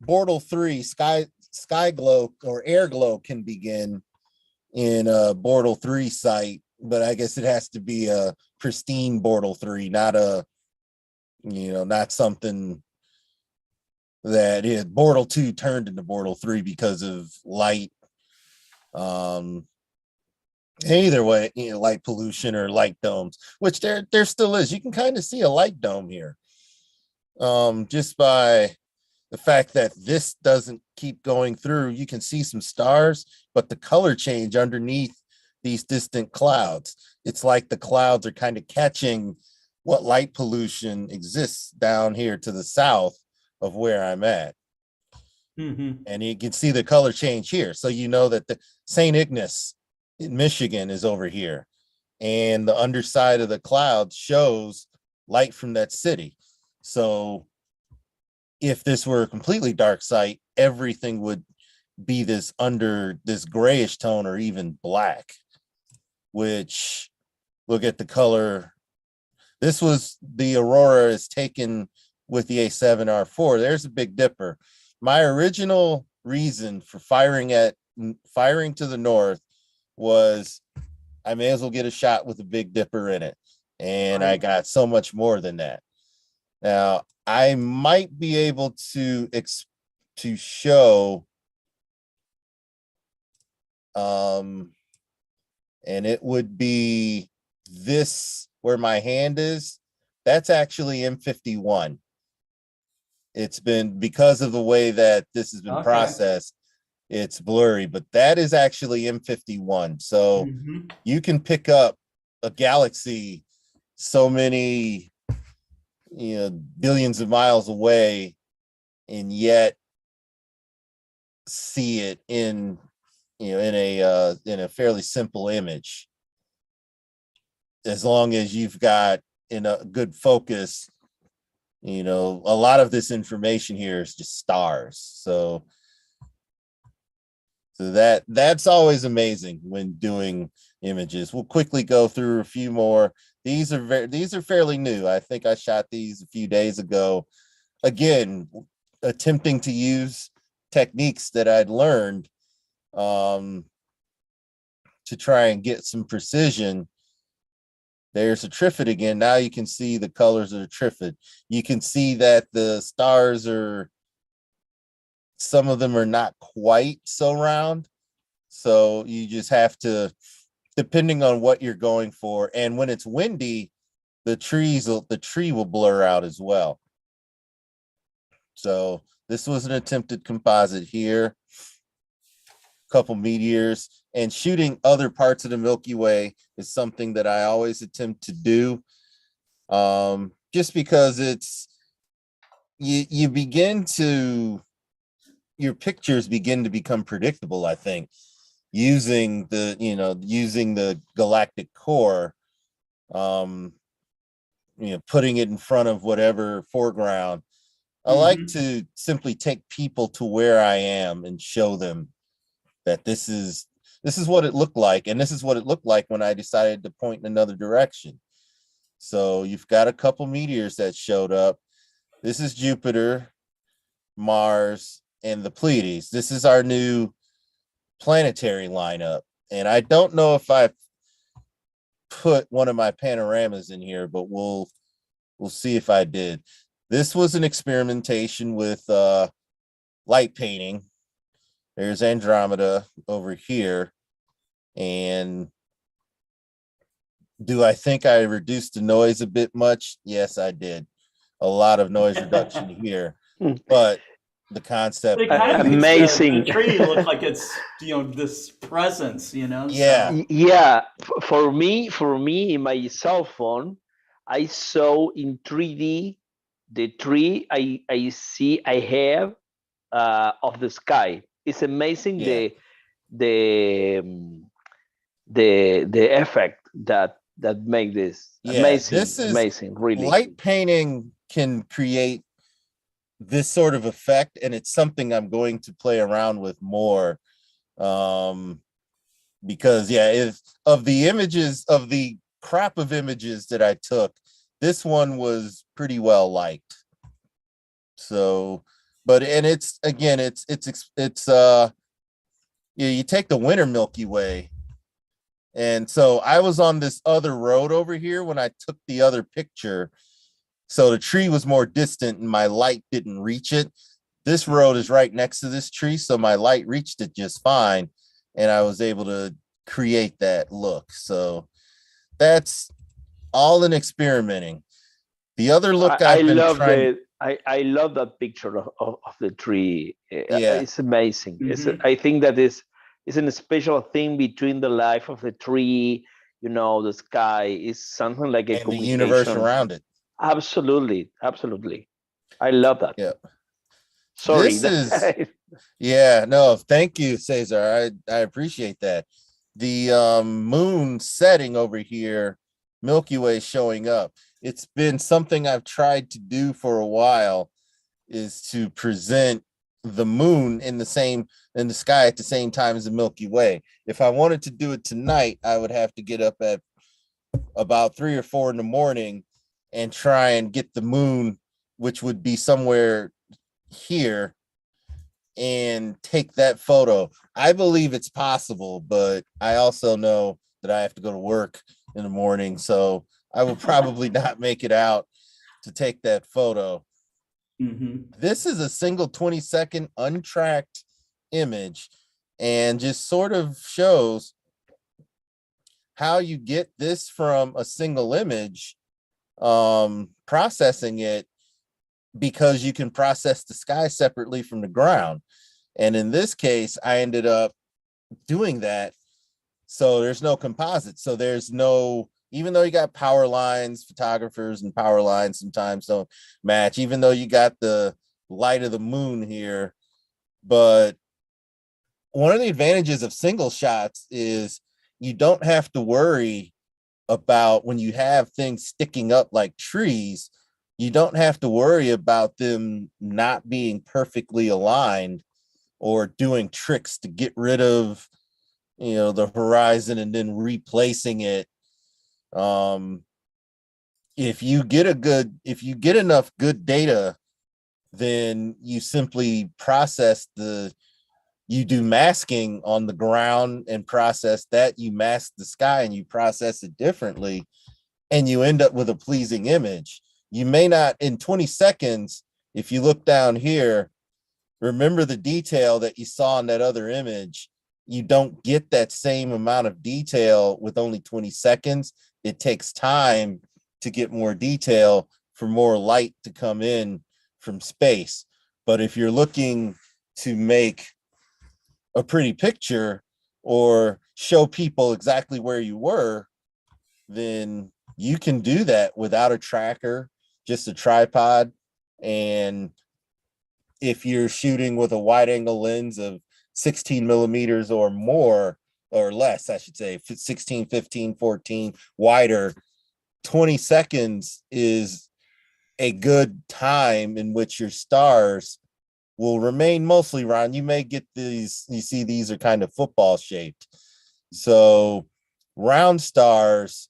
Bortle 3 sky glow or air glow can begin in a Bortle 3 site, but I guess it has to be a pristine Bortle 3, not not something that Bortle 2 turned into Bortle 3 because of light. Either way, light pollution or light domes, which there still is. You can kind of see a light dome here, just by the fact that this doesn't keep going through. You can see some stars, but the color change underneath these distant clouds, it's like the clouds are kind of catching what light pollution exists down here to the south of where I'm at. And you can see the color change here. So you know that the St. Ignace in Michigan is over here, and the underside of the cloud shows light from that city. So if this were a completely dark site, everything would be this grayish tone or even black, which, look at the color. This was the aurora is taken with the A7R4. There's a Big Dipper. My original reason for firing to the north was I may as well get a shot with a Big Dipper in it. And I got so much more than that. Now, I might be able to show And it would be this where my hand is. That's actually M51. It's been, because of the way that this has been processed, it's blurry, but that is actually M51. So you can pick up a galaxy so many, billions of miles away, and yet see it in a fairly simple image, as long as you've got in a good focus. A lot of this information here is just stars, so that's always amazing when doing images. We'll quickly go through a few more. These are fairly new. I think I shot these a few days ago, again attempting to use techniques that I'd learned to try and get some precision. There's a Trifid again. Now you can see the colors of the Trifid. You can see that the stars are, some of them are not quite so round. So you just have to, depending on what you're going for. And when it's windy, the tree will blur out as well. So this was an attempted composite here. Couple meteors, and shooting other parts of the Milky Way is something that I always attempt to do, just because it's your pictures begin to become predictable, I think, using the galactic core, putting it in front of whatever foreground. I like to simply take people to where I am and show them that this is what it looked like, and this is what it looked like when I decided to point in another direction. So you've got a couple meteors that showed up. This is Jupiter, Mars, and the Pleiades. This is our new planetary lineup, and I don't know if I put one of my panoramas in here, but we'll see if I did. This was an experimentation with light painting. There's Andromeda over here. And do I think I reduced the noise a bit much? Yes, I did. A lot of noise reduction here. But the concept, it kind of amazing. Makes the tree look like it's this presence, Yeah. So. Yeah. For me, in my cell phone, I saw in 3D the tree I see I have of the sky. It's amazing the effect that make this amazing. This is amazing, really. Light painting can create this sort of effect, and it's something I'm going to play around with more, because of the images, of the crop of images that I took, this one was pretty well liked. So, it's you take the winter Milky Way. And so I was on this other road over here when I took the other picture. So the tree was more distant and my light didn't reach it. This road is right next to this tree, so my light reached it just fine. And I was able to create that look. So that's all in experimenting. The other look I love that picture of the tree. It's amazing. I think that is a special thing between the life of the tree, the sky is something like a and the universe around it. Absolutely. I love that. Yeah. Sorry. Thank you, Cesar. I appreciate that. The moon setting over here, Milky Way showing up. It's been something I've tried to do for a while, is to present the moon in the sky at the same time as the Milky Way. If I wanted to do it tonight, I would have to get up at about 3 or 4 in the morning and try and get the moon, which would be somewhere here, and take that photo. I believe it's possible, but I also know that I have to go to work in the morning, so I will probably not make it out to take that photo. This is a single 20-second untracked image and just sort of shows how you get this from a single image, processing it, because you can process the sky separately from the ground. And in this case, I ended up doing that. So there's no composite. So there's no, even though you got power lines, photographers and power lines sometimes don't match, even though you got the light of the moon here. But one of the advantages of single shots is you don't have to worry about, when you have things sticking up like trees, you don't have to worry about them not being perfectly aligned or doing tricks to get rid of, the horizon and then replacing it. If you get enough good data, then you simply you do masking on the ground and process that, you mask the sky and you process it differently, and you end up with a pleasing image. You may not, in 20 seconds, if you look down here, remember the detail that you saw in that other image, you don't get that same amount of detail with only 20 seconds. It takes time to get more detail for more light to come in from space. But if you're looking to make a pretty picture or show people exactly where you were, then you can do that without a tracker, just a tripod. And if you're shooting with a wide angle lens of 16 millimeters or more, or less, I should say, 16, 15, 14, wider, 20 seconds is a good time in which your stars will remain mostly round. You may get these, you see these are kind of football shaped. So round stars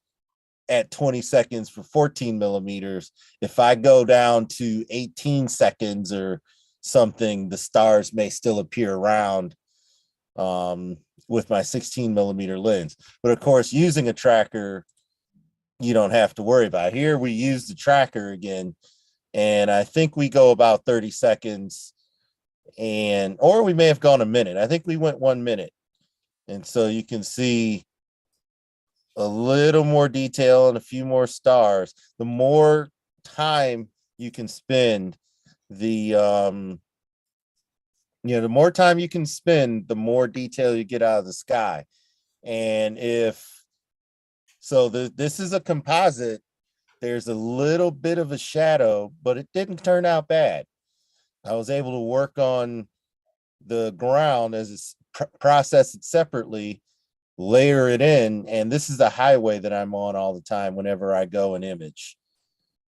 at 20 seconds for 14 millimeters. If I go down to 18 seconds or something, the stars may still appear round with my 16 millimeter lens. But of course, using a tracker, you don't have to worry about it. Here we use the tracker again, and I think we go about 30 seconds, or we may have gone a minute. I think we went 1 minute. And so you can see a little more detail and a few more stars. The more time you can spend, the more time you can spend, the more detail you get out of the sky. And this is a composite, there's a little bit of a shadow, but it didn't turn out bad. I was able to work on the ground as it's process it separately, layer it in, and this is the highway that I'm on all the time whenever I go and image.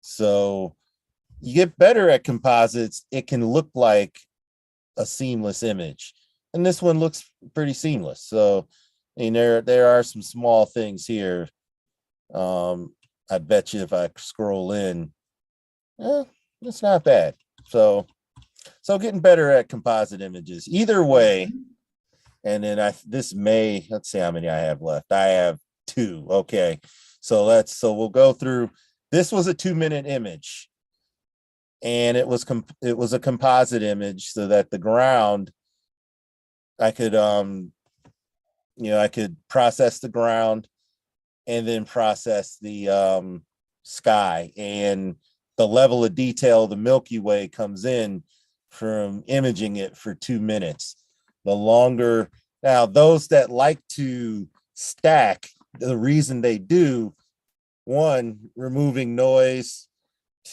So you get better at composites, it can look like a seamless image, and this one looks pretty seamless. So there are some small things here. I bet you if I scroll in, it's not bad. So getting better at composite images either way. And then let's see how many I have left. I have 2. Okay. So we'll go through. This was a 2-minute image, and it was a composite image, so that the ground, I could I could process the ground and then process the sky, and the level of detail the Milky Way comes in from imaging it for 2 minutes. The longer, now those that like to stack, the reason they do, 1, removing noise,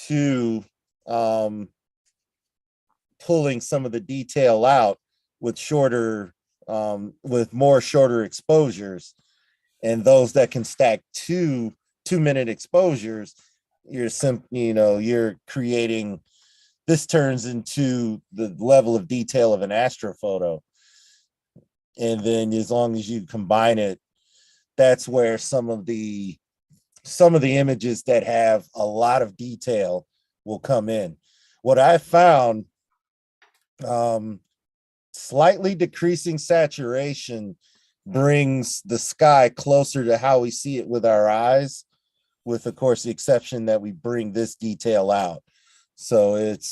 2, pulling some of the detail out with more shorter exposures. And those that can stack 2-minute exposures, you're creating, this turns into the level of detail of an astrophoto. And then as long as you combine it, that's where some of the images that have a lot of detail will come in. What I found, slightly decreasing saturation brings the sky closer to how we see it with our eyes, with of course the exception that we bring this detail out. So it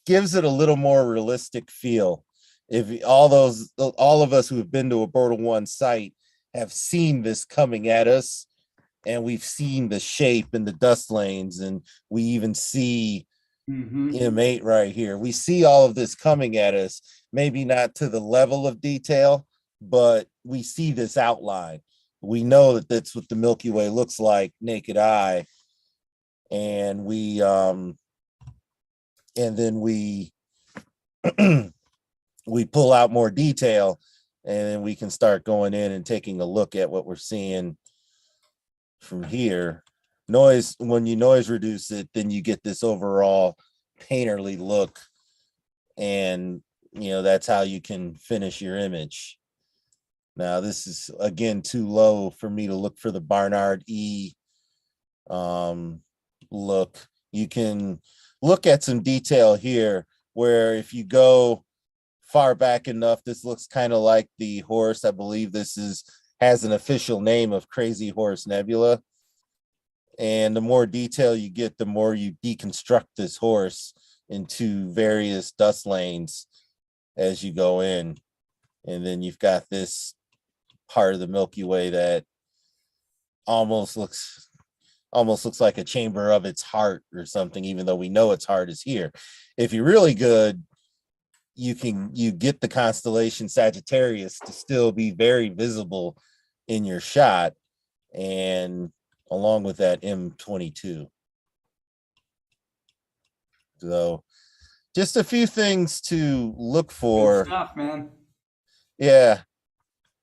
gives it a little more realistic feel. If all of us who have been to a Bertle 1 site have seen this coming at us, and we've seen the shape and the dust lanes, and we even see M8 right here. We see all of this coming at us, maybe not to the level of detail, but we see this outline. We know that that's what the Milky Way looks like naked eye. And then we we pull out more detail, and then we can start going in and taking a look at what we're seeing from here. When you noise reduce it, then you get this overall painterly look, and that's how you can finish your image. Now this is again too low for me to look for the Barnard E look. You can look at some detail here where if you go far back enough, this looks kind of like the horse. I believe this has an official name of Crazy Horse Nebula. And the more detail you get, the more you deconstruct this horse into various dust lanes as you go in. And then you've got this part of the Milky Way that almost looks like a chamber of its heart or something, even though we know its heart is here. If you're really good, you get the constellation Sagittarius to still be very visible in your shot, and along with that M22. So just a few things to look for. Good stuff, man. Yeah.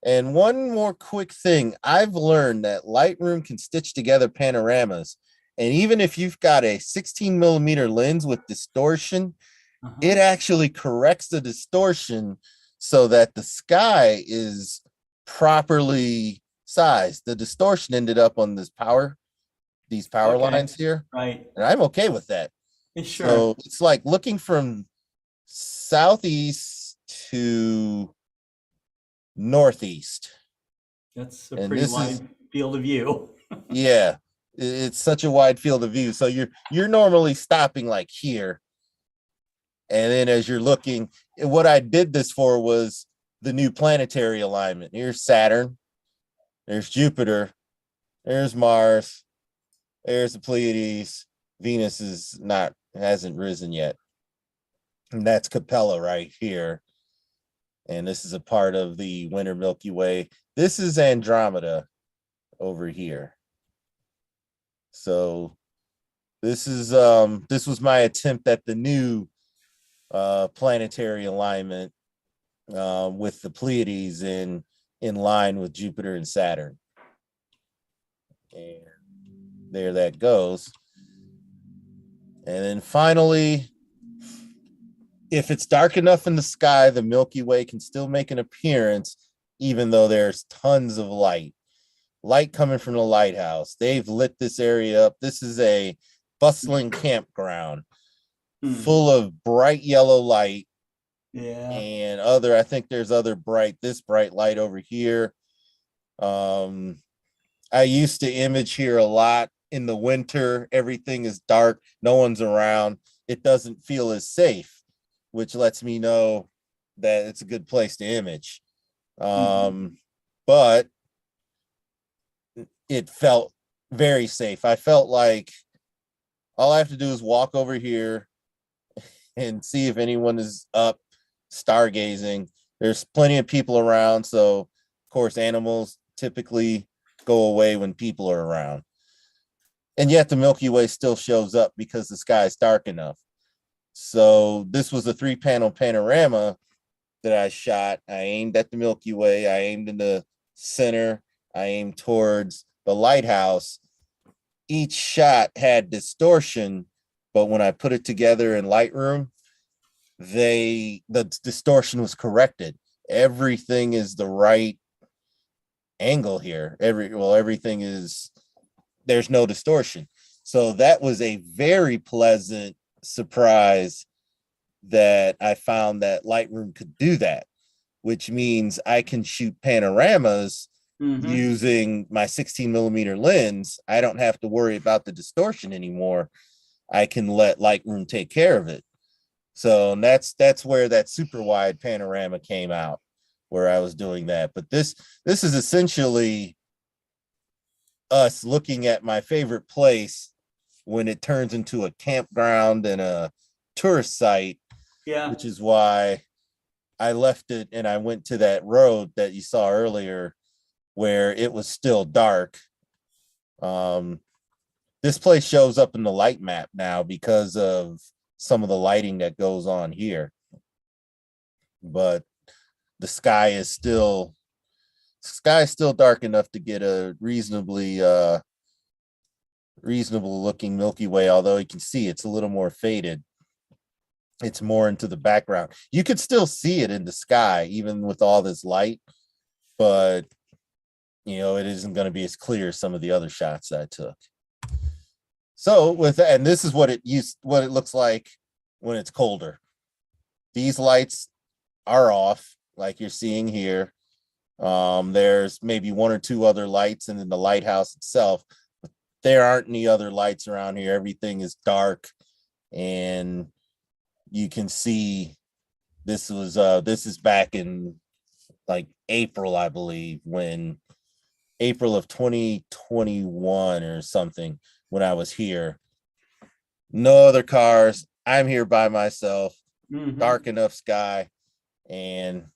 And one more quick thing. I've learned that Lightroom can stitch together panoramas. And even if you've got a 16 millimeter lens with distortion, it actually corrects the distortion so that the sky is properly sized. The distortion ended up on these power lines here. Right. And I'm okay with that. Sure. So it's like looking from southeast to northeast. That's a pretty wide field of view. Yeah, it's such a wide field of view. So you're normally stopping like here. And then as you're looking, what I did this for was the new planetary alignment. Here's Saturn, there's Jupiter, there's Mars, there's the Pleiades. Venus hasn't risen yet. And that's Capella right here. And this is a part of the winter Milky Way. This is Andromeda over here. So this was my attempt at the new planetary alignment with the Pleiades in line with Jupiter and Saturn. And there that goes. And then finally, if it's dark enough in the sky, the Milky Way can still make an appearance, even though there's tons of light coming from the lighthouse. They've lit this area up. This is a bustling campground full of bright yellow light. Yeah. And I think there's this bright light over here. I used to image here a lot in the winter. Everything is dark. No one's around. It doesn't feel as safe, which lets me know that it's a good place to image. But it felt very safe. I felt like all I have to do is walk over here and see if anyone is up stargazing. There's plenty of people around, so of course animals typically go away when people are around. And yet the Milky Way still shows up because the sky is dark enough. So this was a 3-panel panorama that I shot. I aimed at the Milky Way. I aimed in the center. I aimed towards the lighthouse. Each shot had distortion, but when I put it together in Lightroom, the distortion was corrected. Everything is the right angle here. Everything is, there's no distortion. So that was a very pleasant surprise that I found that Lightroom could do that, which means I can shoot panoramas using my 16 millimeter lens. I don't have to worry about the distortion anymore. I can let Lightroom take care of it. So that's where that super wide panorama came out, where I was doing that. But this is essentially us looking at my favorite place when it turns into a campground and a tourist site, which is why I left it and I went to that road that you saw earlier where it was still dark. This place shows up in the light map now because of some of the lighting that goes on here. But the sky is still dark enough to get a reasonably reasonable looking Milky Way, although you can see it's a little more faded. It's more into the background. You could still see it in the sky, even with all this light, but you know, it isn't going to be as clear as some of the other shots I took. So with that, and this is what it looks like when it's colder. These lights are off, like you're seeing here. There's maybe one or two other lights, and then the lighthouse itself. But there aren't any other lights around here. Everything is dark, and you can see this is back in like April, I believe, April of 2021 or something, when I was here. No other cars. I'm here by myself. Dark enough sky, and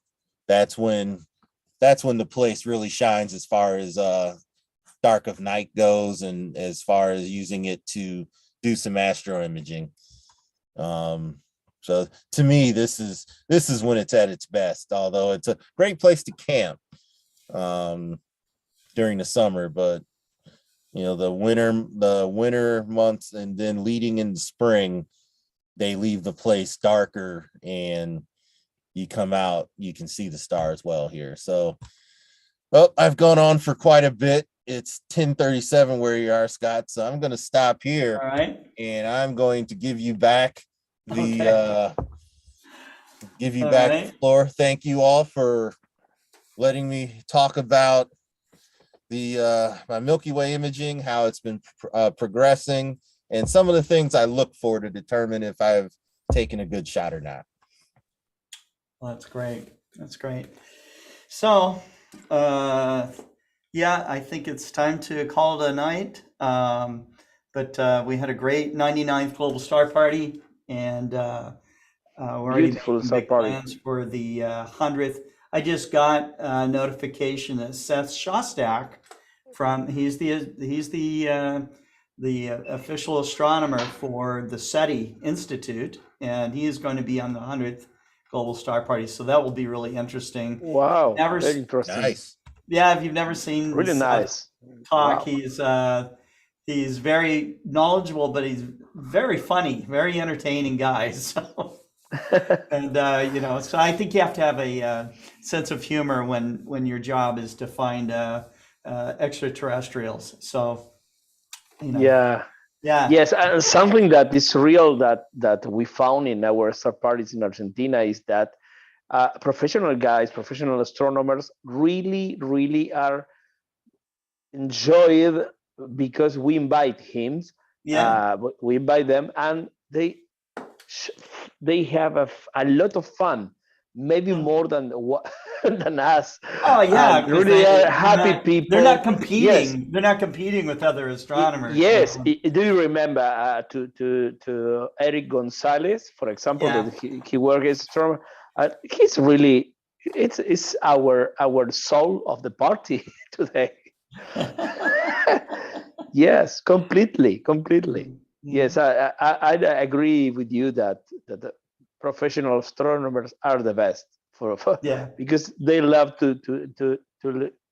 that's when the place really shines as far as dark of night goes, and as far as using it to do some astro imaging. So to me, this is when it's at its best, although it's a great place to camp during the summer. But you know, the winter months and then leading into spring, they leave the place darker, and you come out, you can see the stars well here. So, well, I've gone on for quite a bit. It's 10:37 where you are, Scott. So I'm going to stop here. All right. And I'm going to give you back the the floor. Thank you all for letting me talk about my Milky Way imaging, how it's been progressing, and some of the things I look for to determine if I've taken a good shot or not. Well, that's great. That's great. So, yeah, I think it's time to call it a night. But we had a great 99th Global Star Party, and we're already making big plans for the 100th. I just got a notification that Seth Shostak he's the official astronomer for the SETI Institute, and he is going to be on the 100th Global Star Party. So that will be really interesting. Wow, very interesting. Nice. Yeah, if you've never seen really nice talk, wow. He's very knowledgeable, but he's very funny, very entertaining guy. So, and you know, so I think you have to have a sense of humor when your job is to find extraterrestrials. So, you know. Yeah. Yes, and something that is real that we found in our star parties in Argentina is that professional guys, professional astronomers really are enjoyed because we invite him. We invite them, and they have a lot of fun, maybe more than than us. Oh yeah, really are happy people. They're not competing. Yes. They're not competing with other astronomers. Yes. Do you remember to Eric Gonzalez, for example, that he works as astronomer? He's really it's our soul of the party today. Yes, completely. Yes, I agree with you that the professional astronomers are the best for because they love to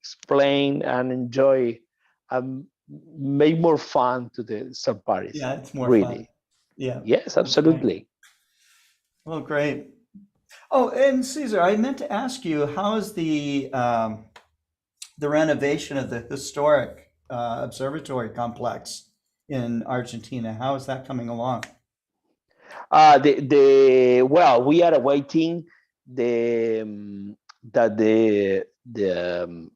explain and enjoy, make more fun to the star parties. Yeah, it's more really fun. Yeah. Yes, absolutely. Well, great. Oh, and Cesar, I meant to ask you, how is the renovation of the historic observatory complex in Argentina? How is that coming along? Well, we are awaiting the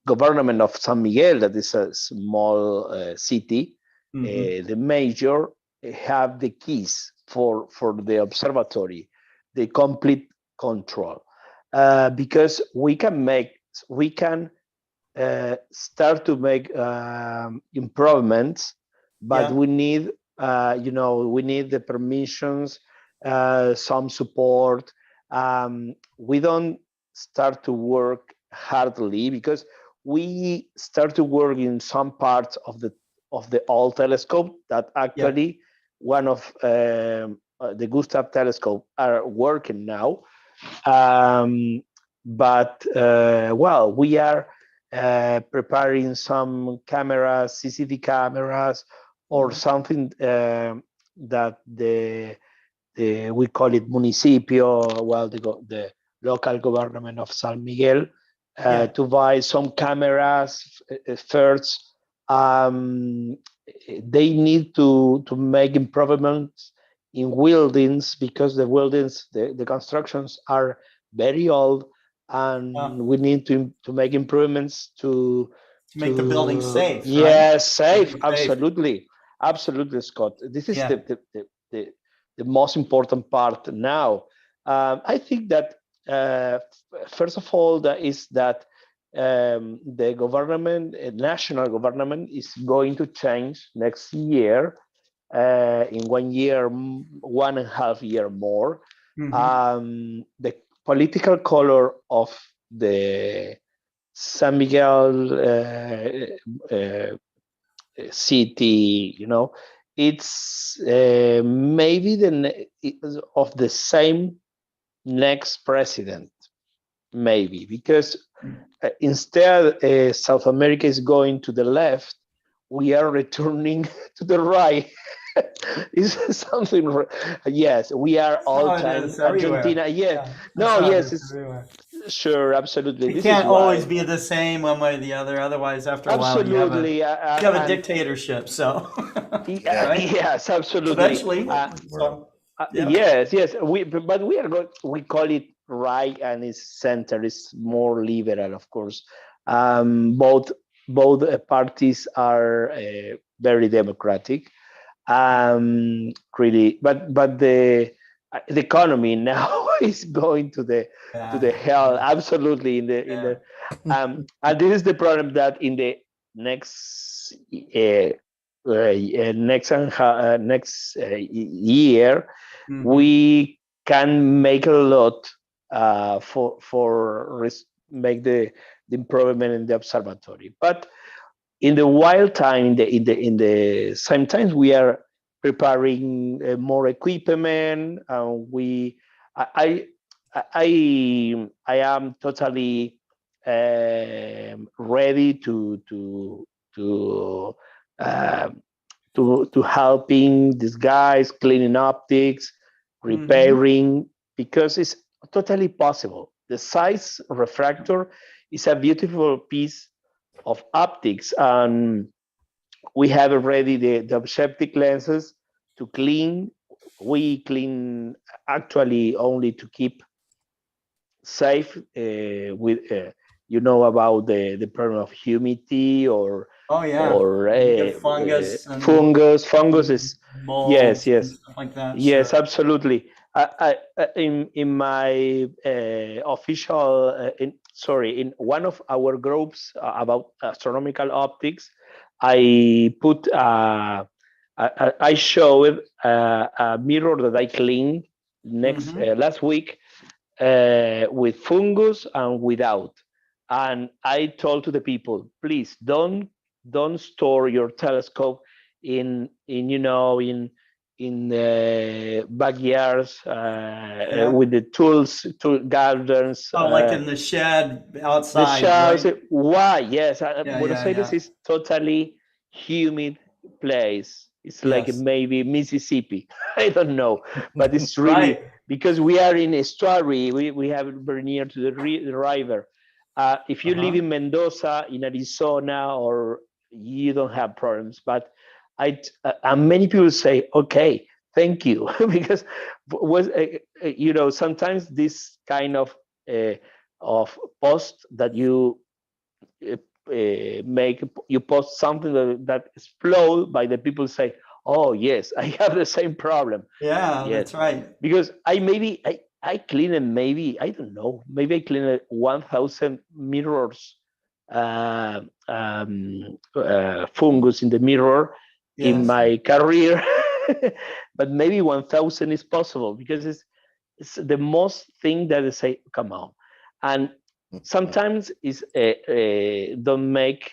government of San Miguel, that is a small city, the mayor have the keys for the observatory. the complete control, because we can start to make improvements, but we need we need the permissions, some support. We don't start to work hardly because we start to work in some parts of the old telescope that actually one of the Gustav telescope are working now. But well, we are preparing some cameras, CCD cameras, or something that we call it municipio, well, the local government of San Miguel, to buy some cameras first. They need to make improvements in buildings because the buildings, the constructions are very old, and we need to make improvements to make the building safe. Yes, safe. Safe. Absolutely, absolutely, Scott. This is the most important part now. I think that first of all, that the government, national government, is going to change next year. In 1 year, 1.5 years more. The political color of the San Miguel city, it's maybe of the same next president, maybe, because instead South America is going to the left, we are returning to the right. Is something? Yes, we are all time Argentina. Sure, absolutely. It can't always be the same one way or the other. Otherwise, after a while, you have a dictatorship. So, yes, absolutely. Eventually, yes. But we call it right, and its center is more liberal, of course. Both parties are very democratic. Really, but the economy now is going to the hell, absolutely, in the and this is the problem, that in the next year we can make a lot for make the improvement in the observatory, but in the wild time, in the same times, we are preparing more equipment. I am totally ready to helping these guys cleaning optics, repairing, because it's totally possible. The size refractor is a beautiful piece of optics, and we have already the objective lenses to clean. We clean actually only to keep safe with about the problem of humidity or fungus. Fungus is molds, yes stuff like that. Yes, absolutely. In my official in one of our groups about astronomical optics, I put I showed a mirror that I cleaned last week with fungus and without, and I told to the people, please don't store your telescope in the backyards with the tools, gardens. Like in the shed outside. The sheds. Right? Why? Yes, Buenos Aires is totally humid place. It's like maybe Mississippi. I don't know, but it's really because we are in a estuary. We have very near to the river. If you live in Mendoza, in Arizona, or you don't have problems, but and many people say, okay, thank you, because sometimes this kind of post that you make, you post something that is flowed by the people, say, oh yes, I have the same problem. That's right. Because I cleaned maybe, I don't know, maybe I cleaned 1,000 mirrors, fungus in the mirror in Yes. my career. But maybe 1,000 is possible because it's the most thing that I say, come on. And sometimes is don't make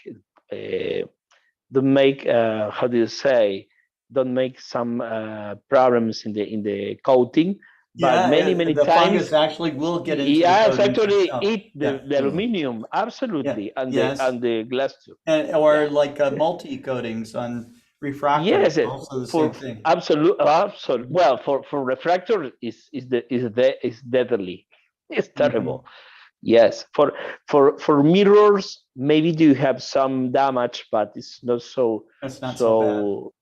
how do you say, don't make some problems in the coating, but many the times fungus actually will get into yes, the coatings actually itself. eat the Yeah. aluminum, absolutely, and Yes. the glass too. Or like multi coatings on refractors. Yes, Also the same thing. absolute. Well, for refractor is deadly. It's terrible. Yes, for mirrors, maybe you have some damage, but it's not so That's not so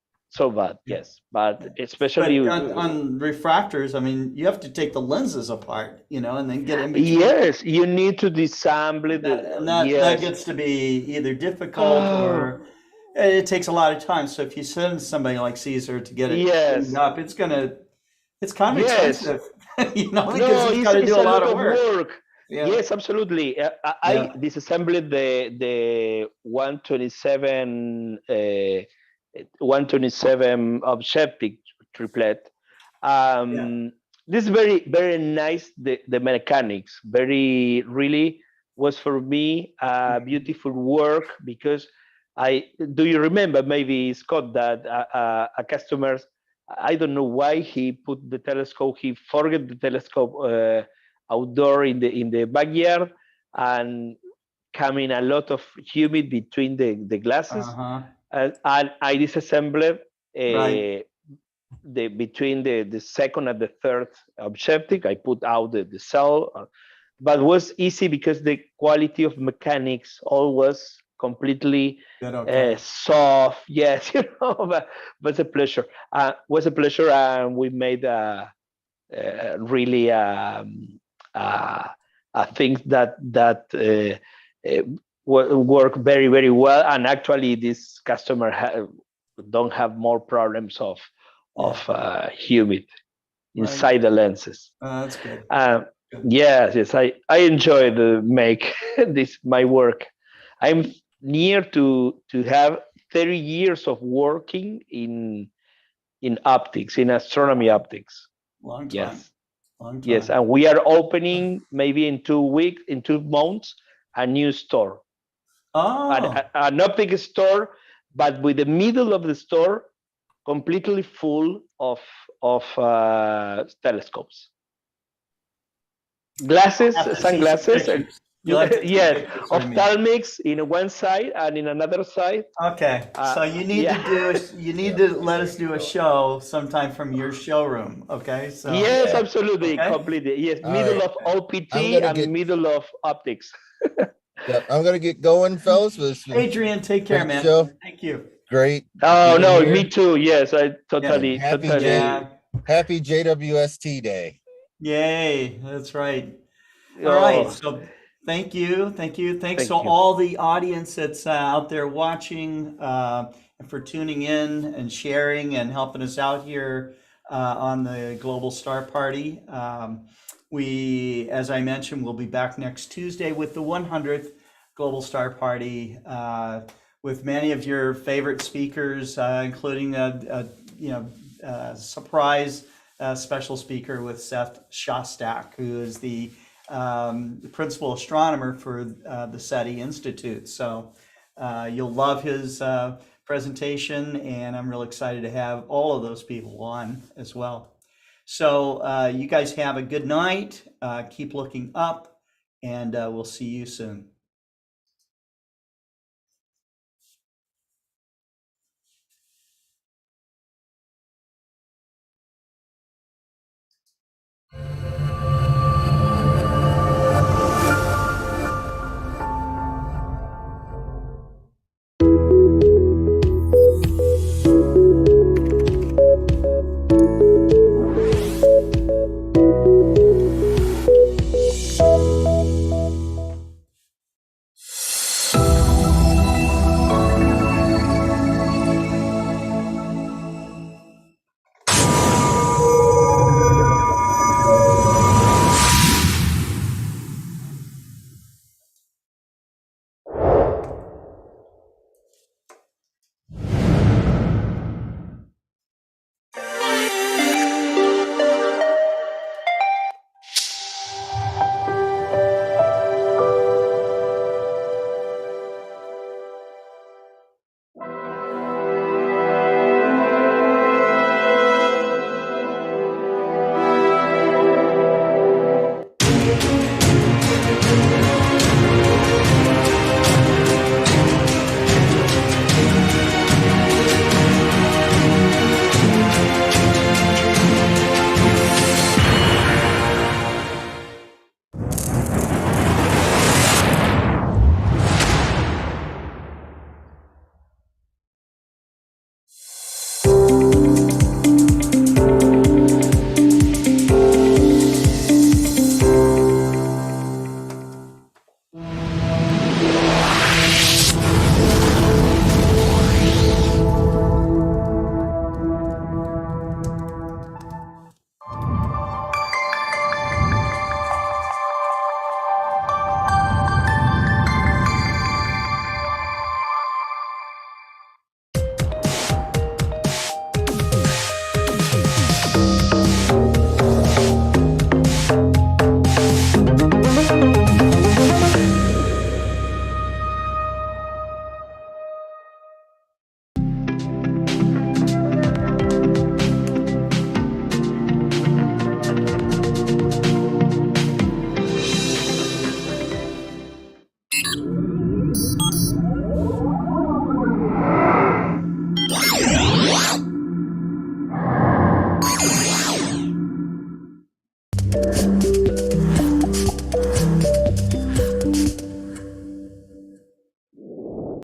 bad. Yes, but especially But on refractors, I mean, you have to take the lenses apart, and then get in between. yes, you need to disassemble it. And that gets to be either difficult or it takes a lot of time. So if you send somebody like Cesar to get it cleaned up, it's kind of expensive, because he's got to do a lot of work. Yeah. Yes, absolutely. I disassembled the 127 objective triplet. This is very nice. The mechanics really was for me beautiful work because do you remember maybe Scott that a customer, I don't know why he put the telescope, he forgot the telescope outdoor in the backyard and coming a lot of humid between the glasses, and I disassembled between the second and the third objective. I put out the cell, but it was easy because the quality of mechanics always completely soft. Yes, but was a pleasure. Was a pleasure, and we made really I think that work very well, and actually this customer don't have more problems of humid inside the lenses. That's good. Yes, I enjoy my work. I'm near to have 30 years of working in optics, in astronomy optics. Long time. Yes. Long time. Yes, and we are opening maybe in 2 months, a new store. An optic store, but with the middle of the store completely full of telescopes. Glasses, sunglasses, yes, ophthalmics in one side and in another side. Okay, so you need to let us do a show sometime from your showroom. Okay, so yes, absolutely, completely. Yes, middle of OPT and middle of optics. Yep, I'm gonna get going, fellas. Adrian, take care, man. Show. Thank you. Great. Oh no, me too. Yes, I totally. Happy JWST Day. Yay, that's right. All right, so thank you. Thanks to all the audience that's out there watching and for tuning in and sharing and helping us out here on the Global Star Party. We, as I mentioned, we'll be back next Tuesday with the 100th Global Star Party with many of your favorite speakers, including a surprise special speaker with Seth Shostak, who is the principal astronomer for the SETI Institute. So you'll love his presentation, and I'm real excited to have all of those people on as well. So you guys have a good night. Keep looking up, and we'll see you soon.